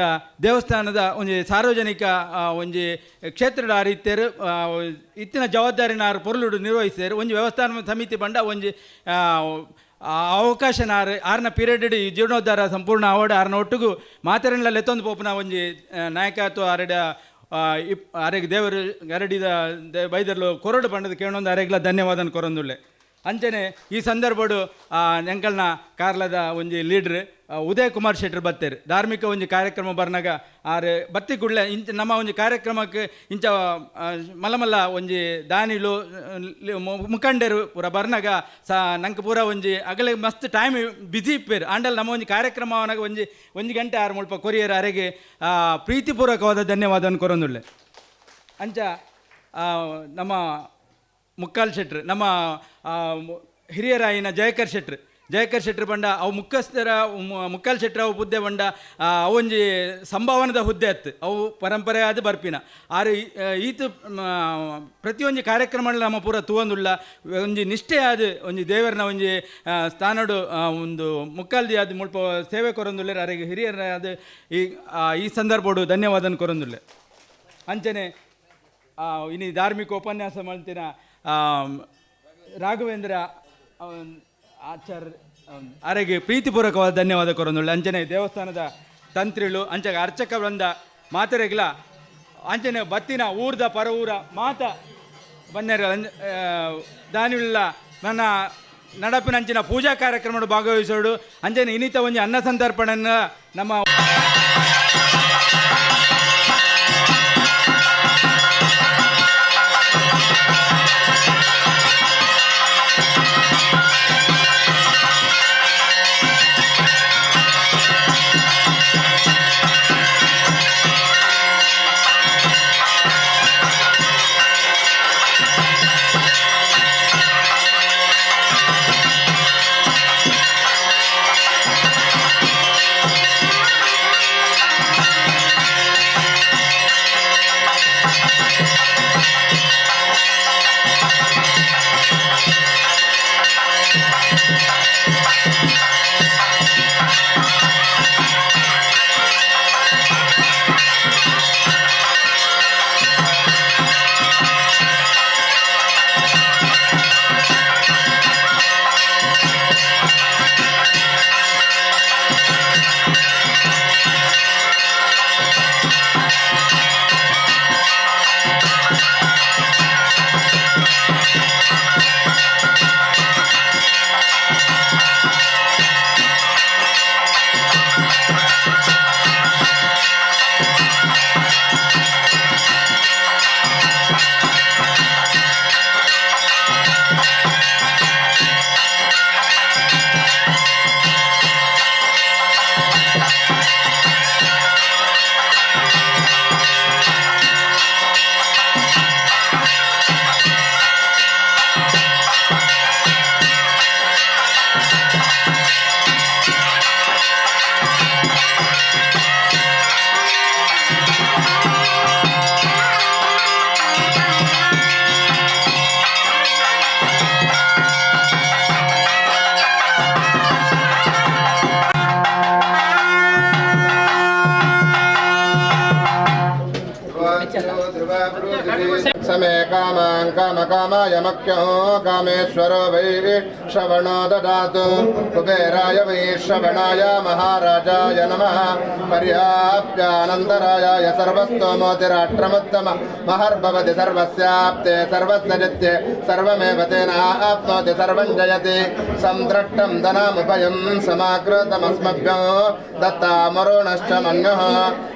ದೇವಸ್ಥಾನದ ಒಂಜಿ ಸಾರ್ವಜನಿಕ ಒಂಜಿ ಕ್ಷೇತ್ರದ ಆರಿತ್ತೇರು ಇತ್ತಿನ ಜವಾಬ್ದಾರಿನ ಆರು ಪೊರ್ಲುಡು ನಿರ್ವಹಿಸ್ತಾರೆ. ಒಂಜಿ ವ್ಯವಸ್ಥಾನ ಸಮಿತಿ ಬಂಡ ಒಂಜಿ ಅವಕಾಶನ ಆರ್ನ ಪೀರಿಯಡ್ ಈ ಜೀರ್ಣೋದ್ಧಾರ ಸಂಪೂರ್ಣ ಅವಡ ಆರ್ನ ಒಟ್ಟಿಗೂ ಮಾತೆರನ್ಲ ಲೆತ್ತೊಂದು ಪೋಪನ ಒಂಜಿ ನಾಯಕತ್ವ ಅರೆಡ ಅರೆಗೆ ದೇವರು ಗರಡಿದ ಬೈದರ್ಲು ಕೊರಡು ಬಂಡದ ಕೇಳೊಂದು ಅರೆಗ್ಲ ಧನ್ಯವಾದನ ಕೊರೊಂದುಳ್ಳೆ. ಅಂಚನೆ ಈ ಸಂದರ್ಭಡು ನೆಂಕಲ್ನ ಕಾರ್ಲದ ಒಂಜಿ ಲೀಡ್ರ್ ಉದಯ್ ಕುಮಾರ್ ಶೆಟ್ರ್ ಬತ್ತೇರು ಧಾರ್ಮಿಕ ಒಂಜಿ ಕಾರ್ಯಕ್ರಮ ಬರ್ನಾಗ ಆರು ಬತ್ತಿ ಕುಡ್ಲೆ ಇಂಚ ನಮ್ಮ ಒಂಜಿ ಕಾರ್ಯಕ್ರಮಕ್ಕೆ ಇಂಚ ಮಲ್ಲ ಒಂಜಿ ದಾನಿಲು ಮುಖಂಡರು ಪೂರ ಬರ್ನಾಗ ನಂಗೆ ಪೂರ ಒಂಜಿ ಅಗಲೇ ಮಸ್ತ್ ಟೈಮ್ ಬಿಸಿ ಇಪ್ಪೇರು ಆಂಡಲ್ ನಮ್ಮ ಒಂಜಿ ಕಾರ್ಯಕ್ರಮವನಾಗ ಒಂಜಿ ಗಂಟೆ 6 ಮುಲ್ಪ ಕೊರಿಯರ್ ಅರೆಗೆ ಪ್ರೀತಿಪೂರ್ವಕವಾದ ಧನ್ಯವಾದವನ್ನು ಕೊರೊಂದುಳ್ಳೆ. ಅಂಚ ನಮ್ಮ ಮುಕ್ಕಾಲ್ ಶೆಟ್ರ್ ನಮ್ಮ ಹಿರಿಯರಾಯಿನ ಜಯಕರ್ ಶೆಟ್ರ್ ಬಂಡ ಅವು ಮುಕ್ಕಾಲ್ ಶೆಟ್ರ್ ಅವು ಹುದ್ದೆ ಬಂಡ ಅವೊಂಜಿ ಸಂಭಾವನದ ಹುದ್ದೆ ಅತ್ತು ಅವು ಪರಂಪರೆ ಆದ ಬರ್ಪಿನ ಆರು ಈತು ಪ್ರತಿಯೊಂದು ಕಾರ್ಯಕ್ರಮ ನಮ್ಮ ಪೂರ ತೂವೊಂದುಳ್ಳ ಒಂಜಿ ನಿಷ್ಠೆ ಆದ ಒಂಜಿ ದೇವರನ ಒಂಜಿ ಸ್ಥಾನಡು ಒಂದು ಮುಕ್ಕಾಲ್ದಿ ಆದ ಮುಲ್ಪ ಸೇವೆ ಕೊರೊಂದುಳ್ಳೆ ಅರೆಗೆ ಹಿರಿಯರ ಅದು ಈ ಸಂದರ್ಭಡು ಧನ್ಯವಾದನ ಕೊರೊಂದುಳ್ಳೆ. ಅಂಚನೆ ಇನ್ನು ಧಾರ್ಮಿಕ ಉಪನ್ಯಾಸ ಮಾಡ್ತೀನ ರಾಘವೇಂದ್ರ ಆಚಾರ್ಯ ಅರೆಗೆ ಪ್ರೀತಿಪೂರ್ವಕವಾದ ಧನ್ಯವಾದ ಕೊರೊಂದುಳ್ಳೆ. ಅಂಚನೆ ದೇವಸ್ಥಾನದ ತಂತ್ರಿಗಳು ಅಂಚೆ ಅರ್ಚಕ ವೃಂದ ಮಾತೆರೆಗ್ಲ ಅಂಚನೆ ಬತ್ತಿನ ಊರ್ದ ಪರ ಊರ ಮಾತ ಬನ್ನೇರ ದಾನಿಯುಳ್ಳ ನನ್ನ ನಡಪಿನಂಚಿನ ಪೂಜಾ ಕಾರ್ಯಕ್ರಮ ಭಾಗವಹಿಸೋಡು ಅಂಚನೆ ಇನ್ನಿತ ಒಂಜಿ ಅನ್ನ ಸಂತರ್ಪಣೆಯನ್ನು ನಮ್ಮ समे कामां कामकामाय मख्यो कामेश्वरो वै श्रवणो ददातु कुबेराय वै श्रवणाय महाराजाय नमः पर्याप्त्यानन्तरायाय सर्वस्तोमोतिराष्ट्रमुत्तम महर्भवति सर्वस्याप्ते सर्वस्य जित्ये सर्वमेव तेन आप्नोति सर्वं जयति संद्रष्टं धनमुभयं समाकृतमस्मभ्यो दत्तामरुणश्च मन्युः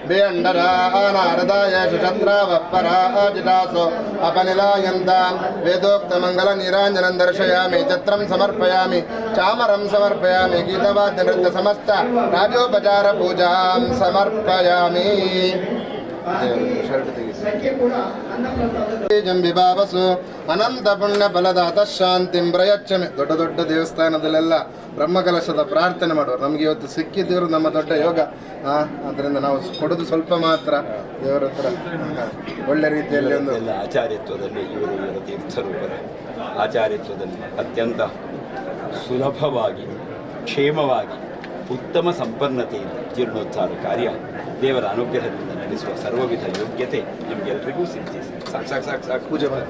वियण्डरानारदाय शत्रावपराजितासो अपनिलायन्तां वेदोक्तमङ्गलनीराञ्जनं दर्शयामि छत्रं समर्पयामि चामरं समर्पयामि गीतवाद्यनृत्यसमस्त राजोपचारपूजां समर्पयामि ಜಂಬಿಬಾಬಸು ಅನಂತ ಪುಣ್ಯ ಫಲದಾತ ಶಾಂತಿಂ ಪ್ರಯಚ್ಛಮಿ. ದೊಡ್ಡ ದೊಡ್ಡ ದೇವಸ್ಥಾನದಲ್ಲೆಲ್ಲ ಬ್ರಹ್ಮಕಲಶದ ಪ್ರಾರ್ಥನೆ ಮಾಡುವರು. ನಮಗೆ ಇವತ್ತು ಸಿಕ್ಕಿದ್ದೇವರು ನಮ್ಮ ದೊಡ್ಡ ಯೋಗ. ಅದರಿಂದ ನಾವು ಕೊಡೋದು ಸ್ವಲ್ಪ ಮಾತ್ರ ದೇವರ ಹತ್ರ ಒಳ್ಳೆ ರೀತಿಯಲ್ಲಿ ಒಂದು ಆಚಾರ್ಯತ್ವದಲ್ಲಿ ಇವರ ತೀರ್ಥರೂಪರ ಆಚಾರ್ಯತ್ವದಲ್ಲಿ ಅತ್ಯಂತ ಸುಲಭವಾಗಿ ಕ್ಷೇಮವಾಗಿ ಉತ್ತಮ ಸಂಪನ್ನತೆಯಿಂದ ಜೀರ್ಣೋದ್ಧಾರ ಕಾರ್ಯ ದೇವರ ಅನುಗ್ರಹದಿಂದ ನಡೆಸುವ ಸರ್ವವಿಧ ಯೋಗ್ಯತೆ ನಿಮಗೆಲ್ಲರಿಗೂ ಸಿದ್ಧಿಸಿ. ಸಾಕು ಪೂಜೆ ಮಾಡಿ.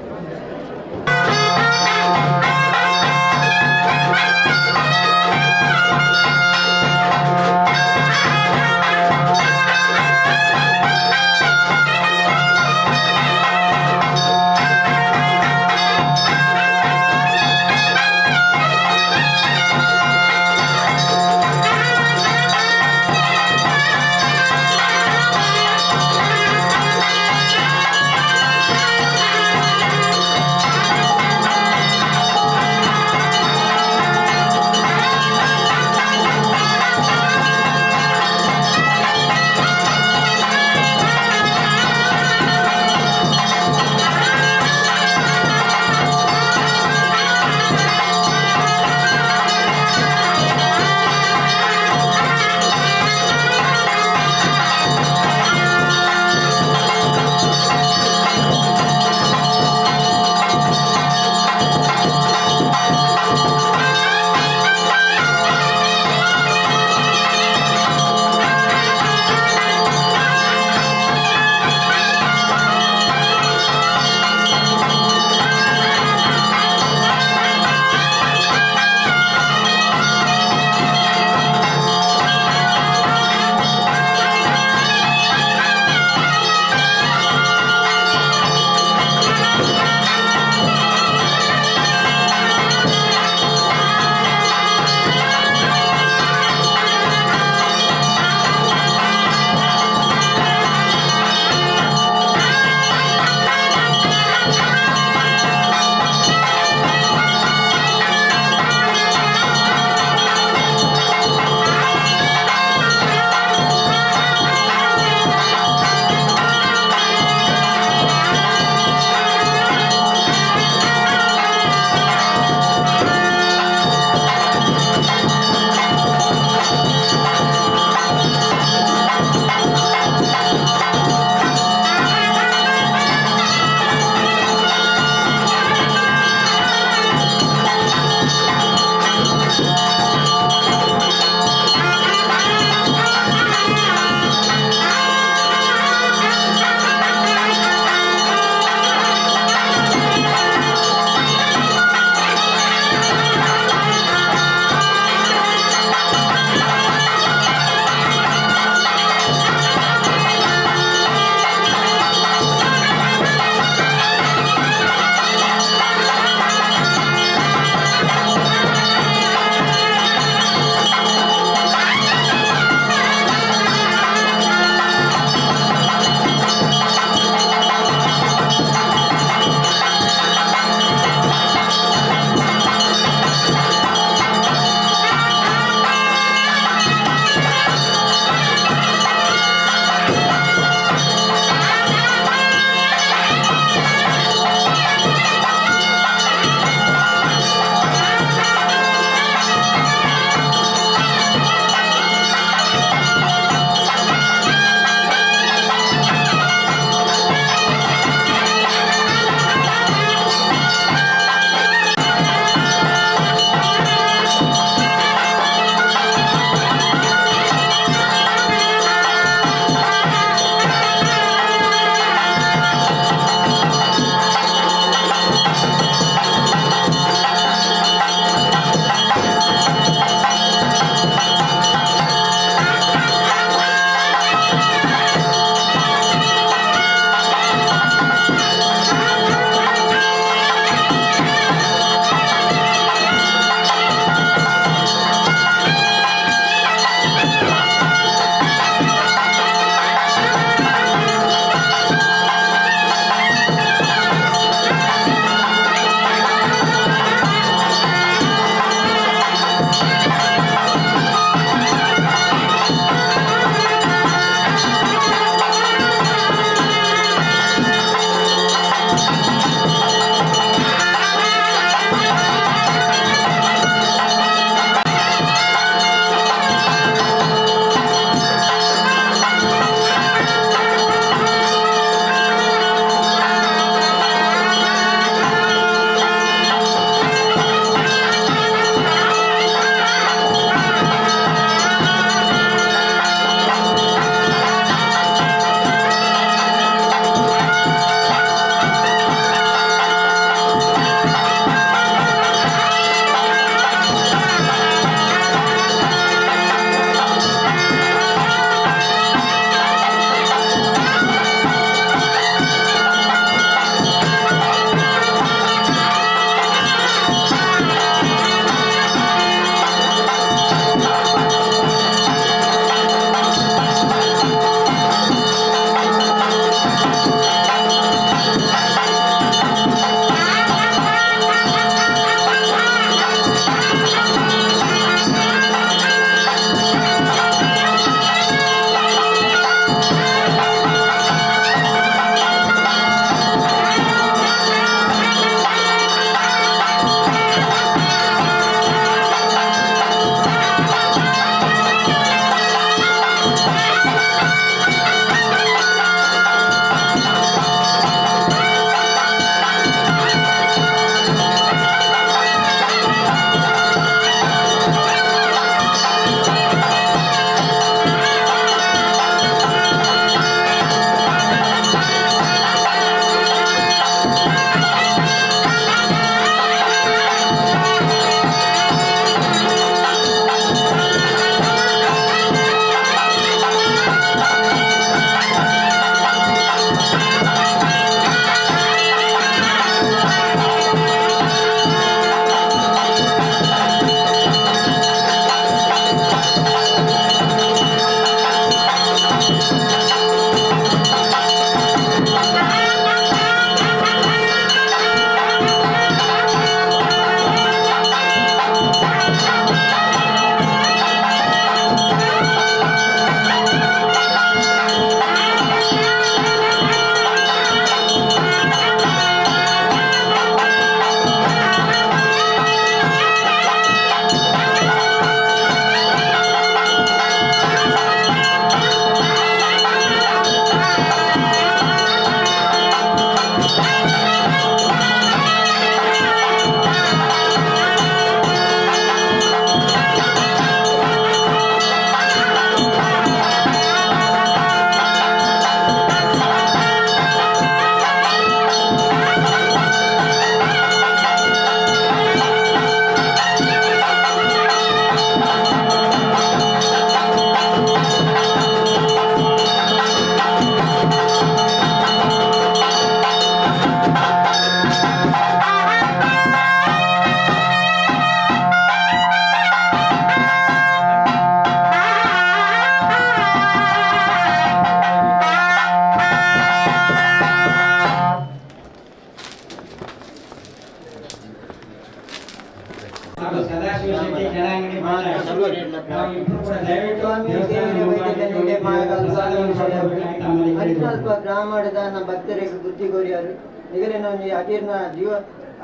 ಅಲ್ಪ ಗ್ರಾಮದ ಭಕ್ತರಿಗೆ ಬುದ್ಧಿ ಕೋರಿಯಾರು ಈಗಲೇ ನಾವು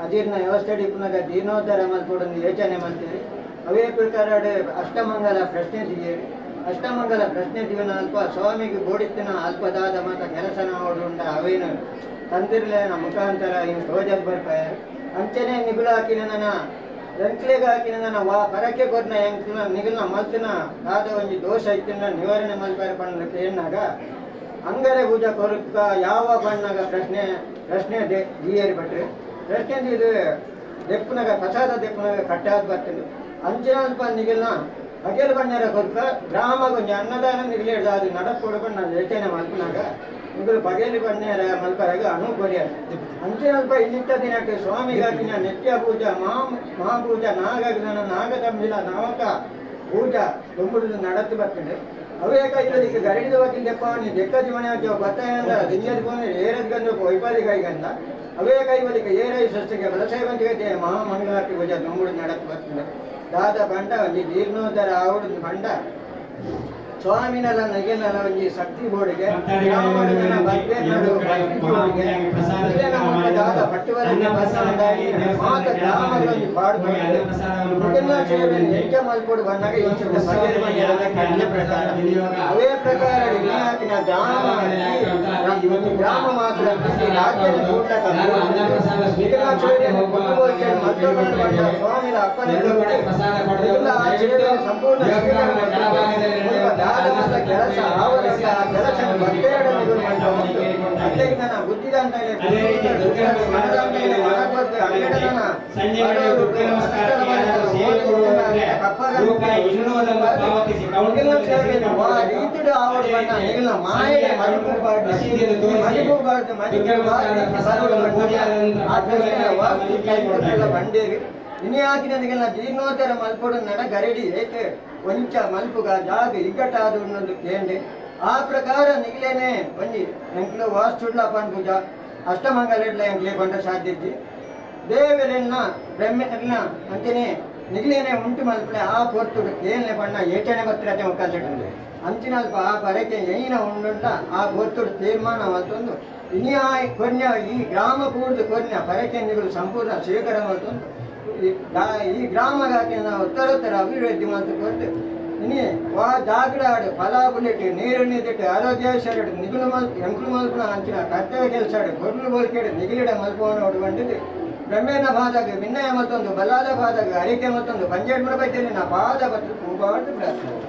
ಅಜೀರ್ಣ ವ್ಯವಸ್ಥೆ ಪುನಃ ಜೀರ್ಣೋದ್ಧಾರ ಮಲ್ಪಡೊಂದು ಯೋಚನೆ ಮಾಡ್ತೀವಿ. ಅವೇ ಪ್ರಕಾರ ಅಷ್ಟಮಂಗಲ ಪ್ರಶ್ನೆ ತೆಗೆಯಿರಿ. ಅಷ್ಟಮಂಗಲ ಪ್ರಶ್ನೆ ತೆಗೆನ ಅಲ್ಪ ಸ್ವಾಮಿಗೆ ಬೋಡಿತ್ತಿನ ಅಲ್ಪದಾದ ಮತ್ತು ಕೆಲಸನ ಉಂಡ ಅವೇನು ತಂದಿರ್ಲೇನ ಮುಖಾಂತರ ಇನ್ನು ಸೋಜಲ್ ಬರ್ತಾರೆ ಅಂಚನೆ ನಿಗುಳು ಹಾಕಿನ ನನ್ನ ಎಂಕ್ಲೆಗೆ ಹಾಕಿನ ನನ್ನ ಪರಕ್ಕೆ ಕೊರ್ನ ಎಂಕ್ಲ ನಿಗುಲ್ನ ಮಲ್ತಿನ ಆದ ಒಂದು ದೋಷ ಇತ್ತಿನ ನಿವಾರಣೆ ಮಲ್ಪಾರ ಪಣ್ಣಕ್ಕೆ ಏನಾಗ ಅಂಗರೆ ಪೂಜಾ ಕೊರಕ ಯಾವ ಬಣ್ಣಾಗ ಪ್ರಶ್ನೆ ಜೀಯರಿ ಬಟ್ರೆ ಪ್ರಶ್ನೆ ಇದು ದೆಪ್ಪನಾಗ ಪ್ರಸಾದ ದೆಪ್ಪನಾಗ ಕಟ್ಟಾದ ಬರ್ತದೆ ಅಂಚಿನ ಅಲ್ಪ ನಿಗಿಲ್ನ ಬಗೆಲ್ ಬಣ್ಣರ ಕೊರಕ ಗ್ರಾಮ ಕೊಂಚ ಅನ್ನದಾನ ನಿಗಲೇಡ್ದು ಅದು ನಡಪೊಡ್ಕೊಂಡು ನಾನು ಯೋಚನೆ ಮಲ್ಪನಾಗ ನಿಗಲು ಬಗೆಲಿ ಬಣ್ಣರ ಮಲ್ಪರಾಗ ಅನು ಕೊರಿಯಾರ ಅಂಚಿನಲ್ಪ ಇನ್ನಿತ್ತ ದಿನಕ್ಕೆ ಸ್ವಾಮಿಗಾಕಿನ ನಿತ್ಯ ಪೂಜಾ ಮಹಾಪೂಜಾ ನಾಗತಂಬಿಲ ನವಕ ಪೂಜಾ ತುಂಬುದು ನಡತ್ತು ಬರ್ತದೆ. ಅವೇ ಕೈಗಳಿಗೆ ಗರಿಡಿದ ವಕೀಲ್ ದೆಪ್ಪ ನೀವು ದೆಕ್ಕದಿ ಮನೆ ಹಾಕಿ ಬತ್ತಾಯಂದ ದಿಂಜದ ಬಂದು ಏರದ್ ಗಂಧ ವೈಪಾಲಿ ಕೈಗಂದ ಅವೇ ಕೈವಲಿಗೆ ಏರೈ ಸೃಷ್ಟಿಗೆ ಬಲಸೈವಂತಿಗೆ ಮಹಾಮಂಗಳಾರತಿ ಪೂಜಾ ತುಂಬುದು ನಡತ್ತು ಬರ್ತದೆ. ದಾದ ಬಂಡ ಒಂದು ಜೀರ್ಣೋದ್ಧಾರ ಆವಡದ ಬಂಡ ಸ್ವಾಮಿನಲ್ಲ ನಗೆನಲ್ಲ ಒಂದು ಶಕ್ತಿ ಬೋರ್ಡ್ಗೆ ದಾದ ಪಟ್ಟುವರಿಗೆ ಮಾತ ಗ್ರಾಮಗಳಲ್ಲಿ ಪಾಡ್ಕೊಂಡು ಎಂಟ ಮಲ್ಪೊಡು ಬಂದಾಗ ಅವೇ ಪ್ರಕಾರ ವಿನಾಯಕನ ಗ್ರಾಮ ಮಾತ್ರ ರಾಜ್ಯದ ಸ್ವಾಮಿನ ಅಪ್ಪನೇ ಸಂಪೂರ್ಣ ಕೆಲಸ ಕೆಲಸ ಬುದ್ಧಿದಂತ ಮಾಯ ಬಂಡೇರಿ ಇನಿ ಹಾಕಿನದಿಗೆಲ್ಲ ಜೀರ್ಣೋದ್ಧಾರ ಮಲ್ಪೊಡು ನಡ ಗರಡಿ ಏಕೆ ಕೊಂಚ ಮಲ್ಪುಗ ಜಾಗ ಇಕ್ಕಟ್ಟಾದ ಅನ್ನೋದು ಕೇಂದ್ರ ಆ ಪ್ರಕಾರ ನಿಗಲೇನೆ ಒಂಜಿ ಎಂಕ್ಲು ವಾಸ್ತುಡ್ಲ ಪಂಪುಜ ಅಷ್ಟಮಂಗಲೆಡ್ಲ ಎಂಕ್ಲೆ ಕೊಂಡ ಸಾಧ್ಯತೆ ದೇವರೆನ್ನ ಬ್ರಹ್ಮೆಲ್ಲ ಅಂಚನೆ ನಿಗಲೇನೆ ಉಂಟು ಮಲ್ಪಲೆ ಆ ಪೊರ್ತುಡು ಕೇಳನೆ ಬಣ್ಣ ಯೋಚನೆ ಭದ್ರತೆ ಮುಖಾಂತರ ಅಂಚಿನಲ್ಪ ಆ ಪರಕೆ ಏನ ಉಂಡುಂಟ ಆ ಪೊರ್ತುಡು ತೀರ್ಮಾನ ಮತ್ತೊಂದು ಇನಿ ಕೊನ್ಯ ಈ ಗ್ರಾಮ ಕೂಡ್ದು ಕೊನ್ಯ ಪರಕೆ ನಿಗಳು ಸಂಪೂರ್ಣ ಸ್ವೀಕಾರ ಮತ್ತೊಂದು ಈ ಗ್ರಾಮಗಾಕಿ ನಾವು ಉತ್ತರೋತ್ತರ ಅಭಿವೃದ್ಧಿ ಮಾಡ್ಕೊಂಡು ಇನಿ ಜಾಗಡಾಡು ಫಲ ಬುಲೆಟ್ ನೀರು ನಿದಿಟ್ಟು ಆರೋಗ್ಯೇಶ್ವರ ನಿಗುಲು ಎಂಕುಲು ಮಲ್ಪನ ಅಂಚಿನ ಕರ್ತವ್ಯ ಕೆಲಸ ಗೊಡ್ಲು ಬೋಲ್ಕೆಡು ನಿಗಿಲಿಡ ಮಲ್ಪವನ್ನು ಹೊಡ್ಕೊಂಡಿದ್ದು ಬ್ರಹ್ಮೇನ ಬಾದಾಗ ಭಿನ್ನಯ ಮತ್ತೊಂದು ಬಲ್ಲಾದ ಬಾದಾಗ ಅರಿಕೆ ಮತ್ತೊಂದು ಪಂಜೆಡ್ ಬೈತೇನೆ ನಾ ಪಾದ ಬತ್ತು ಕೂಬಾರ್ದು ಪ್ರಾರ್ಥನೆ.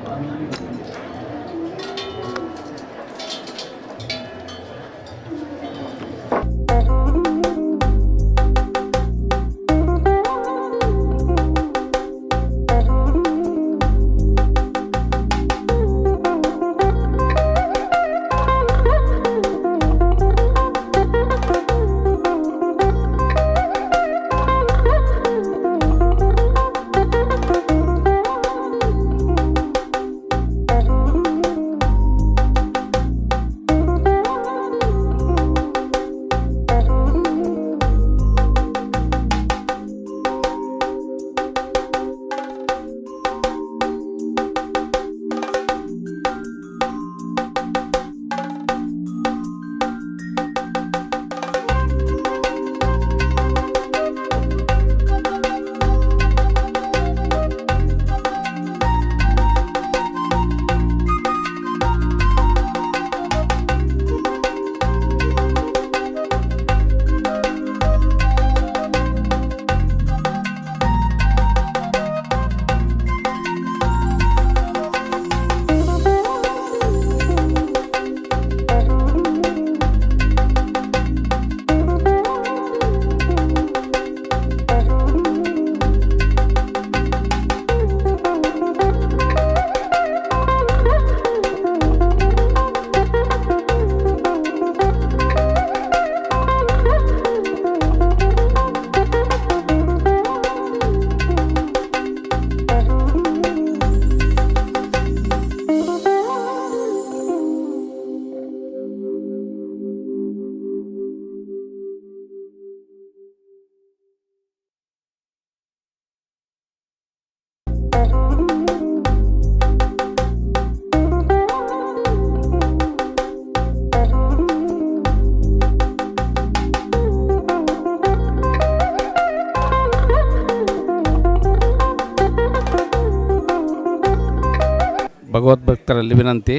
ಭಗವದ್ಭಕ್ತರಲ್ಲಿ ವಿನಂತಿ.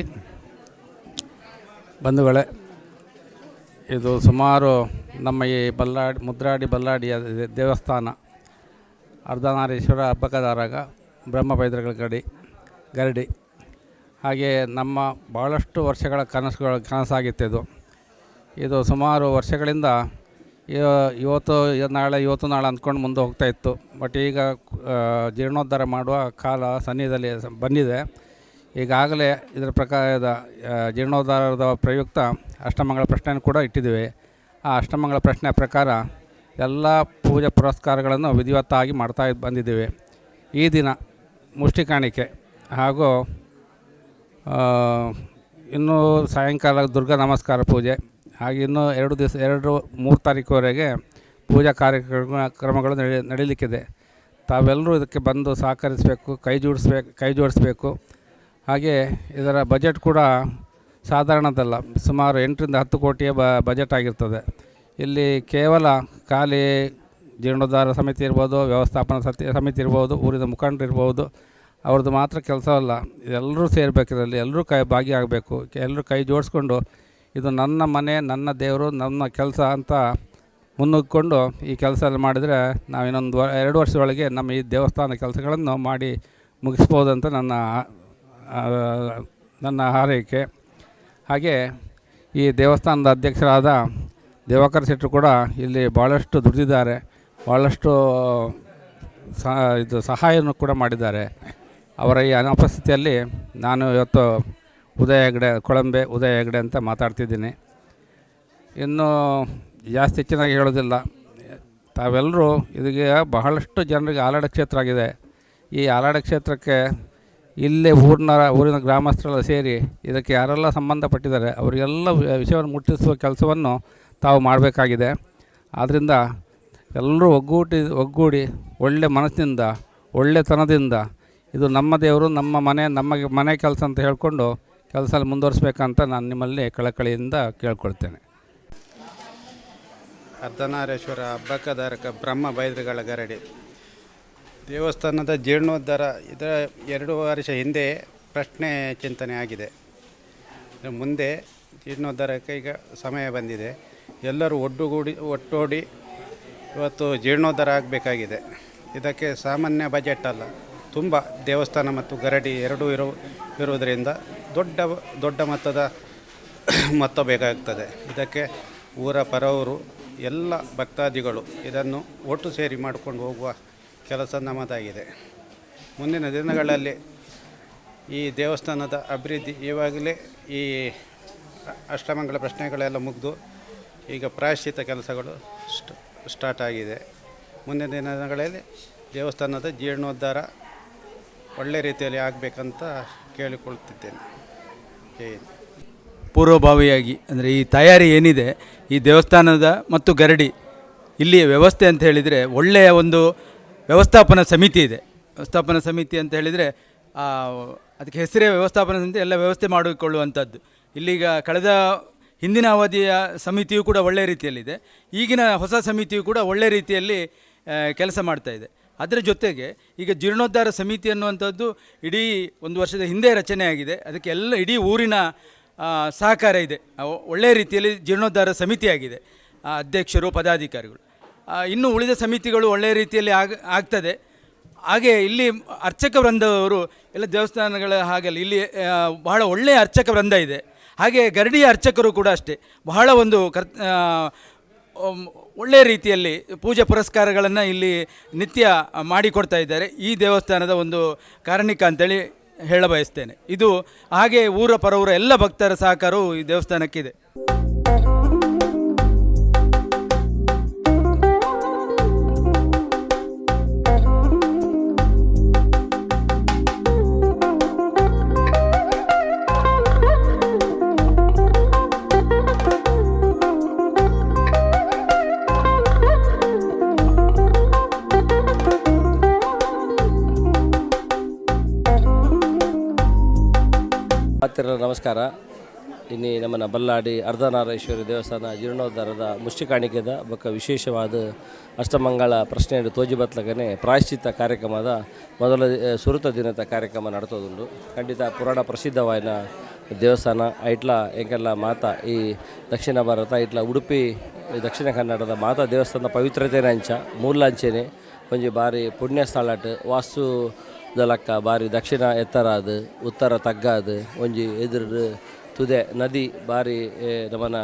ಬಂಧುಗಳೇ, ಇದು ಸುಮಾರು ನಮ್ಮ ಈ ಮುದ್ರಾಡಿ ಬಲ್ಲಾಡಿಯ ದೇವಸ್ಥಾನ ಅರ್ಧನಾರೀಶ್ವರ ಅಬ್ಬಕದಾರಗ ಬ್ರಹ್ಮಬೈದ್ರಗಳ ಗರಡಿ ಹಾಗೆ ನಮ್ಮ ಭಾಳಷ್ಟು ವರ್ಷಗಳ ಕನಸಾಗಿತ್ತು. ಇದು ಸುಮಾರು ವರ್ಷಗಳಿಂದ ಇವತ್ತು ನಾಳೆ ಅಂದ್ಕೊಂಡು ಮುಂದೆ ಹೋಗ್ತಾಯಿತ್ತು. ಬಟ್ ಈಗ ಜೀರ್ಣೋದ್ಧಾರ ಮಾಡುವ ಕಾಲ ಸನ್ನಿಧದಲ್ಲಿ ಬಂದಿದೆ. ಈಗಾಗಲೇ ಇದರ ಪ್ರಕಾರದ ಜೀರ್ಣೋದ್ಧಾರದ ಪ್ರಯುಕ್ತ ಅಷ್ಟಮಂಗಳ ಪ್ರಶ್ನೆಯನ್ನು ಕೂಡ ಇಟ್ಟಿದ್ದೀವಿ. ಆ ಅಷ್ಟಮಂಗಳ ಪ್ರಶ್ನೆ ಪ್ರಕಾರ ಎಲ್ಲ ಪೂಜೆ ಪುರಸ್ಕಾರಗಳನ್ನು ವಿಧಿವತ್ತಾಗಿ ಮಾಡ್ತಾ ಬಂದಿದ್ದೀವಿ. ಈ ದಿನ ಮುಷ್ಟಿ ಕಾಣಿಕೆ ಹಾಗೂ ಇನ್ನೂ ಸಾಯಂಕಾಲ ದುರ್ಗಾ ನಮಸ್ಕಾರ ಪೂಜೆ ಹಾಗೆ ಇನ್ನೂ 2-3 ತಾರೀಕುವರೆಗೆ ಪೂಜಾ ಕಾರ್ಯಕ್ರಮಗಳು ನಡೀಲಿಕ್ಕಿದೆ. ತಾವೆಲ್ಲರೂ ಇದಕ್ಕೆ ಬಂದು ಸಹಕರಿಸಬೇಕು, ಕೈ ಜೋಡಿಸ್ಬೇಕು. ಹಾಗೆ ಇದರ ಬಜೆಟ್ ಕೂಡ ಸಾಧಾರಣದಲ್ಲ, ಸುಮಾರು 8-10 ಕೋಟಿಯ ಬಜೆಟ್ ಆಗಿರ್ತದೆ. ಇಲ್ಲಿ ಕೇವಲ ಖಾಲಿ ಜೀರ್ಣೋದ್ಧಾರ ಸಮಿತಿ ಇರ್ಬೋದು, ವ್ಯವಸ್ಥಾಪನಾ ಸಮಿತಿ ಇರ್ಬೋದು, ಊರಿನ ಮುಖಂಡರು ಇರ್ಬೋದು, ಅವ್ರದ್ದು ಮಾತ್ರ ಕೆಲಸವಲ್ಲ. ಎಲ್ಲರೂ ಸೇರಬೇಕು, ಇದರಲ್ಲಿ ಎಲ್ಲರೂ ಭಾಗಿಯಾಗಬೇಕು. ಎಲ್ಲರೂ ಕೈ ಜೋಡಿಸ್ಕೊಂಡು ಇದು ನನ್ನ ಮನೆ, ನನ್ನ ದೇವರು, ನನ್ನ ಕೆಲಸ ಅಂತ ಮುನ್ನುಗ್ಗಿಕೊಂಡು ಈ ಕೆಲಸ ಎಲ್ಲ ಮಾಡಿದರೆ ನಾವು ಇನ್ನೊಂದು 2 ವರ್ಷದೊಳಗೆ ನಮ್ಮ ಈ ದೇವಸ್ಥಾನ ಕೆಲಸಗಳನ್ನು ಮಾಡಿ ಮುಗಿಸ್ಬೋದಂತ ನನ್ನ ಹಾರೈಕೆ. ಹಾಗೆ ಈ ದೇವಸ್ಥಾನದ ಅಧ್ಯಕ್ಷರಾದ ದಿವಾಕರ್ ಶೆಟ್ಟರು ಕೂಡ ಇಲ್ಲಿ ಭಾಳಷ್ಟು ದುಡಿದಿದ್ದಾರೆ, ಭಾಳಷ್ಟು ಸಹಾಯವನ್ನು ಕೂಡ ಮಾಡಿದ್ದಾರೆ. ಅವರ ಈ ಅನುಪಸ್ಥಿತಿಯಲ್ಲಿ ನಾನು ಇವತ್ತು ಕೊಳಂಬೆ ಉದಯ ಹೆಗಡೆ ಅಂತ ಮಾತಾಡ್ತಿದ್ದೀನಿ. ಇನ್ನೂ ಜಾಸ್ತಿ ಹೆಚ್ಚಿನಾಗಿ ಹೇಳೋದಿಲ್ಲ. ತಾವೆಲ್ಲರೂ ಇದಕ್ಕೆ ಬಹಳಷ್ಟು ಜನರಿಗೆ ಆಲಾಡ ಕ್ಷೇತ್ರ ಆಗಿದೆ. ಈ ಆಲಾಡ ಕ್ಷೇತ್ರಕ್ಕೆ ಇಲ್ಲೇ ಊರಿನ ಗ್ರಾಮಸ್ಥರೆಲ್ಲ ಸೇರಿ ಇದಕ್ಕೆ ಯಾರೆಲ್ಲ ಸಂಬಂಧಪಟ್ಟಿದ್ದಾರೆ ಅವರಿಗೆಲ್ಲ ವಿಷಯವನ್ನು ಮುಟ್ಟಿಸುವ ಕೆಲಸವನ್ನು ತಾವು ಮಾಡಬೇಕಾಗಿದೆ. ಆದ್ದರಿಂದ ಎಲ್ಲರೂ ಒಗ್ಗೂಡಿ ಒಳ್ಳೆ ಮನಸ್ಸಿನಿಂದ, ಒಳ್ಳೆತನದಿಂದ ಇದು ನಮ್ಮ ದೇವರು, ನಮ್ಮ ಮನೆ ಕೆಲಸ ಅಂತ ಹೇಳಿಕೊಂಡು ಕೆಲಸ ಮುಂದುವರಿಸ್ಬೇಕಂತ ನಾನು ನಿಮ್ಮಲ್ಲಿ ಕಳಕಳಿಯಿಂದ ಕೇಳ್ಕೊಳ್ತೇನೆ. ಅರ್ಧನಾರೀಶ್ವರ ಅಬ್ಬಕದಾರಕ ಬ್ರಹ್ಮಬೈದ್ರಗಳ ಗರಡಿ ದೇವಸ್ಥಾನದ ಜೀರ್ಣೋದ್ಧಾರ ಇದರ 2 ವರ್ಷ ಹಿಂದೆ ಪ್ರಶ್ನೆ ಚಿಂತನೆ ಆಗಿದೆ. ಮುಂದೆ ಜೀರ್ಣೋದ್ಧಾರಕ್ಕೆ ಈಗ ಸಮಯ ಬಂದಿದೆ. ಎಲ್ಲರೂ ಒಟ್ಟೋಡಿ ಇವತ್ತು ಜೀರ್ಣೋದ್ಧಾರ ಆಗಬೇಕಾಗಿದೆ. ಇದಕ್ಕೆ ಸಾಮಾನ್ಯ ಬಜೆಟ್ ಅಲ್ಲ, ತುಂಬ ದೇವಸ್ಥಾನ ಮತ್ತು ಗರಡಿ ಎರಡೂ ಇರುವುದರಿಂದ ದೊಡ್ಡ ಮೊತ್ತದ ಮೊತ್ತ ಬೇಕಾಗ್ತದೆ. ಇದಕ್ಕೆ ಊರ ಪರವರು ಎಲ್ಲ ಭಕ್ತಾದಿಗಳು ಇದನ್ನು ಒಟ್ಟು ಸೇರಿ ಮಾಡಿಕೊಂಡು ಹೋಗುವ ಕೆಲಸ ನಮ್ಮದಾಗಿದೆ. ಮುಂದಿನ ದಿನಗಳಲ್ಲಿ ಈ ದೇವಸ್ಥಾನದ ಅಭಿವೃದ್ಧಿ ಇವಾಗಲೇ ಈ ಅಷ್ಟಮಂಗಳ ಪ್ರಶ್ನೆಗಳೆಲ್ಲ ಮುಗಿದು ಈಗ ಪ್ರಾಯಶ್ಚಿತ್ತ ಕೆಲಸಗಳು ಸ್ಟಾರ್ಟ್ ಆಗಿದೆ. ಮುಂದಿನ ದಿನಗಳಲ್ಲಿ ದೇವಸ್ಥಾನದ ಜೀರ್ಣೋದ್ಧಾರ ಒಳ್ಳೆ ರೀತಿಯಲ್ಲಿ ಆಗಬೇಕಂತ ಕೇಳಿಕೊಳ್ತಿದ್ದೇನೆ. ಪೂರ್ವಭಾವಿಯಾಗಿ ಅಂದರೆ ಈ ತಯಾರಿ ಏನಿದೆ ಈ ದೇವಸ್ಥಾನದ ಮತ್ತು ಗರಡಿ ಇಲ್ಲಿ ವ್ಯವಸ್ಥೆ ಅಂತ ಹೇಳಿದರೆ ಒಳ್ಳೆಯ ಒಂದು ವ್ಯವಸ್ಥಾಪನಾ ಸಮಿತಿ ಇದೆ. ವ್ಯವಸ್ಥಾಪನಾ ಸಮಿತಿ ಅಂತ ಹೇಳಿದರೆ ಅದಕ್ಕೆ ಹೆಸರೇ ವ್ಯವಸ್ಥಾಪನಾ ಸಮಿತಿ, ಎಲ್ಲ ವ್ಯವಸ್ಥೆ ಮಾಡಿಕೊಳ್ಳುವಂಥದ್ದು. ಇಲ್ಲಿಗ ಕಳೆದ ಹಿಂದಿನ ಅವಧಿಯ ಸಮಿತಿಯು ಕೂಡ ಒಳ್ಳೆಯ ರೀತಿಯಲ್ಲಿದೆ, ಈಗಿನ ಹೊಸ ಸಮಿತಿಯು ಕೂಡ ಒಳ್ಳೆಯ ರೀತಿಯಲ್ಲಿ ಕೆಲಸ ಮಾಡ್ತಾಯಿದೆ. ಅದರ ಜೊತೆಗೆ ಈಗ ಜೀರ್ಣೋದ್ಧಾರ ಸಮಿತಿ ಅನ್ನುವಂಥದ್ದು ಇಡೀ 1 ವರ್ಷದ ಹಿಂದೆ ರಚನೆ ಆಗಿದೆ. ಅದಕ್ಕೆ ಇಡೀ ಊರಿನ ಸಹಕಾರ ಇದೆ. ಒಳ್ಳೆಯ ರೀತಿಯಲ್ಲಿ ಜೀರ್ಣೋದ್ಧಾರ ಸಮಿತಿಯಾಗಿದೆ, ಅಧ್ಯಕ್ಷರು, ಪದಾಧಿಕಾರಿಗಳು. ಇನ್ನು ಉಳಿದ ಸಮಿತಿಗಳು ಒಳ್ಳೆಯ ರೀತಿಯಲ್ಲಿ ಆಗ್ತದೆ. ಹಾಗೆ ಇಲ್ಲಿ ಅರ್ಚಕ ವೃಂದವರು ಎಲ್ಲ ದೇವಸ್ಥಾನಗಳ ಹಾಗೆಲ್ಲ ಇಲ್ಲಿ ಬಹಳ ಒಳ್ಳೆಯ ಅರ್ಚಕ ವೃಂದ ಇದೆ. ಹಾಗೆ ಗರಡಿಯ ಅರ್ಚಕರು ಕೂಡ ಅಷ್ಟೇ ಬಹಳ ಒಂದು ಒಳ್ಳೆಯ ರೀತಿಯಲ್ಲಿ ಪೂಜೆ ಪುರಸ್ಕಾರಗಳನ್ನು ಇಲ್ಲಿ ನಿತ್ಯ ಮಾಡಿಕೊಡ್ತಾ ಇದ್ದಾರೆ. ಈ ದೇವಸ್ಥಾನದ ಒಂದು ಕಾರಣಿಕ ಅಂತೇಳಿ ಹೇಳಬಯಸ್ತೇನೆ. ಇದು ಹಾಗೆ ಊರ ಪರವರ ಎಲ್ಲ ಭಕ್ತರ ಸಹಕಾರವು ಈ ದೇವಸ್ಥಾನಕ್ಕಿದೆ. ನಮಸ್ಕಾರ. ಇನ್ನಿ ನಮ್ಮನ ಬಲ್ಲಾಡಿ ಅರ್ಧನಾರೀಶ್ವರಿ ದೇವಸ್ಥಾನ ಜೀರ್ಣೋದ್ಧಾರದ ಮುಷ್ಟಿ ಕಾಣಿಕೆದ ಬೊಕ್ಕ ವಿಶೇಷವಾದ ಅಷ್ಟಮಂಗಳ ಪ್ರಶ್ನೆ ತೋಜಿ ಬತ್ಲಗನೆ ಪ್ರಾಯಶ್ಚಿತ್ತ ಕಾರ್ಯಕ್ರಮದ ಮೊದಲ ಸುರುತ ದಿನದ ಕಾರ್ಯಕ್ರಮ ನಡೆತೋದುಂಡು. ಖಂಡಿತ ಪುರಾಣ ಪ್ರಸಿದ್ಧವಾದ ದೇವಸ್ಥಾನ ಐಟ್ಲ ಎಂಕೆಲ್ಲ ಮಾತಾ ಈ ದಕ್ಷಿಣ ಭಾರತ ಇಟ್ಲ ಉಡುಪಿ ದಕ್ಷಿಣ ಕನ್ನಡದ ಮಾತಾ ದೇವಸ್ಥಾನ ಪವಿತ್ರತೆನ ಅಂಚ ಮೂಲಾಂಚೆನೆ ಒಂಜಿ ಬಾರಿ ಪುಣ್ಯ ಸ್ಥಳಟ್ ವಾಸ್ತು ದಲಕ್ಕ ಬಾರಿ ದಕ್ಷಿಣ ಎತ್ತರ ಅದು ಉತ್ತರ ತಗ್ಗಾದು ಒಂಜಿ ಎದುರು ತುದೆ ನದಿ ಬಾರಿ ನಮ್ಮನ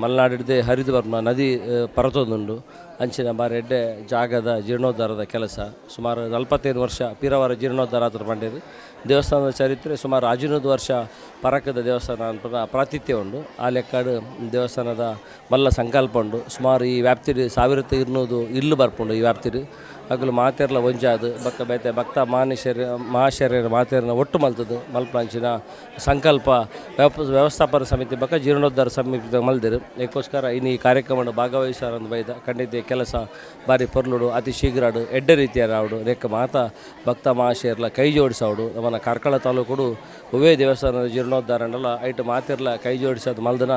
ಮಲೆನಾಡಿಡ್ದೆ ಹರಿದು ಬರ್ಮ ನದಿ ಪರತೊಂದುಂಡು ಅಂಚಿನ ಬಾರಿ ಎಡ್ಡೆ ಜಾಗದ ಜೀರ್ಣೋದ್ಧಾರದ ಕೆಲಸ ಸುಮಾರು 45 ವರ್ಷ ಪೀರವರ ಜೀರ್ಣೋದ್ಧಾರ ಆತರ ಮಾಡಿದ್ರು. ದೇವಸ್ಥಾನದ ಚರಿತ್ರೆ ಸುಮಾರು 15 ವರ್ಷ ಪರಕದ ದೇವಸ್ಥಾನ ಅಂತ ಪ್ರಾತಿಥ್ಯ ಉಂಡು. ಆ ಲೆಕ್ಕಡು ದೇವಸ್ಥಾನದ ಮಲ್ಲ ಸಂಕಲ್ಪ ಉಂಡು. ಸುಮಾರು ಈ ವ್ಯಾಪ್ತಿಡಿ 1200 ಇಲ್ಲು ಬರ್ಪುಂಡು. ಈ ವ್ಯಾಪ್ತಿಡಿ ಹಗಲು ಮಾತೆರ್ಲ ಒಂಜಾದು ಬಕ್ಕ ಬೇತೆ ಭಕ್ತ ಮಹಾಶರ್ಯರ ಮಾತೆರ್ನ ಒಟ್ಟು ಮಲ್ತದು ಮಲ್ಪಂಚಿನ ಸಂಕಲ್ಪ ವ್ಯವಸ್ಥಾಪನಾ ಸಮಿತಿ ಬಕ್ಕ ಜೀರ್ಣೋದ್ಧಾರ ಸಮಿತಿ ಮಲ್ದಿರು. ಏಕೋಸ್ಕರ ಇನ್ನು ಈ ಕಾರ್ಯಕ್ರಮ ಭಾಗವಹಿಸಾರಂದು ಬೈದ ಖಂಡಿತ ಕೆಲಸ ಬಾರಿ ಪೊರ್ಲುಡು ಅತಿ ಶೀಘ್ರಡು ಎಡ್ಡೆ ರೀತಿಯ ರಾವುಡು ರೇಖ ಮಾತಾ ಭಕ್ತ ಮಹಾಶಯರ್ಲ ಕೈ ಜೋಡಿಸಾವುಡು. ನಮ್ಮನ ಕಾರ್ಕಳ ತಾಲೂಕು ಉವೇ ದೇವಸ್ಥಾನದ ಜೀರ್ಣೋದ್ಧಾರ ಅಂಡಲ್ಲ ಐಟು ಮಾತೆರ್ಲ ಕೈ ಜೋಡಿಸೋದು ಮಲ್ದನ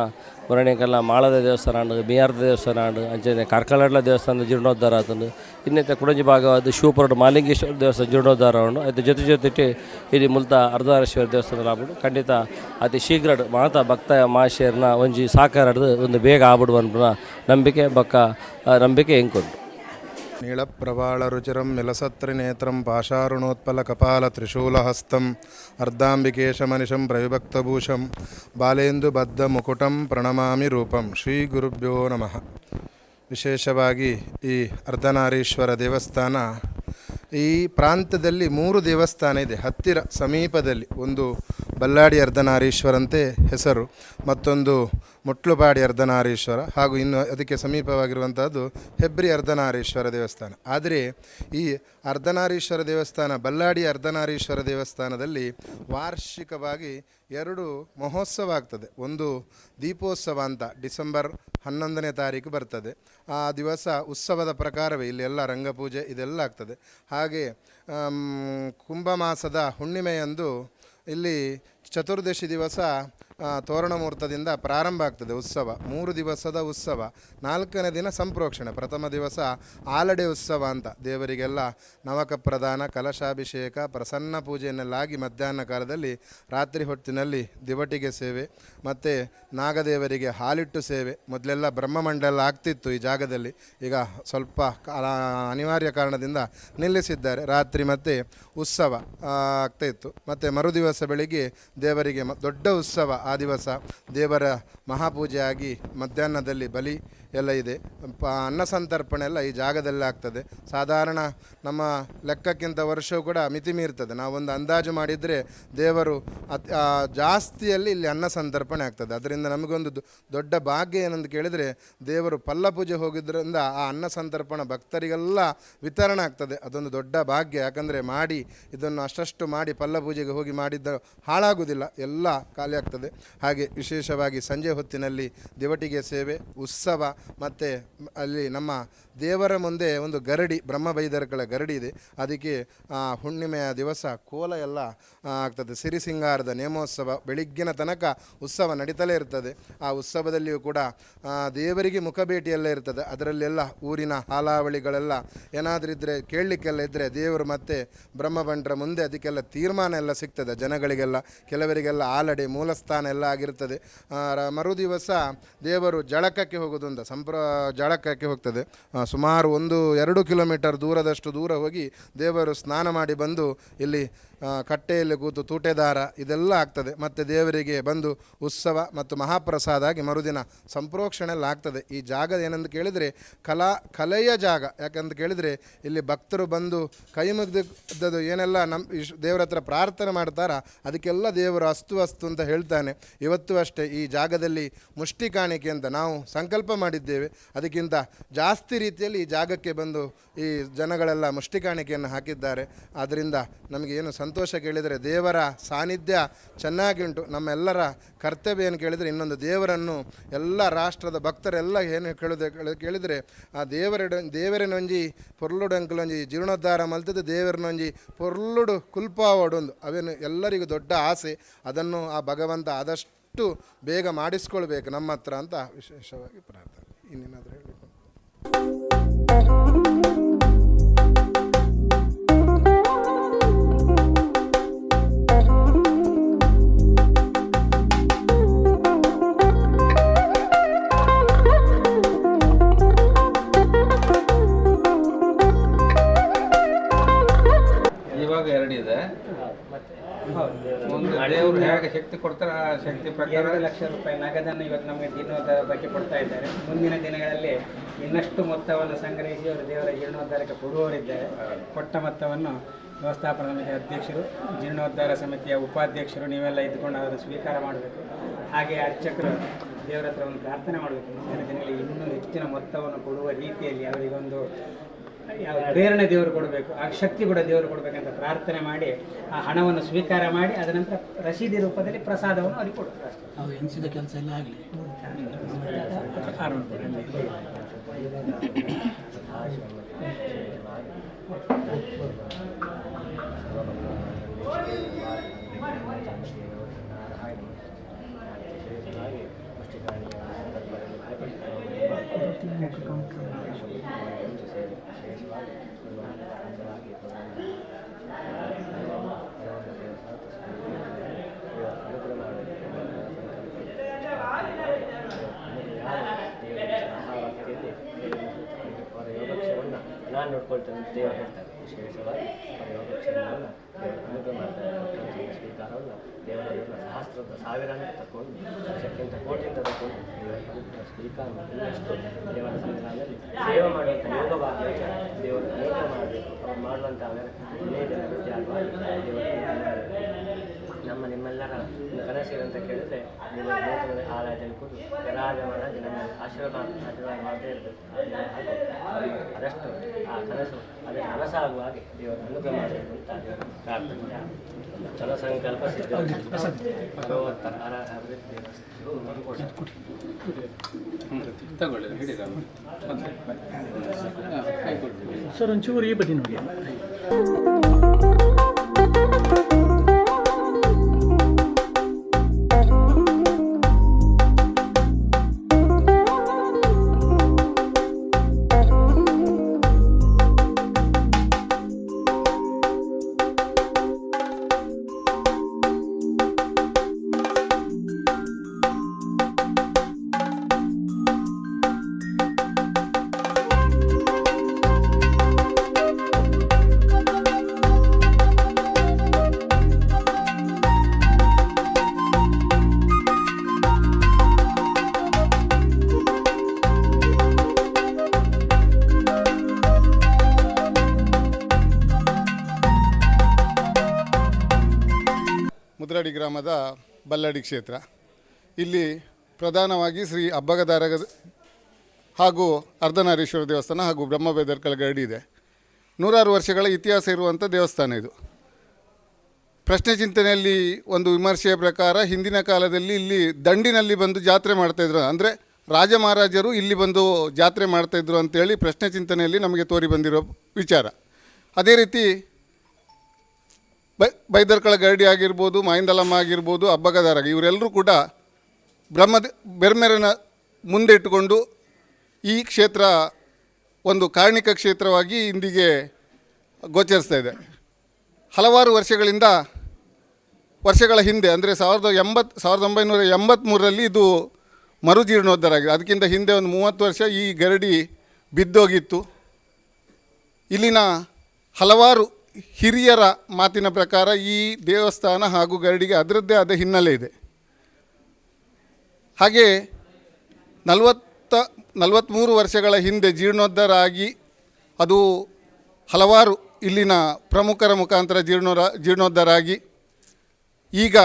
ಮುರಣೆಕಲ್ಲ ಮಾಳದ ದೇವಸ್ಥಾನ ಅಂಡು ಬಿಹಾರದ ದೇವಸ್ಥಾನ ಅಂಡು ಅಂಚನೆ ಕಾರ್ಕಳಡ್ಲ ದೇವಸ್ಥಾನದ ಜೀರ್ಣೋದ್ಧಾರ ಆತಂಡು. ಇನ್ನೈತೆ ಕುಡಂಜಿ ಭಾಗವಾದ ಶಿವಪುರದ ಮಾಲಿಂಗೇಶ್ವರ ದೇವಸ್ಥಾನ ಜೀರ್ಣೋದ್ಧಾರ ಉಂಡು. ಅದು ಜೊತೆ ಇಲ್ಲಿ ಮುಲ್ತ ಅರ್ಧನಾರೀಶ್ವರ ದೇವಸ್ಥಾನ ಆಗ್ಬಿಡು. ಖಂಡಿತ ಅತಿ ಶೀಘ್ರ ಮಾತಾ ಭಕ್ತ ಮಹಾಶಯರ್ನ ಒಂಜಿ ಸಾಕಾರ ಹಿಡಿದು ಒಂದು ಬೇಗ ಆಗ್ಬಿಡುವ ಅನ್ನೋ ನಂಬಿಕೆ ಹೆಂಗುಂಟು. ನೀಳಪ್ರವಾಳ ರುಚಿರಂ ಮಿಲಸತ್ರಿನೇತ್ರಂ ಪಾಶಾರುಣೋತ್ಪಲ ಕಪಾಲ ತ್ರಿಶೂಲಹಸ್ತಂ ಅರ್ಧಾಂಬಿಕೇಶಮನಿಶಂ ಪ್ರವಿಭಕ್ತಭೂಷಂ ಬಾಲೇಂದು ಬದ್ಧ ಮುಕುಟಂ ಪ್ರಣಮಾಮಿ ರೂಪಂ. ಶ್ರೀ ಗುರುಭ್ಯೋ ನಮಃ. ವಿಶೇಷವಾಗಿ ಈ ಅರ್ಧನಾರೀಶ್ವರ ದೇವಸ್ಥಾನ ಈ ಪ್ರಾಂತ್ಯದಲ್ಲಿ 3 ದೇವಸ್ಥಾನ ಇದೆ. ಹತ್ತಿರ ಸಮೀಪದಲ್ಲಿ ಒಂದು ಬಲ್ಲಾಡಿ ಅರ್ಧನಾರೀಶ್ವರಂತೆ ಹೆಸರು, ಮತ್ತೊಂದು ಮುಟ್ಲುಪಾಡಿ ಅರ್ಧನಾರೀಶ್ವರ, ಹಾಗೂ ಇನ್ನು ಅದಕ್ಕೆ ಸಮೀಪವಾಗಿರುವಂಥದ್ದು ಹೆಬ್ರಿ ಅರ್ಧನಾರೀಶ್ವರ ದೇವಸ್ಥಾನ. ಆದರೆ ಈ ಅರ್ಧನಾರೀಶ್ವರ ದೇವಸ್ಥಾನ ಬಲ್ಲಾಡಿ ಅರ್ಧನಾರೀಶ್ವರ ದೇವಸ್ಥಾನದಲ್ಲಿ ವಾರ್ಷಿಕವಾಗಿ 2 ಮಹೋತ್ಸವ ಆಗ್ತದೆ. ಒಂದು ದೀಪೋತ್ಸವ ಅಂತ ಡಿಸೆಂಬರ್ 11ನೇ ತಾರೀಕು ಬರ್ತದೆ. ಆ ದಿವಸ ಉತ್ಸವದ ಪ್ರಕಾರವೇ ಇಲ್ಲಿ ಎಲ್ಲ ರಂಗಪೂಜೆ ಇದೆಲ್ಲ ಆಗ್ತದೆ. ಹಾಗೆ ಕುಂಭಮಾಸದ ಹುಣ್ಣಿಮೆಯಂದು ಇಲ್ಲಿ ಚತುರ್ದಶಿ ದಿವಸ ತೋರಣ ಮುಹೂರ್ತದಿಂದ ಪ್ರಾರಂಭ ಆಗ್ತದೆ ಉತ್ಸವ. 3 ದಿವಸದ ಉತ್ಸವ. 4ನೇ ದಿನ ಸಂಪ್ರೋಕ್ಷಣೆ. ಪ್ರಥಮ ದಿವಸ ಆಲಡೆ ಉತ್ಸವ ಅಂತ ದೇವರಿಗೆಲ್ಲ ನವಕ ಪ್ರದಾನ, ಕಲಶಾಭಿಷೇಕ, ಪ್ರಸನ್ನ ಪೂಜೆಯನ್ನೆಲ್ಲಾಗಿ ಮಧ್ಯಾಹ್ನ ಕಾಲದಲ್ಲಿ ರಾತ್ರಿ ಹೊತ್ತಿನಲ್ಲಿ ದಿವಟಿಗೆ ಸೇವೆ ಮತ್ತು ನಾಗದೇವರಿಗೆ ಹಾಲಿಟ್ಟು ಸೇವೆ. ಮೊದಲೆಲ್ಲ ಬ್ರಹ್ಮಮಂಡಲ ಆಗ್ತಿತ್ತು ಈ ಜಾಗದಲ್ಲಿ, ಈಗ ಸ್ವಲ್ಪ ಅನಿವಾರ್ಯ ಕಾರಣದಿಂದ ನಿಲ್ಲಿಸಿದ್ದಾರೆ. ರಾತ್ರಿ ಮತ್ತು ಉತ್ಸವ ಆಗ್ತಾಯಿತ್ತು. ಮತ್ತು ಮರುದಿವಸ ಬೆಳಿಗ್ಗೆ ದೇವರಿಗೆ ದೊಡ್ಡ ಉತ್ಸವ. ಆ ದಿವಸ ದೇವರ ಮಹಾಪೂಜೆ ಆಗಿ ಮಧ್ಯಾಹ್ನದಲ್ಲಿ ಬಲಿ ಎಲ್ಲ ಇದೆ. ಅನ್ನ ಸಂತರ್ಪಣೆ ಎಲ್ಲ ಈ ಜಾಗದಲ್ಲೇ ಆಗ್ತದೆ. ಸಾಧಾರಣ ನಮ್ಮ ಲೆಕ್ಕಕ್ಕಿಂತ ವರ್ಷವೂ ಕೂಡ ಮಿತಿ ಮೀರ್ತದೆ. ನಾವೊಂದು ಅಂದಾಜು ಮಾಡಿದರೆ ದೇವರು ಜಾಸ್ತಿಯಲ್ಲಿ ಇಲ್ಲಿ ಅನ್ನ ಸಂತರ್ಪಣೆ ಆಗ್ತದೆ. ಅದರಿಂದ ನಮಗೊಂದು ದೊಡ್ಡ ಭಾಗ್ಯ ಏನಂತ ಕೇಳಿದರೆ, ದೇವರು ಪಲ್ಲಪೂಜೆ ಹೋಗಿದ್ದರಿಂದ ಆ ಅನ್ನ ಸಂತರ್ಪಣ ಭಕ್ತರಿಗೆಲ್ಲ ವಿತರಣೆ ಆಗ್ತದೆ. ಅದೊಂದು ದೊಡ್ಡ ಭಾಗ್ಯ. ಯಾಕಂದರೆ ಮಾಡಿ ಇದನ್ನು ಅಷ್ಟಷ್ಟು ಮಾಡಿ ಪಲ್ಲಪೂಜೆಗೆ ಹೋಗಿ ಮಾಡಿದ್ದ ಹಾಳಾಗುವುದಿಲ್ಲ, ಎಲ್ಲ ಖಾಲಿ ಆಗ್ತದೆ. ಹಾಗೆ ವಿಶೇಷವಾಗಿ ಸಂಜೆ ಹೊತ್ತಿನಲ್ಲಿ ದಿವಟಿಗೆ ಸೇವೆ, ಉತ್ಸವ, ಮತ್ತು ಅಲ್ಲಿ ನಮ್ಮ ದೇವರ ಮುಂದೆ ಒಂದು ಗರಡಿ, ಬ್ರಹ್ಮಬೈದರ್ಗಳ ಗರಡಿ ಇದೆ. ಅದಕ್ಕೆ ಹುಣ್ಣಿಮೆಯ ದಿವಸ ಕೋಲ ಎಲ್ಲ ಆಗ್ತದೆ. ಸಿರಿಸಿಂಗಾರದ ನೇಮೋತ್ಸವ ಬೆಳಿಗ್ಗಿನ ತನಕ ಉತ್ಸವ ನಡೀತಲೇ ಇರ್ತದೆ. ಆ ಉತ್ಸವದಲ್ಲಿಯೂ ಕೂಡ ದೇವರಿಗೆ ಮುಖಭೇಟಿಯೆಲ್ಲ ಇರ್ತದೆ. ಅದರಲ್ಲೆಲ್ಲ ಊರಿನ ಹಾಲಾವಳಿಗಳೆಲ್ಲ ಏನಾದರೂ ಇದ್ದರೆ ಕೇಳಲಿಕ್ಕೆಲ್ಲ ಇದ್ದರೆ ದೇವರು ಮತ್ತು ಬ್ರಹ್ಮಭಂಡರ ಮುಂದೆ ಅದಕ್ಕೆಲ್ಲ ತೀರ್ಮಾನ ಎಲ್ಲ ಸಿಗ್ತದೆ ಜನಗಳಿಗೆಲ್ಲ. ಕೆಲವರಿಗೆಲ್ಲ ಆಲಡೆ ಮೂಲಸ್ಥಾನ ಎಲ್ಲ ಆಗಿರ್ತದೆ. ಮರುದಿವಸ ದೇವರು ಜಳಕಕ್ಕೆ ಹೋಗೋದು ಜಳಕಕ್ಕೆ ಹೋಗ್ತದೆ. ಸುಮಾರು 1-2 ಕಿಲೋಮೀಟರ್ ದೂರದಷ್ಟು ದೂರ ಹೋಗಿ ದೇವರು ಸ್ನಾನ ಮಾಡಿ ಬಂದು ಇಲ್ಲಿ ಕಟ್ಟೆಯಲ್ಲಿ ಕೂತು ತೂಟೆದಾರ ಇದೆಲ್ಲ ಆಗ್ತದೆ. ಮತ್ತು ದೇವರಿಗೆ ಬಂದು ಉತ್ಸವ ಮತ್ತು ಮಹಾಪ್ರಸಾದ ಆಗಿ ಮರುದಿನ ಸಂಪ್ರೋಕ್ಷಣೆ ಎಲ್ಲ ಆಗ್ತದೆ. ಈ ಜಾಗ ಏನಂತ ಕೇಳಿದರೆ ಕಲೆಯ ಜಾಗ. ಯಾಕಂತ ಕೇಳಿದರೆ ಇಲ್ಲಿ ಭಕ್ತರು ಬಂದು ಕೈ ಮುಗಿದದ್ದು ಏನೆಲ್ಲ ನಮ್ಮ ದೇವರ ಹತ್ರ ಪ್ರಾರ್ಥನೆ ಮಾಡ್ತಾರ ಅದಕ್ಕೆಲ್ಲ ದೇವರು ಅಸ್ತು ಅಂತ ಹೇಳ್ತಾನೆ. ಇವತ್ತು ಅಷ್ಟೇ ಈ ಜಾಗದಲ್ಲಿ ಮುಷ್ಟಿ ಕಾಣಿಕೆ ಅಂತ ನಾವು ಸಂಕಲ್ಪ ಮಾಡಿದ್ದೇವೆ. ಅದಕ್ಕಿಂತ ಜಾಸ್ತಿ ರೀತಿಯಲ್ಲಿ ಈ ಜಾಗಕ್ಕೆ ಬಂದು ಈ ಜನಗಳೆಲ್ಲ ಮುಷ್ಟಿ ಕಾಣಿಕೆಯನ್ನು ಹಾಕಿದ್ದಾರೆ. ಆದ್ದರಿಂದ ನಮಗೆ ಏನು ಸಂತೋಷ ಕೇಳಿದರೆ ದೇವರ ಸಾನ್ನಿಧ್ಯ ಚೆನ್ನಾಗಿ ಉಂಟು. ನಮ್ಮೆಲ್ಲರ ಕರ್ತವ್ಯ ಏನು ಕೇಳಿದರೆ ಇನ್ನೊಂದು ದೇವರನ್ನು ಎಲ್ಲ ರಾಷ್ಟ್ರದ ಭಕ್ತರೆಲ್ಲ ಏನು ಕೇಳಿದರೆ ಆ ದೇವರನೊಂಜಿ ಪೊರ್ಲುಡಂಕಲೊಂಜಿ ಜೀರ್ಣೋದ್ಧಾರ ಮಲ್ತದ್ದು ದೇವರನೊಂಜಿ ಪೊರ್ಲುಡು ಕುಲ್ಪಾವಡೊಂದು ಅವೇನು ಎಲ್ಲರಿಗೂ ದೊಡ್ಡ ಆಸೆ. ಅದನ್ನು ಆ ಭಗವಂತ ಆದಷ್ಟು ಆದಷ್ಟು ಬೇಗ ಮಾಡಿಸ್ಕೊಳ್ಬೇಕು ನಮ್ಮ ಹತ್ರ ಅಂತ ವಿಶೇಷವಾಗಿ ಪ್ರಾರ್ಥನೆ. ಇನ್ನೇನಾದರೂ ಹೇಳಬೇಕು? ಇವಾಗ ಎರಡಿದೆ. ಒಂದು ದೇವರು ಹೇಗೆ ಶಕ್ತಿ ಕೊಡ್ತಾರೆ ಆ ಶಕ್ತಿ ಪ್ರಕಾರ 2 ಲಕ್ಷ ರೂಪಾಯಿ ನಗದನ್ನು ಇವತ್ತು ನಮಗೆ ಜೀರ್ಣೋದ್ಧಾರ ಬಗ್ಗೆ ಕೊಡ್ತಾ ಇದ್ದಾರೆ. ಮುಂದಿನ ದಿನಗಳಲ್ಲಿ ಇನ್ನಷ್ಟು ಮೊತ್ತವನ್ನು ಸಂಗ್ರಹಿಸಿ ಅವರು ದೇವರ ಜೀರ್ಣೋದ್ಧಾರಕ್ಕೆ ಕೊಡುವವರಿದ್ದಾರೆ. ಕೊಟ್ಟ ಮೊತ್ತವನ್ನು ವ್ಯವಸ್ಥಾಪನಾ ಸಮಿತಿಯ ಅಧ್ಯಕ್ಷರು, ಜೀರ್ಣೋದ್ಧಾರ ಸಮಿತಿಯ ಉಪಾಧ್ಯಕ್ಷರು ನೀವೆಲ್ಲ ಇದ್ದುಕೊಂಡು ಅದನ್ನು ಸ್ವೀಕಾರ ಮಾಡಬೇಕು. ಹಾಗೆ ಅರ್ಚಕರು ದೇವರ ಹತ್ರ ಒಂದು ಪ್ರಾರ್ಥನೆ ಮಾಡಬೇಕು. ಮುಂದಿನ ದಿನಗಳಲ್ಲಿ ಇನ್ನೂ ಹೆಚ್ಚಿನ ಮೊತ್ತವನ್ನು ಕೊಡುವ ರೀತಿಯಲ್ಲಿ ಅವರಿಗೊಂದು ಪ್ರೇರಣೆ ದೇವರು ಕೊಡಬೇಕು, ಆ ಶಕ್ತಿ ಕೂಡ ದೇವರು ಕೊಡಬೇಕಂತ ಪ್ರಾರ್ಥನೆ ಮಾಡಿ ಆ ಹಣವನ್ನು ಸ್ವೀಕಾರ ಮಾಡಿ ಅದರ ನಂತರ ರಸೀದಿ ರೂಪದಲ್ಲಿ ಪ್ರಸಾದವನ್ನು ಅವರಿಗೆ ಕೊಡ್ತಾರೆ. ನಾವು ಎನಿಸಿದ ಕೆಲಸ ಎಲ್ಲ ಆಗಲಿ. ನಾನು ನೋಡ್ಕೊಳ್ತೇನೆ ಅಂತ ದೇವರು ಹೇಳ್ತಾರೆ. ವಿಶೇಷವಾಗಿ ಯೋಗಕ್ಷೇಮವನ್ನು ಅನುಗ್ರಹ ಮಾಡ್ತಾರೆ. ಸ್ವೀಕಾರವನ್ನು ದೇವರ ಸಹಸ್ರದ ಸಾವಿರಾಂತ ತಗೊಂಡು ಲಕ್ಷಕ್ಕಿಂತ ಕೋಟಿಯಿಂದ ತಗೊಂಡು ದೇವರ ಸ್ವೀಕಾರ ಇನ್ನಷ್ಟು ದೇವರ ಸಂವಿಧಾನದಲ್ಲಿ ಸೇವೆ ಮಾಡುವಂಥ ಯೋಗ ಭಾಗ್ಯ ದೇವರ ಅನುಗ್ರಹ ಮಾಡಬೇಕು. ಅವ್ರು ಮಾಡುವಂಥ ನಮ್ಮ ನಿಮ್ಮೆಲ್ಲರ ಕನಸಿರಂತ ಕೇಳಿದ್ರೆ ನಿಮ್ಮ ನೂತನ ಆಲಯದಲ್ಲಿ ಕೂತು ವಿರಾಜಮಾನ ನಮ್ಮ ಆಶೀರ್ವಾದ ಮಾಡದೇ ಇರಬೇಕು. ಹಾಗೂ ಅದಷ್ಟು ಆ ಕನಸು ಅದರ ನನಸಾಗುವ ಹಾಗೆ ದೇವರ ಅನುಗ್ರಹ ಮಾಡಬೇಕು ಅಂತ ಪ್ರಾರ್ಥನೆ. ಜನಸಂಕಲ್ಪ ಸಿದ್ಧ ಭಗವಂತ ಅಭಿವೃದ್ಧಿ ಸರ್ ಒಂಚೂರು ಈ ಬದಿ ನೋಡಿ. ಮುದ್ರಾಡಿ ಗ್ರಾಮದ ಬಲ್ಲಾಡಿ ಕ್ಷೇತ್ರ. ಇಲ್ಲಿ ಪ್ರಧಾನವಾಗಿ ಶ್ರೀ ಅಬ್ಬಗದಾರ ಹಾಗೂ ಅರ್ಧನಾರೀಶ್ವರ ದೇವಸ್ಥಾನ ಹಾಗೂ ಬ್ರಹ್ಮಬೇದರ್ಕಳ ಗರಡಿ ಇದೆ. 100 ವರ್ಷಗಳ ಇತಿಹಾಸ ಇರುವಂಥ ದೇವಸ್ಥಾನ ಇದು. ಪ್ರಶ್ನೆ ಚಿಂತನೆಯಲ್ಲಿ ಒಂದು ವಿಮರ್ಶೆಯ ಪ್ರಕಾರ ಹಿಂದಿನ ಕಾಲದಲ್ಲಿ ಇಲ್ಲಿ ದಂಡಿನಲ್ಲಿ ಬಂದು ಜಾತ್ರೆ ಮಾಡ್ತಾಯಿದ್ರು, ಅಂದರೆ ರಾಜ ಮಹಾರಾಜರು ಇಲ್ಲಿ ಬಂದು ಜಾತ್ರೆ ಮಾಡ್ತಾಯಿದ್ರು ಅಂತೇಳಿ ಪ್ರಶ್ನೆ ಚಿಂತನೆಯಲ್ಲಿ ನಮಗೆ ತೋರಿ ಬಂದಿರೋ ವಿಚಾರ. ಅದೇ ರೀತಿ ಬೈದರ್ಕಳ ಗರಡಿ ಆಗಿರ್ಬೋದು, ಮಾಯಿಂದಲಮ್ಮ ಆಗಿರ್ಬೋದು, ಅಬ್ಬಗದಾರ ಇವರೆಲ್ಲರೂ ಕೂಡ ಬೆರ್ಮೆರನ ಮುಂದೆ ಇಟ್ಟುಕೊಂಡು ಈ ಕ್ಷೇತ್ರ ಒಂದು ಕಾರ್ಣಿಕ ಕ್ಷೇತ್ರವಾಗಿ ಇಂದಿಗೆ ಗೋಚರಿಸ್ತಾ ಇದೆ. ಹಲವಾರು ವರ್ಷಗಳ ಹಿಂದೆ ಅಂದರೆ 1983ರಲ್ಲಿ ಇದು ಮರುಜೀರ್ಣೋದ್ಧಾರ ಆಗಿದೆ. ಅದಕ್ಕಿಂತ ಹಿಂದೆ ಒಂದು 30 ವರ್ಷ ಈ ಗರಡಿ ಬಿದ್ದೋಗಿತ್ತು. ಇಲ್ಲಿನ ಹಲವಾರು ಹಿರಿಯರ ಮಾತಿನ ಪ್ರಕಾರ ಈ ದೇವಸ್ಥಾನ ಹಾಗೂ ಗರಡಿಗೆ ಅದರದ್ದೇ ಆದ ಹಿನ್ನೆಲೆ ಇದೆ. ಹಾಗೆ 43 ವರ್ಷಗಳ ಹಿಂದೆ ಜೀರ್ಣೋದ್ಧಾರ ಆಗಿ ಅದು ಹಲವಾರು ಇಲ್ಲಿನ ಪ್ರಮುಖರ ಮುಖಾಂತರ ಜೀರ್ಣೋದ್ಧಾರ ಆಗಿ ಈಗ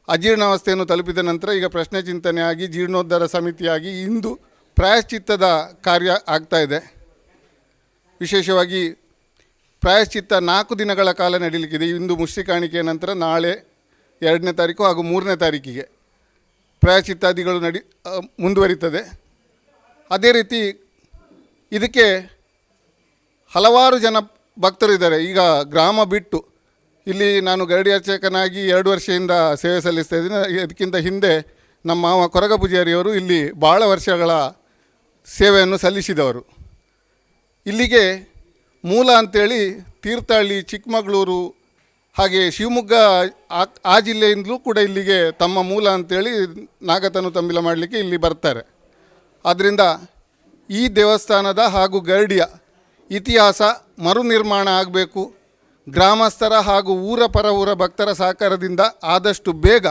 ಅಜೀರ್ಣಾವಸ್ಥೆಯನ್ನು ತಲುಪಿದ ನಂತರ ಈಗ ಪ್ರಶ್ನೆ ಚಿಂತನೆ ಆಗಿ ಜೀರ್ಣೋದ್ಧಾರ ಸಮಿತಿಯಾಗಿ ಇಂದು ಪ್ರಾಯಶ್ಚಿತ್ತದ ಕಾರ್ಯ ಆಗ್ತಾಯಿದೆ. ವಿಶೇಷವಾಗಿ ಪ್ರಾಯಶ್ಚಿತ್ತ 4 ದಿನಗಳ ಕಾಲ ನಡೀಲಿಕ್ಕಿದೆ. ಇಂದು ಮುಷ್ಟಿ ಕಾಣಿಕೆಯ ನಂತರ ನಾಳೆ 2ನೇ ತಾರೀಕು ಹಾಗೂ 3ನೇ ತಾರೀಕಿಗೆ ಪ್ರಾಯಶ್ಚಿತ್ತಾದಿಗಳು ಮುಂದುವರಿತದೆ. ಅದೇ ರೀತಿ ಇದಕ್ಕೆ ಹಲವಾರು ಜನ ಭಕ್ತರು ಇದ್ದಾರೆ. ಈಗ ಗ್ರಾಮ ಬಿಟ್ಟು ಇಲ್ಲಿ ನಾನು ಗರಡಿ ಅರ್ಚಕನಾಗಿ 2 ವರ್ಷದಿಂದ ಸೇವೆ ಸಲ್ಲಿಸ್ತಾ ಇದ್ದೀನಿ. ಇದಕ್ಕಿಂತ ಹಿಂದೆ ನಮ್ಮ ಮಾವ ಕೊರಗ ಪೂಜಾರಿಯವರು ಇಲ್ಲಿ ಭಾಳ ವರ್ಷಗಳ ಸೇವೆಯನ್ನು ಸಲ್ಲಿಸಿದವರು. ಇಲ್ಲಿಗೆ ಮೂಲ ಅಂಥೇಳಿ ತೀರ್ಥಹಳ್ಳಿ, ಚಿಕ್ಕಮಗಳೂರು ಹಾಗೆ ಶಿವಮೊಗ್ಗ ಆ ಜಿಲ್ಲೆಯಿಂದಲೂ ಕೂಡ ಇಲ್ಲಿಗೆ ತಮ್ಮ ಮೂಲ ಅಂಥೇಳಿ ನಾಗತನು ತಂಬಿಲ ಮಾಡಲಿಕ್ಕೆ ಇಲ್ಲಿ ಬರ್ತಾರೆ. ಆದ್ದರಿಂದ ಈ ದೇವಸ್ಥಾನದ ಹಾಗೂ ಗರಡಿಯ ಇತಿಹಾಸ ಮರುನಿರ್ಮಾಣ ಆಗಬೇಕು. ಗ್ರಾಮಸ್ಥರ ಹಾಗೂ ಊರ ಪರ ಊರ ಭಕ್ತರ ಸಹಕಾರದಿಂದ ಆದಷ್ಟು ಬೇಗ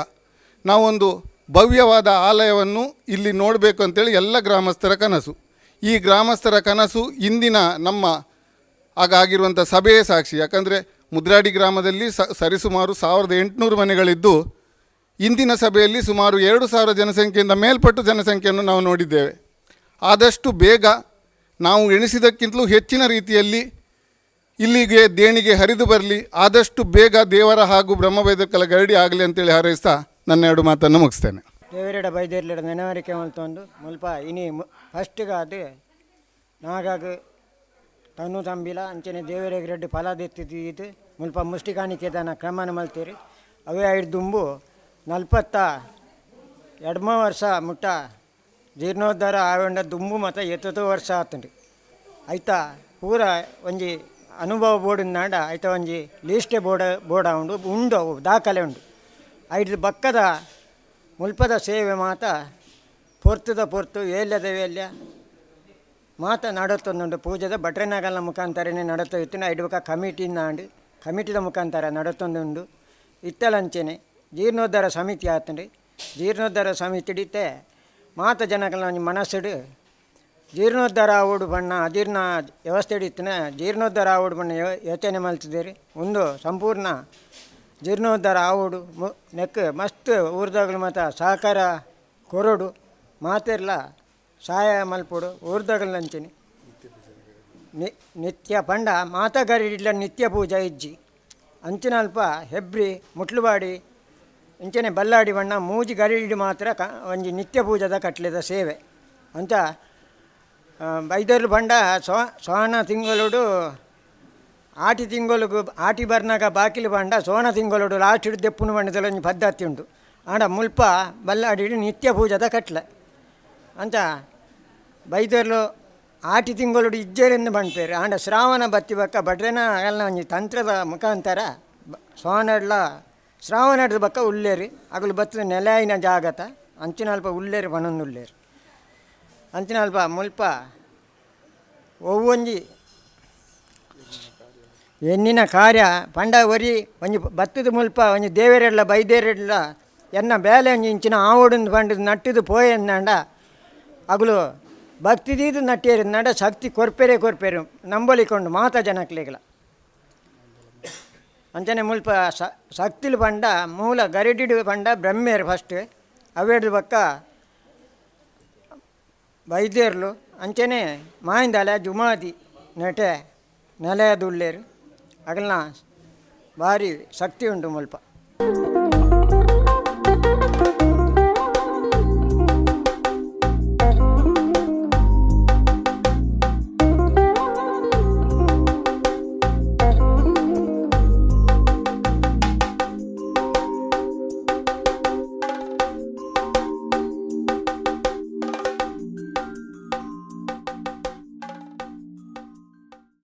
ನಾವೊಂದು ಭವ್ಯವಾದ ಆಲಯವನ್ನು ಇಲ್ಲಿ ನೋಡಬೇಕು ಅಂತೇಳಿ ಎಲ್ಲ ಗ್ರಾಮಸ್ಥರ ಕನಸು. ಈ ಗ್ರಾಮಸ್ಥರ ಕನಸು ಇಂದಿನ ನಮ್ಮ ಆಗಿರುವಂಥ ಸಭೆಯೇ ಸಾಕ್ಷಿ. ಯಾಕಂದರೆ ಮುದ್ರಾಡಿ ಗ್ರಾಮದಲ್ಲಿ ಸರಿಸುಮಾರು 1800 ಮನೆಗಳಿದ್ದು ಇಂದಿನ ಸಭೆಯಲ್ಲಿ ಸುಮಾರು 2000 ಜನಸಂಖ್ಯೆಯಿಂದ ಮೇಲ್ಪಟ್ಟು ಜನಸಂಖ್ಯೆಯನ್ನು ನಾವು ನೋಡಿದ್ದೇವೆ. ಆದಷ್ಟು ಬೇಗ ನಾವು ಎಣಿಸಿದ್ದಕ್ಕಿಂತಲೂ ಹೆಚ್ಚಿನ ರೀತಿಯಲ್ಲಿ ಇಲ್ಲಿಗೆ ದೇಣಿಗೆ ಹರಿದು ಬರಲಿ. ಆದಷ್ಟು ಬೇಗ ದೇವರ ಹಾಗೂ ಬ್ರಹ್ಮಬೈದಕ್ಕಲ ಗರಡಿ ಆಗಲಿ ಅಂತೇಳಿ ಹಾರೈಸ್ತಾ ನನ್ನ 2 ಮಾತನ್ನು ಮುಗಿಸ್ತೇನೆ. ದೇವರಿಡ ಬೈದೇರ್ಲಿಡ ನೆನವರಿಕೆ ಮಲ್ತೊಂದು ಮುಲ್ಪ ಇನಿ ಫಸ್ಟ್ಗಾದ ನಾಗಾಗ ತನು ತಂಬಿಲ ಅಂಚನೆ ದೇವರಿಗೆ ರೆಡ್ಡಿ ಫಲ ದೆತ್ತಿದ್ದು ಮುಲ್ಪ ಮುಷ್ಟಿ ಕಾಣಿಕೆದಾನ ಕ್ರಮನ ಮಲ್ತೀರಿ. ಅವೇ 5 ದುಂಬು 42 ವರ್ಷ ಮುಟ್ಟ ಜೀರ್ಣೋದ್ಧಾರ ಆವಂಡ ದುಂಬು ಮತ್ತು 70 ವರ್ಷ ಆತಂಡಿ. ಆಯ್ತಾ ಪೂರ ಒಂಜಿ ಅನುಭವ ಬೋರ್ಡಿನ ನಾಡ ಆಯ್ತಾ ಒಂಜಿ ಲೀಸ್ಟೇ ಬೋರ್ಡ ಉಂಡು ಅವು ದಾಖಲೆ ಉಂಡು. 5 ಬಕ್ಕದ ಮುಲ್ಪದ ಸೇವೆ ಮಾತ ಪೊರ್ತುದ ಏಲ್ಯದ ವೇಲ್ಯ ಮಾತ ನಡತ್ತೊಂದುಂಡು. ಪೂಜೆದ ಭಟ್ರನಗಲ್ನ ಮುಖಾಂತರನೇ ನಡತ್ತೋ ಇತ್ತಿನ 5 ಬಕ್ಕ ಕಮಿಟಿದ ಮುಖಾಂತರ ನಡತ್ತೊಂದುಂಡು. ಇತ್ತಲಂಚನೆ ಜೀರ್ಣೋದ್ಧಾರ ಸಮಿತಿ ಆತಂಡಿ. ಜೀರ್ಣೋದ್ಧಾರ ಸಮಿತಿ ಹಿಡಿತೆ ಮಾತ ಜನಗಳ ಮನಸ್ಸಿಡು ಜೀರ್ಣೋದ್ಧಾರ ಆವೋಡು ಬಣ್ಣ ಅಜೀರ್ಣ ವ್ಯವಸ್ಥೆ ಹಿಡಿತಿನ ಜೀರ್ಣೋದ್ಧಾರ ಆವೋಡು ಬಣ್ಣ ಯೋಚನೆ ಮಲ್ತಿದ್ದೀರಿ. ಒಂದು ಸಂಪೂರ್ಣ ಜೀರ್ಣೋದ್ಧಾರ ಆವೋಡು ನೆಕ್ ಮಸ್ತ್ ಊರ್ದಾಗಲು ಮತ್ತು ಸಹಕಾರ ಕೊರಡು ಮಾತೆಲ್ಲ ಸಹಾಯ ಮಲ್ಪೋಡು ಊರ್ದಾಗಲು ಅಂಚನೆ ನಿತ್ಯ ಪಂಡ ಮಾತಗಾರಿಡ್ಲ ನಿತ್ಯ ಪೂಜಾ ಇಜ್ಜಿ ಅಂಚಿನ ಅಲ್ಪ ಹೆಬ್ರಿ ಮುಟ್ಲುಬಾಡಿ ಇಂಚನೆ ಬಲ್ಲಾಡಿ ಬಣ್ಣ ಮೂಜಿ ಗರಿಡಿ ಮಾತ್ರ ಒಂಜಿ ನಿತ್ಯ ಪೂಜದ ಕಟ್ಲೆದ ಸೇವೆ ಅಂತ ಬೈದರ್ಲು ಬಂಡ ಸೋಣ ತಿಂಗಳು ಆಟಿ ತಿಂಗಳು ಆಟಿ ಬರ್ನಾಗ ಬಾಕಿಲು ಬಂಡ ಸೋಣ ತಿಂಗಳು ಲಾಸ್ಟ್ ಹಿಡಿದು ದೆಪ್ಪುನು ಬಣ್ಣದಲ್ಲಿ ಒಂದು ಪದ್ಧತಿ ಉಂಟು. ಆಡ ಮುಲ್ಪ ಬಲ್ಲಾಡಿ ನಿತ್ಯ ಪೂಜದ ಕಟ್ಲೆ ಅಂತ ಬೈದರ್ಲು ಆಟಿ ತಿಂಗಳು ಇಜ್ಜೇರಿಂದ ಬಂಡ್ಪೇರು. ಆಂಡ ಶ್ರಾವಣ ಬತ್ತಿ ಬಕ್ಕ ಬಡ್ರೆನ ಎಲ್ಲ ಒಂಜಿ ತಂತ್ರದ ಮುಖಾಂತರ ಸೋನಡ್ಲ ಶ್ರಾವಣದ ಬಕ್ಕ ಉಲ್ಲೇರಿ ಅಗಲು ಬತ್ತದ ನೆಲೆಯಿನ ಜಾಗತ ಅಂಚಿನ ಅಲ್ಪ ಉಲ್ಲೇರಿ ಬಣೊಂದು ಉಲ್ಲೇರಿ ಅಂಚಿನ ಅಲ್ಪ ಮುಲ್ಪ ಒವ್ವೊಂಜಿ ಎನ್ನಿನ ಕಾರ್ಯ ಪಂಡ ಒರಿ ಒಂಜಿ ಬತ್ತದ ಮುಲ್ಪ ಒಂಜಿ ದೇವರೆಡ್ಲ ಬೈದೇರೆಡ್ಲ ಎನ್ನ ಬೇಲೆ ಒಂಜಿ ಇಂಚಿನ ಆವೊಡಂದು ಪಂಡದು ನಟ್ಟಿದು ಪೋಯಂದಾಂಡ ಅಗಲು ಭಕ್ತಿದೀದು ನಟ್ಟಿಯರಿ ನಡ ಶಕ್ತಿ ಕೊರ್ಪೆರೆ ನಂಬಲಿಕೊಂಡು ಮಾತ ಜನಕ್ಲೆಗಳ ಅಂಚನೆ ಮುಲ್ಪ ಶಕ್ತಿಲು ಪಂಡ ಮೂಲ ಗರಿಡಿಡು ಪಂಡ ಬ್ರಹ್ಮೇರು ಫಸ್ಟ್ ಅವೇಡ್ದು ಬಕ್ಕ ಬೈದೇರ್ಲು ಅಂಚನೆ ಮಾಯಿಂದಲ ಜುಮಾದಿ ನೆಟೆ ನೆಲೆಯದುಳ್ಳೇರು ಅಗಲ್ನ ಭಾರಿ ಶಕ್ತಿ ಉಂಟು ಮುಲ್ಪ.